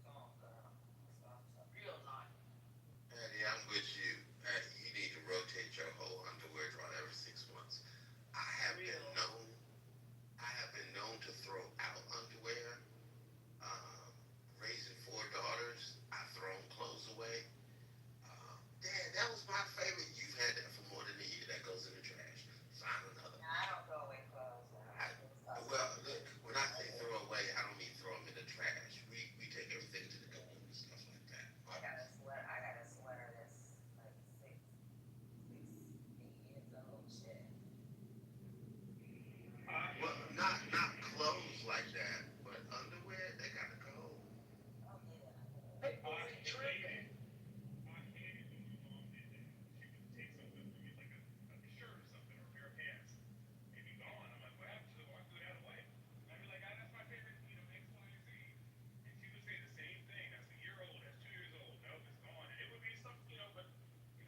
Come on, girl. Real nice. Patty, I'm with you. You need to rotate your whole underwear drawer every 6 months. I have been known to throw out underwear. Raising 4 daughters, I've thrown clothes away. Dad, that was my favorite. You've had that for more than a year. That goes in the trash. Find another. No, I don't throw away clothes. Well, look, when I say throw away, I don't mean throw them in the trash. We take everything to the computer and stuff like that. I got a sweater that's like 8 years old. Shit. Well, not clothes like that, but underwear, they gotta go. Oh yeah. Hey, tripping. I hated when my mom did that. She would take something from me, like a shirt or something, or a pair of pants, and be gone. I'm like, what happened to the one? Threw that away. I'd be like, that's my favorite, X, Y, and Z. And she would say the same thing. That's a year old. That's 2 years old. Nope, it's gone. And it would be something, but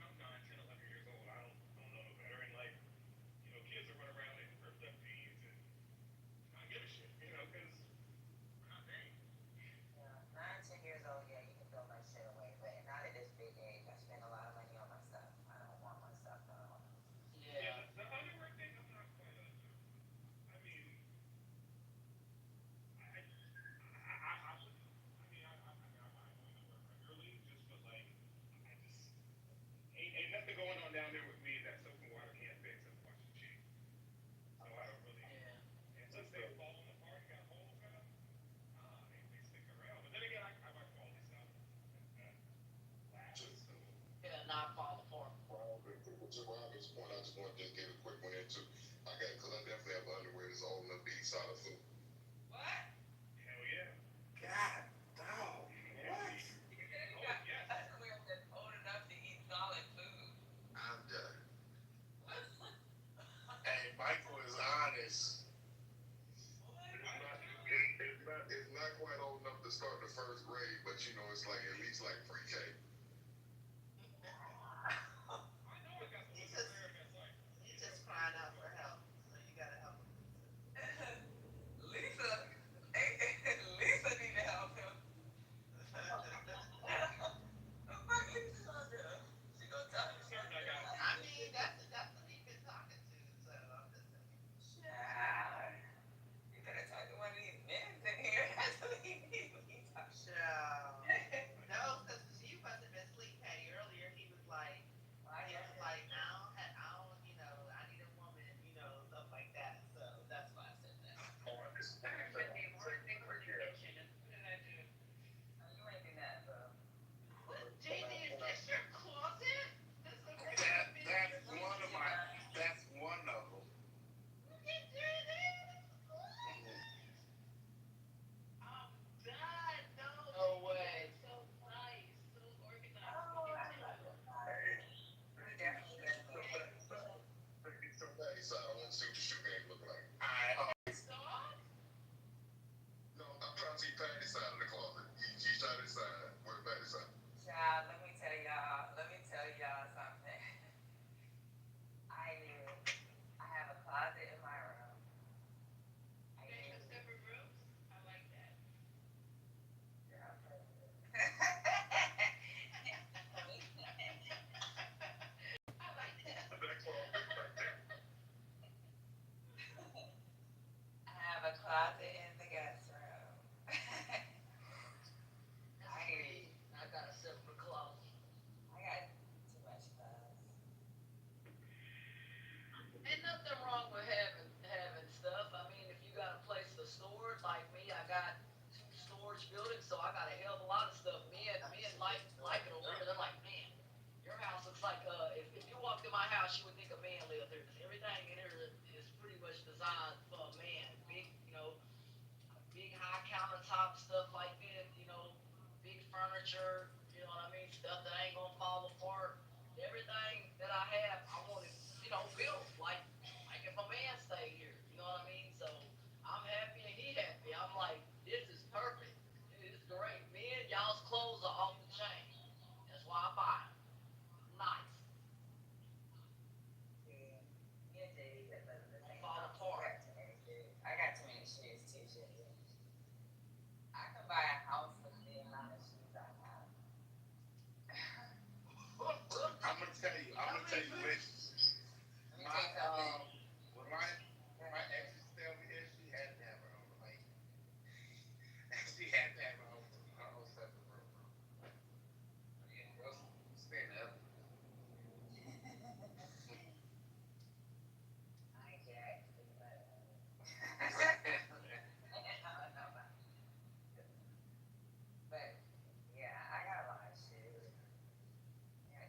I'm 9, 10, 11 years old. I don't know no better. And like, kids are running around in ripped up jeans and I give a shit, because we're not paying. Yeah, 9, 10 years old. Yeah, you can throw my shit away, but not at this big age. I spend a lot of money on my stuff. I don't want my stuff thrown. Yeah. The underwear thing, I'm not quite. I mean, I buy underwear regularly, just but like, I just ain't nothing going on down there with me that soap and water can't fix and wash the sheet. So I don't really. Yeah. And since they've fallen apart and got holes in them, they stick around. But then again, I buy quality stuff that lasts. So. Yeah, not fall apart. Well, to Robert's point, I just want to just get a quick one into. Because I definitely have underwear that's all enough to eat solid food. What? Hell yeah. God, dog. What? Old enough to eat solid food. I'm done. Hey, Michael is honest. It's not quite old enough to start the first grade, but it's like at least like pre-K. about to in the guest room. That's me. I got a separate closet. I got too much clothes. Ain't nothing wrong with having stuff. I mean, if you got a place to store it, like me, I got 2 storage buildings, so I got a hell of a lot of stuff. Me and like it over here. They're like, man, your house looks like if you walked in my house, you would think a man lived there. 'Cause everything in here is pretty much designed for a man. Big, big high countertop stuff like that. Big furniture. You know what I mean? Stuff that ain't gonna fall apart. Everything that I have, I want it, built like if a man stay here. You know what I mean? So I'm happy and he happy. I'm like, this is perfect. It is great. Me and y'all's clothes are off the chain. That's why I buy 'em. Nice. Yeah. Me and JD, that's the Won't same fall house. apart. I got too many shoes too, JD. I can buy a house with the amount of shoes I have. I'm gonna tell you when Let me tell you something. when my ex used to stay over here, she had to have her own she had to have her own separate room. Yeah, girls staying up. I can't actually, but I don't know about it. But yeah, I got a lot of shoes. Yeah, I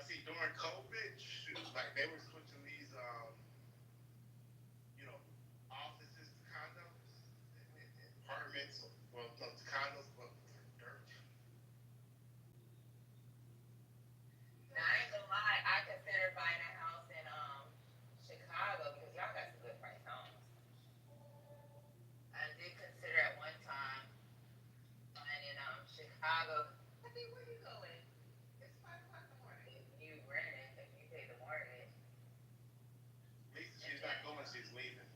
see, during COVID, shoot, like they were switching these, you know, offices to condos and apartments. Well, no, to condos, but for dirt. Now, I ain't gonna lie, I considered buying a house in Chicago because y'all got some good price homes. I did consider at one time buying in Chicago. I think where you going? It's 5 o'clock in the morning. You rent it if you pay the mortgage. Lisa, she's not going, she's leaving.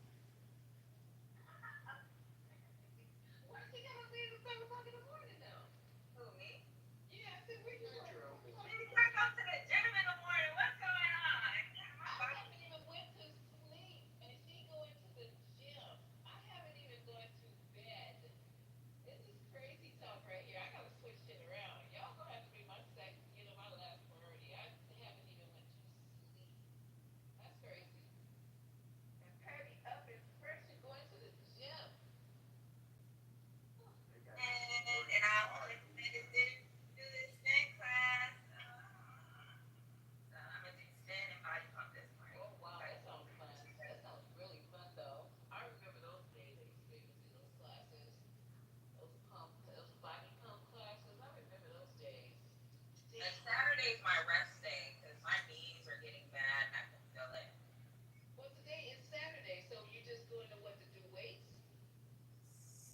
Why she gotta leave at 5 o'clock in the morning though? Who, me? Yeah, I said, where you going? Maybe I go to the gym in the morning. What's going on? I haven't even went to sleep, and she going to the gym. I haven't even gone to bed. This is crazy talk right here. I gotta switch shit around. Y'all gonna have to be my second, my last priority. I haven't even went to sleep. That's crazy. And Patty up and fresh and going to the gym. And I wanted to do this spin class. So I'm gonna do spin and body pump this morning. Oh wow, that sounds fun. That sounds really fun though. I remember those days I used to be able to do those classes. Those body pump classes. I remember those days. And Saturday's my rest day because my knees are getting bad and I can feel it. Well, today is Saturday, so you're just going to what, to do weights?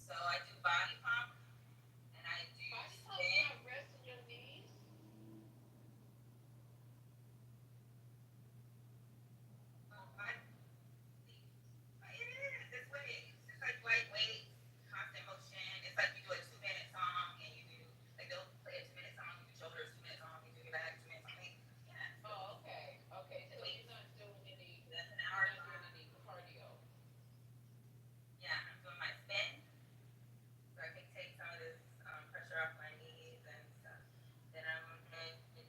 So I do body pump and I do body pump. Not resting your knees. It is. It's weights. It's like lightweight, constant motion. It's like you do a 2 minute song and you do like they'll play a 2 minute song, you do shoulders, 2 minute song, you do your back, 2 minute song. Yeah. Oh, okay. Okay. So you're not doing any. That's an hour. You're not doing any cardio. Yeah, I'm doing my spin, so I can take some of this pressure off my knees and stuff. Then I'm going to do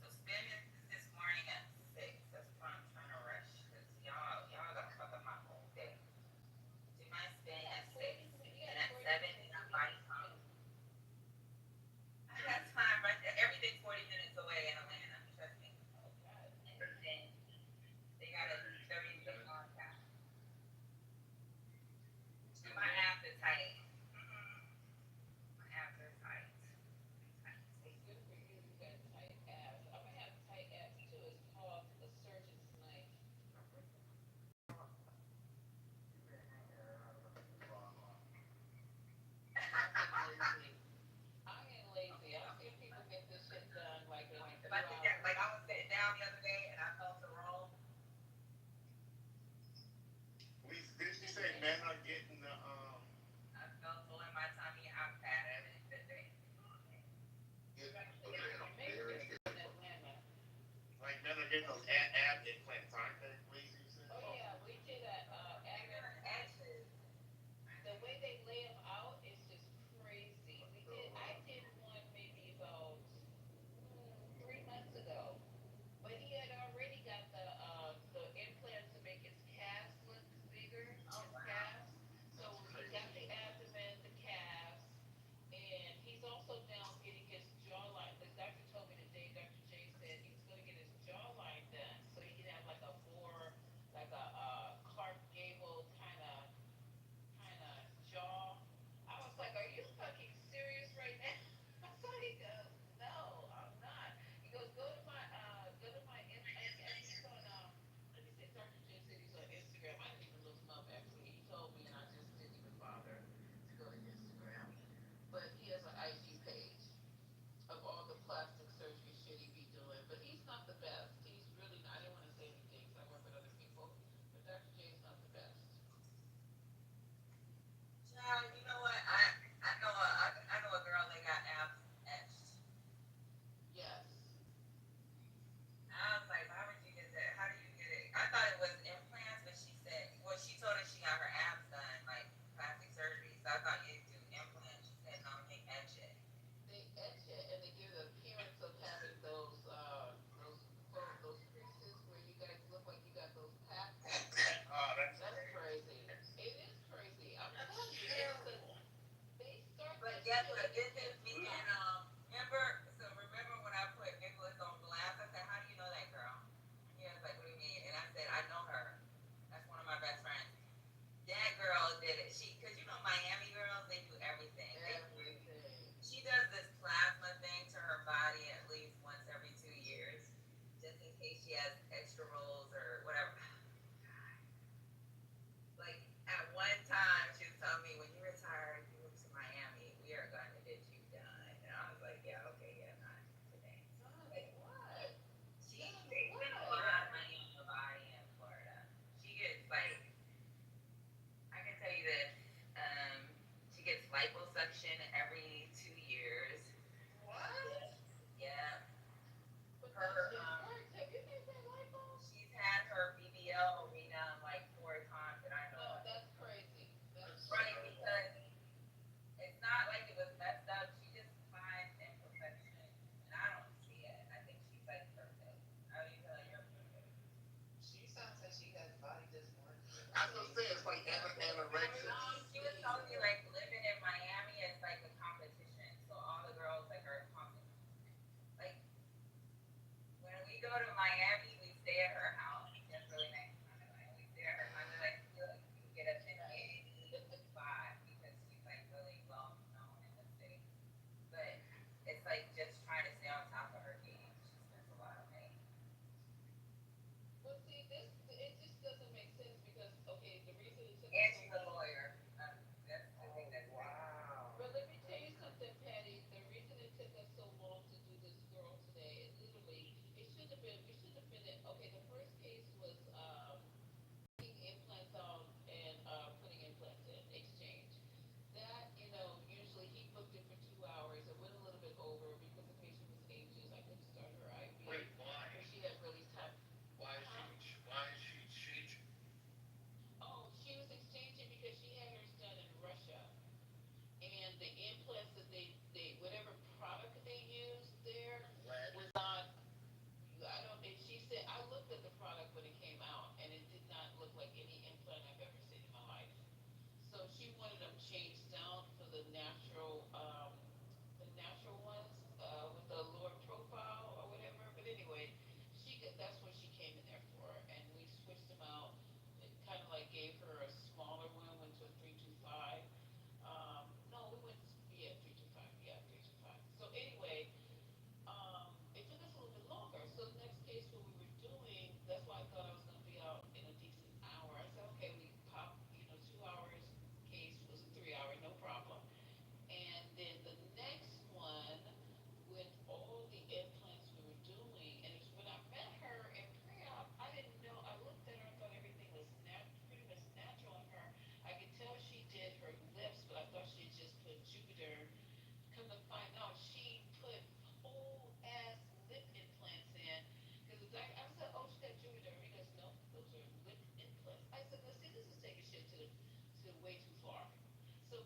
so spin is this morning at 6. That's why I'm trying to rush because y'all gotta fuck up my whole day. Do my spin at 6 and at 7 I'm body pump. I got time. Right? Everything's 40 minutes away in Atlanta. Trust me. Oh God. And then they got a 30-minute long time. My abs are tight. My abs are tight. It's good for you. You got tight abs. I'm gonna have tight abs too. It's called a surgeon's knife. I ain't lazy. I've seen people get this shit done like in like 2 hours. Like I was sitting down the other day and I felt the roll. Lisa, didn't you say men are getting the I felt all in my tummy. I'm fat every day. like men are getting those ab implants, aren't they? Lisa, you said? Oh yeah, we did a edges. The way they lay them out is just crazy. I did one maybe about 3 months ago, but he had already got the implants to make his calves look bigger. His calves. So he got the abdomen, the calves, and he's also now getting his jawline. The doctor told me today, Dr. J said he's going to get his jawline done. So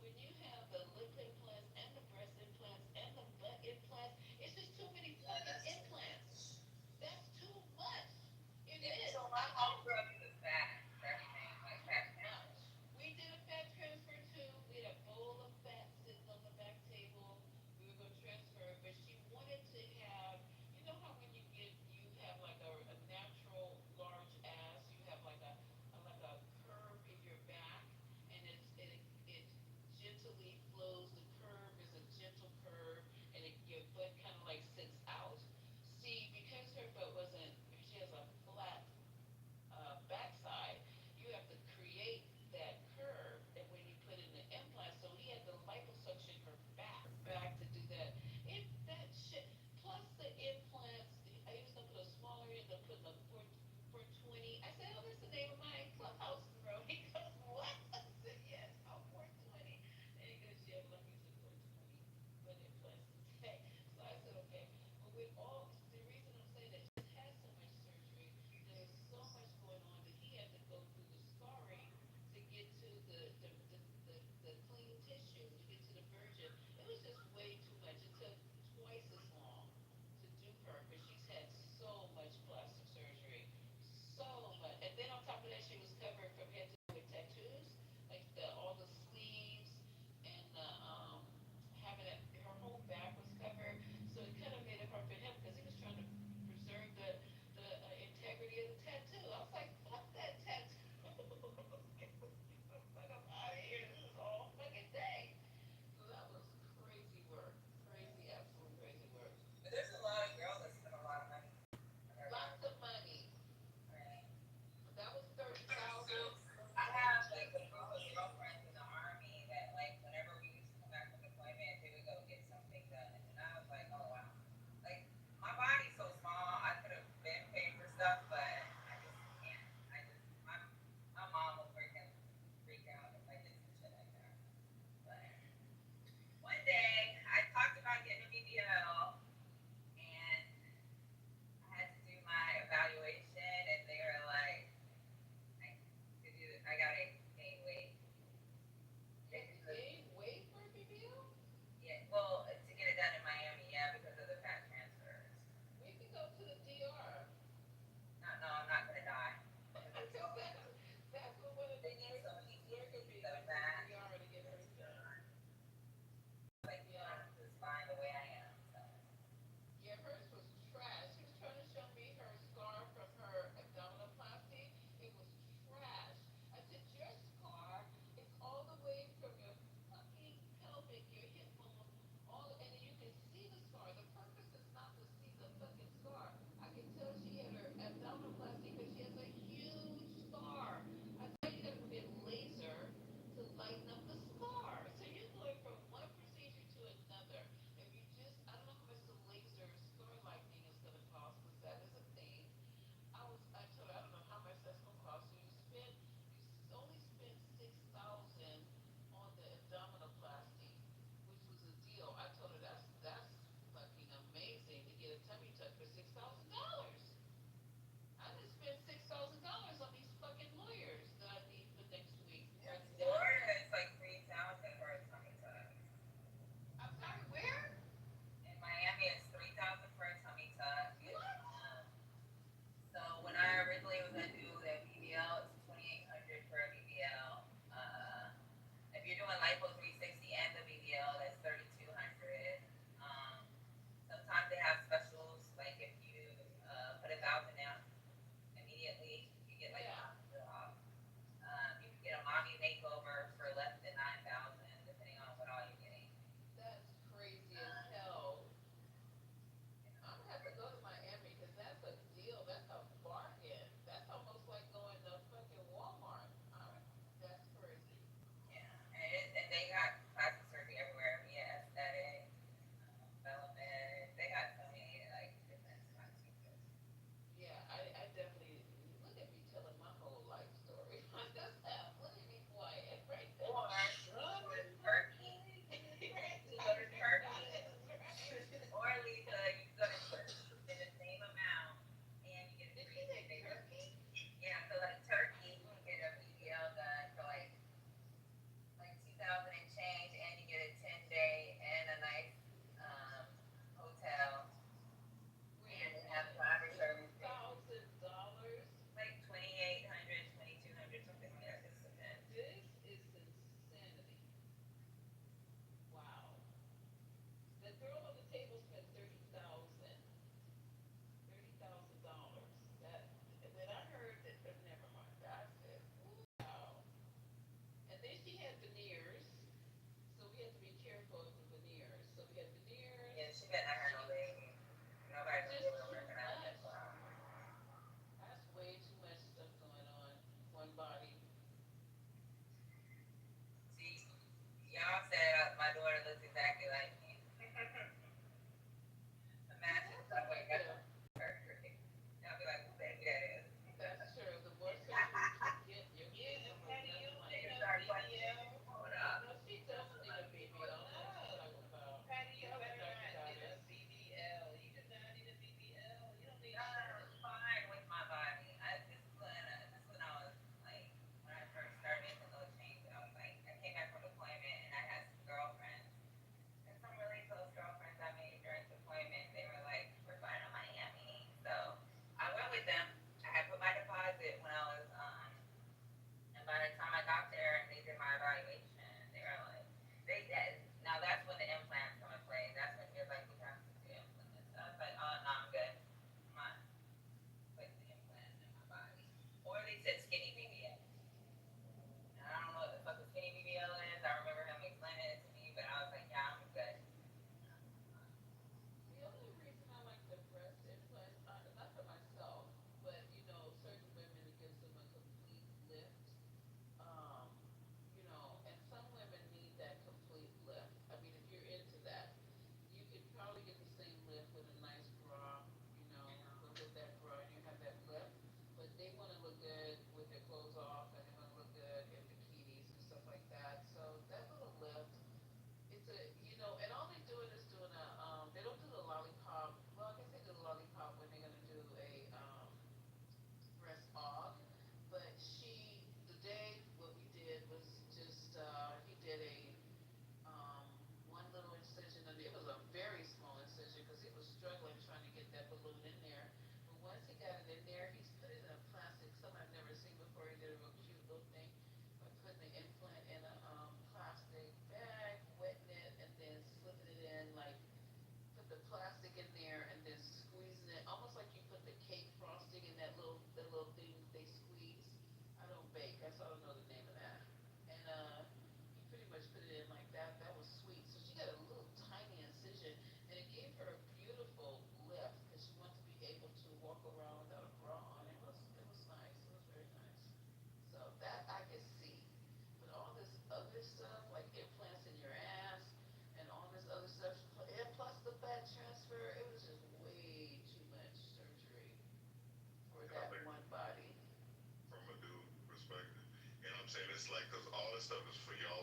when you have the lip implants and the breast implants and the butt implants, it's just too many fucking implants. That's too much. It is. So my homegirl uses fat for everything, like fat transfer. We did a fat transfer too. We had a bowl of fat sitting on the back table. We were going to transfer, but she wanted to have, you know how when you have like a natural large ass, you have like a curve in your back, and it gently flows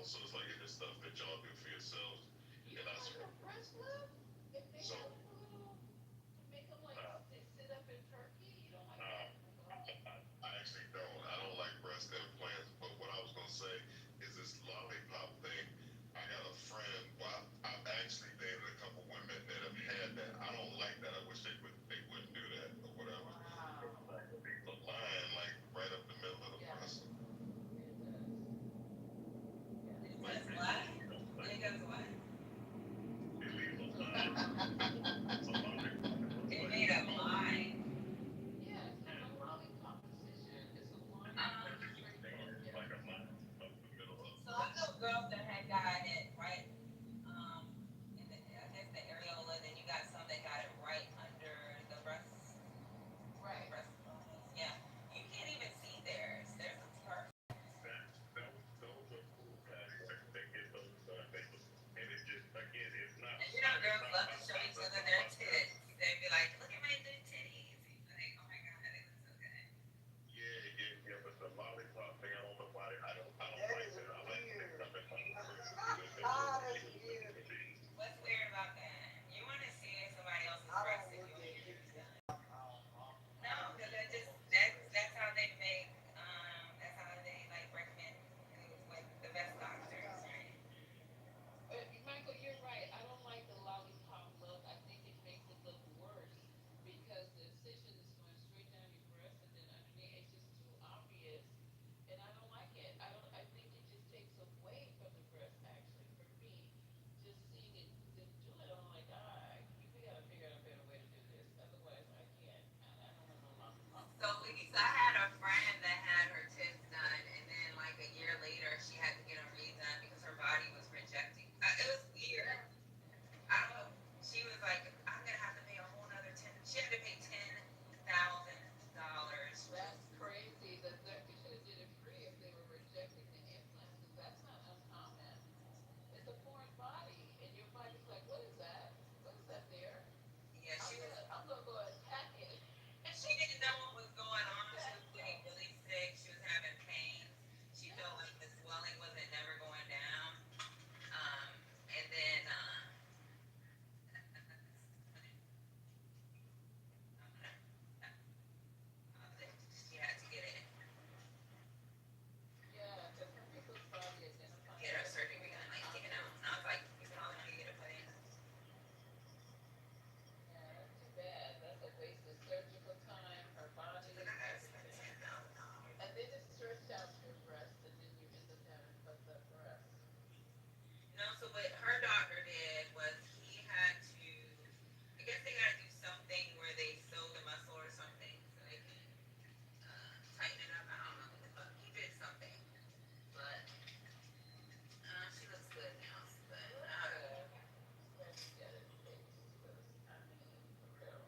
So it's like it's just stuff that y'all do for yourselves. You And I don't like swear. her breast lift? If they So have like a little, make them like they sit up in turkey, you don't like that? I actually don't. I don't like breast implants. But what I was gonna say is this lollipop thing. I got a friend. Well, I've actually dated a couple women that have had that. I don't like that. I wish they wouldn't do that or whatever. Wow. The line like right up the middle of the breast. Just what? Niggas what? It leaves a line. It's a lollipop. It made a line. Yeah, it's not a lollipop position. It's a line straight up. It's like a line up the middle of. So I know girls that had got it right, in the, I guess the areola, then you got some that got it right under the breast. Right. Breast. Yeah. You can't even see theirs. Theirs is perfect. Those are cool guys. They get those done. And it's just again, it's not. And you know girls love to show each other their tits. They'd be like, look at my new titties. You'd be like, oh my god, they look so good. Yeah. But the lollipop thing, I don't know why. I don't like that. I like when they come in like What's weird about that? You want to see somebody else's breast if you want yours done. No, because that's how they make, that's how they like recommend like the best doctors, right? Michael, you're right. I don't like the lollipop look. I think it makes it look worse because the incision is going straight down your breast and then underneath. It's just too obvious, and I don't like it. I don't. I think it just takes away from the breast. Actually, for me, just seeing it them do it, I'm like, we gotta figure out a better way to do this. Otherwise, I can't. I don't want no lollipop. So I had a friend that had her tits done, and then like a year later, she had to get them redone because her body was rejecting. It was weird. I don't know. She was like, I'm gonna have to pay a whole nother ten. She had to pay $10,000. That's crazy. They should have did it free if they were rejecting the implants, because that's not uncommon. It's a foreign body, and your body's like, what is that? What is that there? Yeah, I'm gonna go attack it. she didn't know what was going on. She was getting really sick. She was having pains. She felt like the swelling wasn't never going down. And then she had to Yeah, because some people's body identify. get her surgery done, like taken out. And I was like, you can only get it put in. Yeah, that's too bad. That's a waste of surgical time, her body, everything. And then it stretched out your breast, and then you end up having fucked up breasts. No, so what her doctor did was he had to, I guess they got to do something where they sew the muscle or something so they can tighten it up. I don't know what the fuck. He did something. But she looks good now. But Let's get it fixed, because, I mean, for real.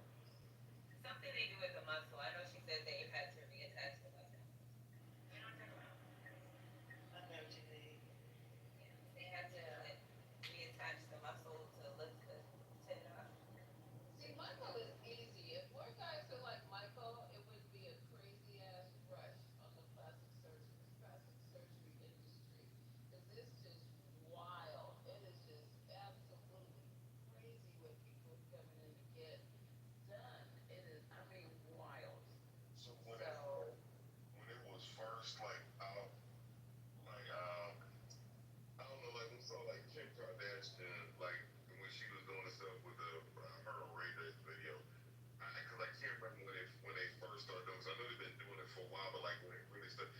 something they do with the muscle. I know she said they had to reattach the muscle. You know what I'm talking about? I know what you mean. Yeah, they had to like, reattach the muscle to lift the tit up. See, Michael is easy. If more guys were like Michael, it would be a crazy ass rush on the plastic surgery industry. Because it's just wild. It is just absolutely crazy what people are coming in to get done. It is, I mean, wild. So when it was first like out, like I don't know, like we saw like Kim Kardashian, like when she was doing the stuff with the her Ray J video. Cause I can't remember when they first started doing. Cause I know they've been doing it for a while, but like when it really started,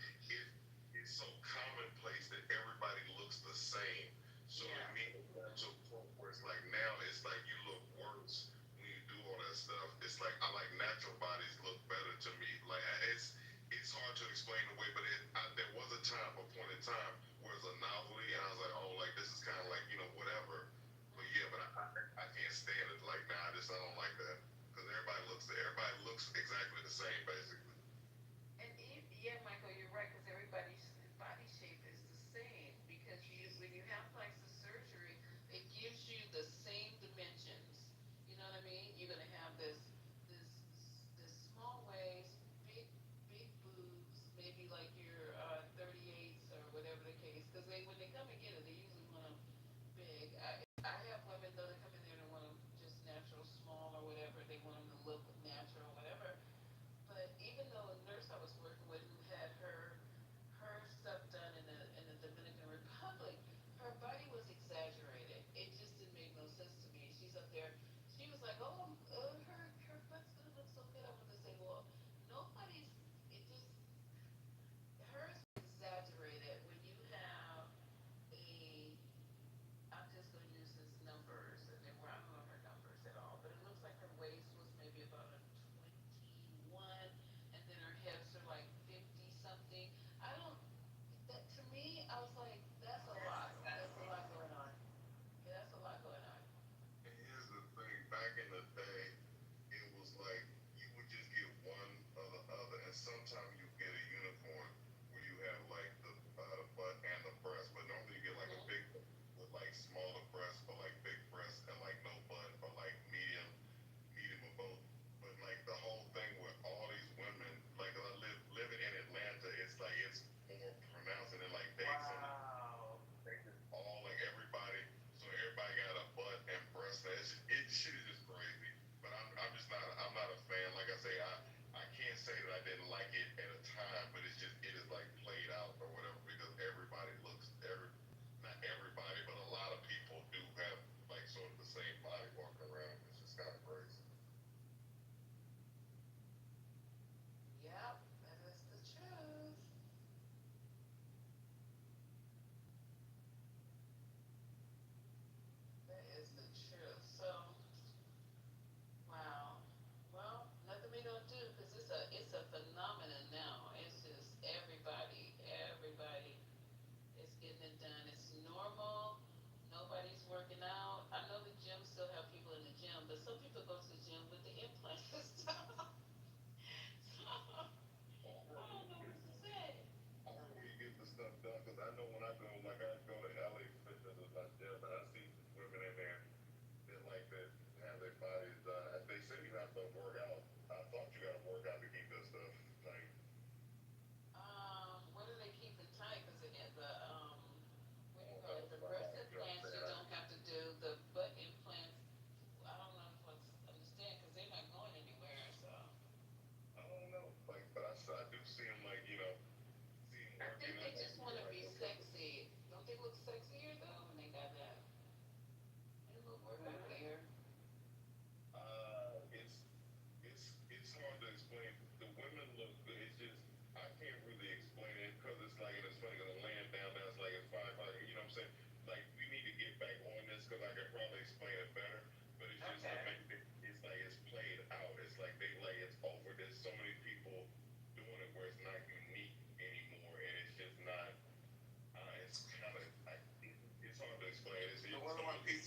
it's so commonplace that everybody looks the same. So to me, it's got to a point where it's like now it's like you look worse when you do all that stuff. It's like I like natural bodies look better to me. Like it's hard to explain the way, but I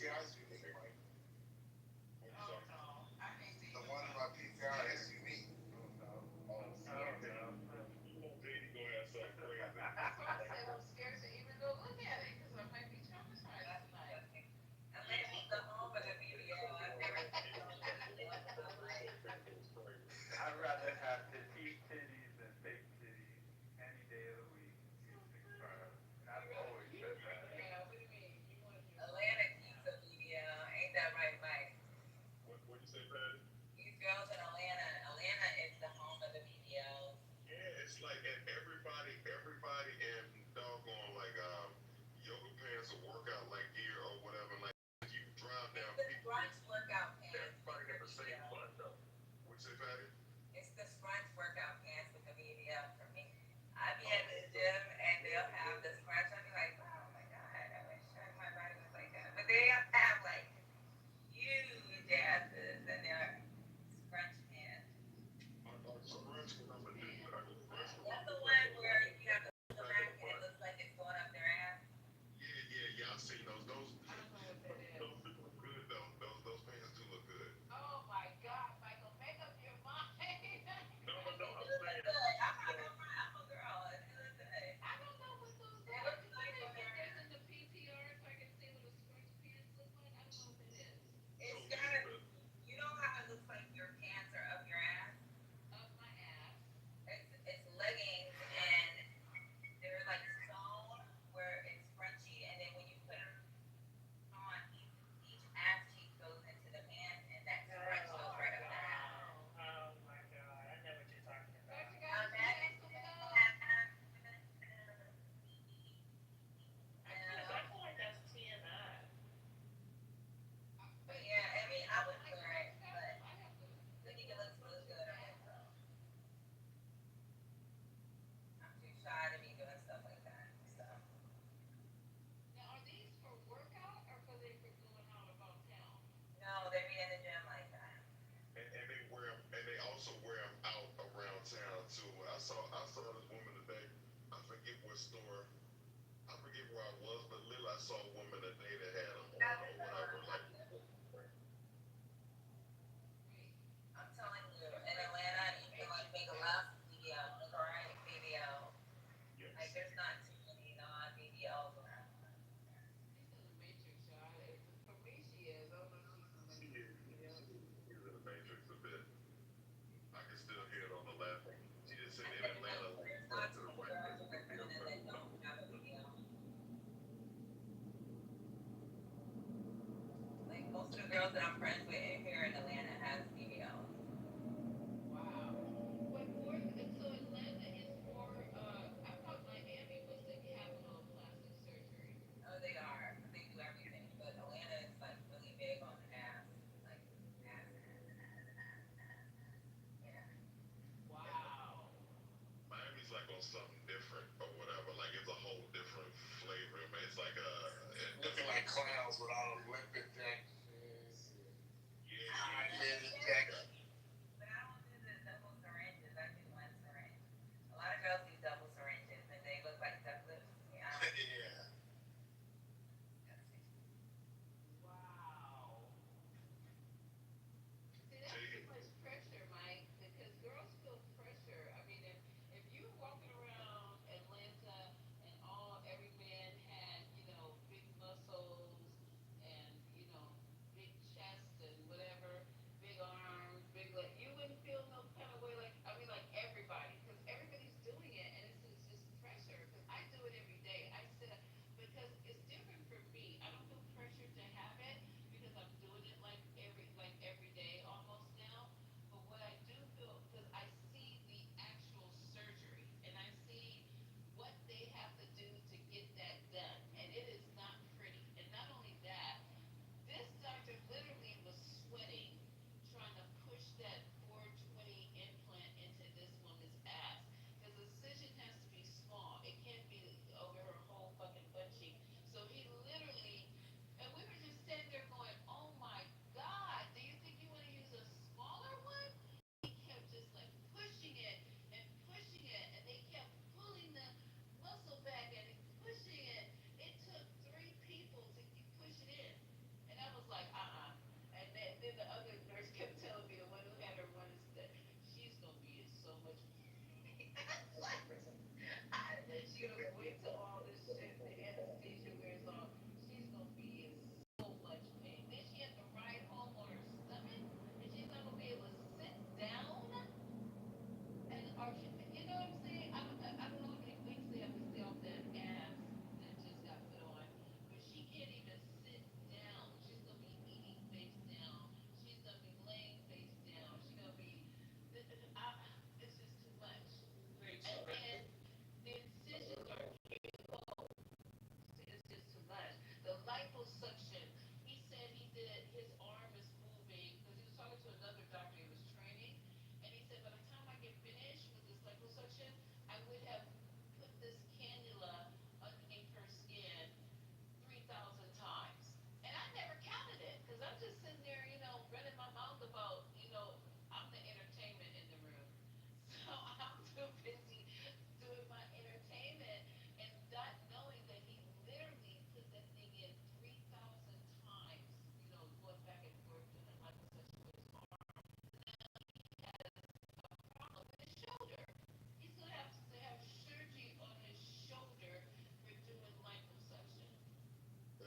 PTI's unique, Mike. Oh, no. I hate to The even one in my PTI is unique. Oh, no. Maybe go have something crazy. That's why I said I'm scared to even go look at it because I might be traumatized tonight. Atlanta's the home of the BBL. I've never seen one in my life. I'd rather have petite titties than fake titties any day of the week. 365. And I've always said that. Yeah, what do you mean? You want to do Atlanta keeps a BBL. Ain't that right, Mike? What'd you say, Patty? These girls in Atlanta is the home of the BBL. Yeah, it's like, and everybody in doggone like yoga pants or workout like gear or whatever. Like you drive down It's the people. scrunch workout pants. Everybody got the same butt though. What'd you say, Patty? It's the scrunch workout pants with the BBL for me. I be at the gym and they'll have the scrunch. I'll be like, oh my god, I wish my body was like that. But they have like huge asses and they're scrunch pants. Scrunch what I'm gonna do. That's the one where you have to pull back and it looks like it's going up their ass. Yeah, I've seen those. I don't know what that is. Those look good though. Those pants do look good. Oh my God, Michael, make up your mind. No, I'm Good. saying. I'm not gonna front. I'm a girl. It looks good. I don't know what those It are. looks Can nice somebody on put their those ass. in the PTR so I can see what a scrunch pants look like? I don't know what that is. It's got, you know how it looks like your pants are up your ass? Up my ass. It's leggings and they're like sewn where it's scrunchy and then when you put them on, each ass cheek goes into the pants and that scrunch goes right up their ass. Oh my god, I know what you're talking Don't about. you guys see Imagine some of that. those? I feel like that's TNI. But yeah, I mean, I would Like wear it, scrunch but pants? I have to. I think it looks really good on myself. I'm too shy to be doing stuff like that. So Now, are these for workout or for they for going out about town? no, they be in the gym like that. And they wear them, and they also wear them out around town too. I saw this woman today. I forget what store. I forget where I was, but literally I saw a woman today that had them on or whatever. Like, I'm telling you, in Atlanta, you can like make a last BBL, like a right BBL. yes. Like there's not too many non-BBLs around. She's in the Matrix, y'all. For me, she is. I don't know if she's in the Matrix. She's in the Matrix a bit. I can still hear it on the left. She just said in Atlanta. There's not too many girls in Atlanta that don't have a BBL. Like most of the girls that I'm friends with here in Atlanta has BBLs. Wow. But so Atlanta is for, I thought Miami was the capital of plastic surgery. Oh, they are. They do everything. But Atlanta is like really big on ass. Like ass. Yeah. Wow. Miami's like on something different or whatever. Like it's a whole different flavor. I mean, it's like Looking like clowns with all them limping things. yeah.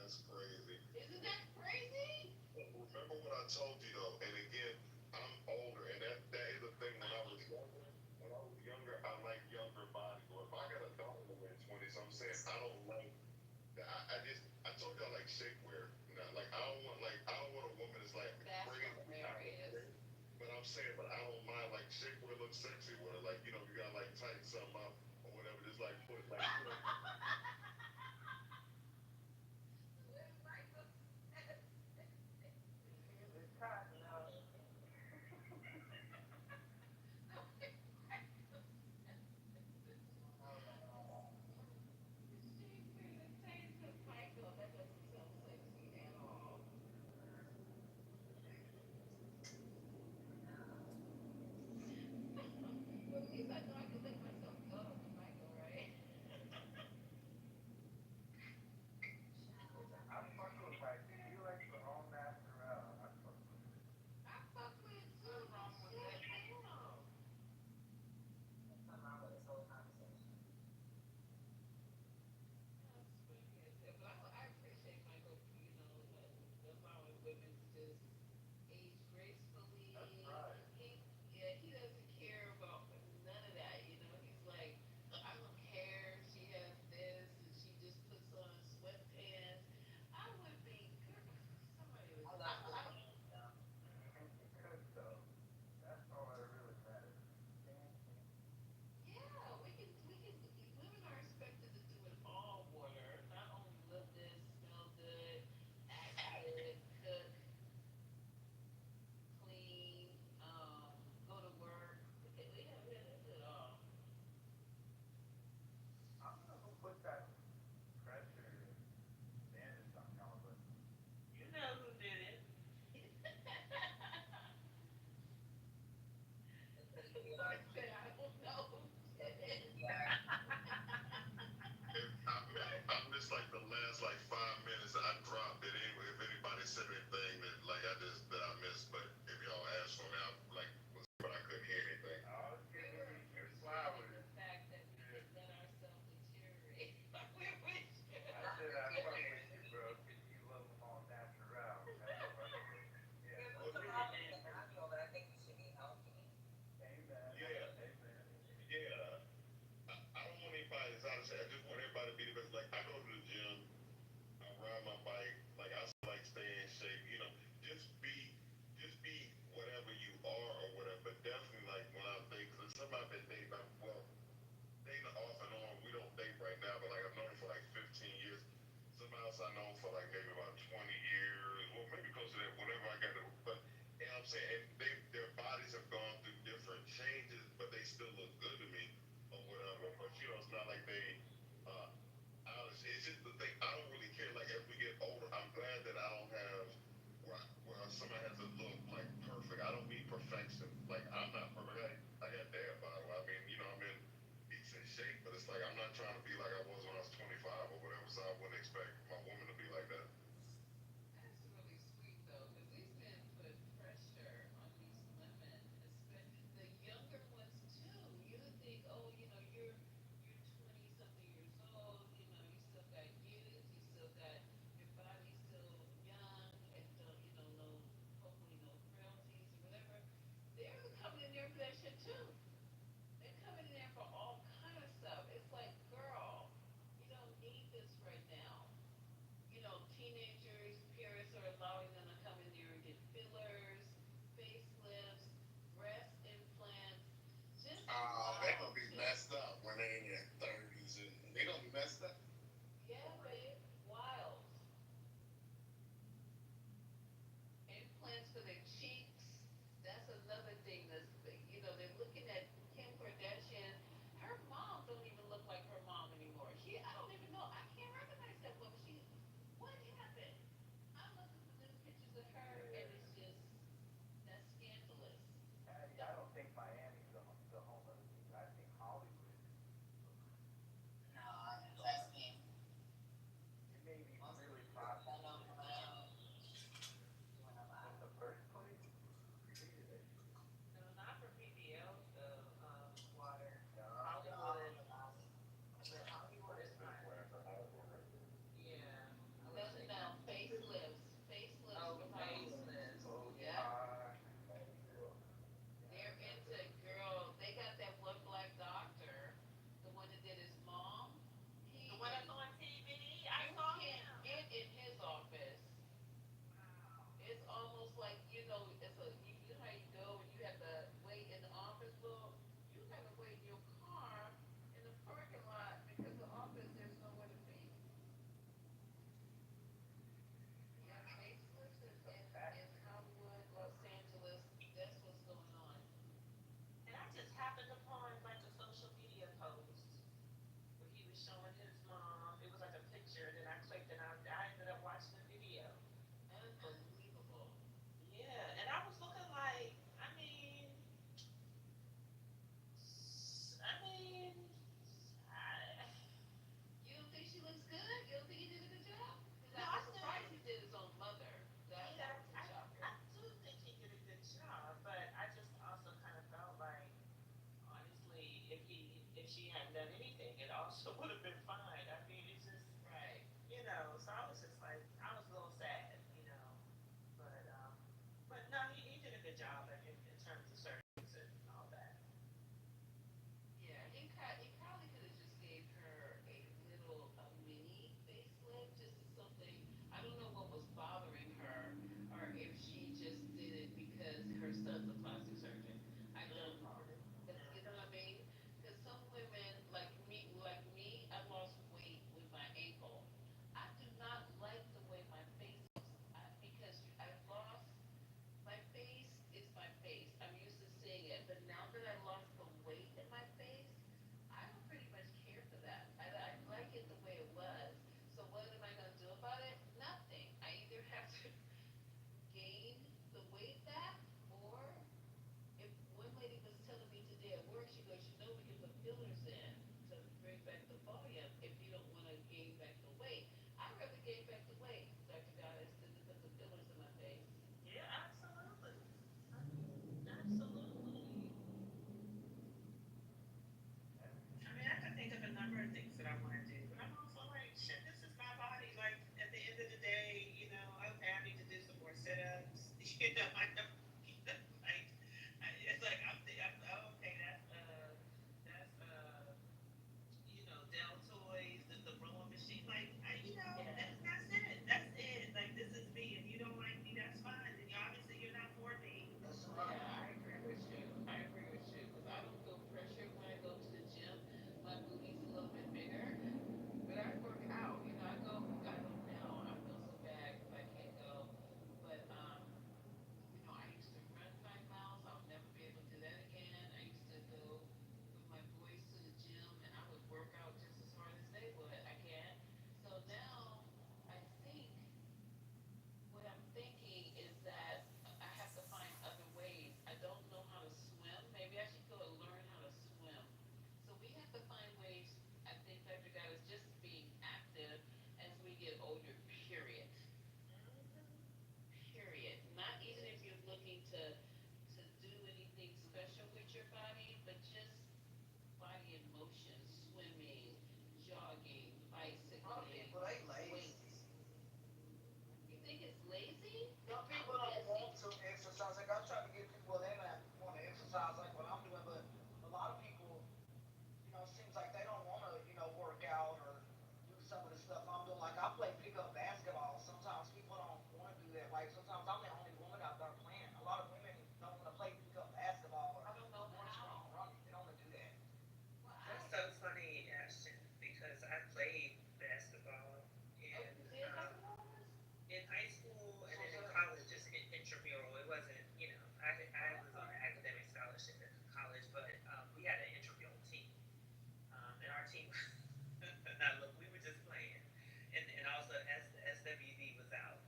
That's crazy. Isn't that crazy? Remember what I told you though, and again, I'm older, and that is the thing. When I was younger, I like younger bodies. Or if I got a daughter in her 20s, I'm saying I don't like. I told you I like shapewear. Not like I don't want a woman that's like That's bringing. hilarious. But I'm saying, but I don't mind like shapewear looks sexy with it. Like you got like tighten something up or whatever. Just like put like. Michael, that doesn't sound sexy at all. But at least I know I can let myself go to Michael, right? I fuck with like, he likes the all natural. I fuck with it. I fuck with it too. Shit, damn. Nothing wrong with this whole conversation. That's funny as hell. But I appreciate Michael, allowing women to just age gracefully. That's right. Yeah, he doesn't care about none of that. He's like, I don't care. If she has this, and she just puts on sweatpants. I would be. Somebody was. I love I don't. cooking, so. And she could though. That's all that really matters. Yeah, women are expected to do it all, water. Not only look good, smell good, act good, cook, clean, go to work. We have to do it all. I don't know who put that pressure and standards on y'all, but You know who did it. Lord said, I don't know who did it. Yeah. I missed like the last like 5 minutes. I dropped it anyway. If anybody said anything that like that I missed, but if y'all asked for me, but I couldn't hear anything. I was We giving were you your appreciating flowers. the fact that we didn't let ourselves deteriorate. We wish. I said I fuck with you, bro, because you love them all natural. That's what I said. Yeah. There's nothing wrong with being natural, but I think you should be healthy. Amen. Yeah. Amen. Yeah. I don't want anybody to say. I just want everybody to be the best. Like I go to the gym, I ride my bike. Like I like stay in shape. Just be whatever you are or whatever. But definitely like when I think, cause somebody been dating, well, dating off and on. We don't date right now, but like I've known her for like 15 years. Somebody else I know for like maybe about 20 years, or maybe close to that. Whenever I got it, but you know what I'm saying, and their bodies have gone through different changes, but they still look good to me or whatever. But it's not like they. Uh, Honestly, it's just the thing. I don't really care. Like as we get older, I'm glad that I don't have where somebody has to look like perfect. I don't need perfection. Like I'm not perfect. I got dad body. I mean, I'm in decent shape, but it's like I'm not trying to be like I was when I was 25 or whatever. So I wouldn't expect my woman to be like that. That's really sweet though, because these men put pressure on these women, especially the younger ones too. You would think, oh, you're 20 something years old, you still got youth, you still got your body still young, and don't, no, hopefully no frailties or whatever. They're coming in there for that shit too. They're coming in there for all kind of stuff. It's like, girl, you don't need this right now. Teenagers, parents are allowing them to come in there and get fillers, facelifts, breast implants, just They gonna wild be shit. messed up when they in their 30s, and they gonna be messed up. Yeah, babe, wild. Implants for their cheeks. That's another thing that's, they're looking at Kim Kardashian. Her mom don't even look like her mom anymore. I don't even know. I can't recognize that woman. What happened? I'm looking for new pictures was showing his mom. It was like a picture. Then I clicked and I ended up watching the video. Unbelievable. Yeah, and I was looking like, I mean, I, You don't think she looks good? You don't think he did a good job? Because no, I I was still surprised think, he did his own mother. That yeah, was a shocker. I do think he did a good job, but I just also kind of felt like, honestly, if she hadn't done anything, it also would have been fine. I mean, it's just, Right. so I was just like, I was a little sad, but no, he did a good job in terms of surgeries and all that. Yeah, he probably could have just gave her a mini facelift, just as something. I don't know what was bothering her, or if she just did it because her son's a plastic surgeon. I don't know. Cause you know what I mean? Because some women, I lost weight with my ankle. I do not like the way my face looks because I lost my face is my face. I'm used to seeing it, but now that I lost the weight in my face, I don't pretty much care for that. I like it the way it was. So what am I gonna do about it? Nothing. I either have to gain the weight back, or if one lady was telling me today at work, she goes, we can put fillers in to bring back the volume if you don't want to gain back the weight. I'd rather gain back the weight, Dr. Goddess, than to put the fillers in my face. Yeah, absolutely. I mean, absolutely. I mean, I could think of a number of things that I want to do, but I'm also like, shit, this is my body. Like, at the end of the day, okay, I need to do some more sit-ups. I know, like, it's like okay, that's deltoids, the rowing machine. Like, Yeah. that's it. That's it. Like, this is me. If you don't like me, that's fine. Then obviously you're not for me. That's right. Yeah, I agree with you. I agree with you because I don't feel pressured when I go to the gym. My booty's a little bit bigger, but I work out. I go. I go now. I feel so bad because I can't go. But I used to run 5 miles. I'll never be able to do that again. I used to go with my boys to the gym, and I would work out just as hard as they would. I can't. So now I think what I'm thinking is that I have to find other ways. I don't know how to swim. Maybe I should go and learn how to swim. So we have to find ways. I think Dr. God is just being active as we get older. Period. Period. Not even if you're looking to do anything special with your body, but just body in motion, swimming, jogging, A lot of bicycling, people, they lazy. weights. You think it's lazy? Some I'm people don't busy. want to exercise. Like I try to get people, they might want to exercise like what I'm doing, but a lot of people, it seems like they don't want to, work out or do some of the stuff I'm doing. Like I play pickup basketball. Sometimes people don't want to do that. Like sometimes I'm the only woman out there playing. A lot of women don't want to play pickup basketball or I don't know run strong how. running. They don't want to do that. That's so funny, Ashton, because I played basketball Oh, in you did basketball? in high school and So then in sir, college, just intramural. It wasn't, I was on an academic scholarship in college, but we had an intramural team, and our team. Now look, we were just playing, and also the SWD was out,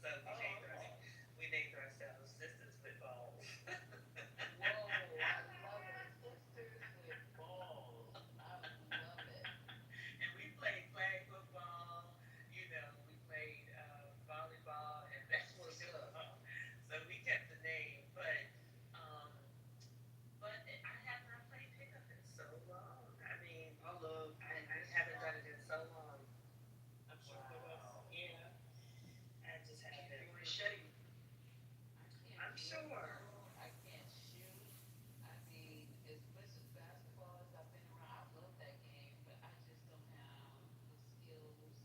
so oh, okay. we named ourselves Sisters with Balls. Whoa, I love it. Sisters with balls. I love it. And we played flag football, we played volleyball and That's what's up. basketball. So we kept the name, um, but I have not played pickup in so long. I mean, I love playing I haven't done basketball. it in so long. I'm sure there was, Wow. yeah. I just Keep haven't. you in shape. I can't I'm sure. dribble. I can't shoot. I mean, as much as basketball as I've been around, I love that game, but I just don't have the skills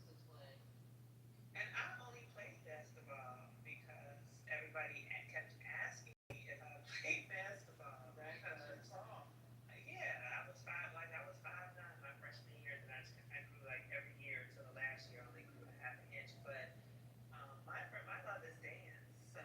to play. And I only played basketball because everybody kept asking me if I played basketball Right? Because you're because tall. yeah, I was 5'9" my freshman year. Then I grew like every year until the last year I only grew a half an inch. But my love is dance, so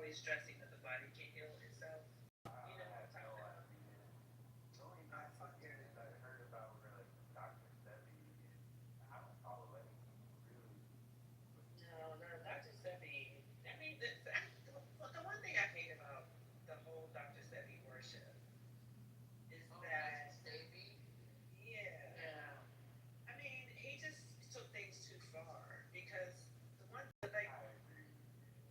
always stressing that the body can heal itself. You know what I'm I have talking no about? idea. The only Nazi candidates I heard about were like Dr. Sebi, and I don't follow anything really. No, no, Dr. Sebi. I mean, the one thing I hate about the whole Dr. Sebi worship is Oh, that, Dr. Sebi. yeah, Yeah. I mean, he just took things too far because the one, like, I agree.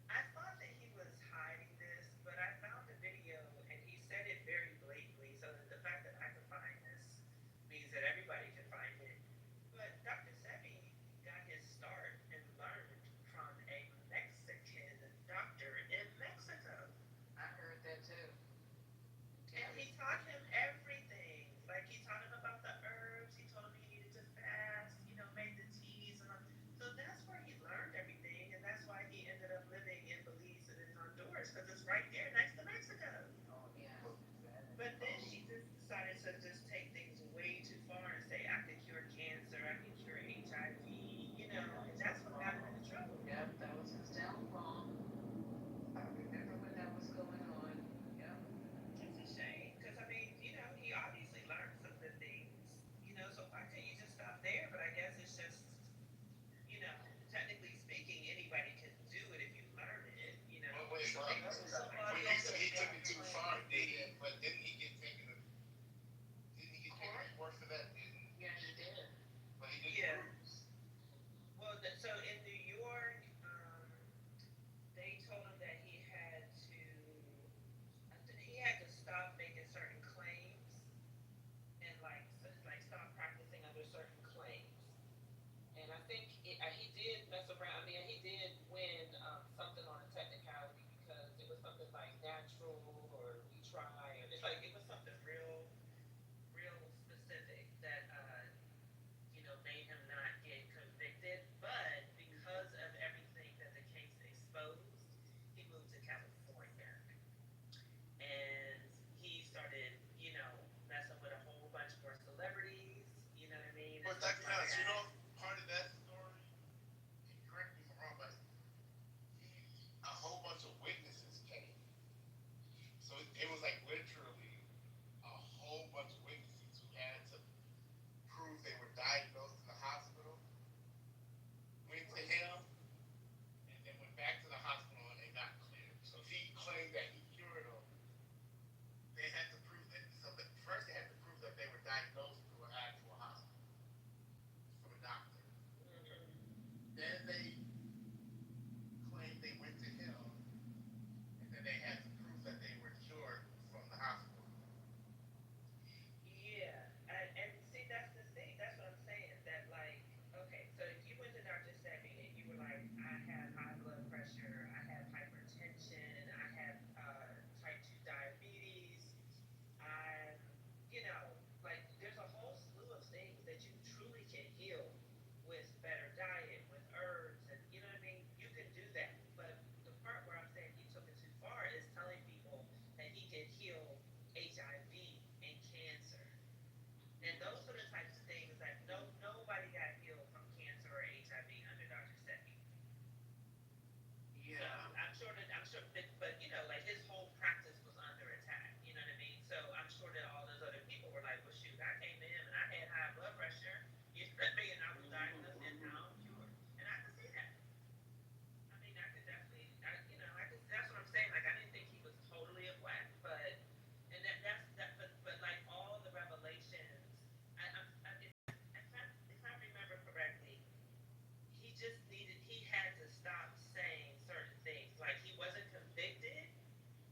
I thought that he was hiding this, but I found a video and he said it very blatantly. So that the fact that I could find this means that everybody can find it. But Dr. Sebi got his start and learned from a Mexican doctor in Mexico. I heard that too. And he taught him everything. Like he taught him about the herbs. He told him he needed to fast. You know, made the teas and all. So that's where he learned everything, and that's why he ended up living in Belize and in Honduras because it's right there next to Mexico. Oh, Yeah. But then he just decided to just take things way too far and say, I can cure cancer, I can cure HIV, you know, and that's what got him into trouble. Yep, that was his downfall. I remember when that was going on. Yep. It's a shame because, I mean, you know, he obviously learned some good things, you know, so why can't you just stop there? But I guess it's just, you know, technically speaking, anybody can do it if you learn it, you know. Well, wait, well, Somebody he, else he took got it too claimed far, to did do he? it. But didn't he get taken? Didn't he get taken to court for that? Didn't? Yeah, he did. But he didn't Yeah. lose. Well, so in New York, they told him that he had to stop making certain claims and like stop practicing under certain claims. And I think he did mess around. I mean, he did win something on a technicality because it was something like natural or we try, or it's like it was something real, real specific that you know made him not get convicted. But because of everything that the case exposed, he moved to California and he started, you know, messing with a whole bunch more celebrities. You know what I mean? But Dr. House, you know, part of that story, and correct me if I'm wrong, but a whole bunch of witnesses came. So it was like literally a whole bunch of witnesses who had to prove they were diagnosed in the hospital, went to him, and then went back to the hospital and got cleared. So if he claimed that he cured them, they had to prove that. So first they had to prove that they were diagnosed through an actual hospital from a doctor. Then they claimed they went to him, and then they had to prove that they were cured from the hospital. Yeah, and see, that's the thing. That's what I'm saying. That like, okay, so if you went to Dr. Sebi and you were like, I have high blood pressure, I have hypertension, I have type 2 diabetes, I, you know, like there's a whole slew of things that you truly can heal with better diet, with herbs, and you know what I mean? You can do that. But the part where I'm saying he took it too far is telling people that he can heal HIV and cancer. And those are the types of things that nobody got healed from cancer or HIV under Dr. Sebi. Yeah. So I'm sure that, but you know, like his whole practice was under attack. You know what I mean? So I'm sure that all those other people were like, well, shoot, I came to him and I had high blood pressure. You know what I mean? And I was diagnosed and now I'm cured. And I could see that. I mean, I could definitely, you know, that's what I'm saying. Like, I didn't think he was totally a whack, but, and but like all the revelations, if I remember correctly, he had to stop saying certain things. Like, he wasn't convicted,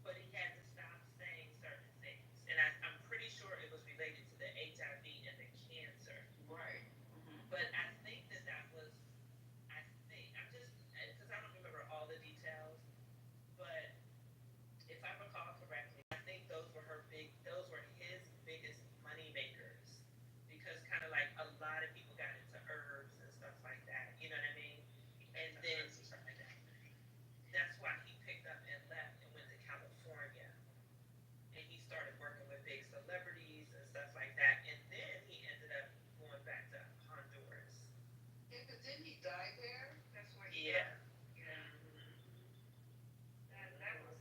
but he had to stop saying certain things. And I'm pretty sure it was related to the HIV and the cancer. Right. But I think that was, I'm just, because I don't remember all the details, but if I recall correctly, I think those were his biggest money makers. Because kind of like a lot of people got into herbs and stuff like that, you know what I mean? And then that's why he picked up and left and went to California. And he started working with big celebrities and stuff like that. And then he ended up going back to Honduras. Yeah, but didn't he die there? That's why Yeah. Yeah. That was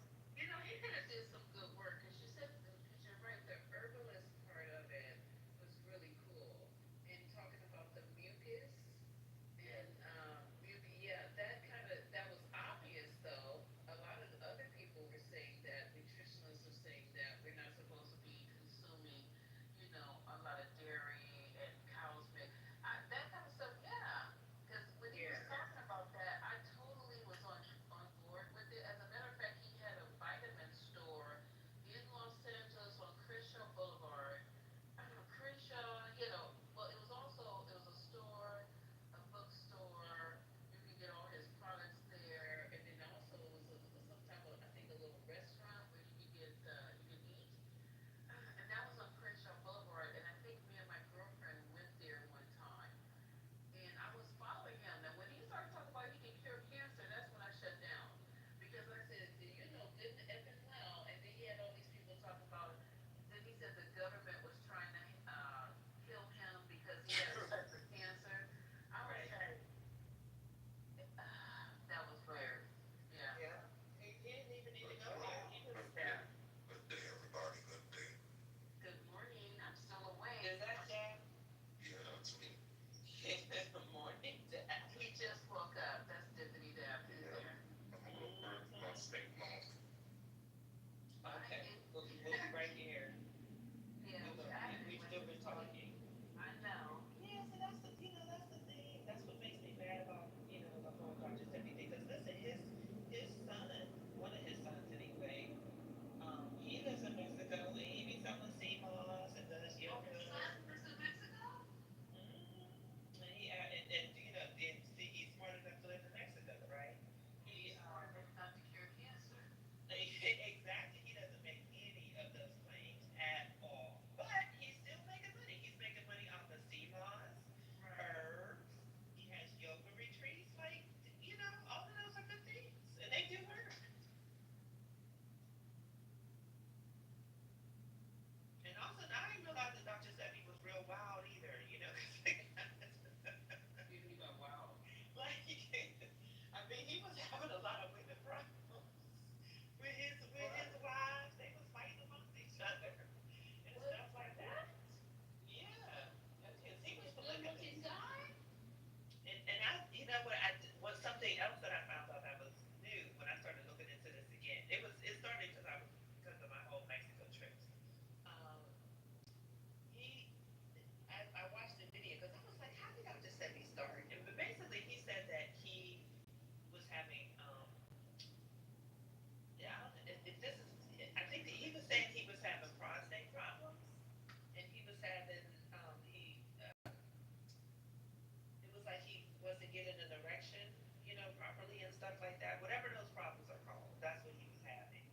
stuff like that. Whatever those problems are called, that's what he was having.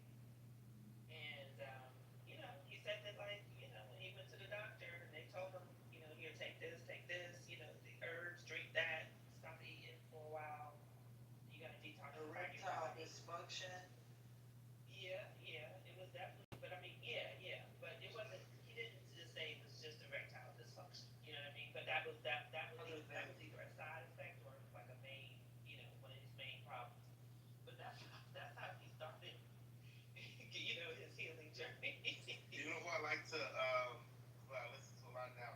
And he said that like when he went to the doctor and they told him here take this, the herbs, drink that, stop eating for a while. You gotta detoxify your Erectile body. dysfunction. Yeah, yeah, it was definitely, but I mean, yeah, yeah, but it wasn't. He didn't just say it was just erectile dysfunction. You know what I mean? But that was either a side effect or like a main, one of his main problems. But that's how he started, his healing journey. You know who I like to who I listen to a lot now?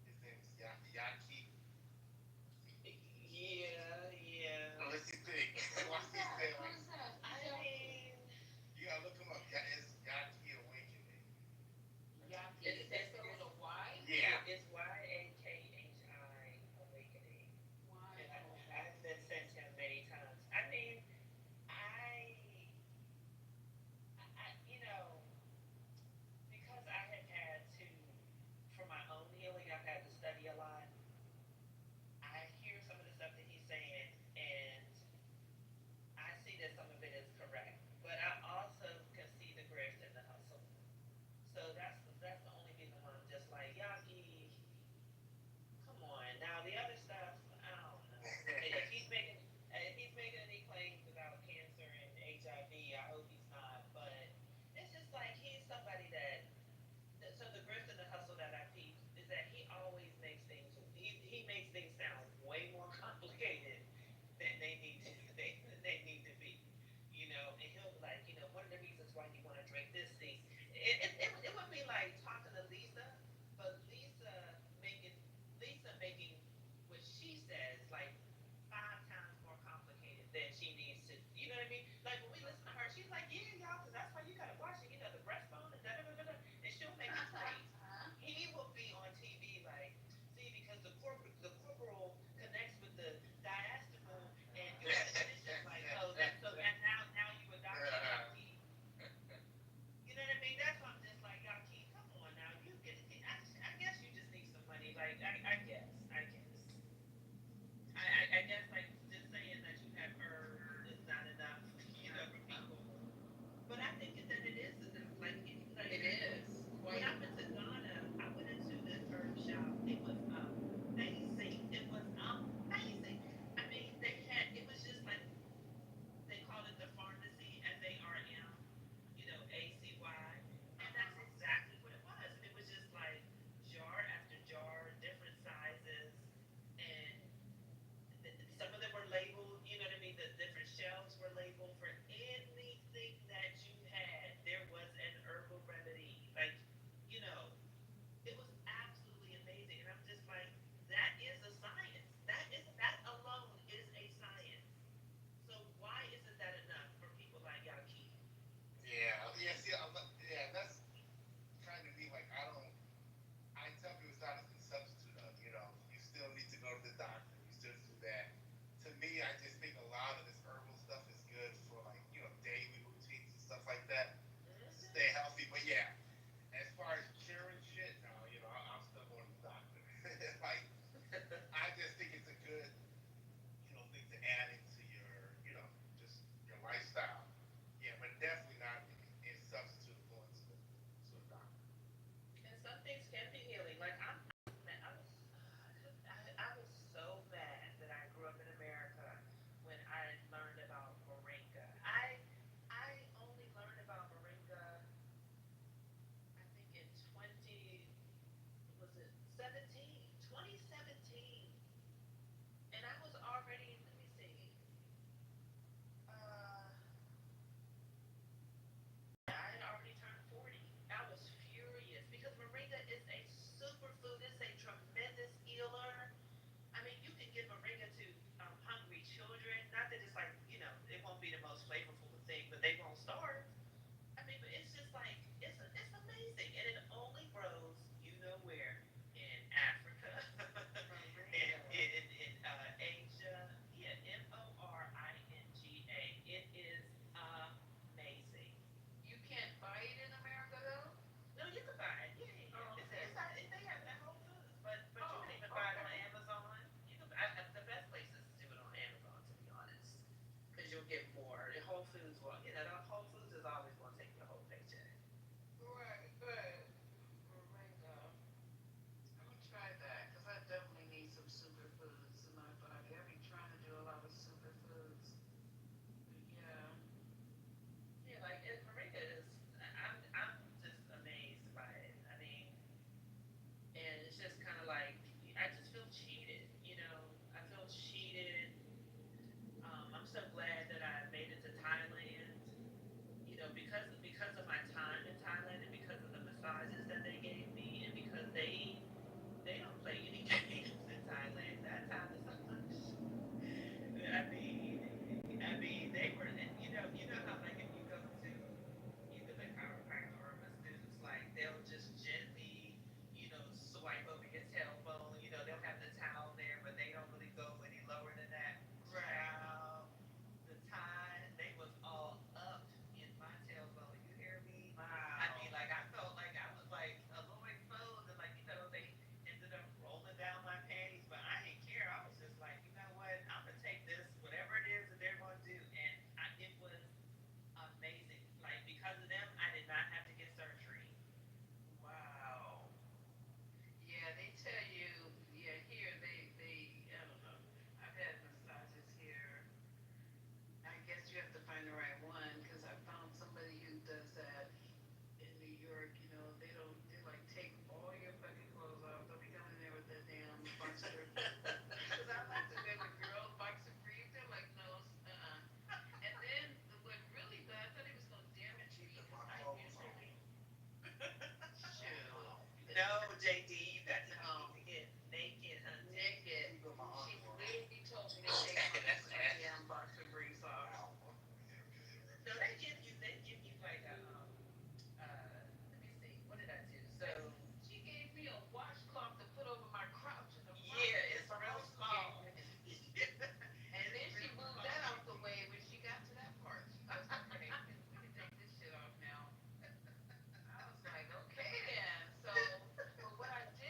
His name is Yaki. Yeah, yeah. What's he think? What's he say? Who's that? I mean, You gotta look him up. Yeah, it's Yaki Awakening. Yaki. Is that spelled with a Y? Yeah. it's YAKHI Awakening. Y. And I've been sent him many times. I mean, I, because I have had to, for my own healing, I've had to study a lot. I hear some of the stuff that he's saying, and I see that some of it is correct, but I also can see the grift and the hustle. So that's the only reason why I'm just like, Yaki, come on. Now the other stuff, I don't know. If he's making any claims about cancer and HIV, I hope he's not. But it's just like he's somebody so the grift and the hustle that I peep is that he always makes he makes things sound way more complicated than they need to be. And he'll be like, one of the reasons why you want to drink this thing. It would be like talking to Lisa, but Lisa making what she says like 5 times more complicated than she needs to. You know what I mean? Like when we listen to her, she's like, yeah, y'all, because that's why you gotta watch it. The breastbone and da da da da, and she'll make it plain. He will be on TV like, see, because the corporal connects with the diastole, and it's just like, oh, and now you a doctor, Yaki. You know what I mean? That's why I'm just like, Yaki, come on now, you get it. I guess you just need some money. Like, I guess like just saying that you have heard is not enough, for people. But I think that it is enough. Like It is. when I went to Ghana, I went into this herb shop. It was amazing. It was amazing. I mean, it was just like they call it the pharmacy, FARM, ACY, and that's exactly what it was. And it was just like jar after jar, different sizes, and some of them were labeled. You know what I mean? The different shelves were labeled for anything that you had. There was an herbal remedy, like you know it was absolutely amazing. And I'm just like, that is a science. That alone is a science. So why isn't that enough for people like Yaki? Yeah, yeah, see, yeah, that's kind of me. Like, I tell people it's not a substitute of, you still need to go to the doctor. You still do that. To me, I just think a lot of this herbal stuff is good for like, daily routines and stuff like that to stay healthy. But yeah, as far as curing shit, no, I'm still going to the doctor. Like, I just think it's a good, thing to add into your, just your lifestyle. Yeah, but definitely not in substitute of going to a doctor. And some things can be healing. Like I was so mad that I grew up in America when I learned about moringa. I only learned about moringa, I think in 2017, and I was already, let me see, uh, yeah, I had already turned 40. I was furious because moringa is a superfood. It's a tremendous healer. I mean, you can give moringa to hungry children. Not that it's like, it won't be the most flavorful thing, but they won't starve. I mean, but it's just like, it's amazing. And it only grows, where? In Africa. JD, you got to get naked, honey. Naked. You got my She underwear on. literally told me to take my damn boxer briefs off. No, they give you like a let me see, what did I do? So She gave me a washcloth to put over my crotch in the front. yeah, it's real small. And then she moved that out the way when she got to that part. She goes, okay, we can take this shit off now. I was like, okay then. So, but what I did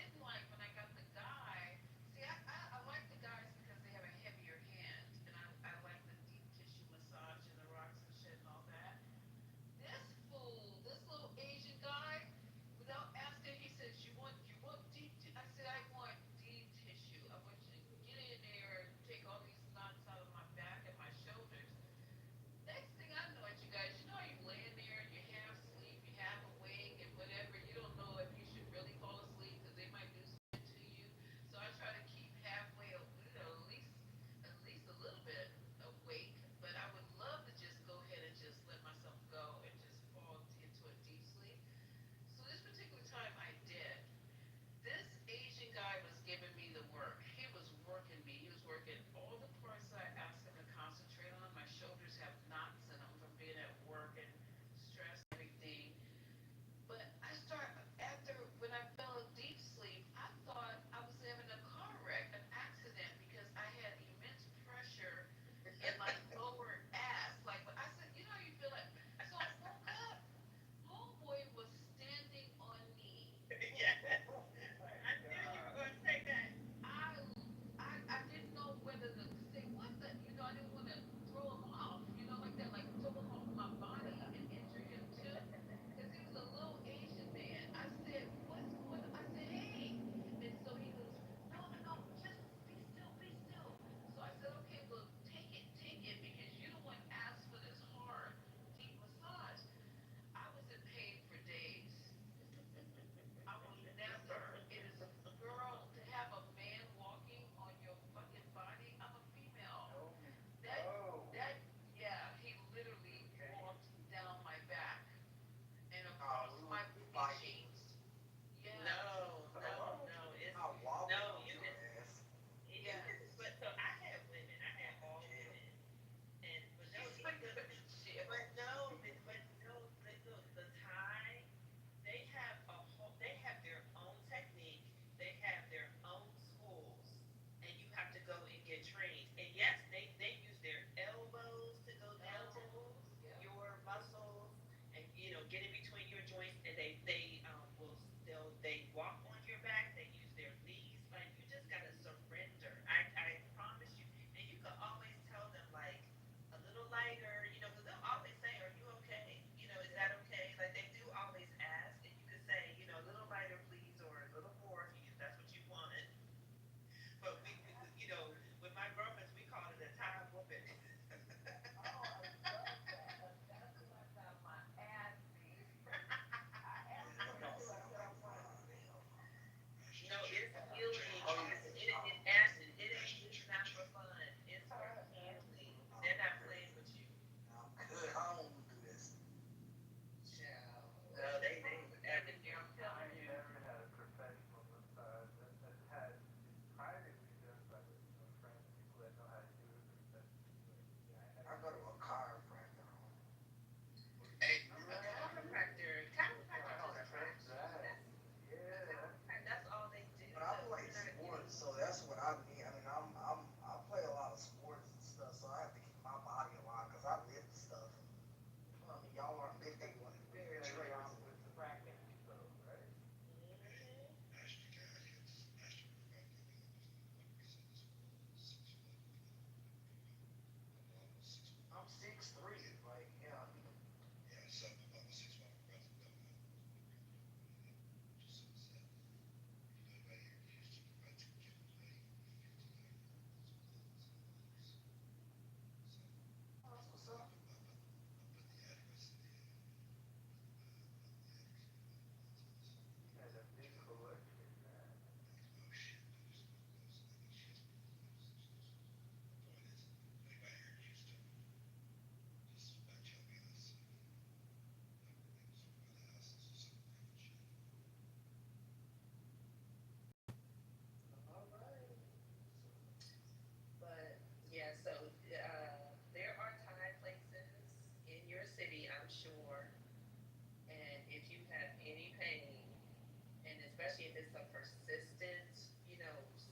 it's a persistent,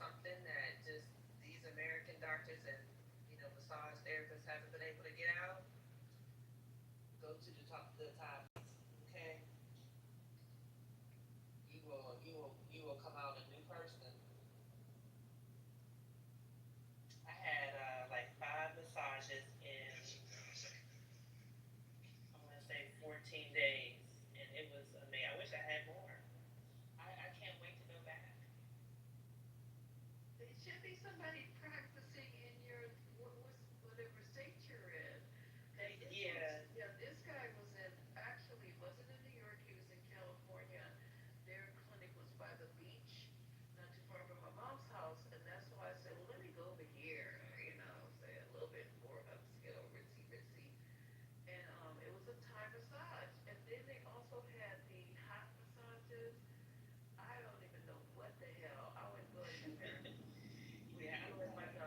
something that just these American doctors and, massage therapists haven't been able to get out, go to the topics, okay? You will come out a new person. I had like 5 massages in, I want to say 14 days, and it was amazing. I wish I had more. I can't wait to go back. There should be somebody practicing in your whatever state you're in. Yeah. Yeah, this guy was in, actually wasn't in New York, he was in California. Their clinic was by the beach, not too far from my mom's house, and that's why I said, well, let me go over here, say a little bit more upscale, ritzy ritzy. And it was a Thai massage, and then they also had the hot massages. I don't even know what the hell. I wouldn't go in there. Yeah, I don't let my dog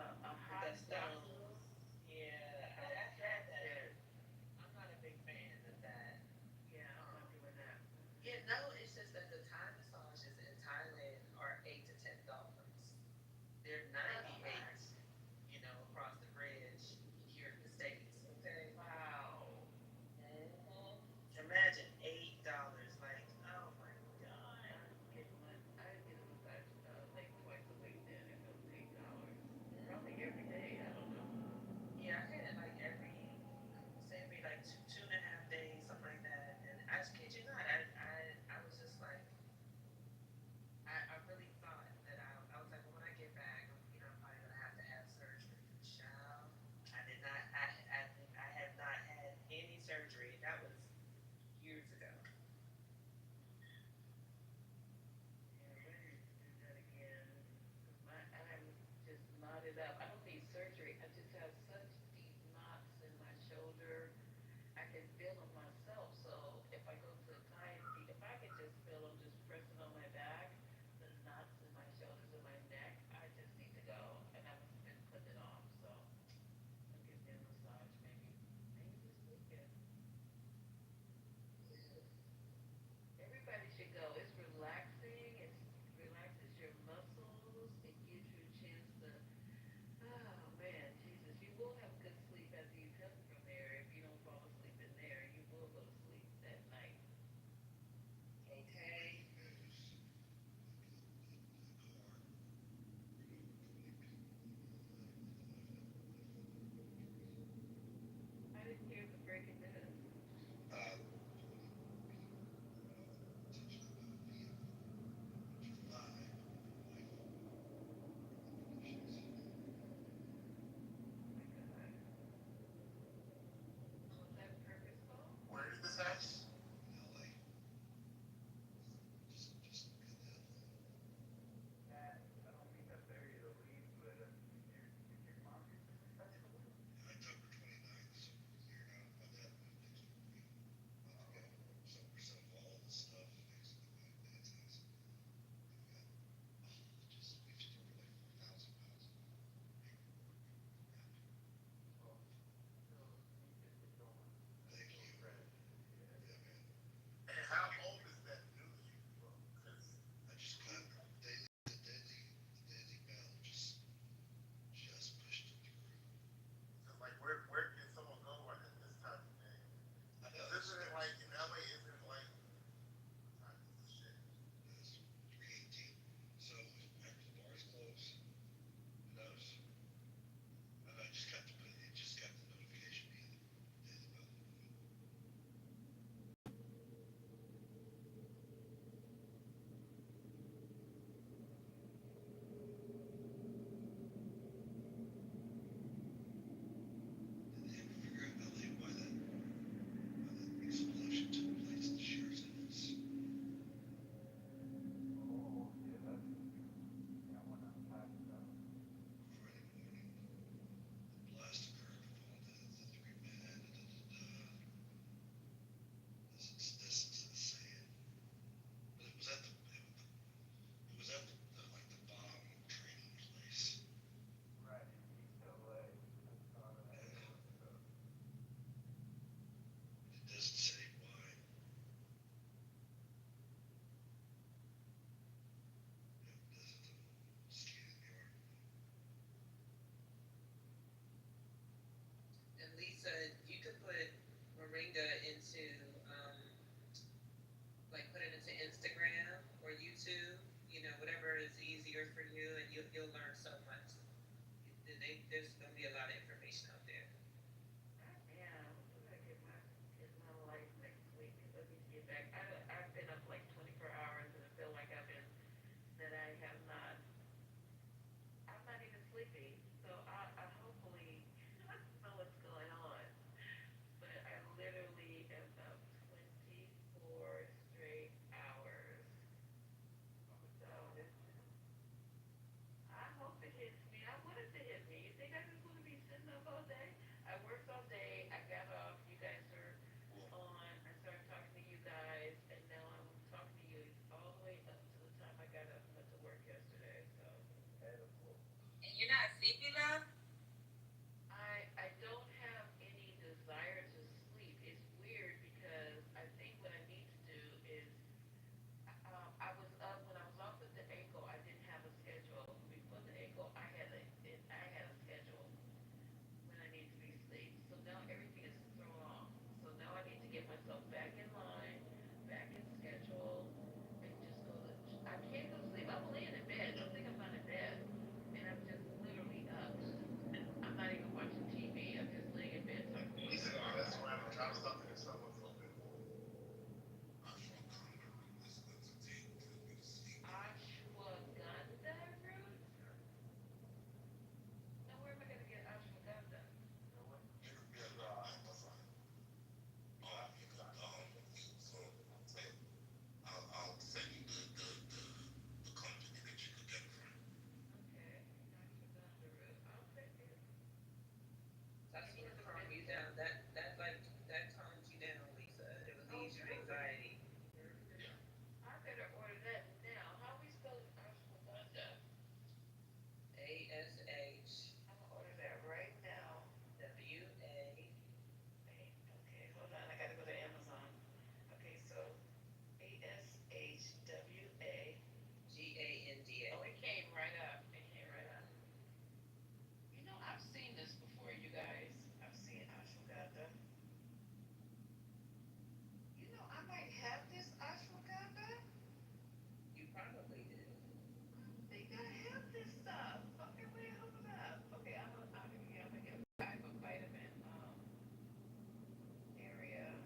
there's gonna be a lot of information out there. Yeah, hopefully I get my life next week. Let me get back. I've been up like 24 hours and I feel like that I have not, I'm not even sleepy. So I hopefully know what's going on. But I literally am up 24 straight hours. So I hope it hits me. I want it to hit me. You think I just want to be sitting up all day? I worked all day. I got off. You guys are on. I started talking to you guys, and now I'm talking to you all the way up to the time I got up and went to work yesterday. So And you're not sleepy now? I don't have any desire to sleep. It's weird because I think what I need to do is I was up when I was off with the ankle. I didn't have a schedule. Before the ankle, I had a schedule when I need to be asleep. So now everything is thrown off. So now I need to get myself back in line, back in schedule, and just go to. I can't go to sleep. I'm laying in bed. Don't think I'm not in bed, and I'm just literally up. I'm not even watching TV. I'm just laying in bed talking to you Listen, guys. that's why I'm trying to stop it if someone's open. Ashwagandha root? Now where am I gonna get ashwagandha? Okay, ashwagandha root. I'll take it. That's gonna calm you down. That calms you down, Lisa. It relieves your anxiety. I better order that now. How we spell ashwagandha? ASH I'm gonna order that right now. WA Okay, hold on. I gotta go to Amazon. Okay, so ASHWA. GANDA. Oh, it came right up. It came right up. You know, I've seen this before, you guys. I've seen ashwagandha. You know, I might have this ashwagandha. You probably do. I think I have this stuff. Okay, wait, hold up. Okay, I'm gonna get a pack of vitamin area.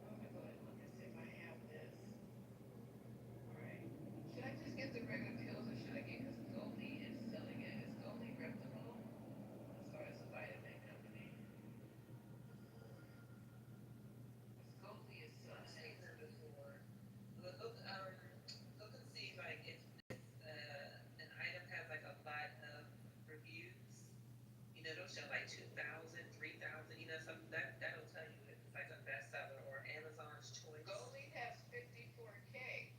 I'm gonna go ahead and look and see if I have this. All right. Should I just get the regular pills or should I get? Because Goldie is selling it. Is Goldie reputable as far as a vitamin company? Because Goldie is I've selling seen it. them before. Look and see like if an item has like a lot of reviews. You know, they'll show like 2,000, 3,000. You know, something that'll tell you if it's like a bestseller or Amazon's choice. Goldie has 54K.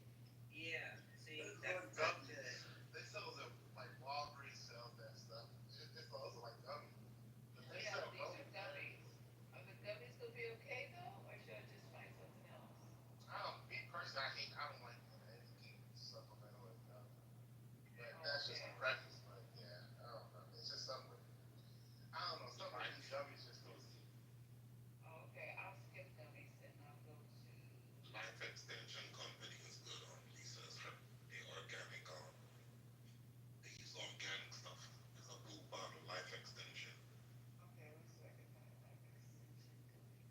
Yeah, see, It's that's like that's gummies. good. They sell them like Walgreens sells that stuff. It's also like gummies. But they Yeah, sell these both. are gummies. Are the gummies gonna be okay though, or should I just find something else? Me personally, I don't like anything supplemental with gummies. But that's just Okay. a preference. But yeah, I don't know. It's just something. I don't know. Something like these gummies just don't seem. Okay, I'll skip gummies and I'll go to. Life Extension Company is good on Lisa's. The organic, they use organic stuff. It's a blue bottle, Life Extension. Okay, let's see if I can find life extension gummies.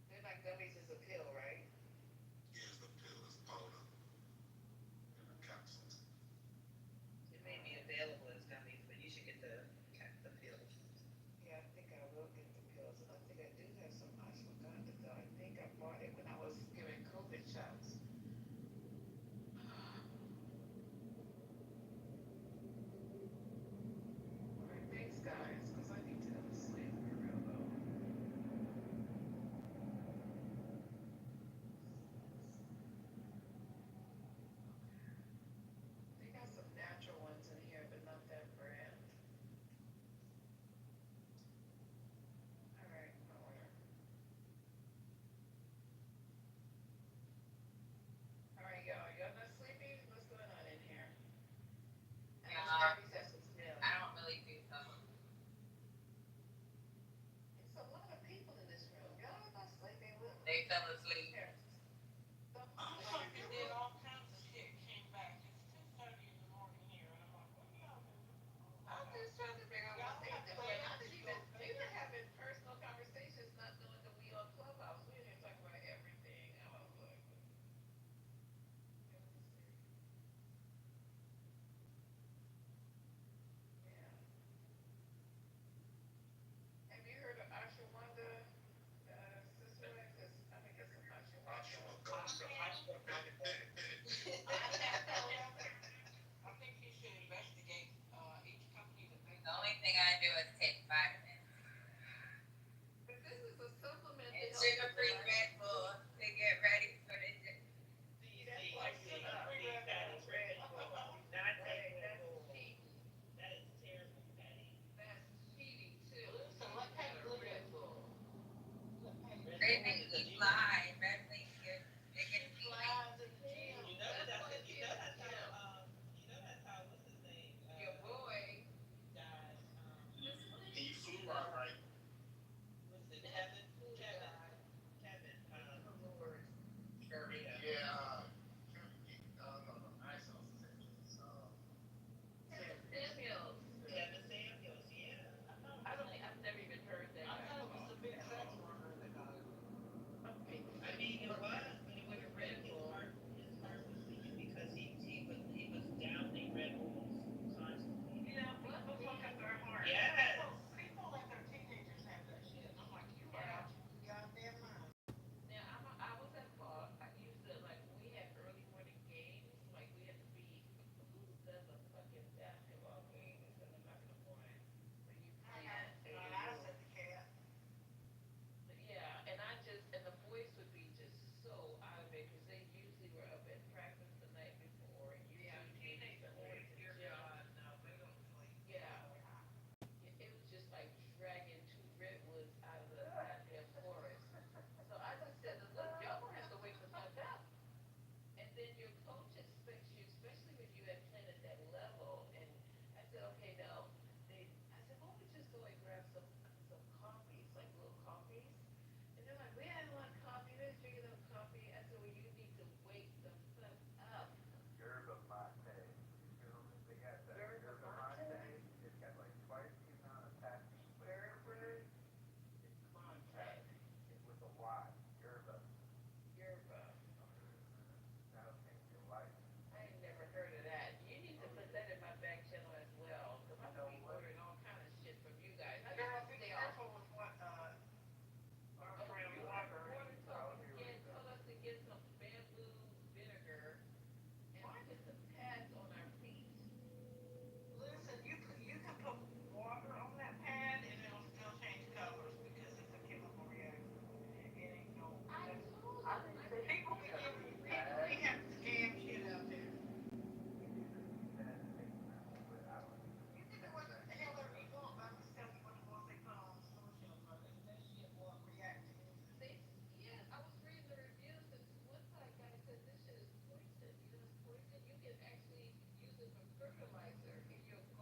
They're not gummies, it's a pill, right? Here's the pill, it's powder in the capsules. It may be available as gummies, but you should get the pills. Yeah, I think I will get the pills, and I think I do have some ashwagandha though. I think I bought it when I was giving COVID shots. All right, thanks guys, because I need to go to sleep for real though. They got some natural ones in here, but not that brand. All right, my order. All right, y'all not sleepy? What's going on in here? I know Yeah, Scotty's has some smells. I don't really do so. It's a lot of people in this room. Y'all not sleeping with me. They fell asleep. Here. I fucking did all kinds of shit, came back. It's 2:30 in the morning here, and I'm like, what are y'all doing? I did using a fertilizer in your garden.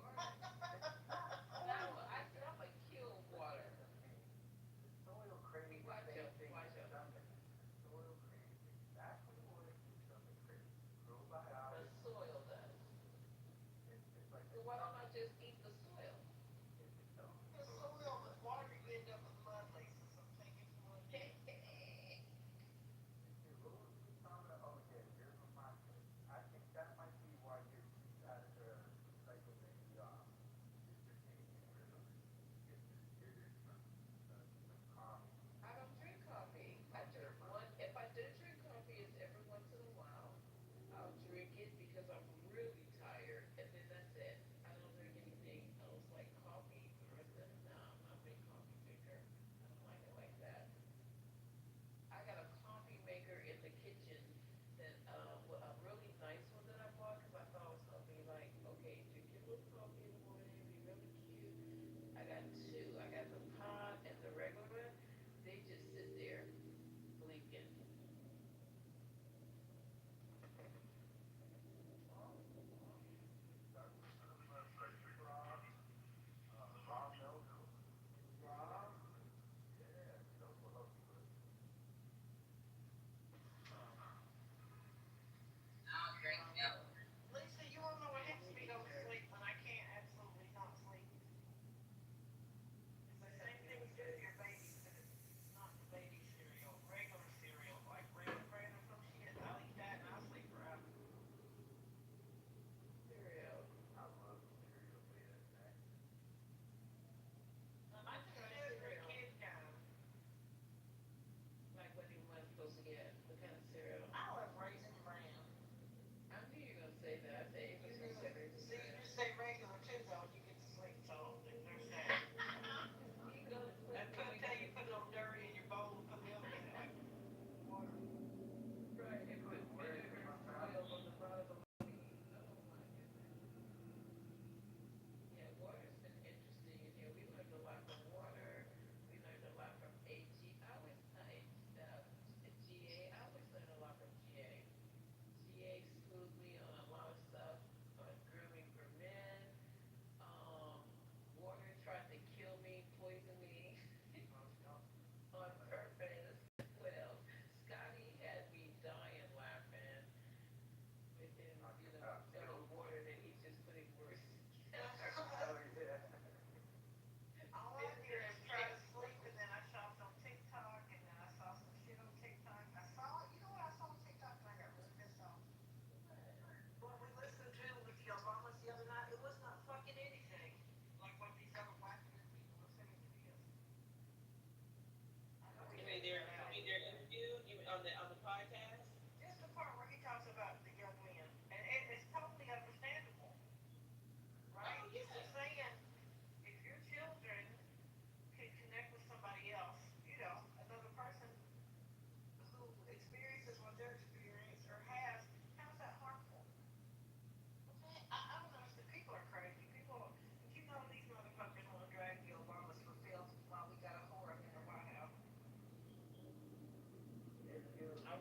And I said, I'm gonna kill water. Soil craves the Watch same out, thing watch as out. something. Soil craves exactly what something craves. The Probiotics. soil does. It's like So why don't I just eat the soil? no. The soil, the water, you end up with mud laces. I'm thinking for one day. If you're losing some of oh yeah, here's what my I think that might be why you decided to recycle the circadian rhythm. It is some coffee. I don't drink coffee. I No drink different. one. If I do drink coffee, it's every once in a while. I'll drink it because I'm really tired, and then that's it. I don't drink anything else like coffee. The rest of it, no, I'm not a big coffee drinker. I don't like it like that. I got a coffee maker in the kitchen that a really nice one that I bought because I thought it was gonna be like, okay, drink your little coffee in the morning, be really cute. I got two. I got the pot and the regular one. They just sit there blinking. Well, start with some fresh raw, raw milk. Raw. Yeah, those will help you with. I'll drink Raw milk. milk. Lisa, you wanna know what happens to me going to sleep when I can't absolutely not sleep? It's the same thing you do to your babies, but it's not the baby cereal, regular cereal, like regular brand or some shit. I'll eat that and I'll sleep forever. Cereal. I love cereal late at night. I just Try do it for cereal. kid time. Like what am I supposed to get? What kind of cereal? I love Raisin Bran. I knew you were gonna say that. I said You Ava's do gonna say it. Raisin See, Bran. you just say regular too, though, and you get to sleep. So there's that. You go to sleep And when we tell you put a little dirty in your bowl and put milk in it, like water. right and put Where is vinegar my and family? oil on the bottom of the leaf. Oh my goodness. Yeah, water's been interesting in here. We learned a lot from water. We learned a lot from AG. I always GA. I always learn a lot from GA. GA schooled me on a lot of stuff on grooming for men. Water tried to kill me, poison me on purpose. What else? Scotty had me dying laughing with him, telling water that he's just putting words together. Oh yeah. All I do is try to sleep, and then I saw some TikTok, and then I saw some shit on TikTok. You know what I saw on TikTok, and I got really pissed off. What we listened to with the Obamas the other night, it was not fucking anything like what these other white people were saying it is. I know You he mean figured their, it you out. mean their interview? You mean on the podcast? Just the part where he talks about the young men, and it's totally understandable, right? Oh He's yeah. just saying, if your children can connect with somebody else, another person who experiences what they're experiencing or has, how's that harmful? Okay, I don't understand. People are crazy. These motherfuckers want to drag the Obamas for filth while we got a whore up in the White House. I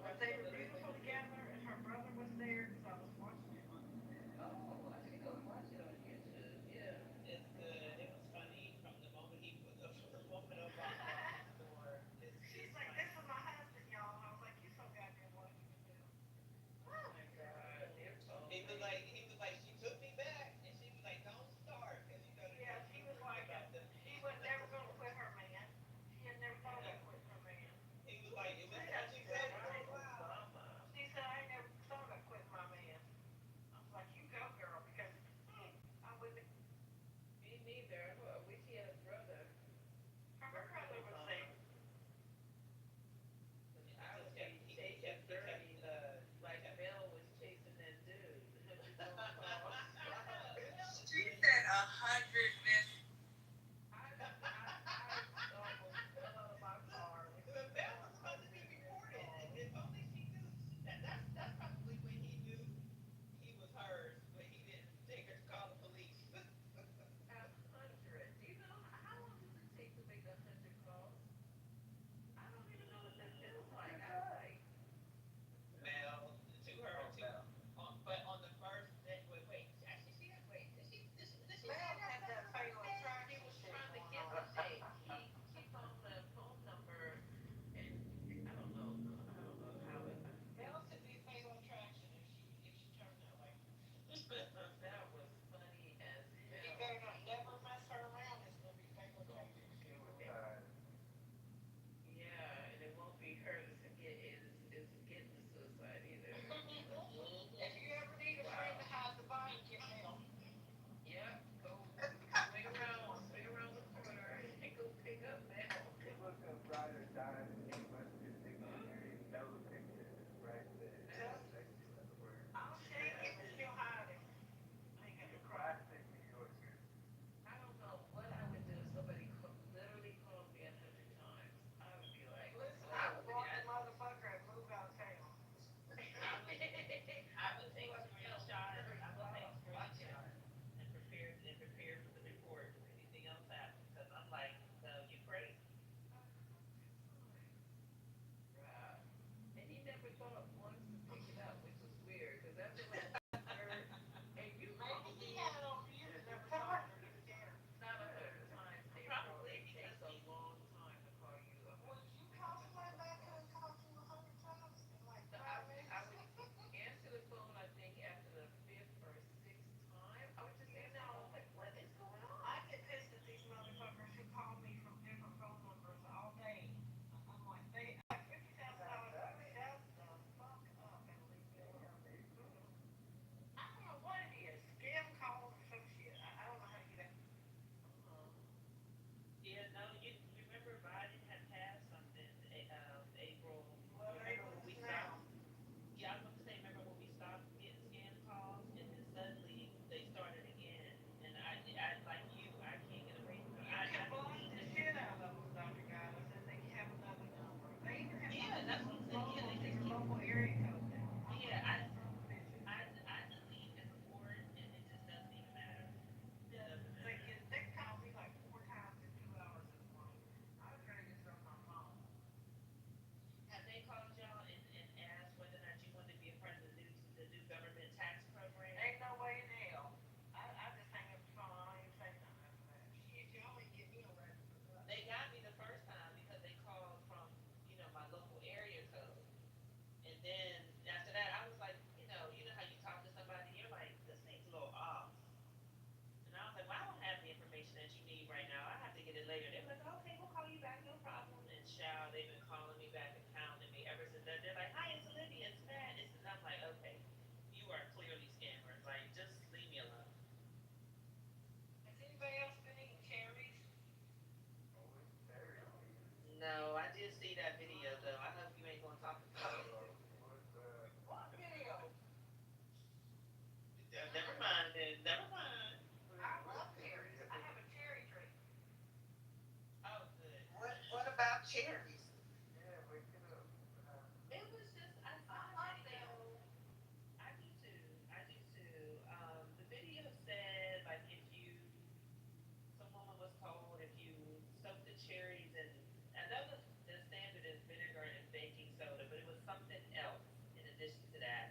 cherries and another the standard is vinegar and baking soda, but it was something else in addition to that.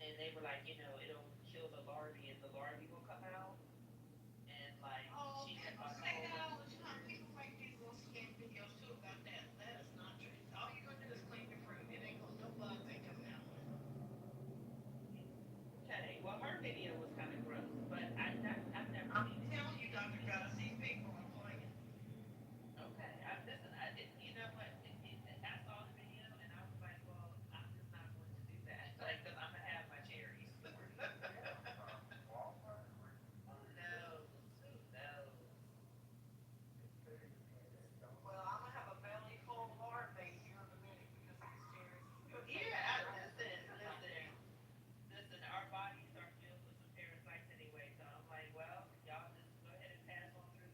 And they were like, it'll kill the larvae and the larvae will come out. And like Oh, she had people bought the say whole that bunch all of the time. cherries. People make these little scam videos too about that. That is not true. All you're gonna do is clean your fruit. It ain't gonna, no bugs ain't coming out. Okay, well her video was kind of gross, but I've never I'm seen it. telling you, Dr. Gotta, these people are playing. Okay, listen, I did, you know what? I saw the video and I was like, well, I'm just not going to do that, like, because I'm gonna have my cherries. Who knows? Who knows? Well, I'm gonna have a belly full of larvae here in a minute because of these cherries. Yeah, listen. Our bodies are filled with some parasites anyway, so I'm like, well, y'all just go ahead and pass on through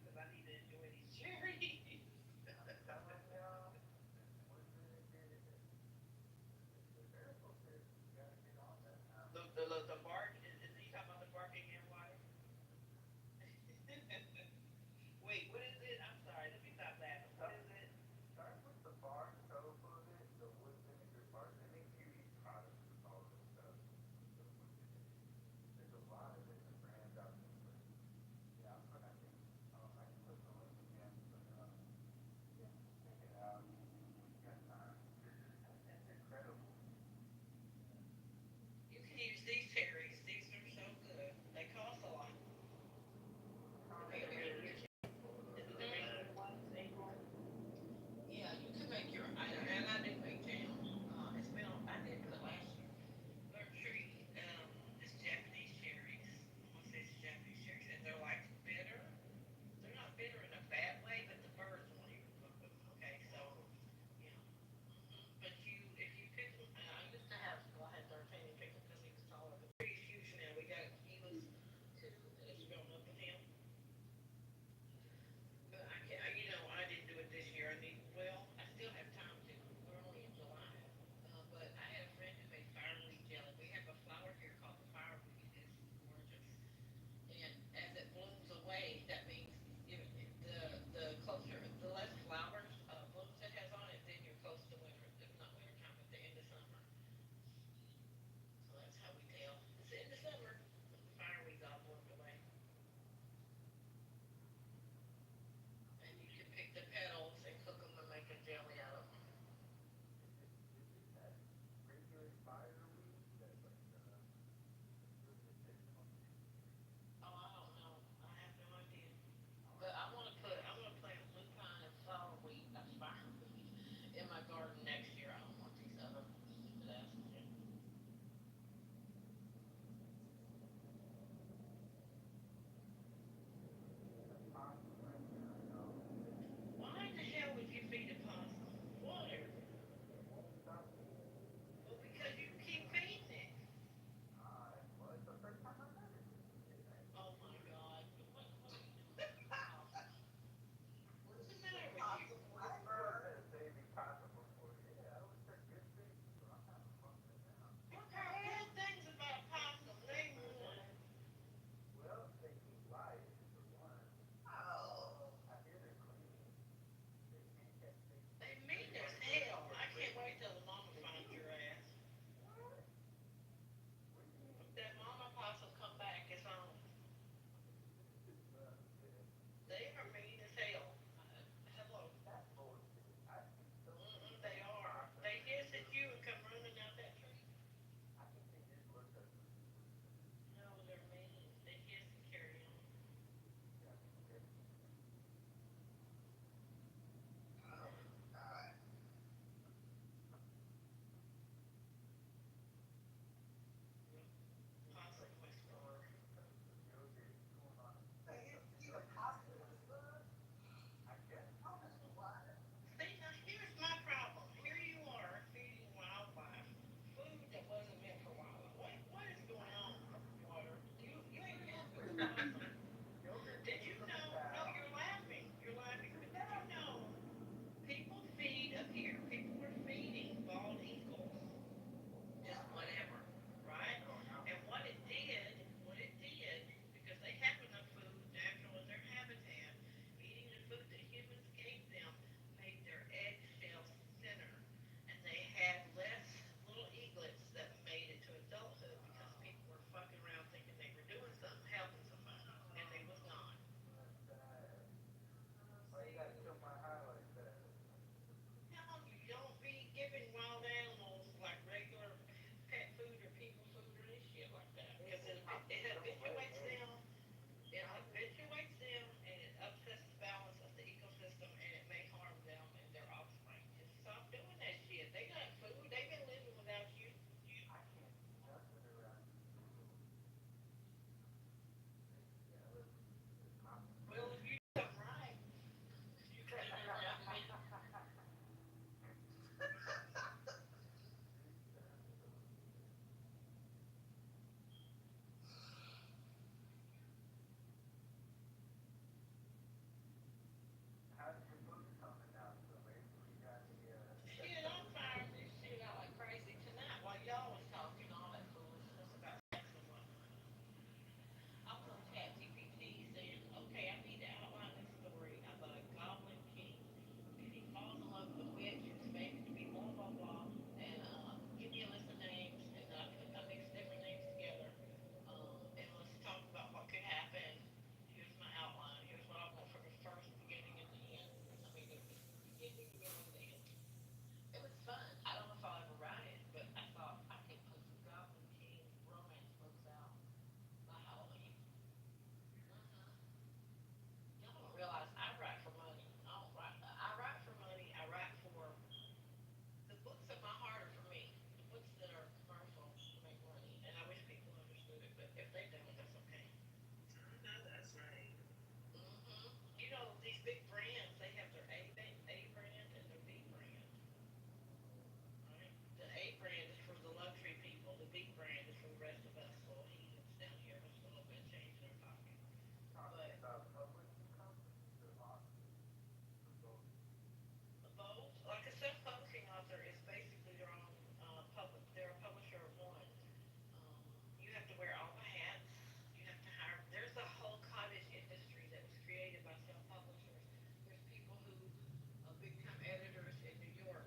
big time editors in New York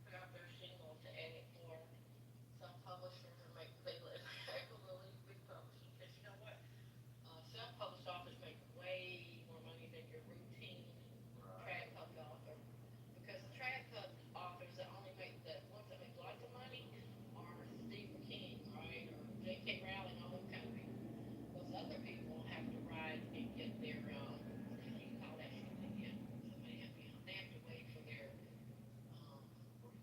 put out their shingle to edit for some publishers and make they believe big publishers. Because you know what? Self-published authors make way more money than your routine trad pub author. Because the trad pub authors that only make the ones that make lots of money are Stephen King, right, or J.K. Rowling, all those kind of people. Those other people have to ride and get their what do you call that shit they get? Somebody help me out. They have to wait for their um, book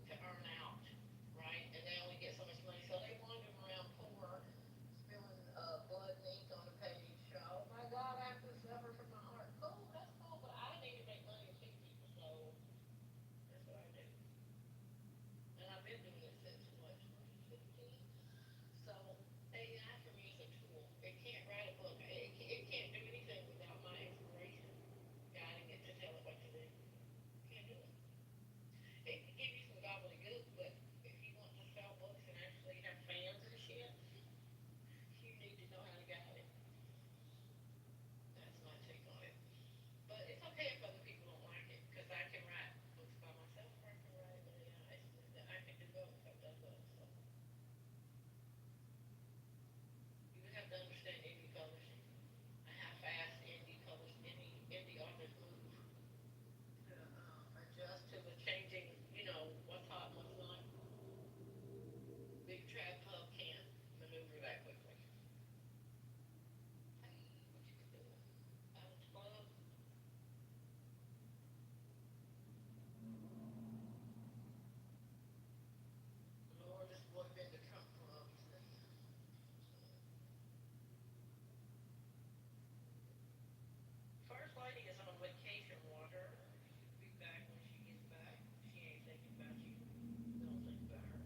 to earn out, right? And they only get so much money, so they wander around poor, spilling blood and ink on the page. Oh my God, I have to suffer from my art. Cool, that's cool, but I need to make money and feed people, so that's what I do. And I've been doing it since what, 2015. So AI for me is a tool. It can't write a book. It can't do anything without my inspiration guiding it to tell it what to do. Can't do it. It can give you some gobbledygook, but if you want to sell books and actually have fans and shit, you need to know how to guide it. That's my take on it. But it's okay if other people don't like it, because I can write books by myself or I can write it with AI. I can do both. I've done both. So you would have to understand indie publishing and how fast indie authors move to adjust to the changing, what's hot and what's not. Big trad pub can't maneuver that quickly. Hey, what you been doing? Out at the club? Lord, this boy been to Trump club today. First lady is on vacation, water. She'll be back when she gets back. She ain't thinking about you. Don't think about her.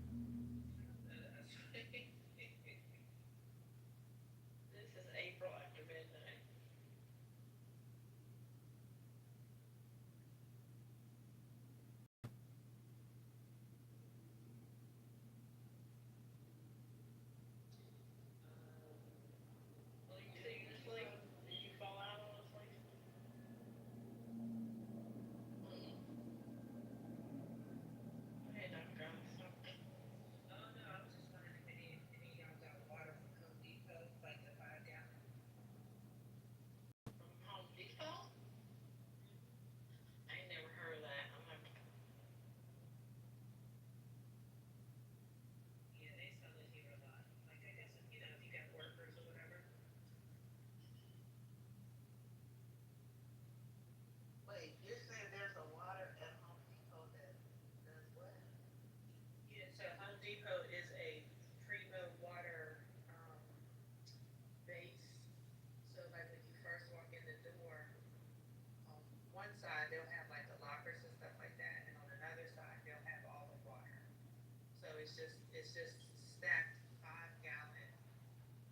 This is April after midnight. Well, you see you sleep? Did you fall out on a sleep? Go ahead, Dr. Jones. Oh no, I was just wondering if any of y'all got water from Home Depot, like the 5 gallon. From Home Depot? I ain't never heard of that. I'm like, Yeah, they sell it here a lot. Like I guess if you got workers or whatever. wait, you're saying there's a water at Home Depot that does what? Yeah, so Home Depot is a Primo water base. So like when you first walk in the door, on one side they'll have like the lockers and stuff like that, and on another side they'll have all the water. So it's just stacked 5 gallon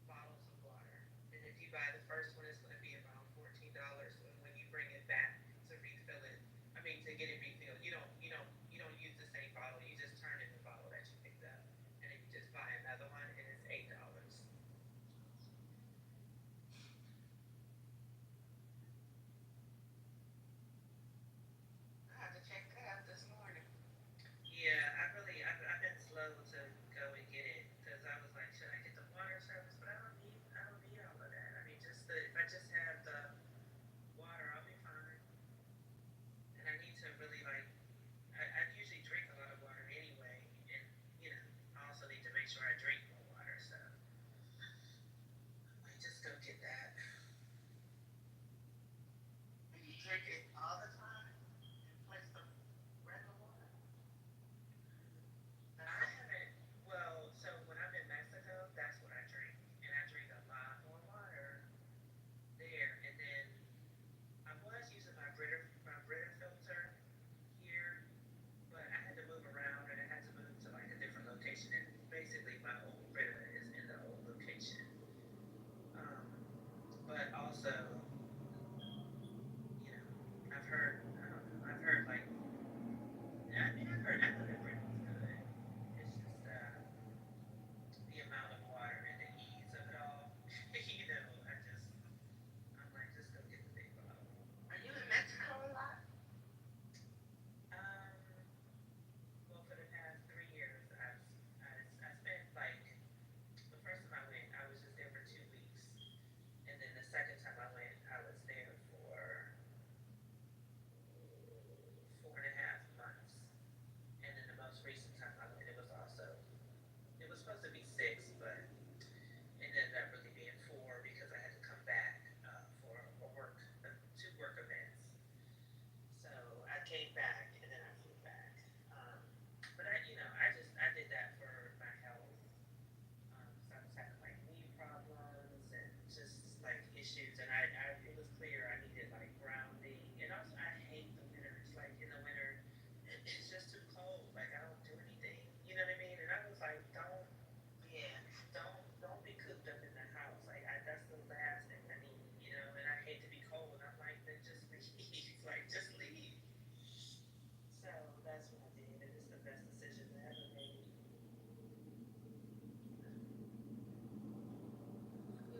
bottles of water. And if you buy the first one, it's going to be around $14. And when you bring it back to refill it, I mean to get it refilled, you don't use the same bottle. You just turn in the bottle that you picked up, and then you just buy another one, and it's $8. I have to check that out this morning. Yeah, I've been slow to go and get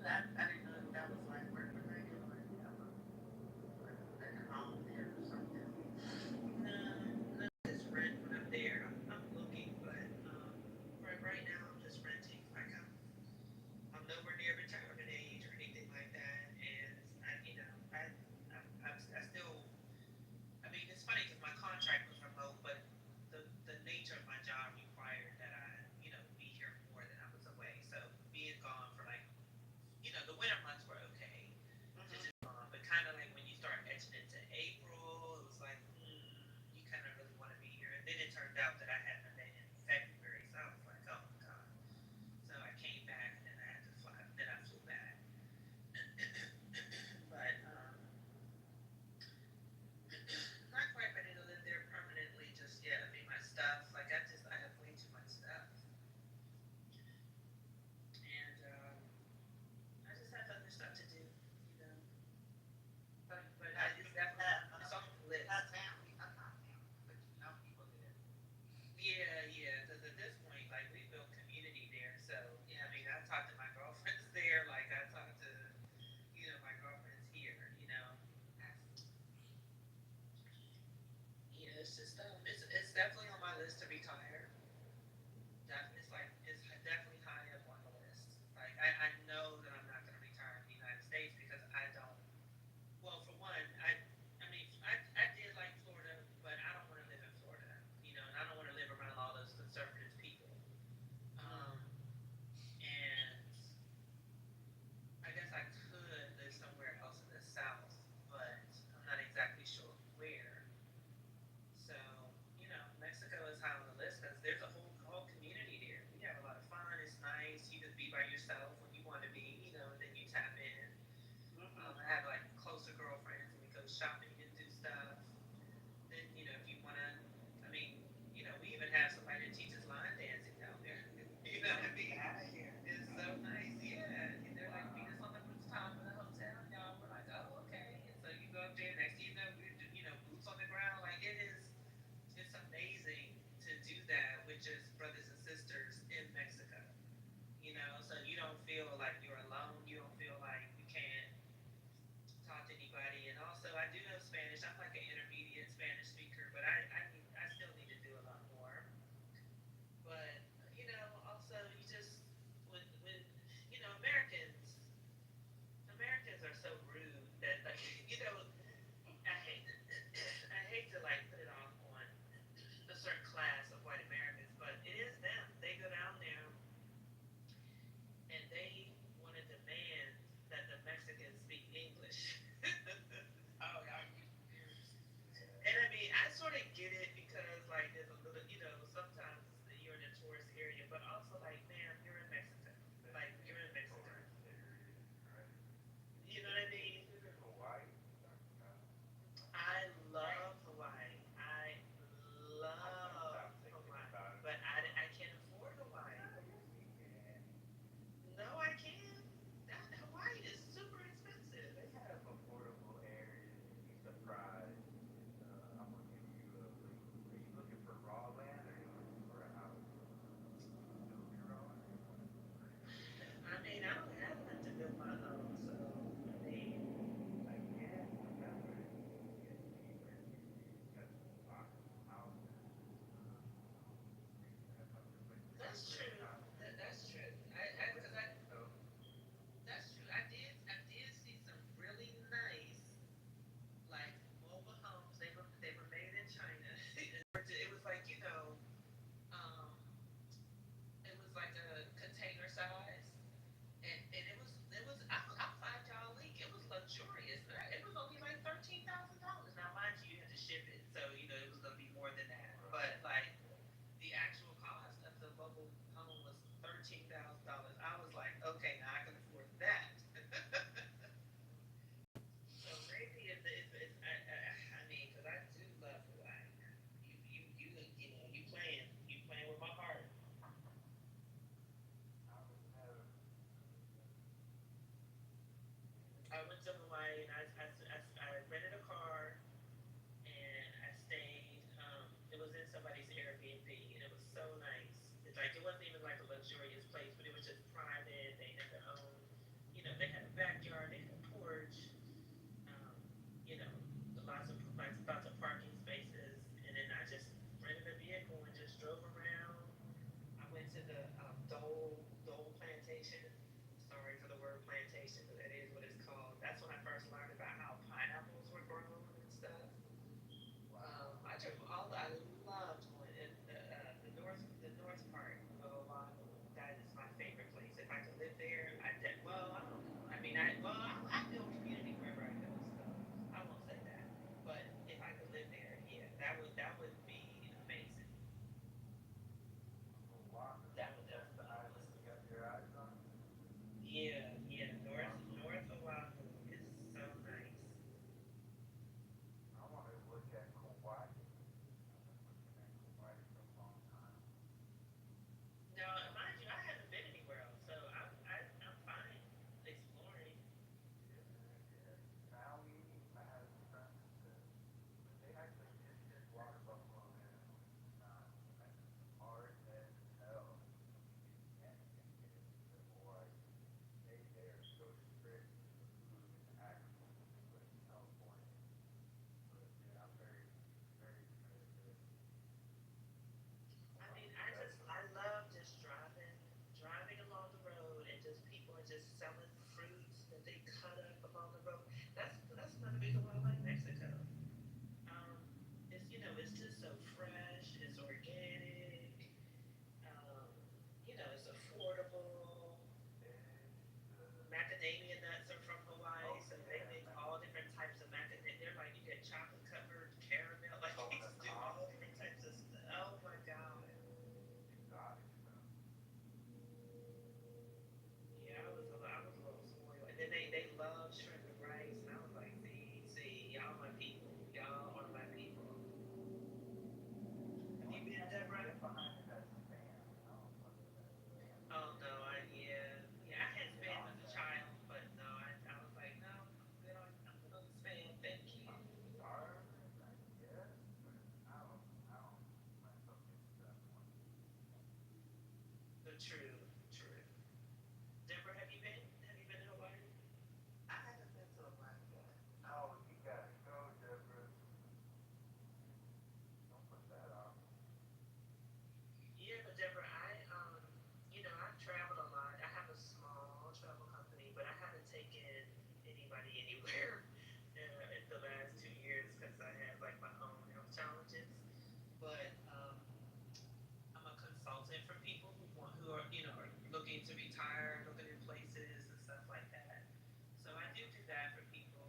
I didn't know if that was like work related or if you have like a home there or something. No, no, it's rent when I'm there. I'm looking, but right now I'm just renting. Like I'm nowhere near retirement age or anything like that, and I still. I mean, it's funny because my contract was remote, but the nature of my job required that I be here more than I was away. So being gone for like the winter months were okay, but kind of like when you start etching into April, it was like you kind of really want to be here. And then it turned out that I had an event in February, so I was like, oh my god. So I came back and then I had to fly. Then I flew back. But not quite ready to live there permanently just yet. I mean, my stuff, like I have way too much stuff, and I just have other stuff to do, you know. But it's definitely it's on the list. Not family, not family, but you know people there. Yeah, yeah. Because at this point, like we built community there, so yeah. I mean, I talked to my girlfriends there, like I talked to my girlfriends here. Yeah, it's just it's definitely on my list to retire. It's definitely high up on the list. Like I know that I'm not going to retire in the United States because I don't. Well, for one, I mean I did like Florida, but I don't want to live in Florida. And I don't want to live around all those conservative people. Um, and I guess I could live somewhere else in the South, but I'm not exactly sure where. So, Mexico is high on the list because there's a whole community there. We have a lot of fun. It's nice. You can be by yourself when you want to be, and then you tap in. I have like closer girlfriends and we go shopping and do stuff. Then, if you want to, I mean, we even have somebody that teaches line dancing down there. You know what I mean? It's so nice. Yeah. And they're like, meet us on the rooftop of the hotel, y'all. We're like, oh, okay. And so you go up there, next thing you know, we're, boots on the ground. Like it's amazing to do that with just brothers and sisters in Mexico. So you don't feel like you're alone. You don't feel like you can't talk to anybody. And also, I do know Spanish. I'm like an intermediate Spanish speaker, but I still need to do a lot more. But also you just when Americans are so rude that like I hate to like put it on a certain class of white Americans, but it is them. They go down there and they want to demand that the Mexicans speak English. Oh, yeah. And I mean, I sort of get it because like there's a little, sometimes you're in a tourist area, but also like, man, you're in Mexico. Like you're in Mexico. You know what I mean? I love Hawaii. I love Hawaii, but I can't afford Hawaii. No, I can't. Hawaii is super expensive. They have affordable areas. You'd be surprised. I'm gonna give you a link. Are you looking for raw land or are you looking for a house? Build your own. I mean, I don't have one to build my own, so I mean, I guess remember it gets cheaper if you got boxable houses. that's true. That's true. Because that's true. I did see some really nice like mobile homes. They were made in China. It was like um, it was like a container size, and it was I'll find y'all a link. It was luxurious. It was only like $13,000. Now, mind you, you had to ship it, so it was gonna be more than that. But like the actual cost of the mobile home was $13,000. I was like, okay, now I can afford that. So maybe I mean, because I do love Hawaii. You playing with my heart. I went to Hawaii and I rented a car and I stayed. It was in somebody's Airbnb and it was so nice. It's like it wasn't even like a luxurious place, but it was just private. They had their own, they just selling fruits that they cut up along the road. That's another reason why I like Mexico. Um, it's just so fresh. It's organic. Um, it's affordable. Macadamia nuts are from Hawaii, so they make all different types of macadamia. They're like you get chocolate covered caramel, like they just do all different types of stuff. Oh my god. Yeah, I was a little spoiled. And then they love shrimp and rice, and I was like, see, y'all my people. Y'all are my people. Have you been, Deborah? Oh no, yeah, I had spam as a child, but no, I was like, no, I'm good on the spam. Thank you. The true, true. Deborah, have you been to Hawaii? I haven't been to Atlanta yet. No, you gotta go, Deborah. Don't put that off. Yeah, but Deborah, I've traveled a lot. I have a small travel company, but I haven't taken anybody anywhere in the last 2 years because I had like my own health challenges. But I'm a consultant for people who are looking to retire, looking in places and stuff like that. So I do that for people.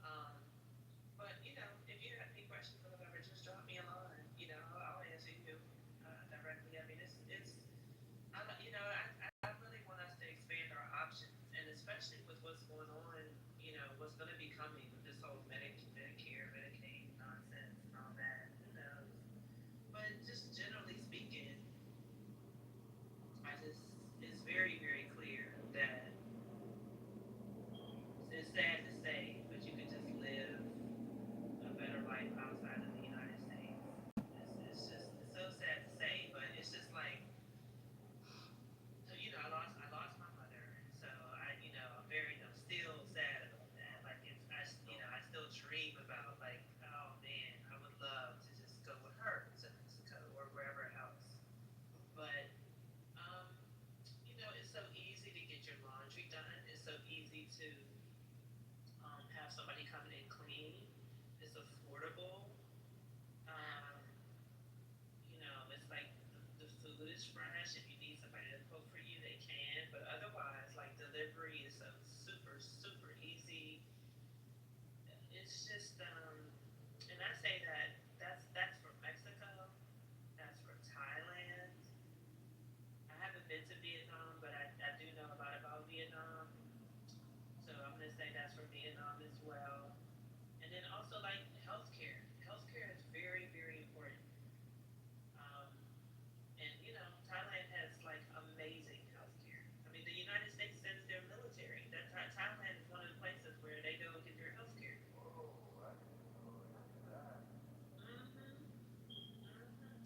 Um, but if you have any questions or whatever, just drop me a line. I'll answer you directly. I mean, it's I don't- you know I really want us to expand our options, and especially with what's going on. What's going to be coming with this whole Medicare, Medicaid nonsense and all that. Who knows? But just generally speaking, I just it's very very clear that it's sad to say, but you can just live a better life outside of the United States. It's so sad to say, but it's just like so I lost my mother, so I'm still sad about that. Like I still dream about like oh man I would love to just go with her to Mexico or wherever else, but um it's so easy to get your laundry done. It's so easy to have somebody come in and clean. It's affordable. Um, it's like the food is fresh. If you need somebody to cook for you, they can. But otherwise, like delivery is so super, super easy. It's just, and I say that that's for Mexico. That's for Thailand. I haven't been to Vietnam, but I do know a lot about Vietnam. So I'm gonna say that's for Vietnam as well. And then also like healthcare. Healthcare is very, very important. Um, and Thailand has like amazing healthcare. I mean, the United States sends their military. Thailand is one of the places where they go and get their healthcare.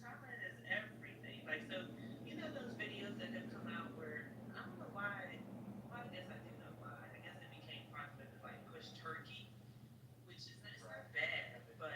Thailand is everything. Like so, those videos that have come out where I don't know why. Well, I guess I do know why. I guess it became popular to like push Turkey, which is it's not bad, but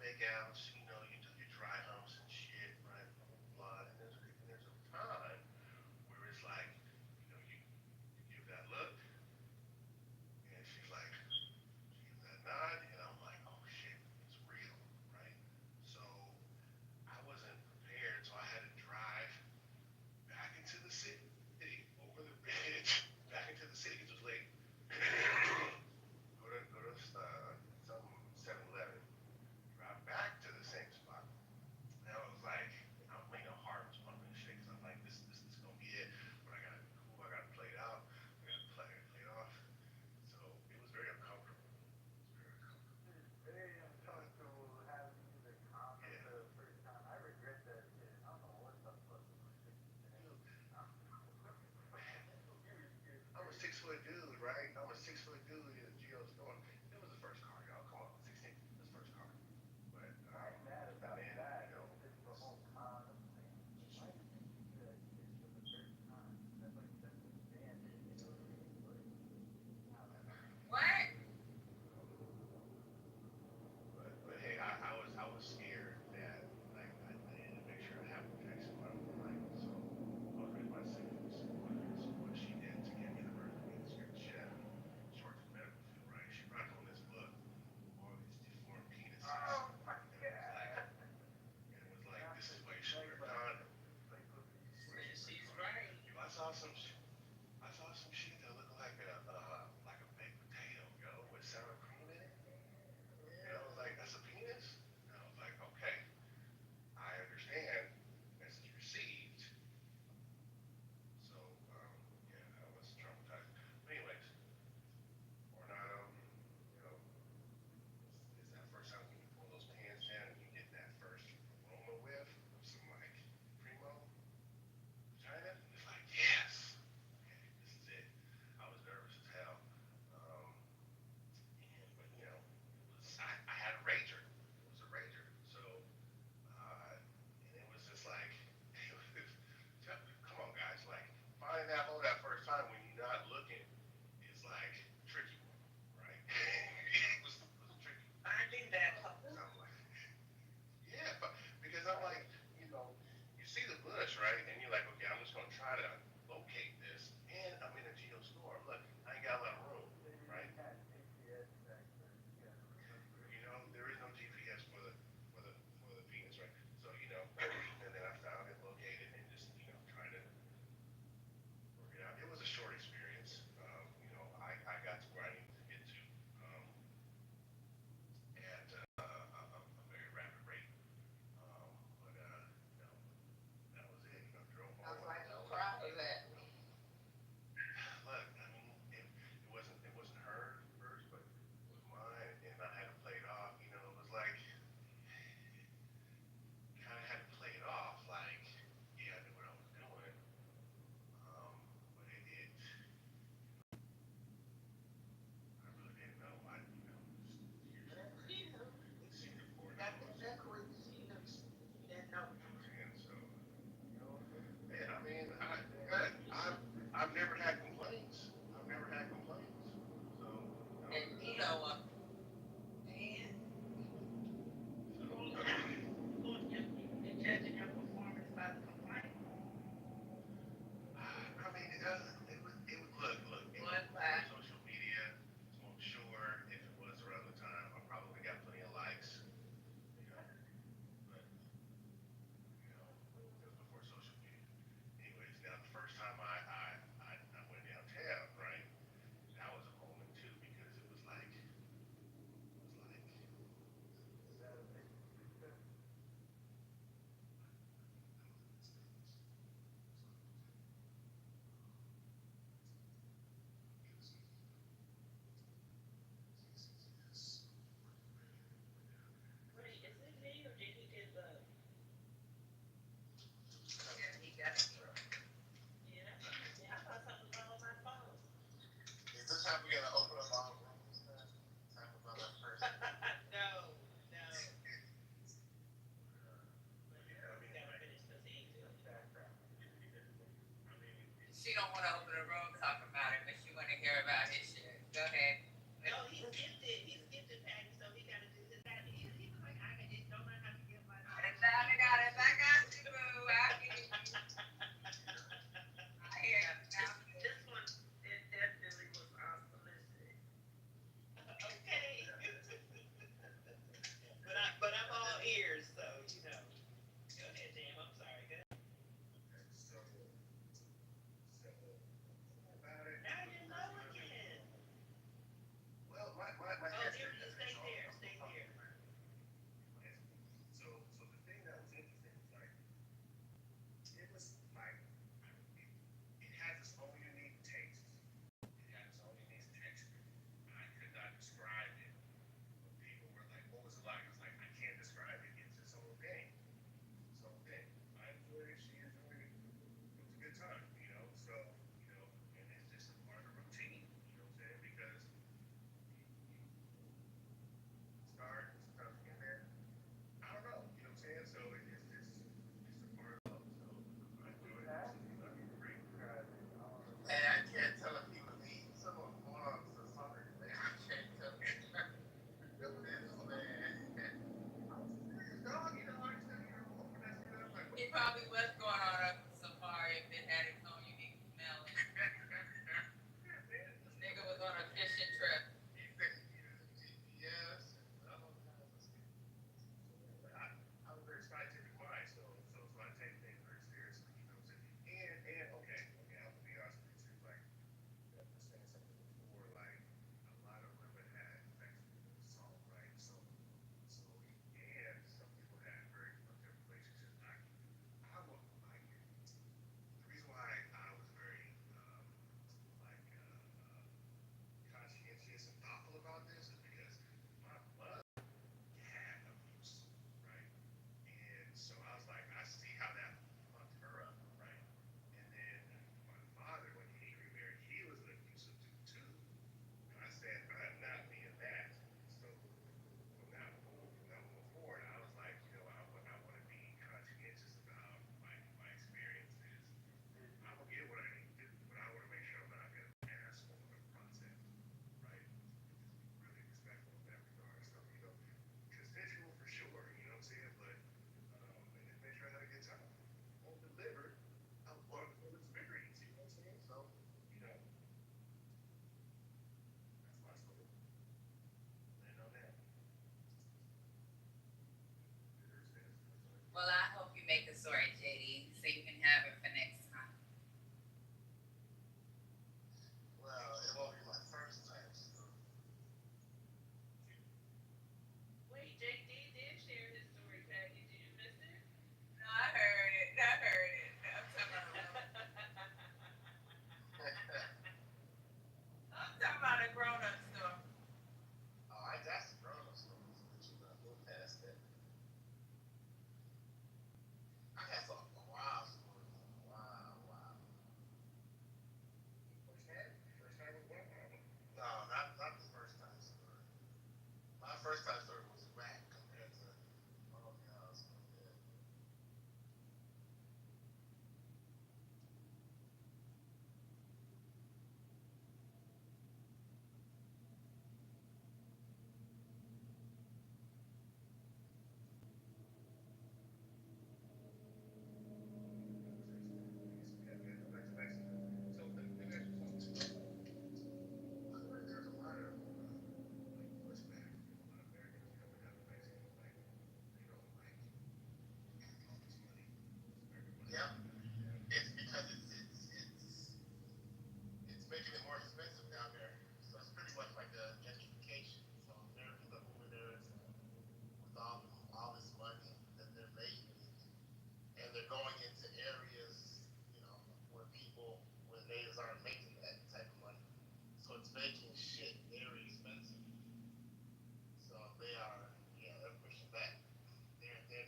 makeouts, you know, you do your dry humps and shit, right? Blah, blah, blah. And there's a time where it's like, you know, you give that look, and she's like, she gives that nod, and I'm like, oh shit, it's real, right? So I wasn't prepared, so I had to drive back into the city, over the bridge, back into the city, 'cause it was late. Go to some 7-Eleven, drive back to the same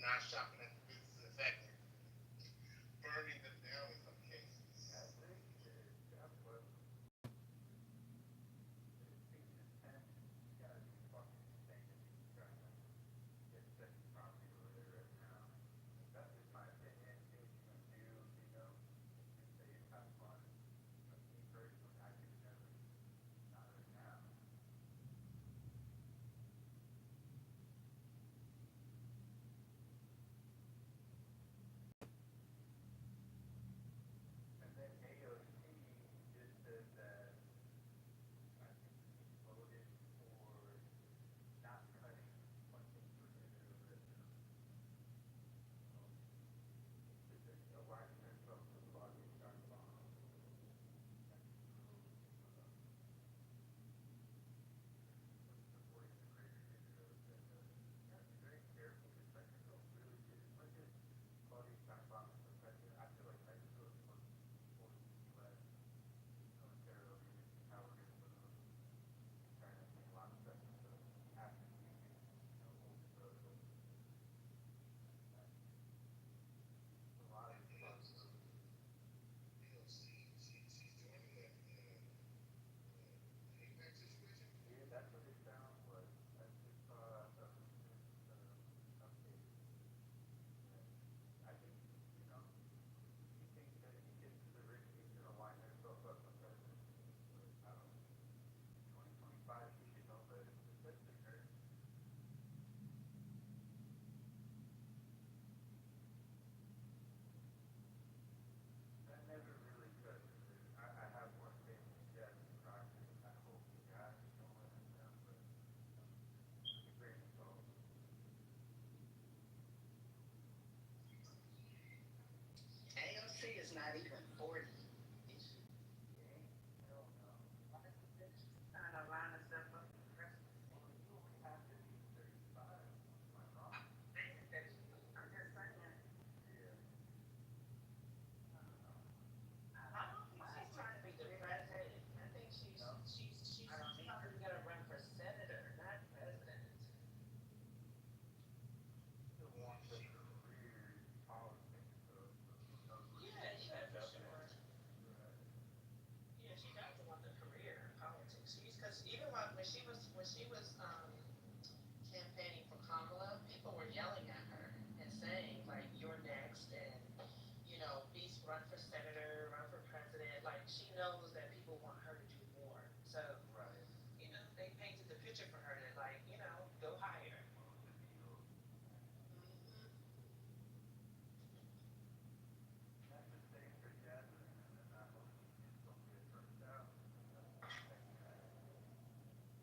not shopping at the businesses. In fact, burning them down in some cases. Yeah, that's what you gotta be fucking insane to be trying to get second property over there right now. That's just my opinion. Do what you gonna do, just say have fun. But me personally, I could never, not right now. And then AOC just said that I think he voted for not cutting funding for digital residents. So it's just aligning themselves with blocking John Bonham and supporting the greater digital agenda. You have to be very careful because Mexico really is, as much as Claudia Sheinbaum is the president, I feel like Mexico is the most important U.S. militarily and power trying to make a lot of stuff. So we have to be, hold the road open. It's a lot of responsibility. She's joining that APEC situation. Yeah, that's what it sounds like. I just saw a recent update. And I think, he thinks that he gets to the ring, he's going to line himself up for president. But I don't know. 2025, he should know better, especially her. That never really cut through. I have more faith in Jasmine Crockett. I hope to God he don't let him down, but with a grain of salt. AOC is not even 40. Hell no. Trying to line herself up for president. Well, you only have to be 35. Am I wrong? I'm just saying. Yeah. I don't know. I don't think she's trying to be the president. I think she's probably gonna run for senator, not president. Still wants a career in politics, so who knows where Yeah, she yeah, ends for up sure. at. Right. Yeah, she does want a career in politics. Because even when she was campaigning for Kamala, people were yelling at her and saying like, "You're next," and be run for senator, run for president. Like she knows that people want her to do more. So Right. they painted the picture for her to like, go higher. Move the needle. Mm-hmm. That's the same for Jasmine, and then I hope she just don't get burnt out. That's the second half.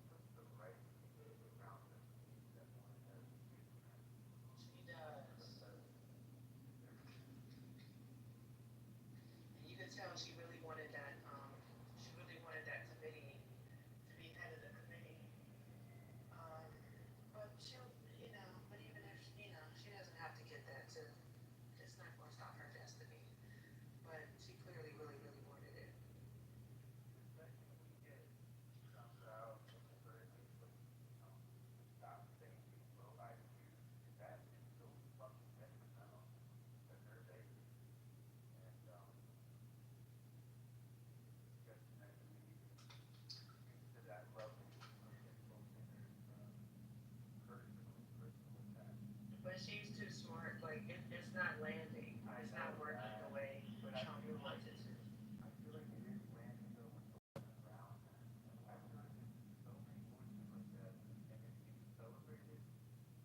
Puts the right people around them. She definitely has a blueprint She for the does. president. And you could tell she really wanted that. She really wanted that committee to be head of the committee. But she'll, but even if she doesn't have to get that too. It's not going to stop her destiny. But she clearly, really, really wanted it. The second we get comes out, or at least stop saying these low IQ, that is so fucking detrimental to her base. And disgusting that we even speak to that level of insulting her personal attack. But she's too smart. Like it's not landing. It's not working the way Trump wants it to. I feel like it is landing though with the women around her. I feel like there's so many voices like that, and it's being celebrated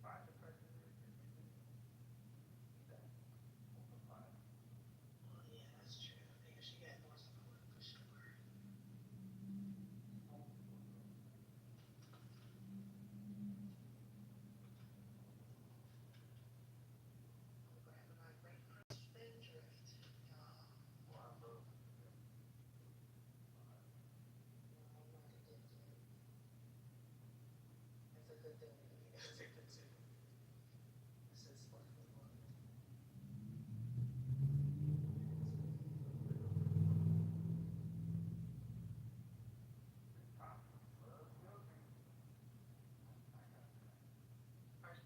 by the president. And we see that multiplied. Well, yeah, that's true. Yeah, she got more support for sure. Multiple votes. We're having our great spindrift, y'all. Well, I love It's a good thing. It's a good thing. This is what we want.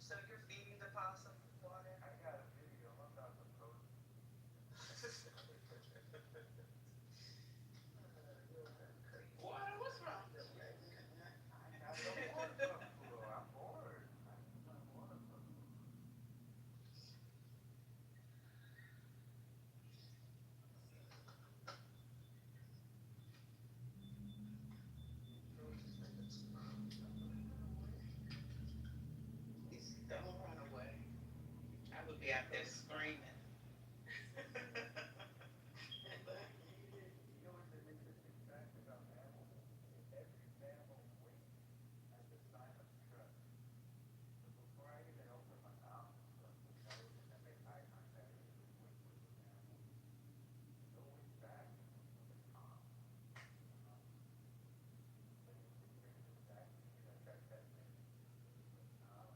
So you're feeding the possum water? I back there screaming. You know what's an interesting fact about mammals? Every mammal waits as a sign of trust. So before I even open my mouth and stuff, I make eye contact with the mammal. They'll wait back when they're calm. Um, but it brings us back to, that thing. Now,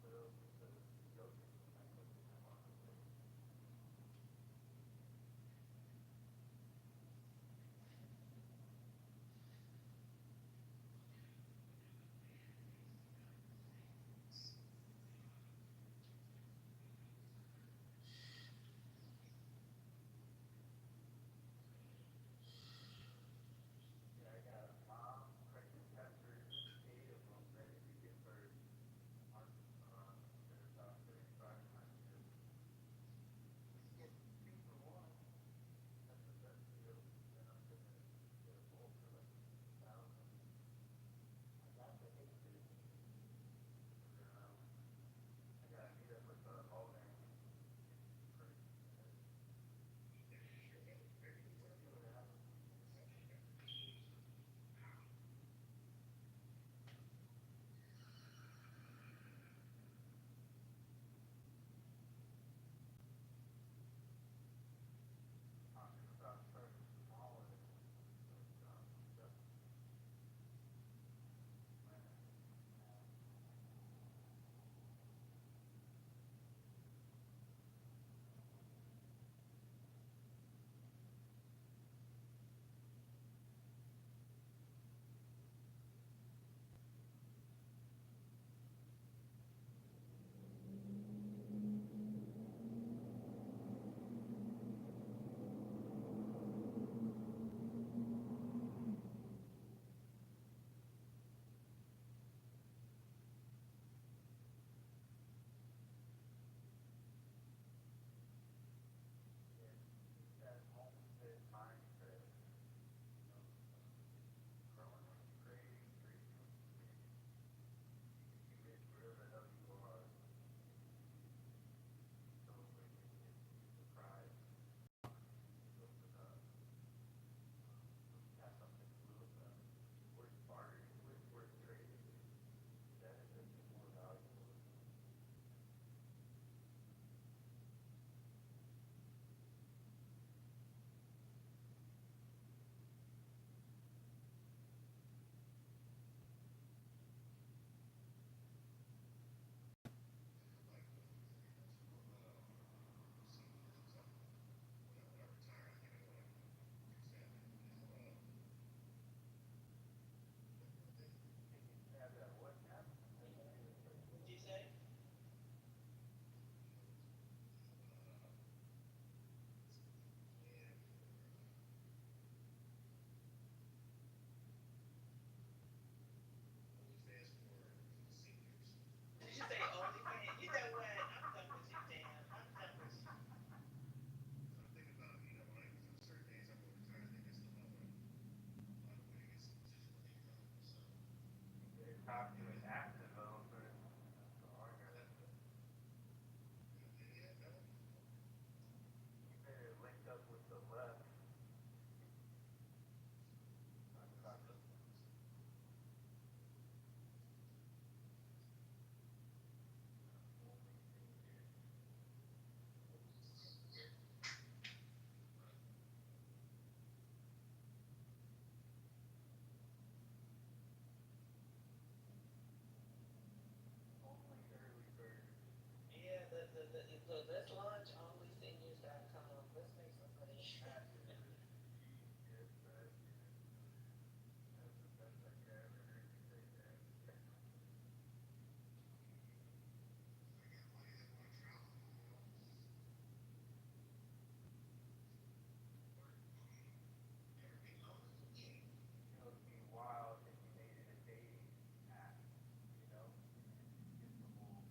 the ocean like looking at one of the Yeah, I got a mom, pregnant peppers, 8 of them ready to give birth. On, they're about 35 pounds. You get 2 for 1. That's the best deal. Then I'm gonna get a bowl for like 1,000. I got the acres. I gotta meet up with the owner. See what happens. Talking about starting small and just that homestead mindset, growing what you creating, creating what you creating. You can make whatever the hell you are. Celebrate it, be surprised, build it up, have something worth bartering with, worth trading. That is more valuable. Have that what now? What'd you say? Did you say OnlyFans? You know what? I'm done with you, Dan. I'm done with you. They talk to an app developer. So I gotta, you better link up with the left. Talk about the only senior. Only early bird. Yeah, let's launch onlyseniors.com. Let's make some money. Yes, that's the best I could ever heard you say that. You know, it'd be wild if you made it a dating app, you know? Get the whole,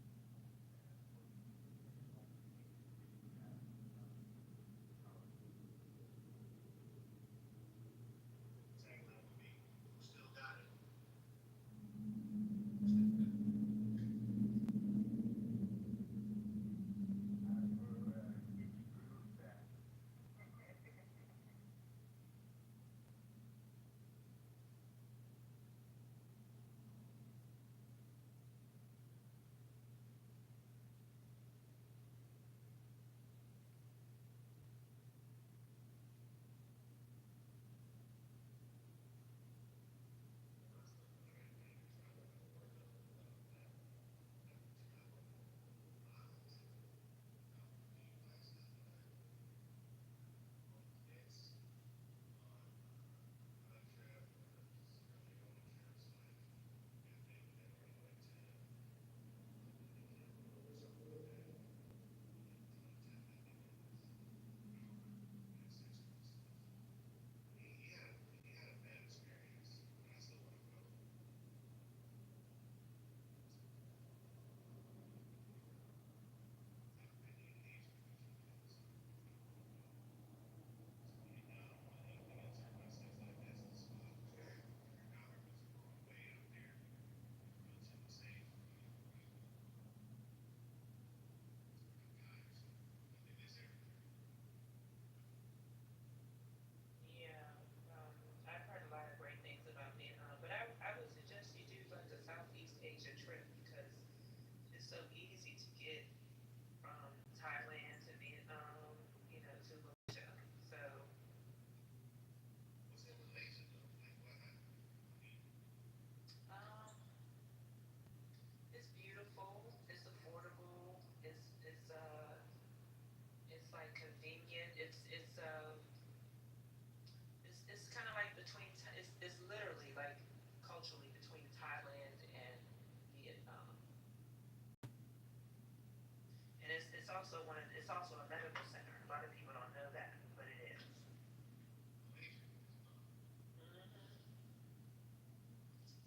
it's also a medical center. A lot of people don't know that, but it is.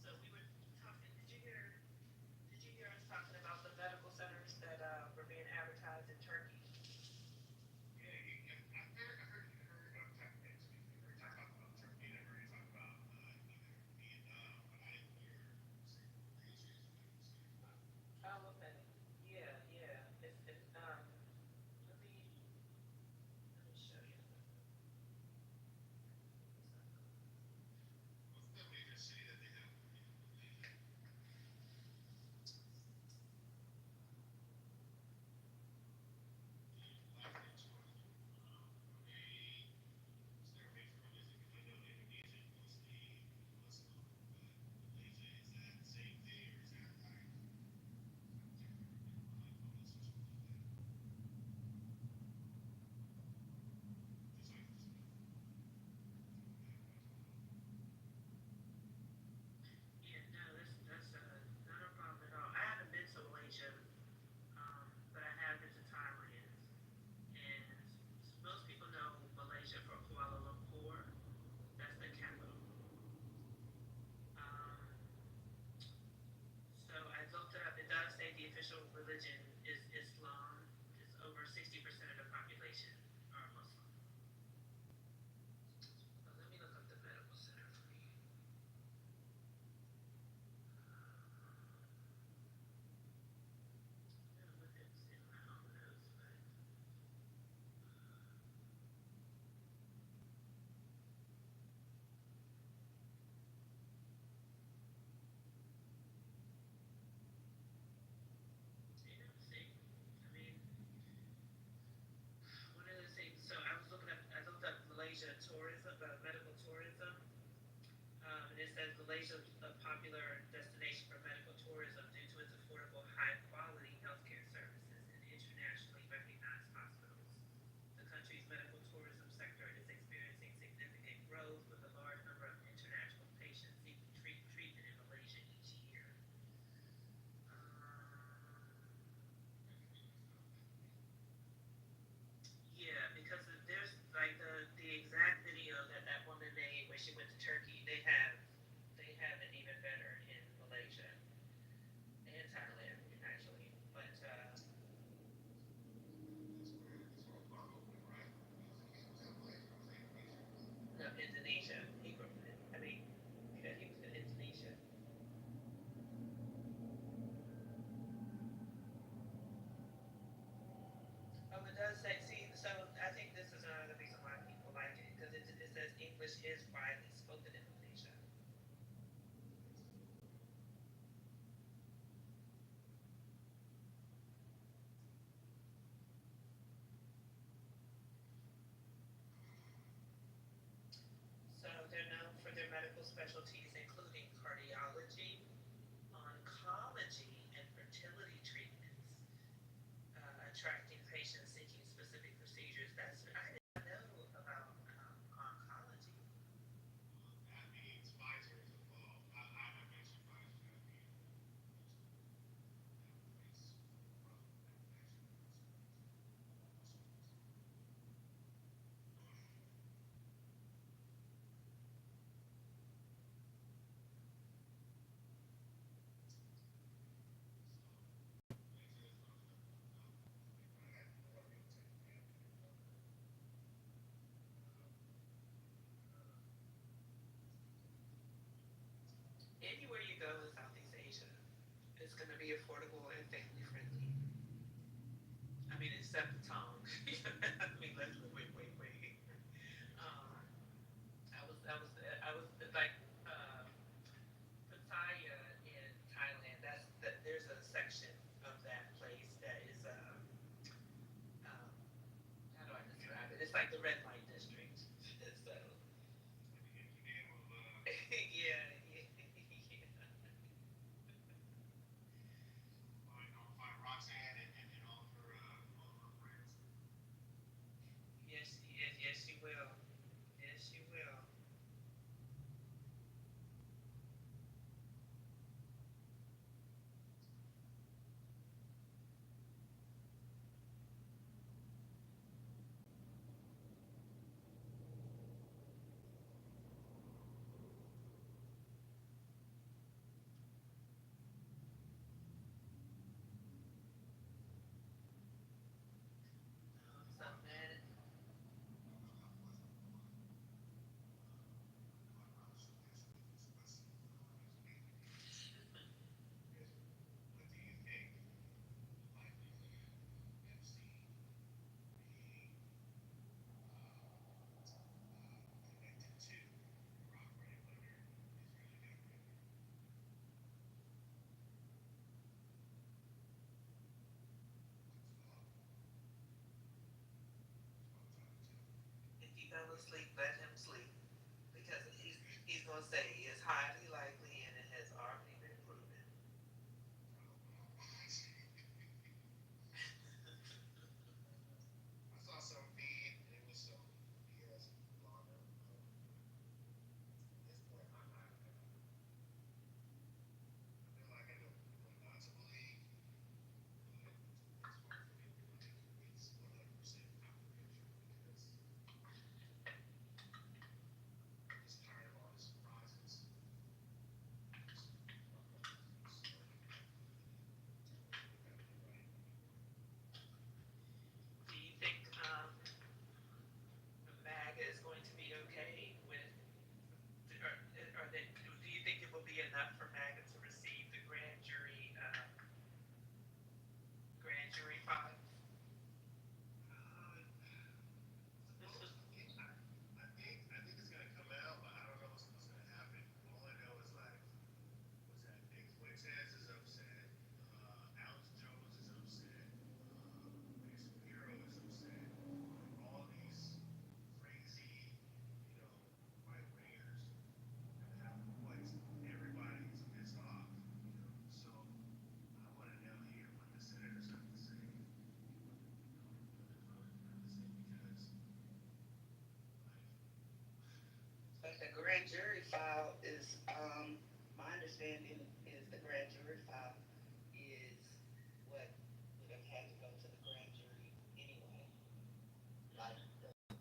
So we were talking. Did you hear us talking about the medical centers that were being advertised in Turkey? Yeah, I heard about Turkey. I heard you talk about Turkey. I heard you talk about either Vietnam, but I didn't hear say Malaysia is what you were saying. Oh, okay. Yeah, yeah. Let me show you. What's the major city that they have in Malaysia? Is there a major religion? Because I know Indonesia is mostly Muslim, but Malaysia, is that the same thing or is that like different? How does it show like that? Just like this. Yeah, no, that's not a problem at all. I haven't been to Malaysia, but I have been to Thailand, and most people know Malaysia for Kuala Lumpur. That's the capital. Um, so I looked it up. It does say the official religion is Islam. It's over 60% of the population are Muslim. So let me look up the medical center for you. It's in my own notes, but yeah, see, I mean, one of the things. So I looked up Malaysia tourism, medical tourism. And it says Malaysia is a popular destination for medical tourism due to its affordable, high-quality healthcare services and internationally recognized hospitals. The country's medical tourism sector is experiencing significant growth with a large number of international patients seeking treatment in Malaysia each year. Yeah, because there's like the exact video that woman made where she went to Turkey. They have it even better in Malaysia and Thailand actually, but no, Indonesia. I mean, yeah, he was in Indonesia. Oh, it does say. See, so I think this is another reason why people like it because it says English is widely spoken in Malaysia. So they're known for their medical specialties, including cardiology, oncology, and fertility treatments, attracting patients seeking specific procedures. I didn't know about oncology. That means Pfizer is involved. I mentioned Pfizer. That means Anywhere you go in Southeast Asia, it's going to be affordable and family friendly. I mean, except the tongue. I mean, wait. Um, I was like Pattaya in Thailand. There's a section of that place that is um, how do I describe it? It's like the red light district. So yeah, find Roxanne and all of her friends. he fell asleep, let him sleep. Because he's gonna say it's highly likely and it has already been proven. I saw some feed and it was some BS blogger. At this point, I feel like I know what not to believe, but it's hard for me to believe it's 100% confidential because I'm just tired of all the surprises. Do you think MAGA is going to be okay with, or do you think it will be enough for MAGA to receive the grand jury file? I think it's gonna come out, but I don't know what's gonna happen. All I know is like, what's that? Nick Fuentes is upset. Alex Jones is upset. Mayor Shapiro is upset. Like all these crazy, you know, right wingers have a voice. Everybody is pissed off, you know. So I want to now hear what the senators have to say, what the Congressmen have to say, because But the grand jury file is, my understanding is the grand jury file is what would have had to go to the grand jury anyway. Like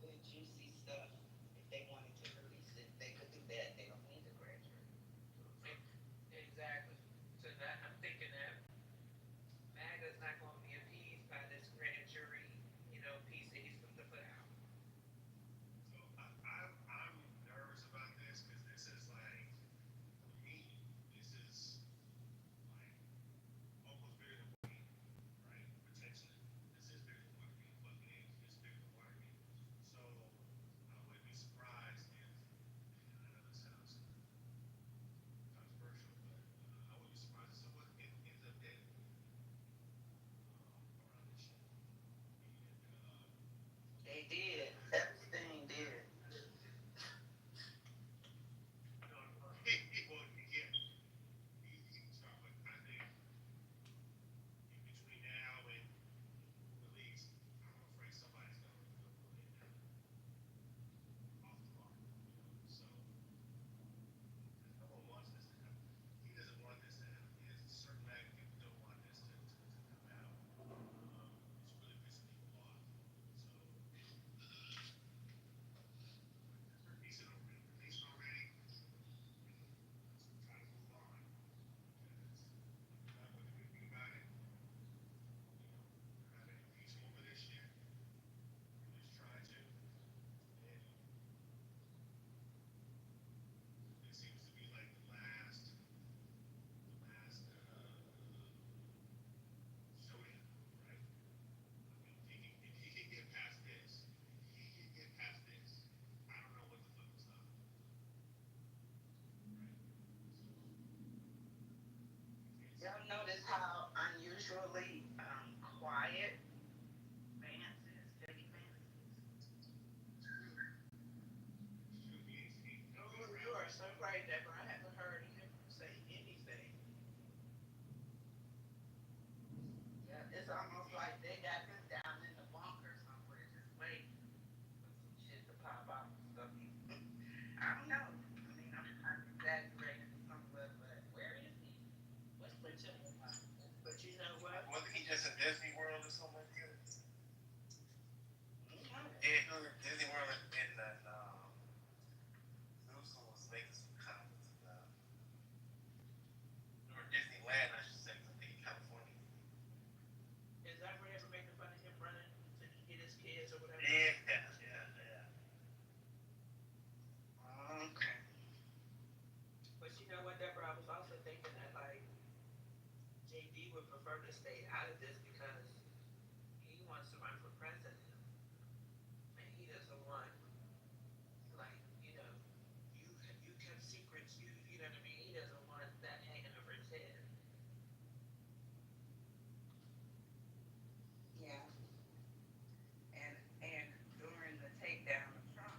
the juicy stuff, if they wanted to release it, they could do that. They don't need the grand jury. Exactly. So that I'm thinking that MAGA's not going to be appeased by this grand jury, piece that he's going to put out. so I'm nervous about this because this is like, for me, this is like almost bigger than Watergate, right? Potentially, this is bigger than Watergate. Fucking is. This is bigger than Watergate. So I wouldn't be surprised if, I know this sounds controversial, but I wouldn't be surprised if someone ends up dead around this shit. And They did. Epstein did. no, well, yeah, he can start, but I think in between now and release, I'm afraid somebody's gonna put it off the mark, you know. So no one wants this to happen. He doesn't want this to happen. There's certain MAGA people don't want this to come out. It's really pissing people off. So release it already. Release it already. Let's try to move on because if you're not going to do anything about it, we're not going to impeach him over this shit. We're just trying to, and it seems to be like the last showdown, right? I mean, if he can get past this, I don't know what the fuck will stop him, right? So Y'all notice how unusually quiet Vance is, Jake Vance it's true. It's true. He's Oh, been you around are for so so long. right, Deborah. I haven't heard him say anything. Yeah, it's almost like they got him down in the bunker somewhere, just waiting for some shit to pop out and stuff. I don't know. I mean, I'm exaggerating somewhat, but where is he? What's the chilling about? But you know what? Wasn't he just in Disney World or something like that? Okay. Yeah, Disney World and then Newsom was making some comments about, or Disneyland, I should say, 'cause I think in California. Is that where they're making fun of him running to get his kids or whatever? Yeah. Okay. But you know what, Deborah? I was also thinking that like JD would prefer to stay out of this because he wants to run for president, and he doesn't want like you kept secrets. You know what I mean? He doesn't want that hanging over his head. Yeah. And during the takedown of Trump,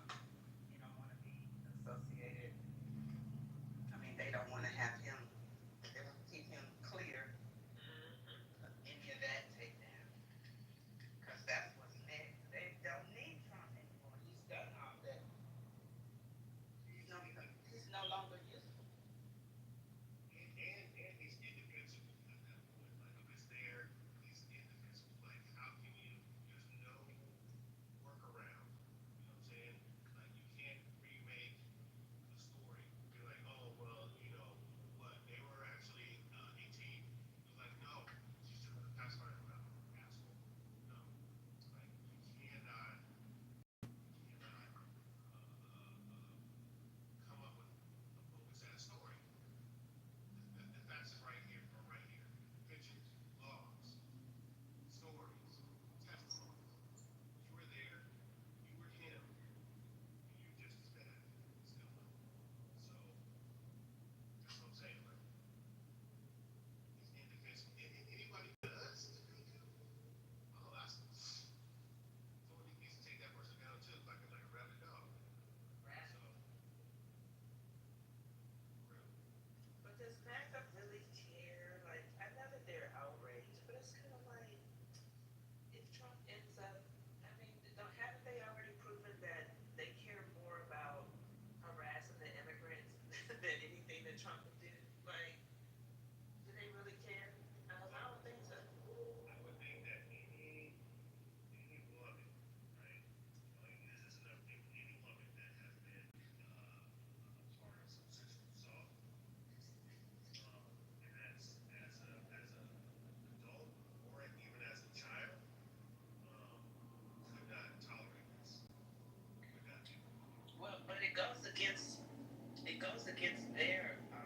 goes against their, I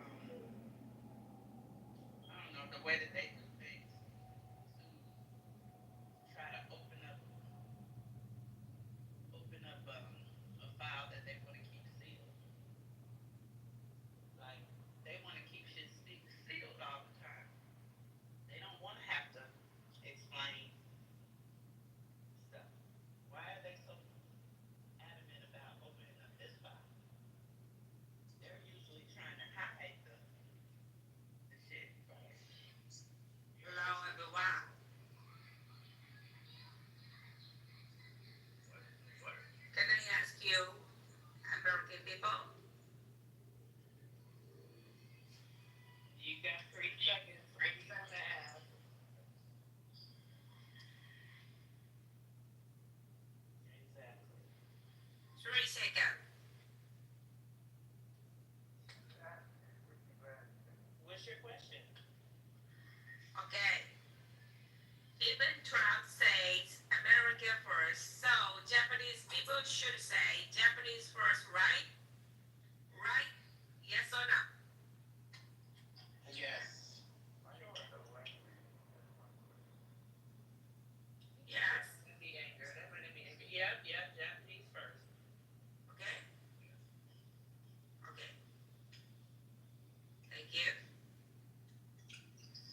don't know, the way that they do things to try to open up a file that they want to keep sealed. Like they want to keep shit sealed all the time. They don't want to have to explain stuff. Why are they so adamant about opening up this file? They're usually trying to hide the shit. Hello, everyone. Can I ask you, American people, You got 3 seconds. What do you want to ask? Exactly. 3 seconds. What's your question? Okay. Even Trump says America first, so Japanese people should say Japanese first, right? Right? Yes or no? Yes. Yes. Be angry. That might be angry. Yep, Japanese first. Okay. Okay. Thank you.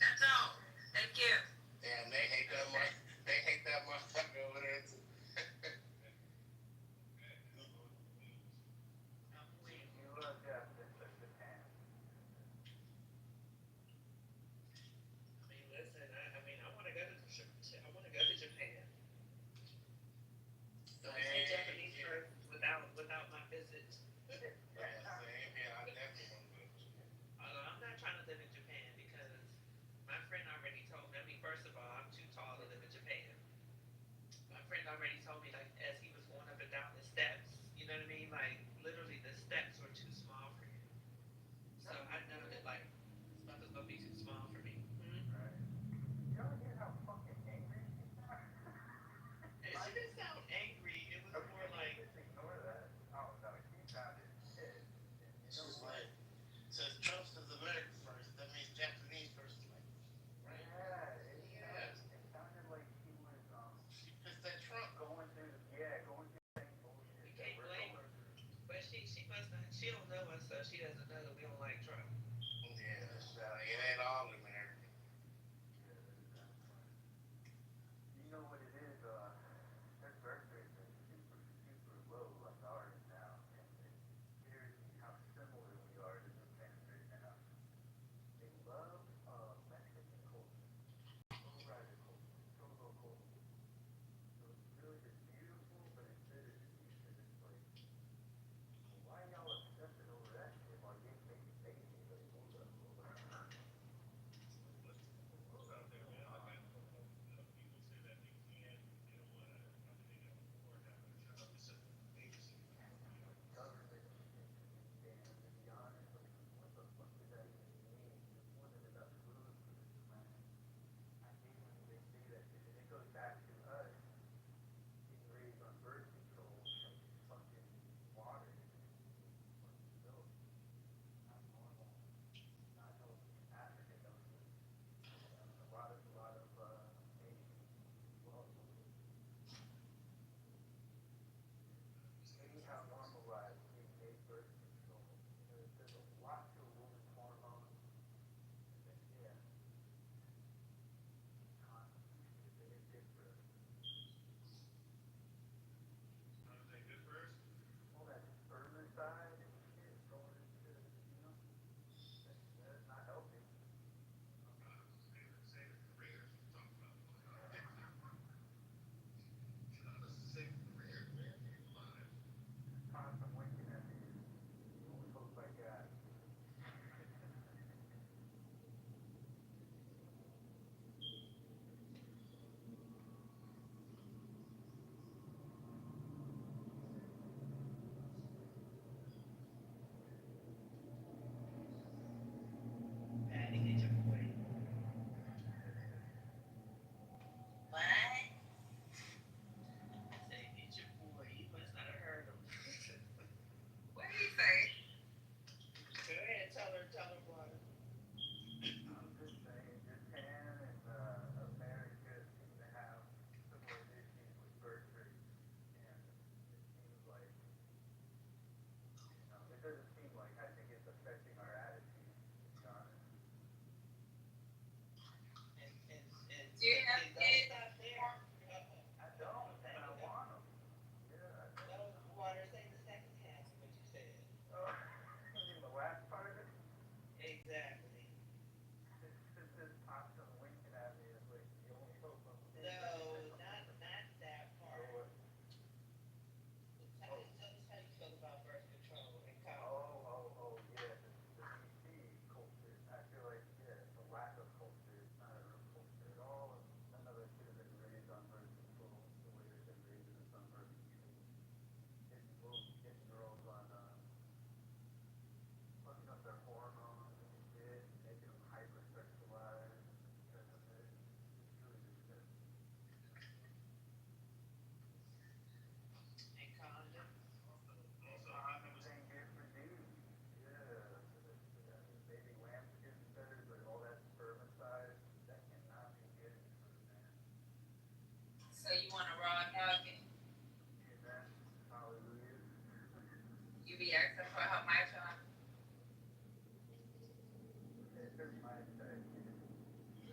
That's all. Thank you. Damn, they hate that one. They hate that motherfucker over there too. You love Japan. I mean, I want to go to Japan. So I say Japanese first without my visit. Yeah, same here. I definitely want to go to Japan. Although I'm not trying to live in Japan because my friend already told me. I mean, first of all, I'm too tall to live in Japan. My friend already told me, like, as he was going up and down the steps, you know what I mean? Like, literally, the steps were too small for him. So I know that, like, stuff is gonna be too small for me. Right. You ever hear how fucking angry she sounds? She didn't sound angry. It was more like. Just ignore that. Oh no, she sounded pissed. She's like, says Trump says America first. That means Japanese first. Like, right? Yeah. It sounded like she was She pissed at Trump. going through the same bullshit. You can't blame her. But she must not. She don't know us, so she doesn't know that we don't like Trump. Yeah, it ain't all American. You know what it is? Their birth rates are super, super low, like ours now, and it scares me how similar we are to Japan right now. They love Mexican culture, lowrider culture, go-go culture. So it's really it's beautiful, but it's bittersweet because it's like, why y'all obsessing over that shit while you ain't making babies? Like, hold up, hold up.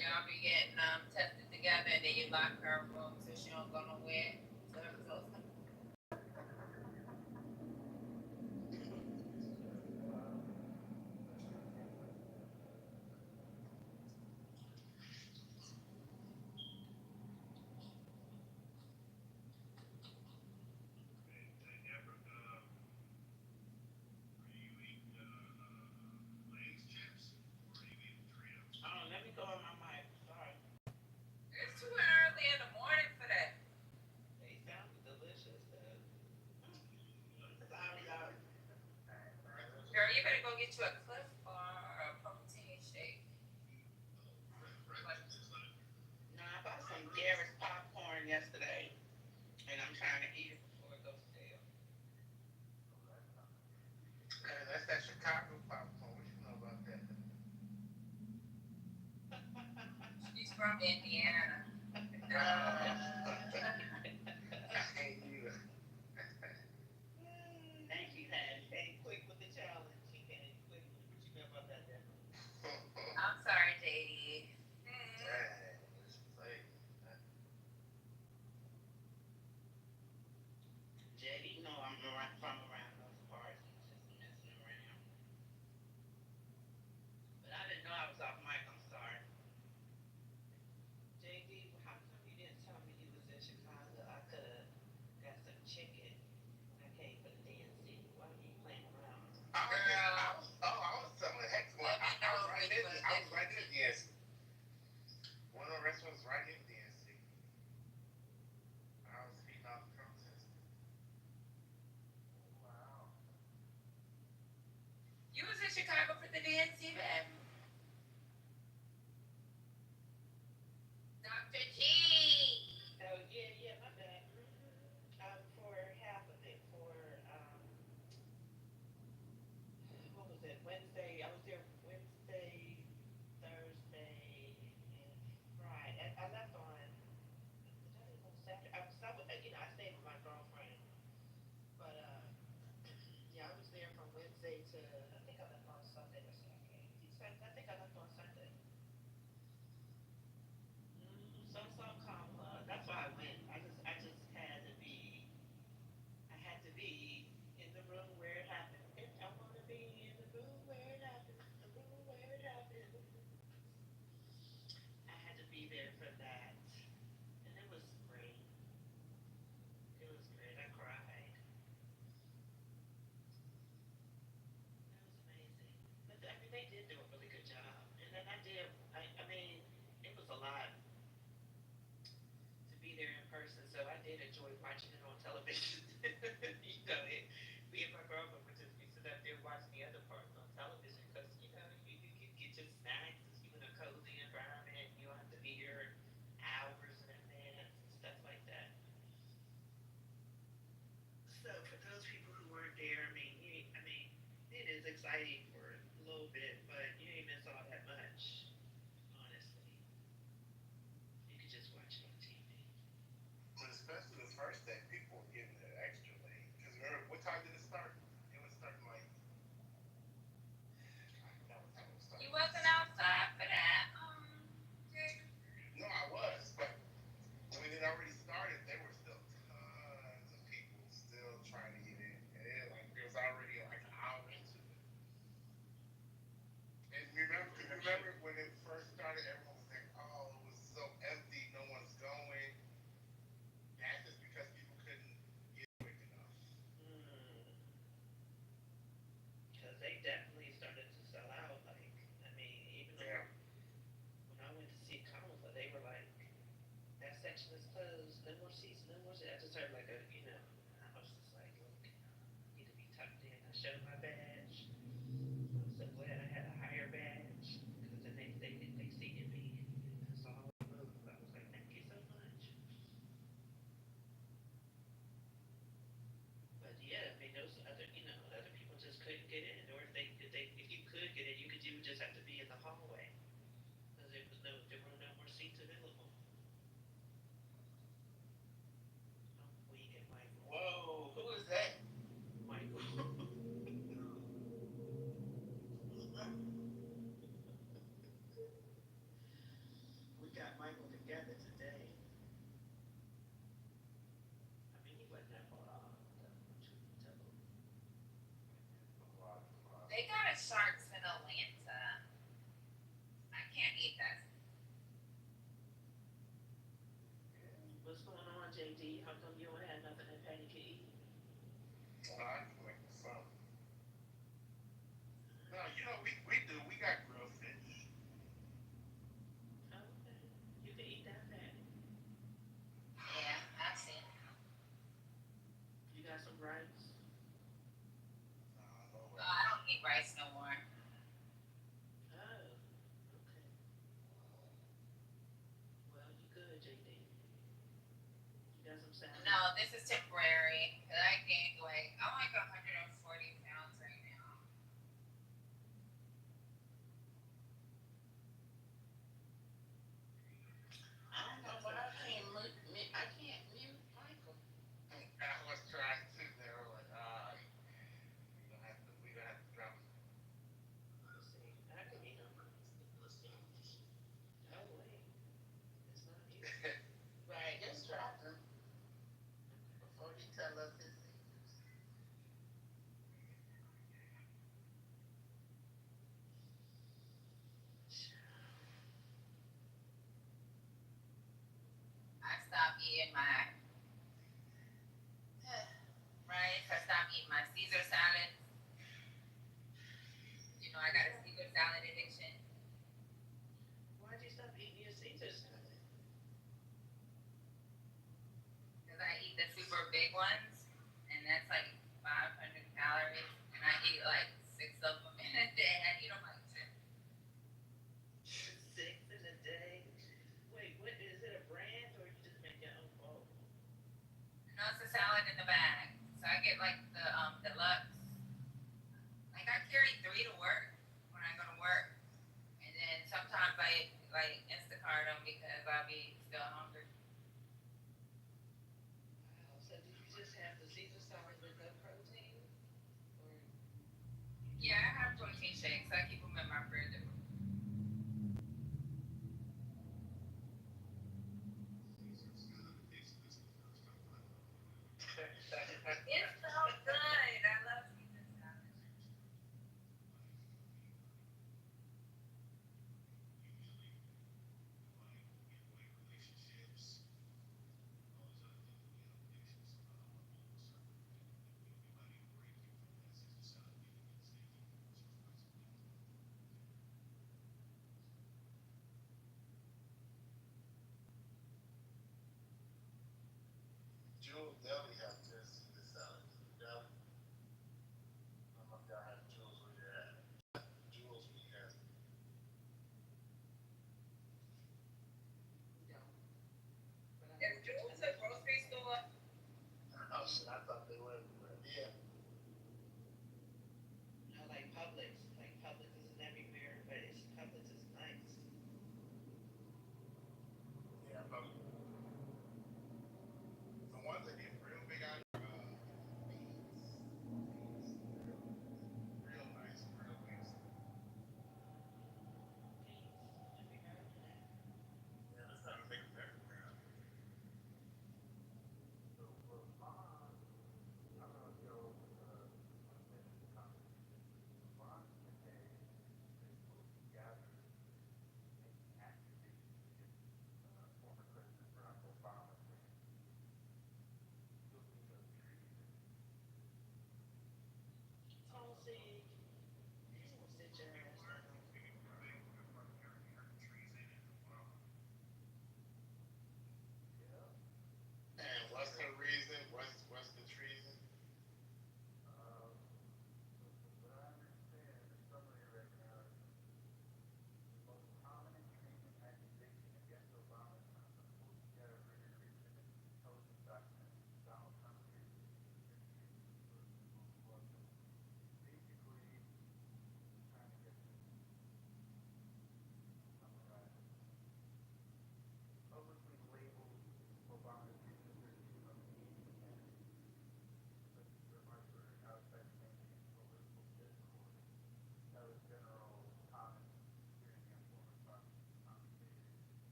Y'all be getting tested together and then you lock her room so she don't go nowhere. So the results come. Oh, let me go on my mic. Sorry. It's too early in the morning for that. They sound delicious. Sorry, y'all. Girl, you better go get you a Cliff Bar or a protein shake. No, I bought some Garrett's popcorn yesterday, and I'm trying to eat it before it goes stale. That's that Chicago popcorn. What you know about that? She's from Indiana. And she came quick with the challenge. She came quick with it. What you know about that, Deborah? I'm sorry, JD. JD, no, I'm from around those parts. He's just messing around. But I didn't know I was off mic. I'm sorry. JD, how come you didn't tell me you was in Chicago? I could have got some chicken when I came for the DNC. Why were you playing around? I was telling heck, I was right in the DNC. One of the restaurants right in the DNC. I was feeding off the protest. Wow. You was in Chicago for the DNC, babe. Dr. G. Oh, yeah, my bad. For half of it, what was it, Wednesday, I was there Wednesday, Thursday, and Friday. I left on, did I leave on Saturday? I stayed with my girlfriend, but, yeah, I was there from Wednesday to, I think I left on Sunday or Saturday. I think I left on Sunday. Some come, that's why I went. I just had to be in the room where it happened. I want to be in the room where it happened, the room where it happened. I had to be there for that, and it was great. It was great. I cried. It was amazing. But I mean, they did do a really good job, and then I did. I mean, it was a lot to be there in person, so I did enjoy watching it on television. Me and my girlfriend would just be sitting up there watching the other parts on television because you can get your snacks, you in a cozy environment, you don't have to be here hours in advance and stuff like that. So for those people who weren't there, I mean, it is exciting for a little bit, but you ain't miss all that much, honestly. You could just watch it on TV. Especially the first day, people were getting there extra late. Because remember, what time did it start? It was starting like. I forgot what time it was starting. You wasn't outside for that. No, I was, but when it already started, there were still tons of people still trying to get in. And it was already like an hour into it. And remember when it first started, everyone was like, "Oh, it was so empty, no one's going." That's just because people couldn't get quick enough. Because they definitely started to sell out. Like, I mean, even though when I went to see Kitover, they were like, that section is closed, no more seats, no more seats. I just heard like I was just like, look, I need to be tucked in. I showed my badge. I was so glad I had a higher badge because then they seated me. And I saw all the move. I was like, thank you so much. But yeah, I mean, those other people just couldn't get in, or if you could get in, you would just have to be in the hallway because there were no more seats available. I'm weak at Michael. Whoa, who is that? Michael. you don't have nothing that Patty can eat. I like some. No, you know, we do. We got grilled fish. Oh, okay. You can eat that, Patty. Yeah, I've seen. You got some rice. No way. I don't eat rice no more. Oh, okay. Well, you good, JD. You got some salad. No, this is temporary. 'Cause I gained weight. I'm like 140 pounds right now. I don't know why I can't mute. I can't mute Michael. I was trying to. They were like, we gonna have to drop. Let's see. I can eat them. Let's see. Oh, wait. It's not here. Right, just drop him before he tell us his secrets. I stopped eating my rice. I stopped eating my Caesar salad. You know, I got a Caesar salad addiction. Why'd you stop eating your Caesar salad? Because I eat the super big ones. And that's like 500 calories. And I eat like 6 of them in a day. I eat them like 2. 6 in a day. Wait, what is it? A brand or you just make your own bowl? No, it's a salad in the bag. So I get like the deluxe. Like I carry 3 to work when I go to work. And then sometimes I like Instacart them because I'll be still hungry. Wow. So did you just have the Caesar salad with no protein? Or Yeah, I have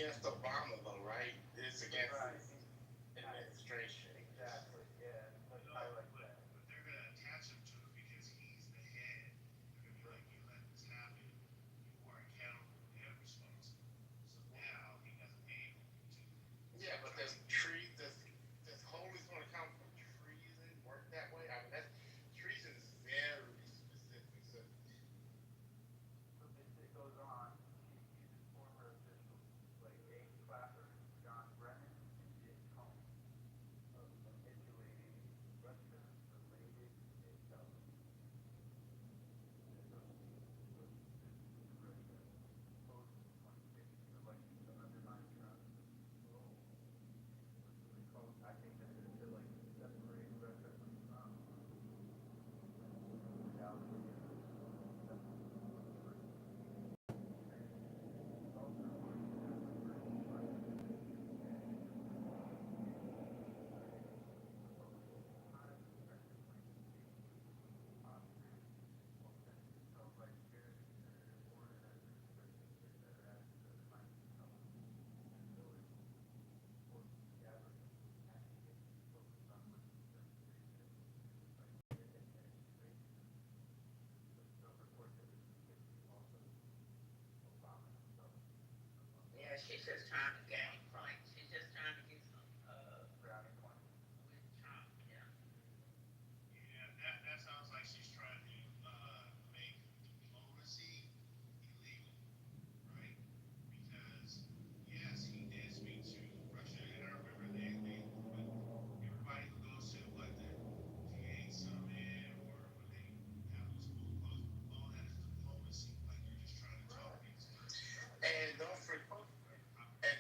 against Obama, though, right? It's against Right. his administration. Exactly. Yeah. Let's No, highlight but that. they're gonna attach him to it because he's the head. They're gonna be like, you let this happen, you are accountable and responsible. So now he doesn't able to. Yeah, but there's trees. Does always going to come from treason work that way? I mean, that's treason is very specific. So So it goes on. He accuses former officials like Abe Clapper, John Brennan, and Jim Comey of manipulating Russia-related intelligence. Russia post-2016 election to undermine Trump's role. What do they call it? I think that is to like separate Russia from Trump. When in reality, it's also important to versus Russia. Yeah, she's just trying to gain, like, she's just trying to get some, Brownie points. with Trump, yeah. Yeah, that sounds like she's trying to make diplomacy illegal, right? Because yes, he did speak to Russia, and I remember but everybody who goes to what the G8 summit or when they have those phone calls, all that is diplomacy. Like you're just trying to talk things through. and don't forget, I'm and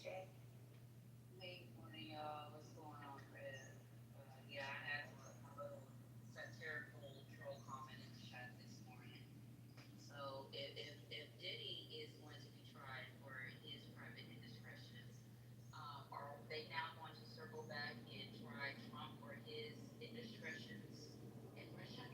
Hey, morning, y'all. What's going on, Chris? Yeah, I had a little satirical troll comment in the chat this morning. So if Diddy is going to be tried for his private indiscretions, are they now going to circle back and try Trump for his indiscretions in Russia?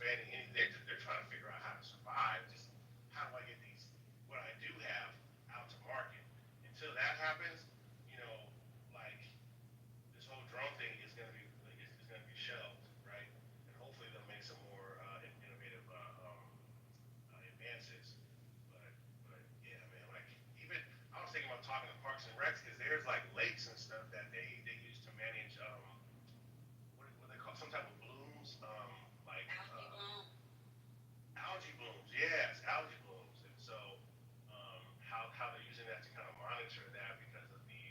expanding any. They're trying to figure out how to survive. Just how do I get these what I do have out to market? Until that happens, you know, like this whole drone thing is going to be is going to be shelved, right? And hopefully they'll make some more innovative advances. But yeah, man, like even I was thinking about talking to Parks and Recs because there's like lakes and stuff that they use to manage what they call some type of blooms like algae blooms, yes, algae blooms, and so how they're using that to kind of monitor that because of the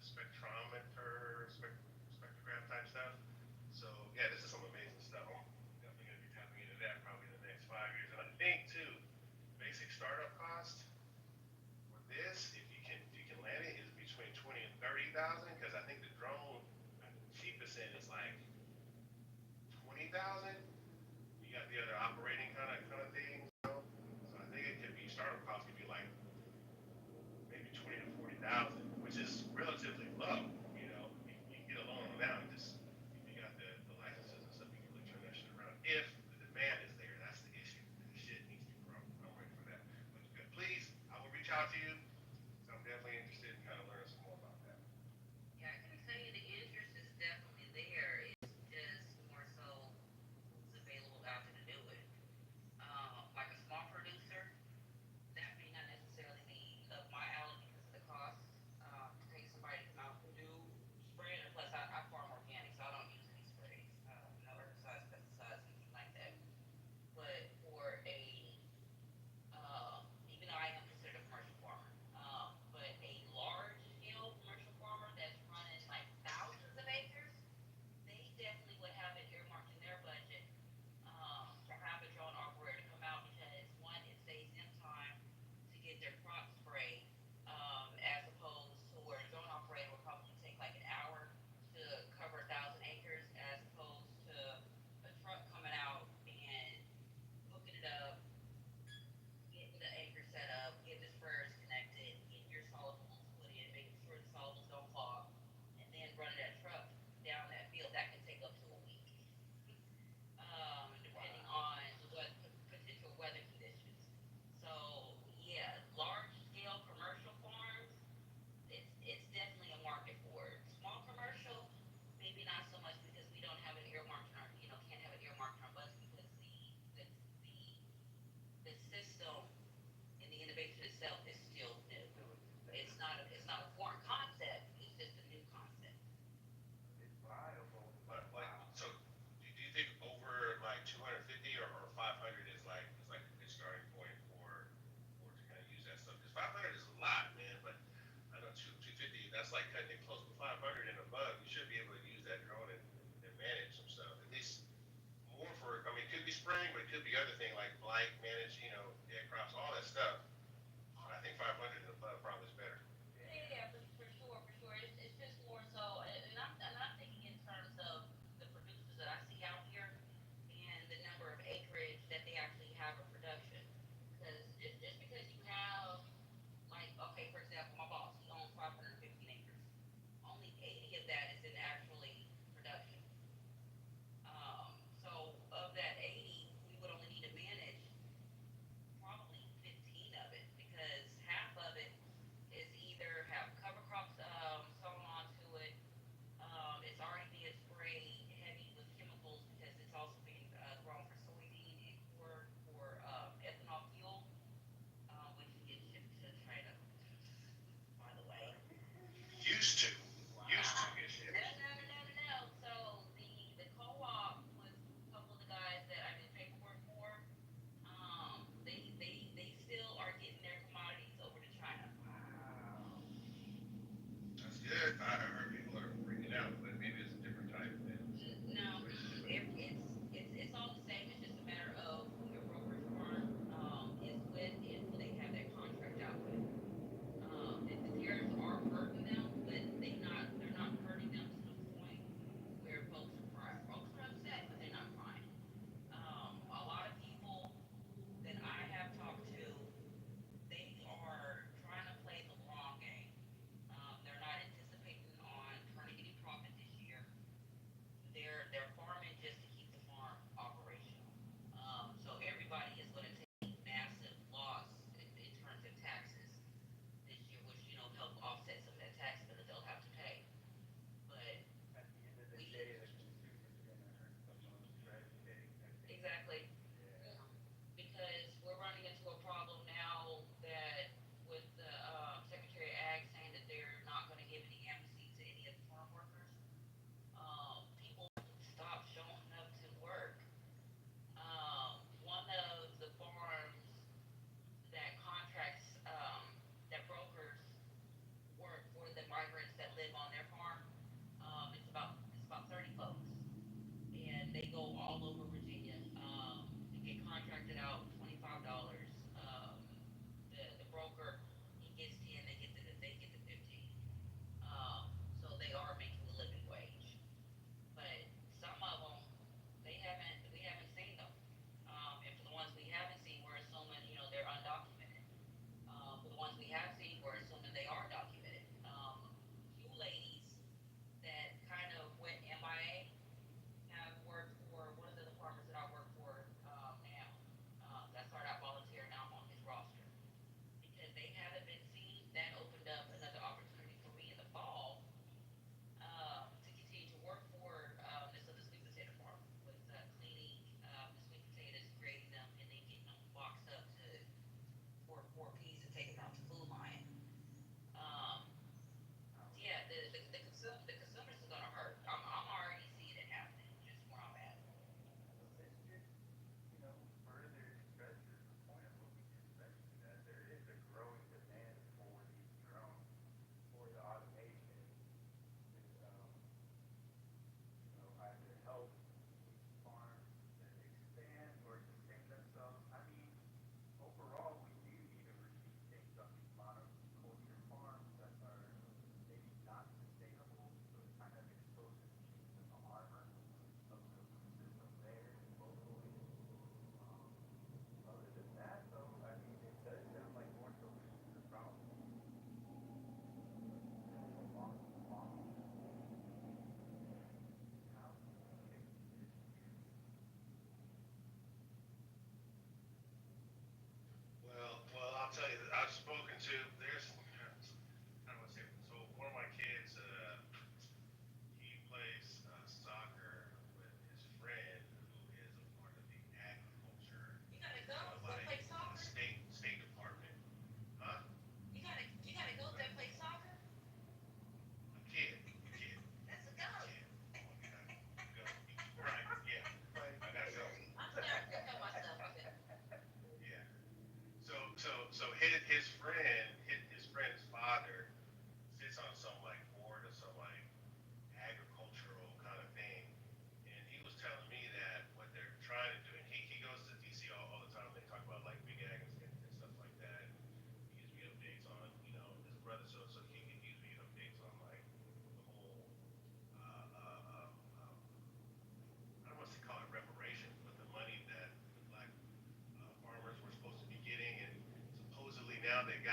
spectrometer, spectrograph type stuff. So yeah, this is some amazing stuff. I'm definitely gonna be tapping into that probably in the next 5 years. And I think too, basic startup cost for this, if you can land it, is between 20 and 30,000. Because I think the drone, the cheapest end is like 20,000. You got the other operating kind of things. So I think it could be startup cost could be like maybe 20 to 40,000, which is relatively low. You know, you can get a loan on that and just if you got the licenses and stuff, you can really turn that shit around. If the demand is there, that's the issue. The shit needs to grow. I'm ready for that. But please, I will reach out to you. So I'm definitely interested in kind of learning some more about that. Yeah, I can tell you the interest is definitely there. It's just more so who's available out there to do it. Like a small producer, that may not necessarily be up my alley because of the cost. To pay somebody to come out and do spraying, and plus I farm organic, so I don't use any sprays, no herbicides, pesticides, anything like that. But for a even though I am considered a commercial farmer, but a large scale commercial farmer that's running like thousands of acres, they definitely would have it earmarked in their budget to have a drone operator come out because one, it saves them time to get their crop sprayed, as opposed to where a drone operator would probably take like an hour to cover 1,000 acres, as opposed to a truck coming out and hooking it up, getting the acre set up, getting the sprayers connected, getting your solubles put in, making sure the solubles don't clog, and then running that truck down that field. That can take up to a week, depending on what potential weather conditions. So yeah, large scale commercial farms, it's definitely a market for it. Small commercial, maybe not so much because we don't have an earmark in our, can't have an earmark in our budget because the system and the innovation itself is still new. It's not a foreign concept. It's just a new concept. It's viable, but like so. Do you think over like 250 or 500 is like a good starting point for to kind of use that stuff? Because 500 is a lot, man. But I know 250. That's like cutting it close to 500 and above. You should be able to use that drone and manage some stuff. At least more for. I mean, it could be spraying, but it could be other thing like blight manage. Dead crops, all that stuff. But I think 500 and above probably is better. Yeah, for sure, for sure. It's just more so, and I'm thinking in terms of the producers that I see out here and the number of acreage that they actually have in production. Because just because you have, like, okay, for example, my boss, he owns 515 acres. Only 80 of that is in actually production. So of that 80, we would only need 1 million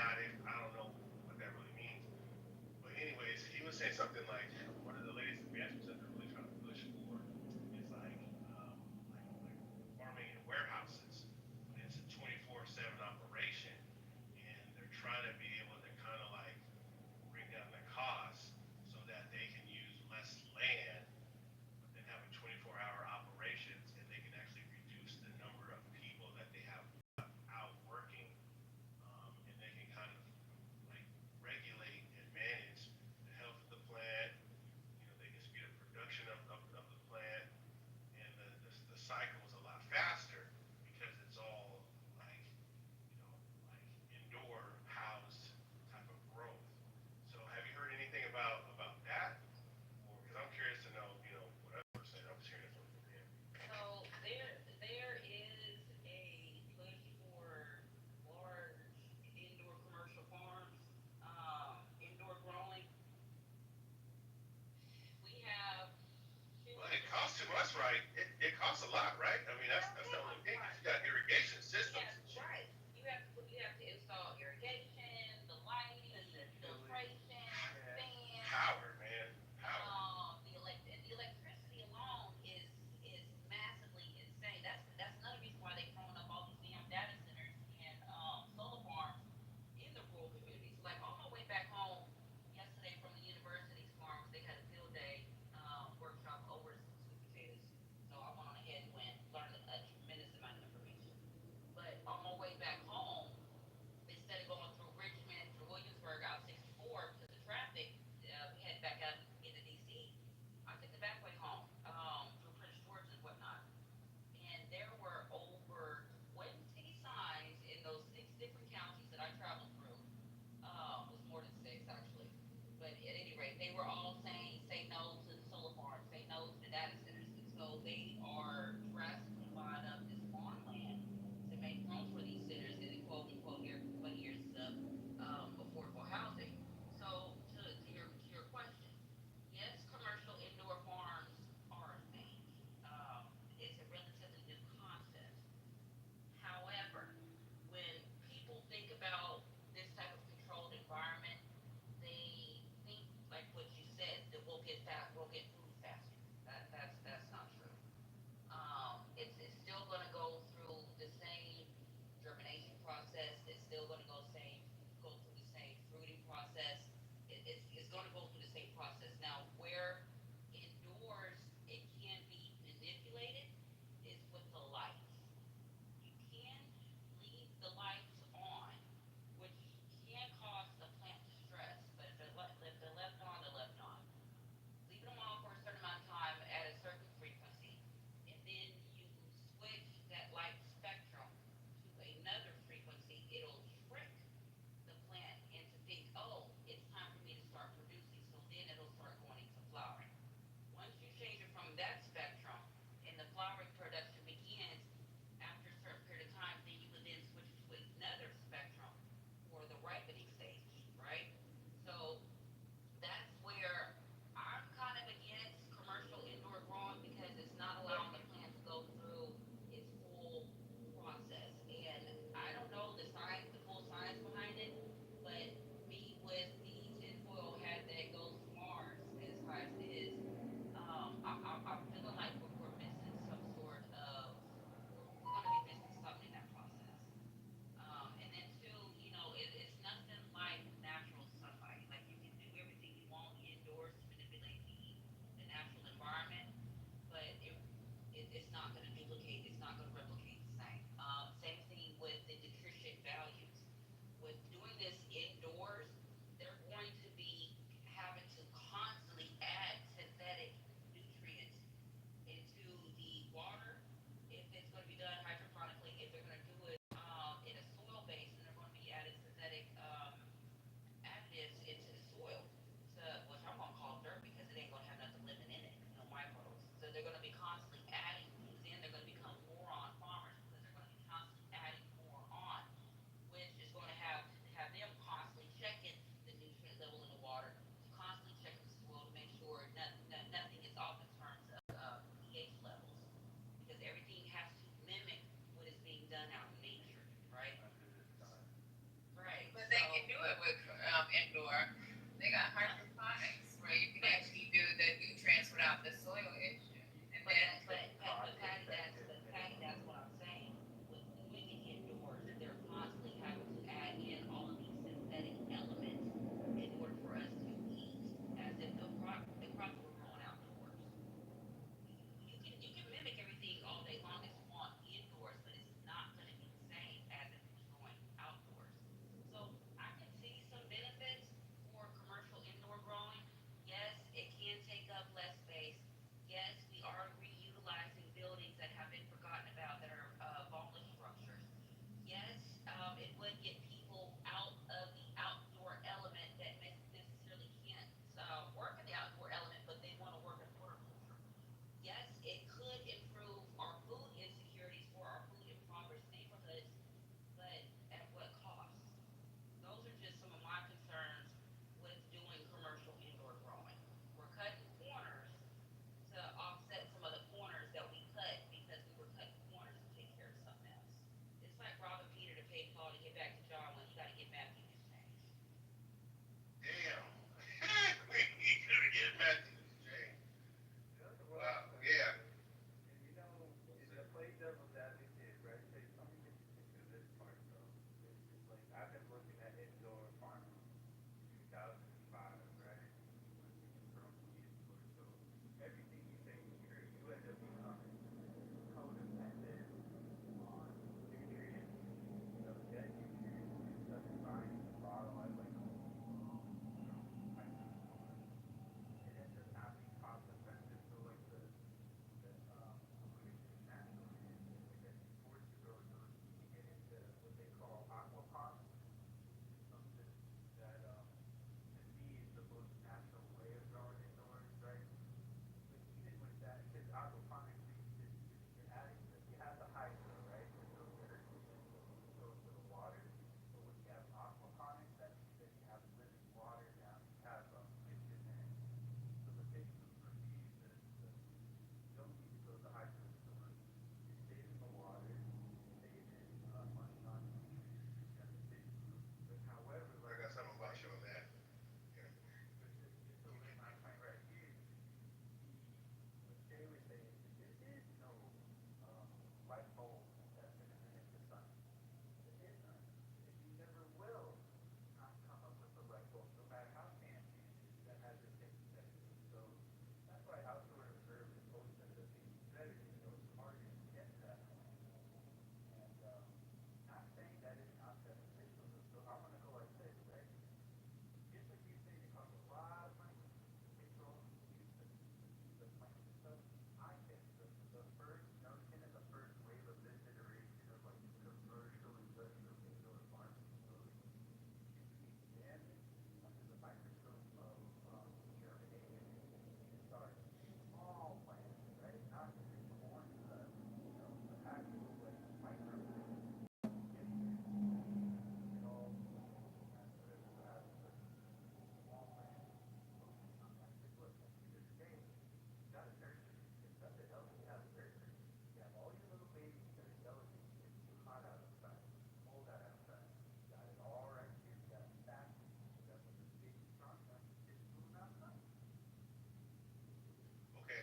got it. I don't know what that really means. But anyways, he was saying something like one of the latest advancements that they're really trying to push for is like farming in warehouses. It's a 24/7 operation, and they're trying to be able to kind of like bring down the cost so that they can use less land, but then having 24-hour operations, and they can actually reduce the number of people that they have out working, and they can kind of like regulate and manage the health of the plant,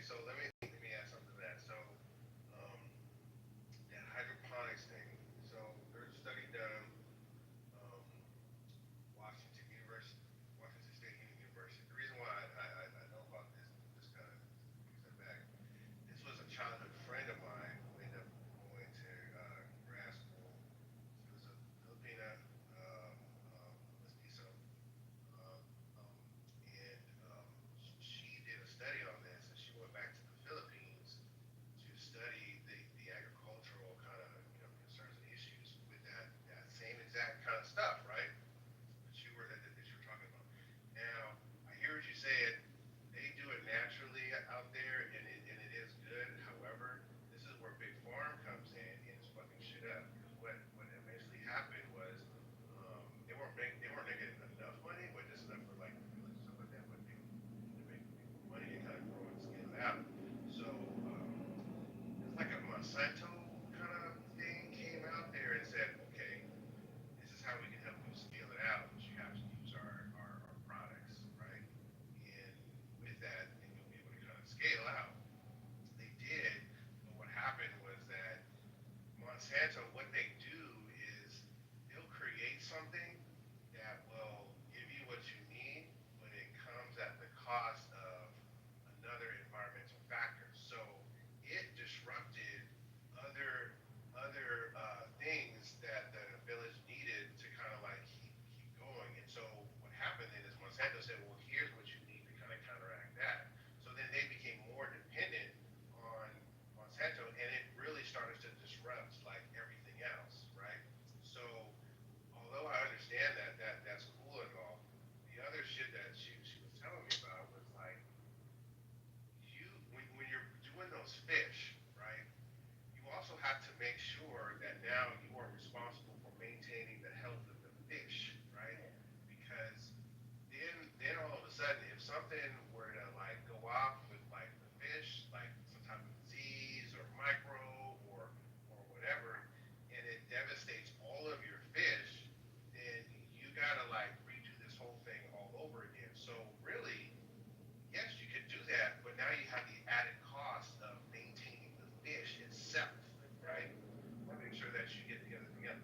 so let me add something to that. So um, that hydroponics thing. So there's a study done, um, Washington University, Washington State University. The reason why I know about this kind of step back. This was a childhood friend of mine who ended up going to grad school. She was a Filipina, um, mestizo, um, um, and she did a study on this, and she went back to the Philippines to study the agricultural kind of concerns and issues with that same exact kind of stuff, right? That you were talking about. Now, I hear what you said. They do it naturally out there, and it is good. However, this is where big farm comes in and is fucking shit up. Because what eventually happened was they weren't making enough money, but just enough for like the village and stuff like that. But they needed to make more money and kind of grow and scale it out. So it's like a Monsanto kind of thing came out there and said, okay, this is how we can help you scale it out, but you have to use our products, right? And with that, then you'll be able to kind of scale out. They did, but what happened was that Monsanto, what they do is they'll create something that will give you what you need, but it comes at the cost of another environmental factor. So it disrupted other things that the village needed to kind of like keep going. And so what happened then is Monsanto said, well, here's what you need to kind of counteract that. So then they became more dependent on Monsanto, and it really started to disrupt like everything else, right? So although I understand that's cool and all, the other shit that she was telling me about was like when you're doing those fish, right? You also have to make sure that now you are responsible for maintaining the health of the fish, right? Because then all of a sudden, if something were to like go off with like the fish, like some type of disease or micro or whatever, and it devastates all of your fish, then you gotta like redo this whole thing all over again. So really, yes, you could do that, but now you have the added cost of maintaining the fish itself, right? To make sure that you get the other thing up.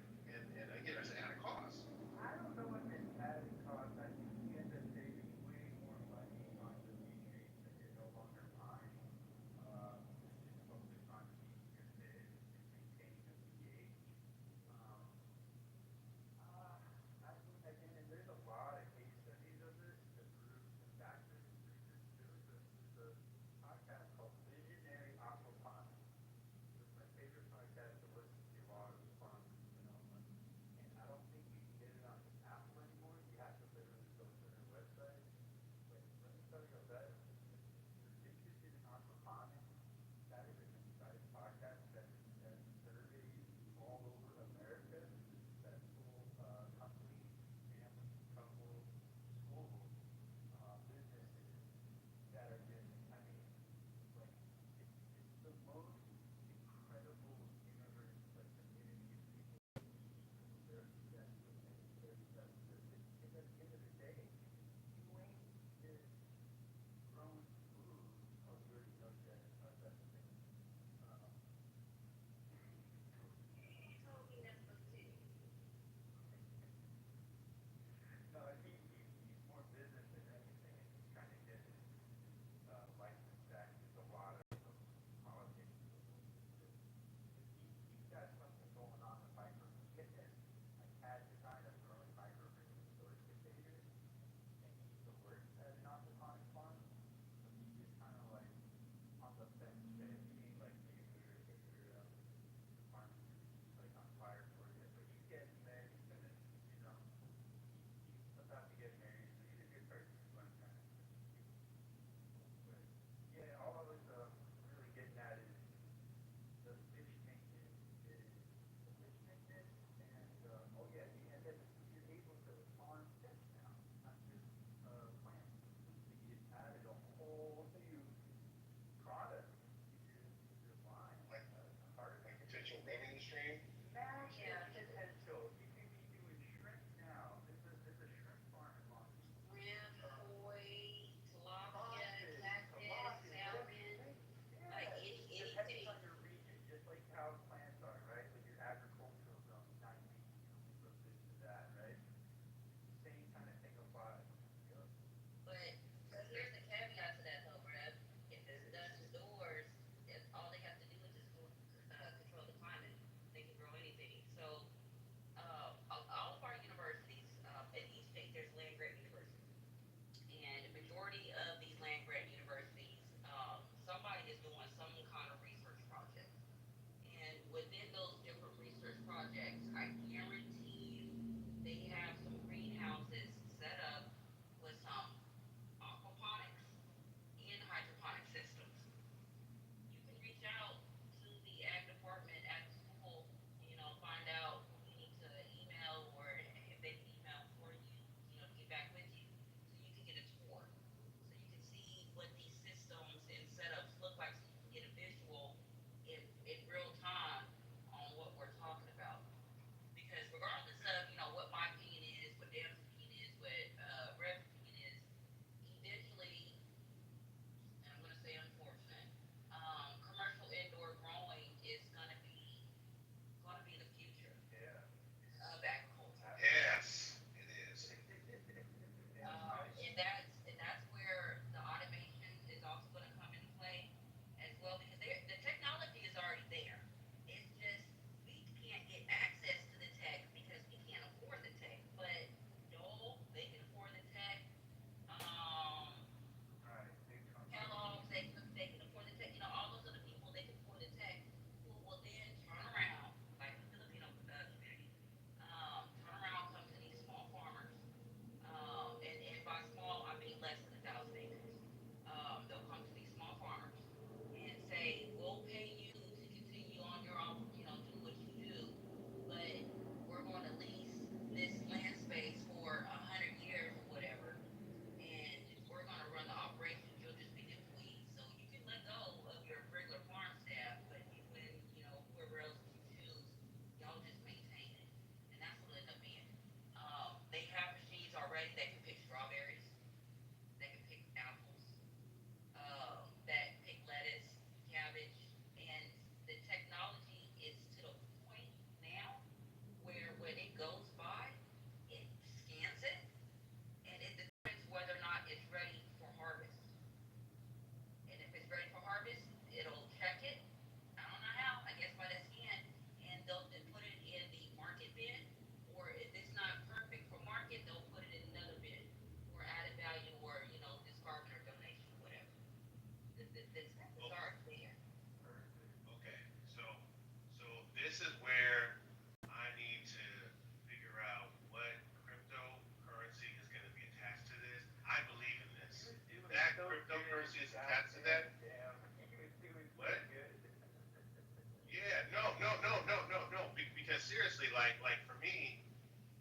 seriously, like for me,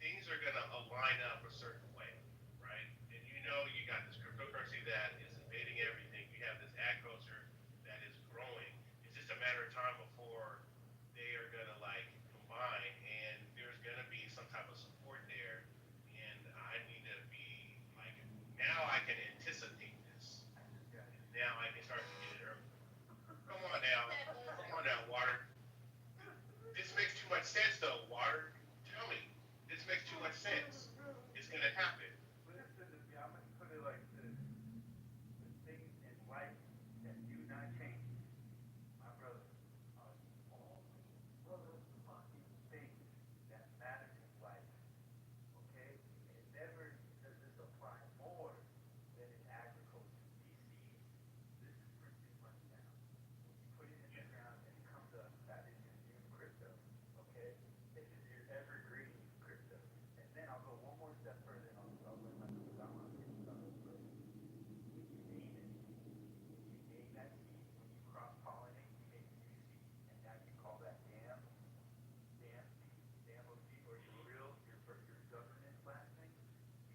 things are gonna align up a certain way, right? And you know you got this cryptocurrency that is invading everything. You have this ad culture that is growing. It's just a matter of time before they are gonna like combine, and there's gonna be some type of support there. And I need to be like, now I can anticipate this. Now I can start to get it early. Come on now, come on now, water. This makes too much sense though, water. Tell me, this makes too much sense. It's gonna happen. Listen to me. I'm gonna put it like this: the things in life that do not change, my brother, are the only motherfucking things that matter in life. Okay? And never does this apply more than in agriculture. These seeds, this is printed money now. When you put it in the ground and it comes up, that is your new crypto. Okay? This is your evergreen crypto. And then I'll go one more step further and I'll let my Kusama get started. But when you name it, when you name that seed, when you cross pollinate, you make a new seed. And now you call that damn seed, damn OG, or your real, your government last name.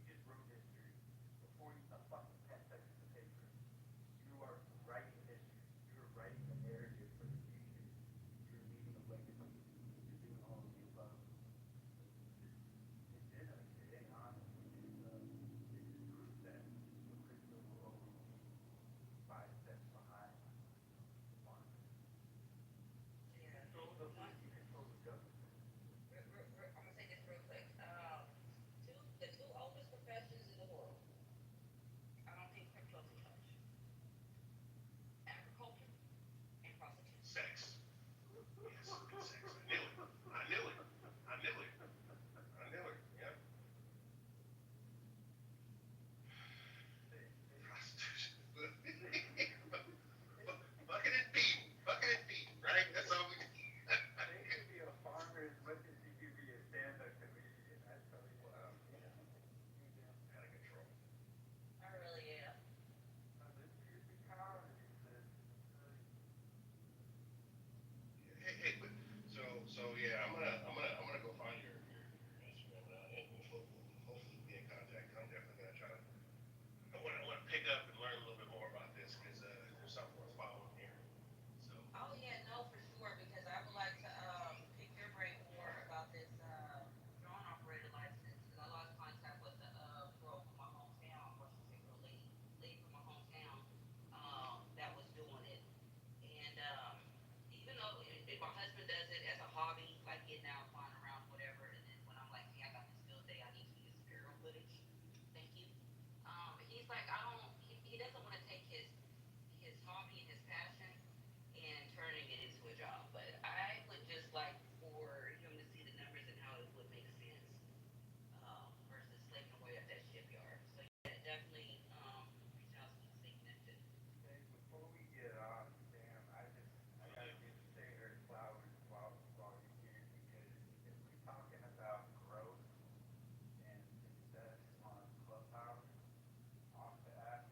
You just wrote history before you a fucking 10 seconds of paper. You are writing history. You are writing the narrative for the future. You're leaving a legacy. You're doing all of the above. It ain't honest, this is proof that the crypto will always be 5 steps behind one. You control the money, you control the government. I'm gonna say this real quick. The two oldest professions in the world. I don't think crypto can touch agriculture and prostitution. Sex. Yes, sex. I knew it. I knew it. I knew it. I knew it. Yep. Prostitution. Bucket and feeding. Bucket and feeding, right? That's all we need. They could be a farmer as much as he could be a stand-up comedian. I tell you what. Wow. Out of control. I really am. This is the colony, sis. Hey, but so yeah, I'm gonna go find your Instagram and hopefully be in contact. I'm definitely gonna try to. I wanna pick up and learn a little bit more about this because there's something worth following here. So Oh yeah, no, for sure. Because I would like to pick your brain more about this drone operator license. Because I lost contact with the girl from my hometown, or should say girl, lady from my hometown, that was doing it. And even though if my husband does it as a hobby, like getting out, flying around, whatever, and then when I'm like, hey, I got this field day, I need to use aerial footage. Thank you. He's like, I don't. He doesn't want to take his hobby and his passion and turning it into a job. But I would just like for him to see the numbers and how it would make sense versus slaving away at that shipyard. So yeah, definitely reach out to me, stay connected. Hey, before we get off, damn, I gotta give Taylor flowers while you're here because if we're talking about growth and success on Clubhouse, off the app,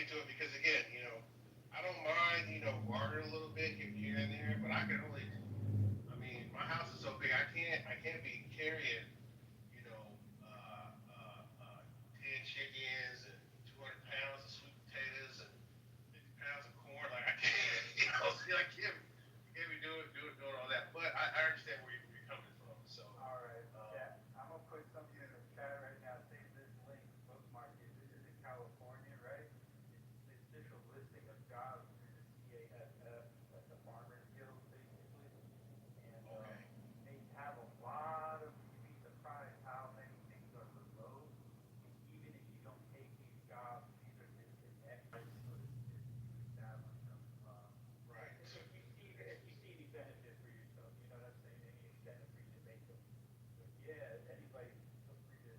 into it because again, I don't mind, bartering a little bit here and there, but I can only, I mean, my house is so big, I can't be carrying, you know, 10 chickens and 200 pounds of sweet potatoes and 50 pounds of corn. Like I can't, see, I can't be doing all that. But I understand where you're coming from. So, All right, yeah, I'm gonna put something in the chat right now. Save this link, bookmark it. This is in California, right? It's the official listing of jobs through the CAFF, like the Farmers Guild, basically. And okay. they have a lot of. You'd be surprised how many things are remote. Even if you don't take these jobs, these are listed extras, so to establish them. Right. If you see any benefit for yourself, you know what I'm saying? Any incentive for you to make them. But yeah, anybody feel free to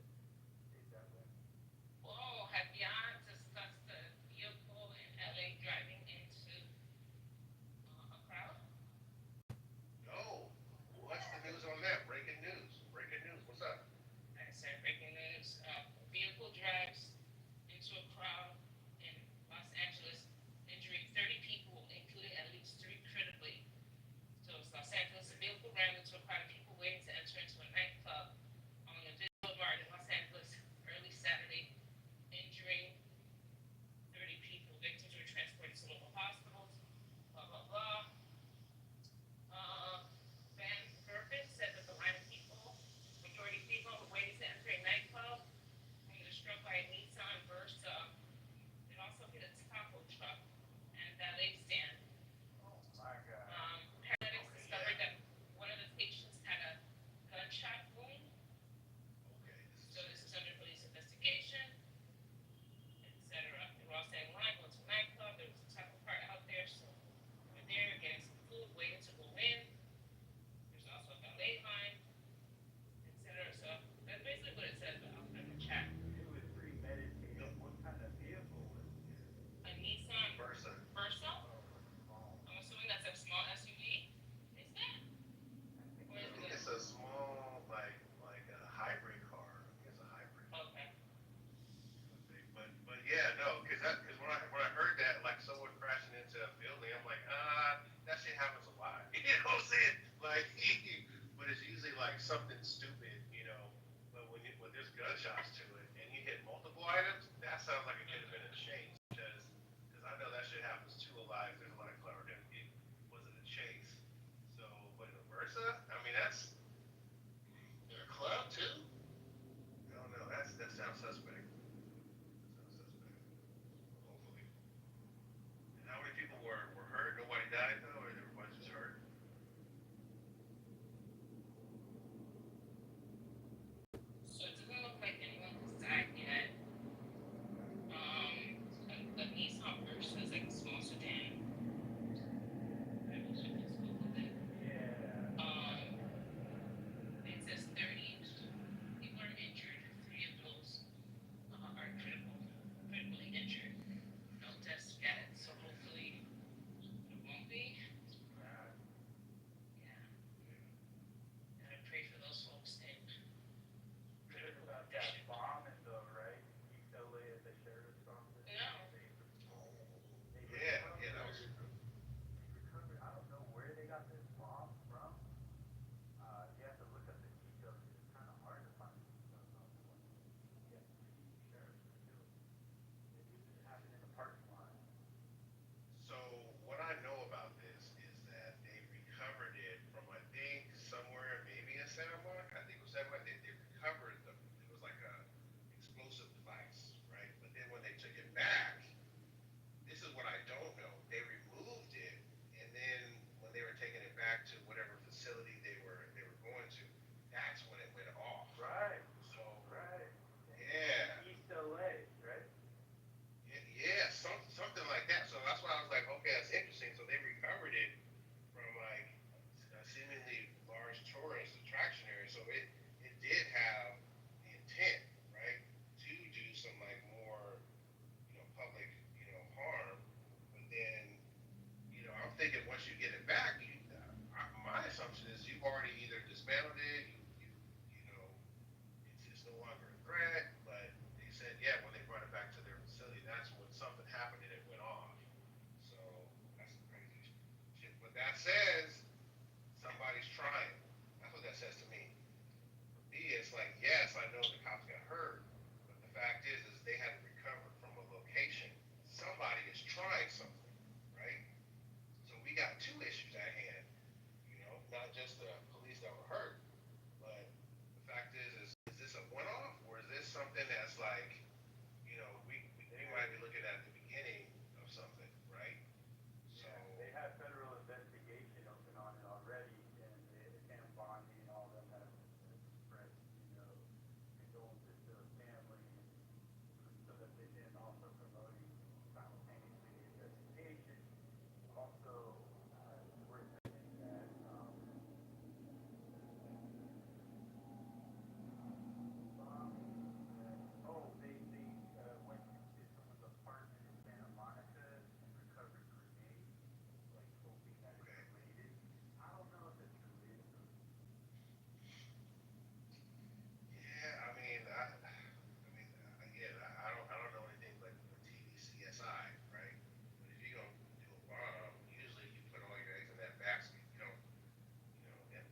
take that one. Whoa, have y'all discussed the vehicle in LA driving into a crowd? No. What's the news on that? Breaking news. Breaking news. What's up? I said breaking news. Vehicle drives into a crowd in Los Angeles, injuring 30 people, including at least 3 critically. So it's Los Angeles. A vehicle ran into a crowd of people waiting to enter into a nightclub on the Boulevard in Los Angeles early Saturday, injuring 30 people. Victims were transported to local hospitals. Blah blah blah. Van Gerben said that the line of people, majority of people, were waiting to enter a nightclub. He was struck by a Nissan Versa. It also hit a taco truck and valet stand. Oh my God. Paramedics discovered that one of the patients had a gunshot wound. Okay. So this is under police investigation, etc. They were all saying line, going to a nightclub. There was a taco cart out there, so we're there getting some food, waiting to go in. There's also a valet line, etc. So that's basically what it says, but I'll put it in the chat. It was premeditated. What kind of vehicle was it? A Nissan Versa. Versa? Oh, small. I'm assuming that's a small SUV. Is that? Or I is think it? it's a small, like a hybrid car. I think it's a hybrid. Okay. But yeah, no, because when I heard that, like someone crashing into a building, I'm like, that shit happens a lot. You know what I'm saying? Like, but it's usually like something stupid, But when there's gunshots to it and you hit multiple items, that sounds like it could have been a chase because I know that shit happens too a lot. There's a lot of clever. It wasn't a chase. So, but in a Versa, I mean that's in a club too. I don't know. That sounds suspect. Hopefully. And how many people were hurt? Nobody died though, or everybody just hurt? So it doesn't look like anyone has died yet. The Nissan Versa is like a small sedan. I wish I could Google it. Yeah. It says 30 people are injured. 3 of those are critically injured. No deaths yet, so hopefully it won't be. Yeah. Gotta pray for those folks in You heard critical about that condition. bombing though, right? East LA at the sheriff's office. No. Yeah, that was. They recovered. I don't know where they got this bomb from. You have to look up the details. It's kind of hard to find details on what the sheriffs were doing. It happened in the parking lot. So what I know about this is that they recovered it from I think somewhere maybe in Santa Monica. I think it was Santa Monica. They recovered it was like a explosive device, right? But then when they took it back, this is what I don't know. They removed it, and then when they were taking it back to whatever facility they were going to, that's when it went off. Right. So Right. yeah. East LA, right? Yeah, something like that. So that's why I was like, okay, that's interesting. So they recovered it from like a seemingly large tourist attraction area. So it did have the intent, right, to do some like more, public, harm. But then, I'm thinking once you get it back, my assumption is you've already either dismantled it, you know, it's no longer a threat. But they said, yeah, when they brought it back to their facility, that's when something happened says somebody's trying. That's what that says to me. For me, it's like, yes, I know the cops got hurt, but the fact is they hadn't recovered from a location. Somebody is trying something, right? So we got two issues at hand. Not just the police that were hurt, but the fact is this a one-off or is this something that's like, we might be looking at the beginning of something, right? So Yeah, they have federal investigation open on it already, and Cam Bondi and all them have expressed, condolences to the family, and so that they can also promoting simultaneously the investigation. Also, it's worth mentioning that they went into someone's apartment in Santa Monica and recovered grenades, like hoping that it's related. I don't know if it's related. yeah, again, I don't know anything but TV CSI, right? But if you're gonna do a bomb, usually you put all your eggs in that basket. You don't,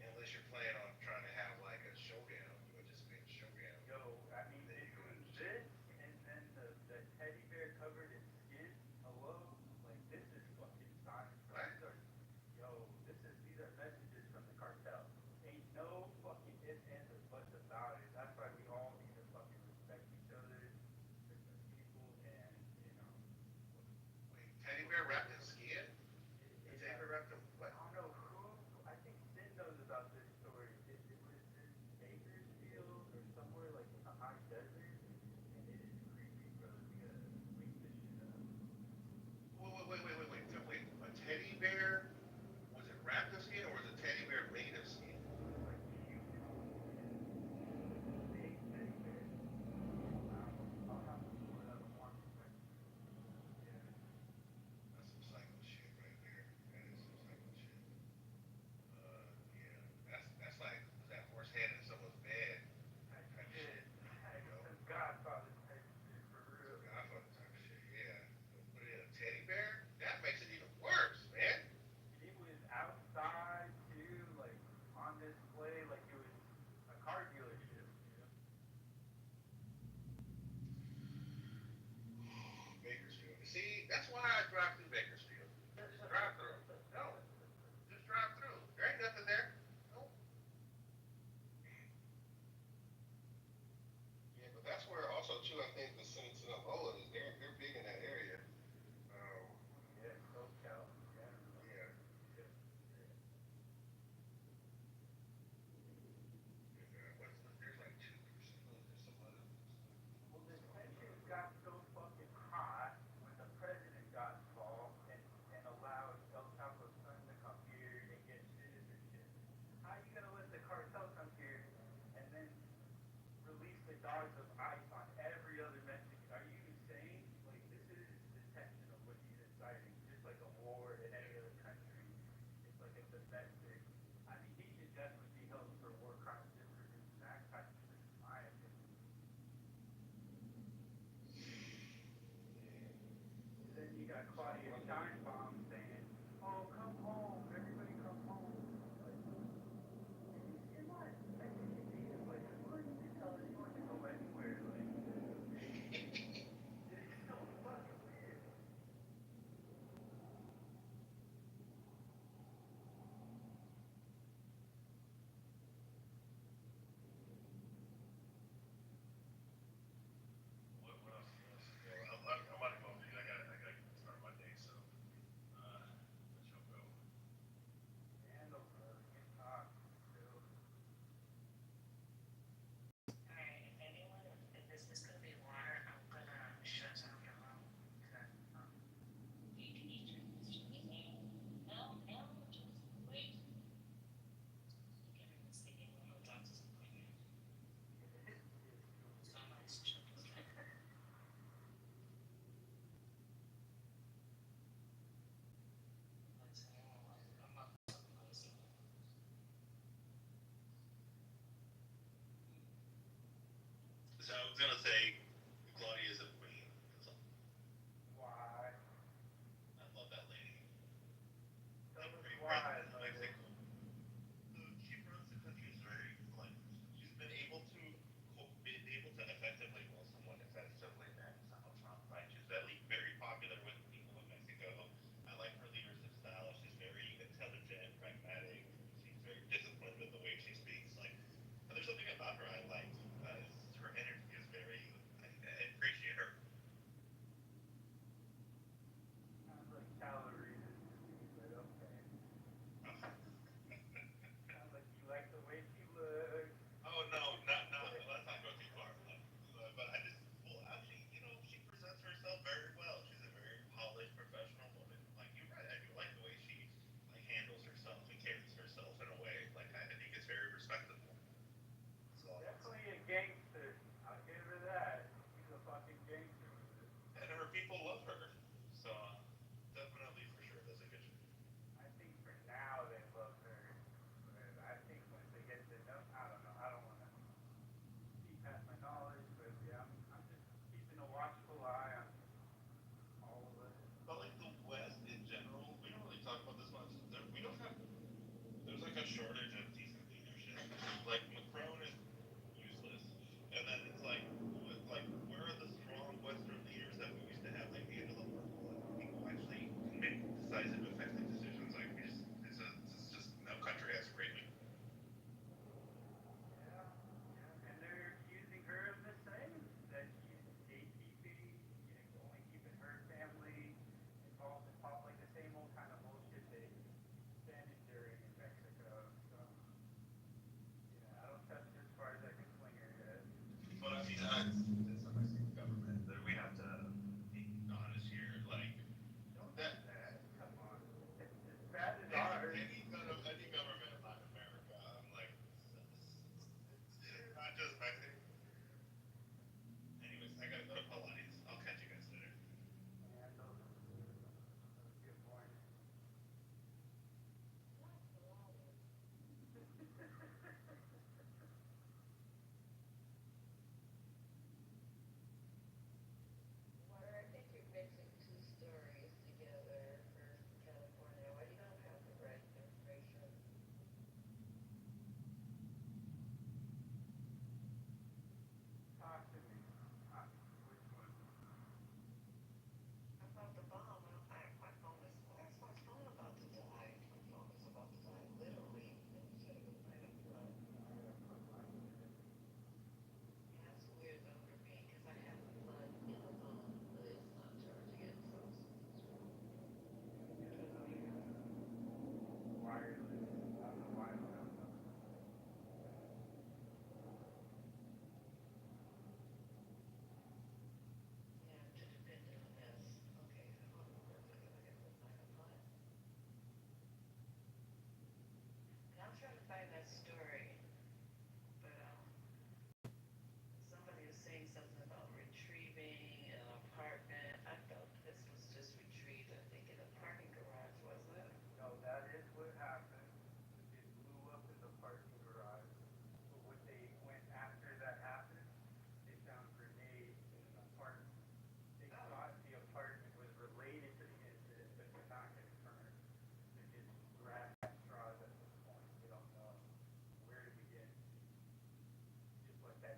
unless you're planning on trying to have like a showdown, you anticipate a showdown. Yo, I mean, between this and then the teddy bear covered in skin, hello? Like, this is fucking science. What? These are messages from the cartel. Ain't no fucking ifs, ands, or buts about it. That's why we all need to fucking respect each other, respect people, and, Wait, teddy bear wrapped in skin? it, Teddy bear wrapped in what? I don't know who, I think Sin knows about this story. It was in Bakersfield or somewhere like in the high desert, and it is creepy, brother. We gotta link this shit up. Wait. A teddy bear? Was it wrapped in skin or was a teddy bear made of skin? Like huge, big teddy bear. I'll have to pull it up and watch it back. Yeah. That's some psycho shit right there. That is some psycho shit. Yeah, that's like was that horse head in someone's bed type shit. Some Godfather type shit, for real. Godfather type shit. Yeah. Put it in a teddy bear. That makes it even worse, man. It was outside too, like on display, like it was a car dealership. Bakersfield. See, that's why I drive through Bakersfield. Just drive through. No, just drive through. There ain't nothing there. Nope. Yeah, but that's where also too. I think the Sinaloa is. They're big in that area. Um, Yeah, SoCal. yeah. There's like 2%. There's some other. Well, the tensions got so fucking hot when the president got involved and allowed El Chapo's son to come here and get citizenship. How you gonna let the cartel come here and then release the dogs of ICE on every other Mexican? Are you insane? Like, this is detention of what he's inciting, just like a war in any other country. It's like a domestic. I mean, he should definitely be held for war crimes just for doing that type of shit, in my opinion. Then you got Claudia Steinbaum saying, "Oh, come home, everybody come home." Like, you're not Mexican native. Like, of course you can tell anyone to go anywhere. Like, it's so fucking weird. What else? I'm about to go. Dude. I gotta start my day. So, let y'all go. Handle, brother. Get talk. Still. Alright, if anyone, if this is gonna be water, I'm gonna shut down the room. Cause, you can eat your no, just wait. You can even stay in one of the doctor's appointment. So nice chill. I'm not supposed to. So I was gonna say Claudia's a queen. Why? I love that lady. Tell us why.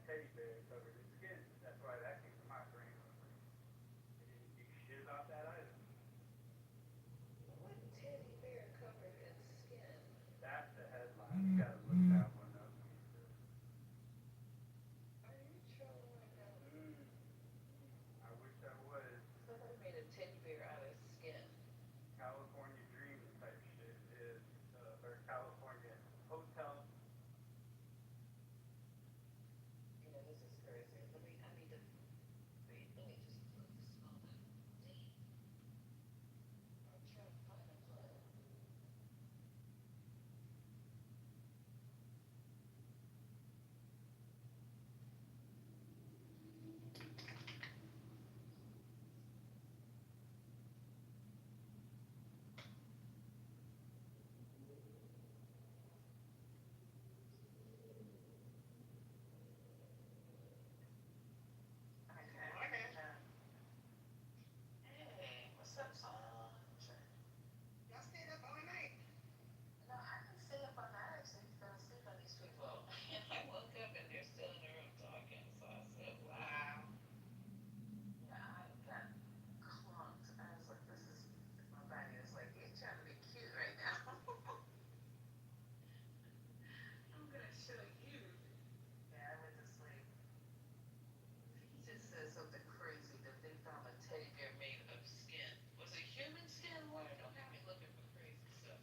teddy bear covered in skin. That's why that came to my brain. I was like, they didn't do shit about that either. What teddy bear covered in skin? That's the headline. You gotta look that one up. Are you trolling right now? I wish I was. Somebody made a teddy bear out of skin. California Dreaming type shit is, or California Hotel. You know, this is crazy. I need to, wait, let me just put this on the date. I'm trying to find a plug. Hey, what's up, son? Y'all stayed up all night. No, I didn't stay up all night. I actually fell asleep on these people. And I woke up and they're still in the room talking. So I said, wow. Yeah, I got clunked. I was like, this is, my body was like, you're trying to be cute right now. I'm gonna show you. Yeah, I went to sleep. He just said something crazy that they found a teddy bear made of skin. Was it human skin? What? Don't have me looking for crazy stuff.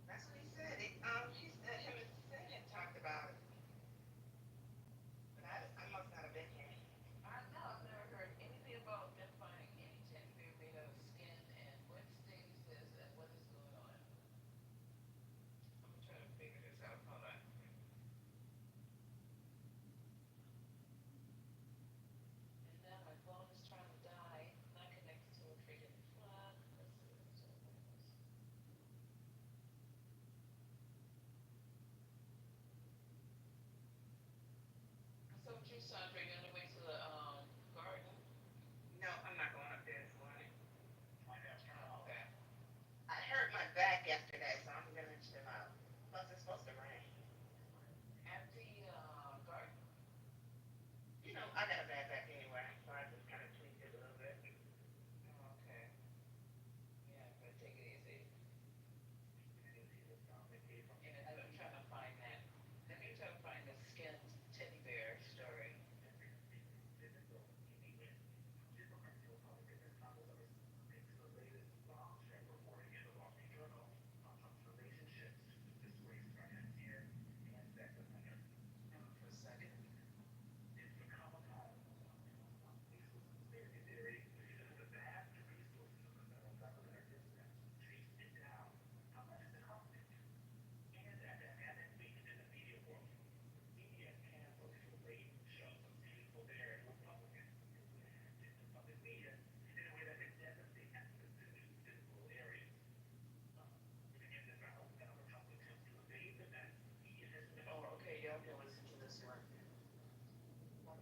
That's what he said. He said him and Senate talked about it. But I must not have been here. I know, I've never heard anything about them finding any teddy bear made out of skin and what state is this and what is going on. I'm gonna try to figure this out. Hold on. And now my phone is trying to die. Not connected to a freaking plug. Let's see what's up with this. So what you, Sandra, you on the way to the garden? No, I'm not going up there this morning. Oh, okay. I hurt my back yesterday, so I'm gonna chill out. Plus, it's supposed to rain. At the garden. You know, I got a bad back anyway, so I just kind of tweaked it a little bit. Oh, okay. Yeah, but take it easy. Yeah, I'm trying to find that. Let me try to find the skin teddy bear story. For a second. Oh, okay, y'all can listen to this one.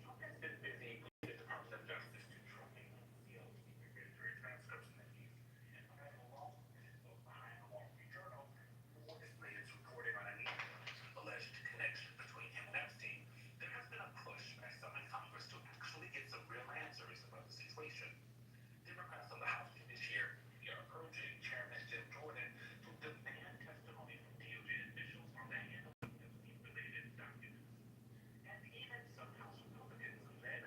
Trump has been busy with the Department of Justice to try and unseal the grand jury transcripts in the case. And Federal law officials behind the Wall Street Journal for his latest reporting on an alleged connection between him and Epstein. There has been a push by some in Congress to actually get some real answers about the situation. Democrats on the House Judiciary are urging Chairman Jim Jordan to demand testimony from DOJ officials on the handling of Epstein-related documents. And even some House Republicans, led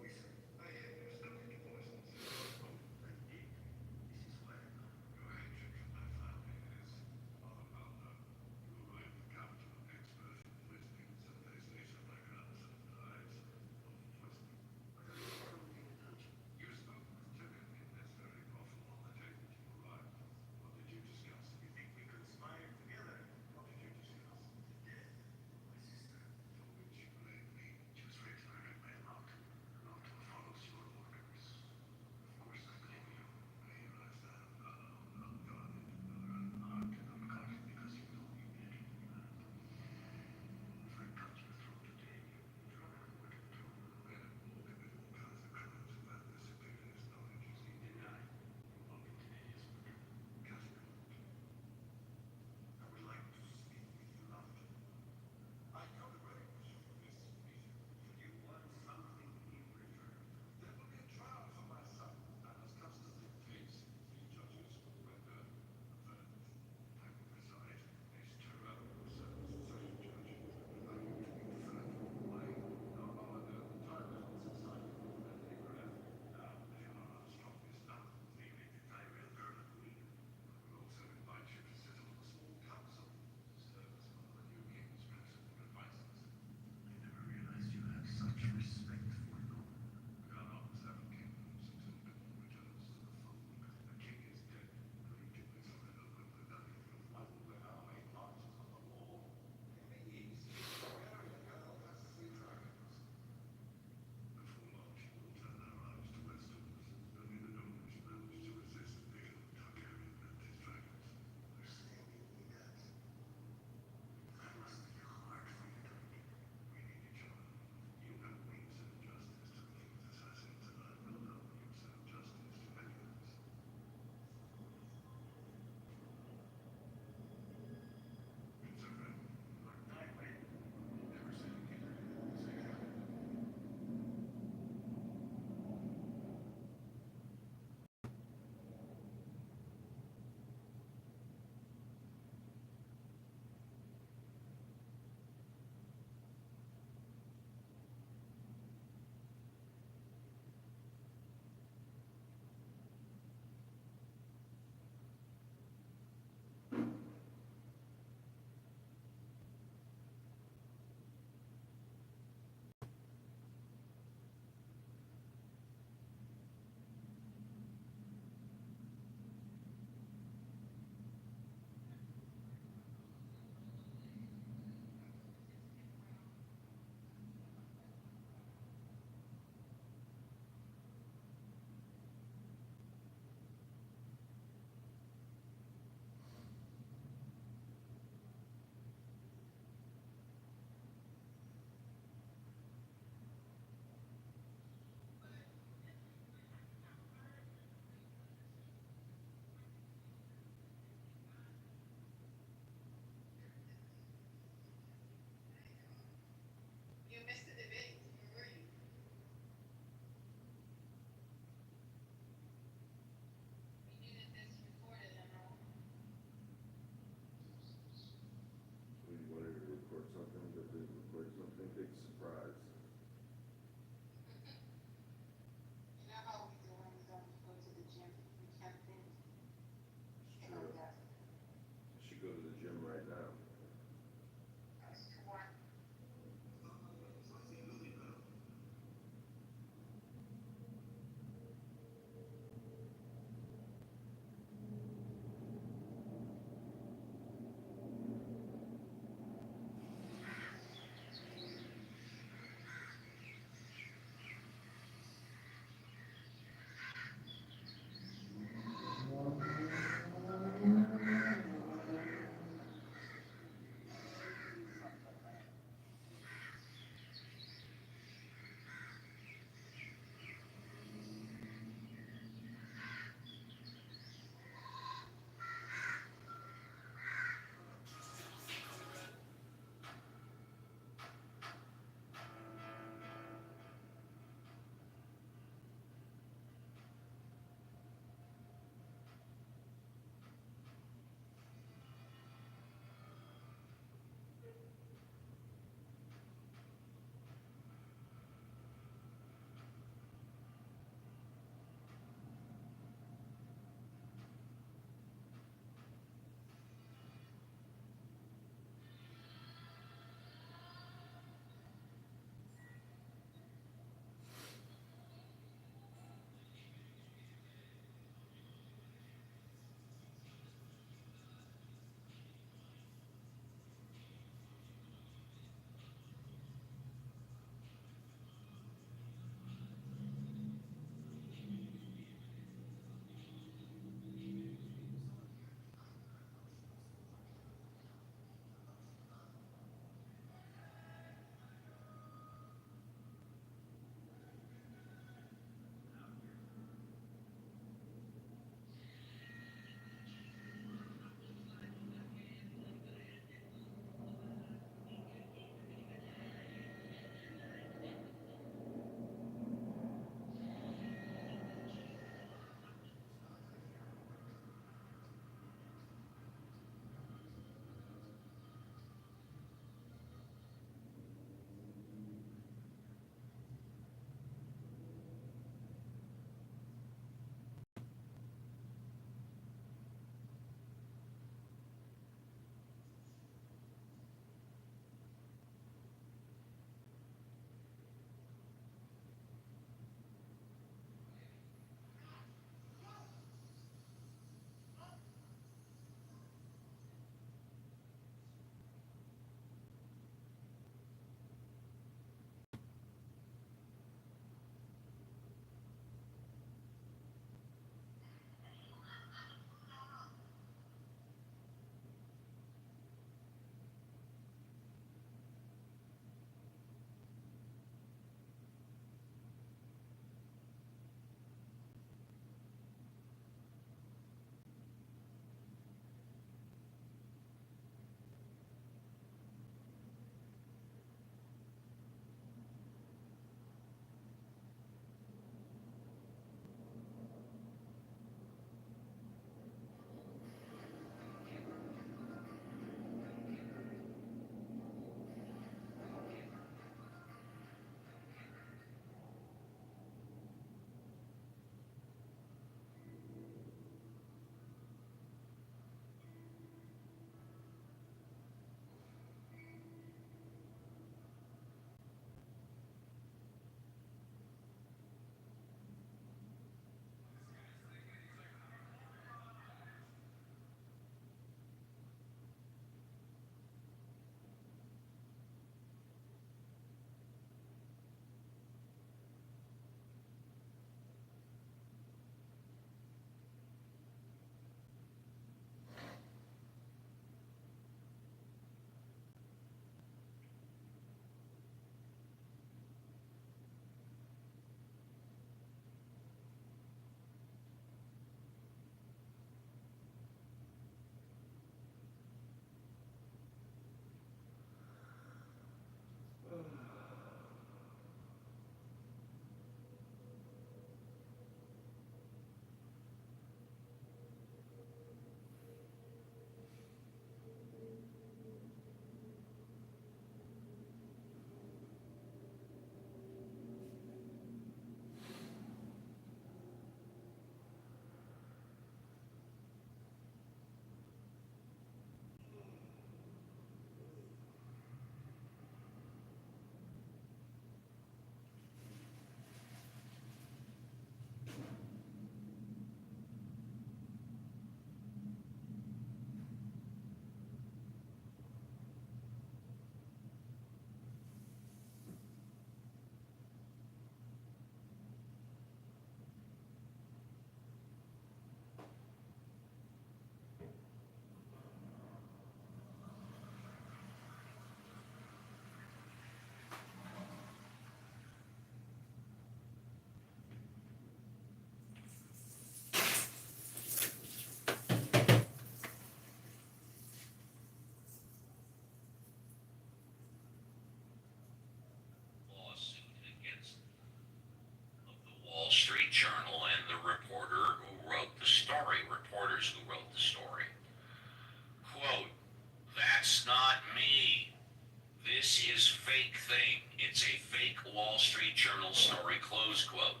Journal story, close quote.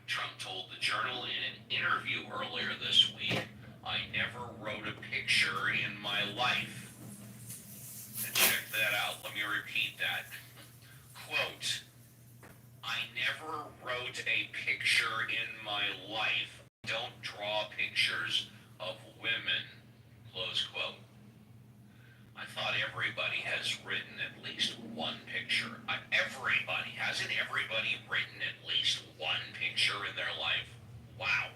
Trump told the Journal in an interview earlier this week, I never wrote a picture in my life. And check that out. Let me repeat that. Quote, I never wrote a picture in my life. Don't draw pictures of women. Close quote. I thought everybody has written at least one picture. Everybody. Hasn't everybody written at least one picture in their life? Wow.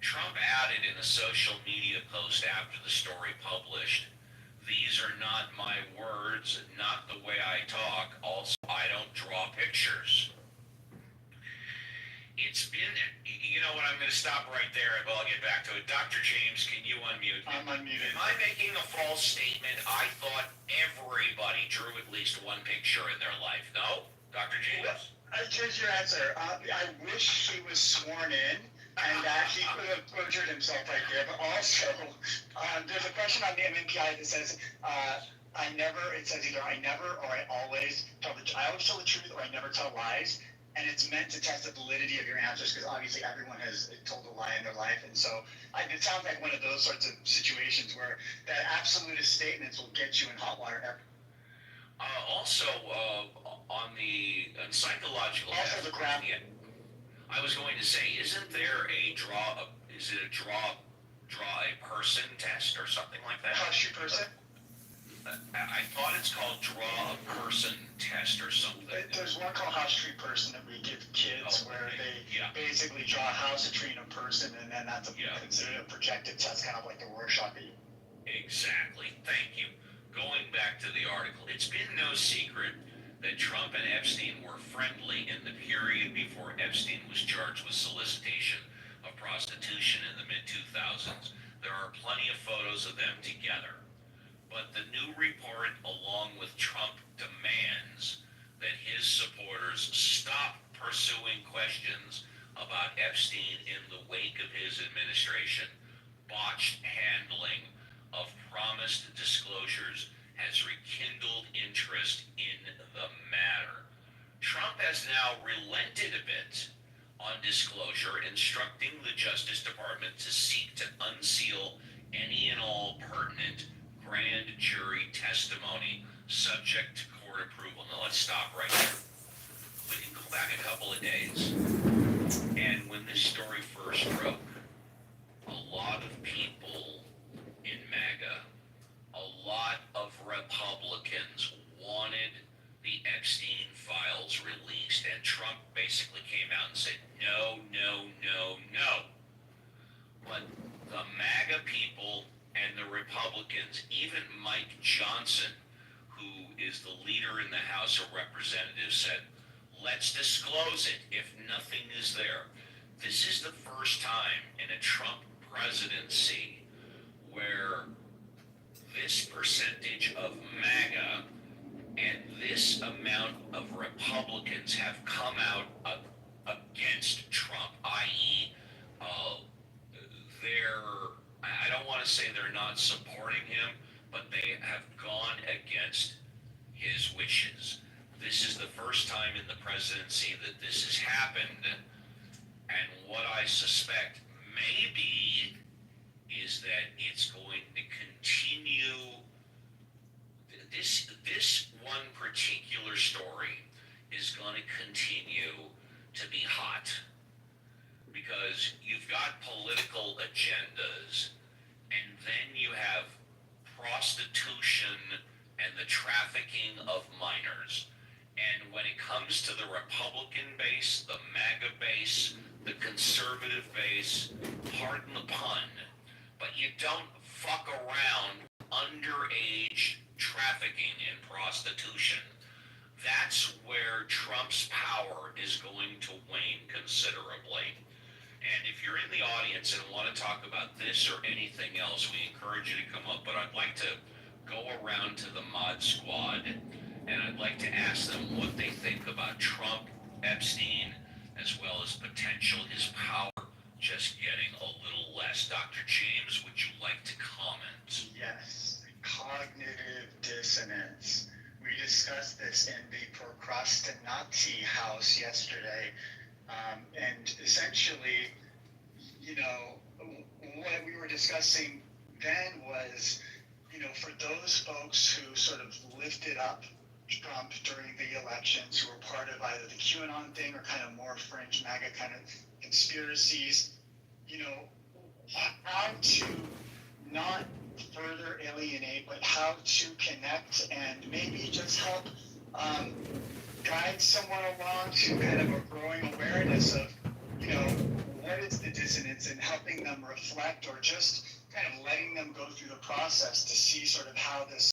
Trump added in a social media post after the story published, these are not my words, not the way I talk. Also, I don't draw pictures. It's been, you know what, I'm going to stop right there and I'll get back to it. Dr. James, can you unmute? I'm unmuted. Am I making a false statement? I thought everybody drew at least one picture in their life. No? Dr. James? Here's your answer. I wish he was sworn in and that he could have perjured himself right there. But also, there's a question on the MMPI that says, it says either I never or I always tell I always tell the truth or I never tell lies. And it's meant to test the validity of your answers because obviously everyone has told a lie in their life. And so it sounds like one of those sorts of situations where that absolutist statements will get you in hot water. Also, on the psychological also the crap. I was going to say, isn't there a draw a person test or something like that? Hush your person? I thought it's called draw a person test or something. There's one called House Tree Person that we give kids where they basically draw a house, a tree, and a person, and then that's considered a projected test, kind of like the Rorschach. Exactly. Thank you. Going back to the article, it's been no secret that Trump and Epstein were friendly in the period before Epstein was charged with solicitation of prostitution in the mid-2000s. There are plenty of photos of them together. But the new report, along with Trump, demands that his supporters stop pursuing questions about Epstein in the wake of his administration. Botched handling of promised disclosures has rekindled interest in the matter. Trump has now relented a bit on disclosure, instructing the Justice Department to seek to unseal any and all pertinent grand jury testimony subject to court approval. Now let's stop right there. We can go back a couple of days. And when this story first broke, a lot of people in MAGA, a lot of Republicans wanted the Epstein files released, and Trump basically came out and said, no, no, no, no. But the MAGA people and the Republicans, even Mike Johnson, who is the leader in the House of Representatives, said, let's disclose it if nothing is there. This is the first time in a Trump presidency where this percentage of MAGA and this amount of Republicans have come out against Trump, i.e., I don't want to say they're not supporting him, but they have gone against his wishes. This is the first time in the presidency that this has happened, and what I suspect maybe is that it's going to continue. This one particular story is going to continue to be hot because you've got political agendas, and then you have prostitution and the trafficking of minors. And when it comes to the Republican base, the MAGA base, the conservative base, pardon the pun, but you don't fuck around underage trafficking and prostitution. That's where Trump's power is going to wane considerably. And if you're in the audience and want to talk about this or anything else, we encourage you to come up. But I'd like to go around to the Mod Squad, and I'd like to ask them what they think about Trump, Epstein, as well as potential his power just getting a little less. Dr. James, would you like to comment? Yes, cognitive dissonance. We discussed this in the Procrastinati yesterday, and essentially, what we were discussing then was, for those folks who sort of lifted up Trump during the elections, who were part of either the QAnon thing or kind of more fringe MAGA kind of conspiracies, how to not further alienate, but how to connect and maybe just help guide someone along to kind of a growing awareness of, what is the dissonance, and helping them reflect, or just kind of letting them go through the process to see sort of how this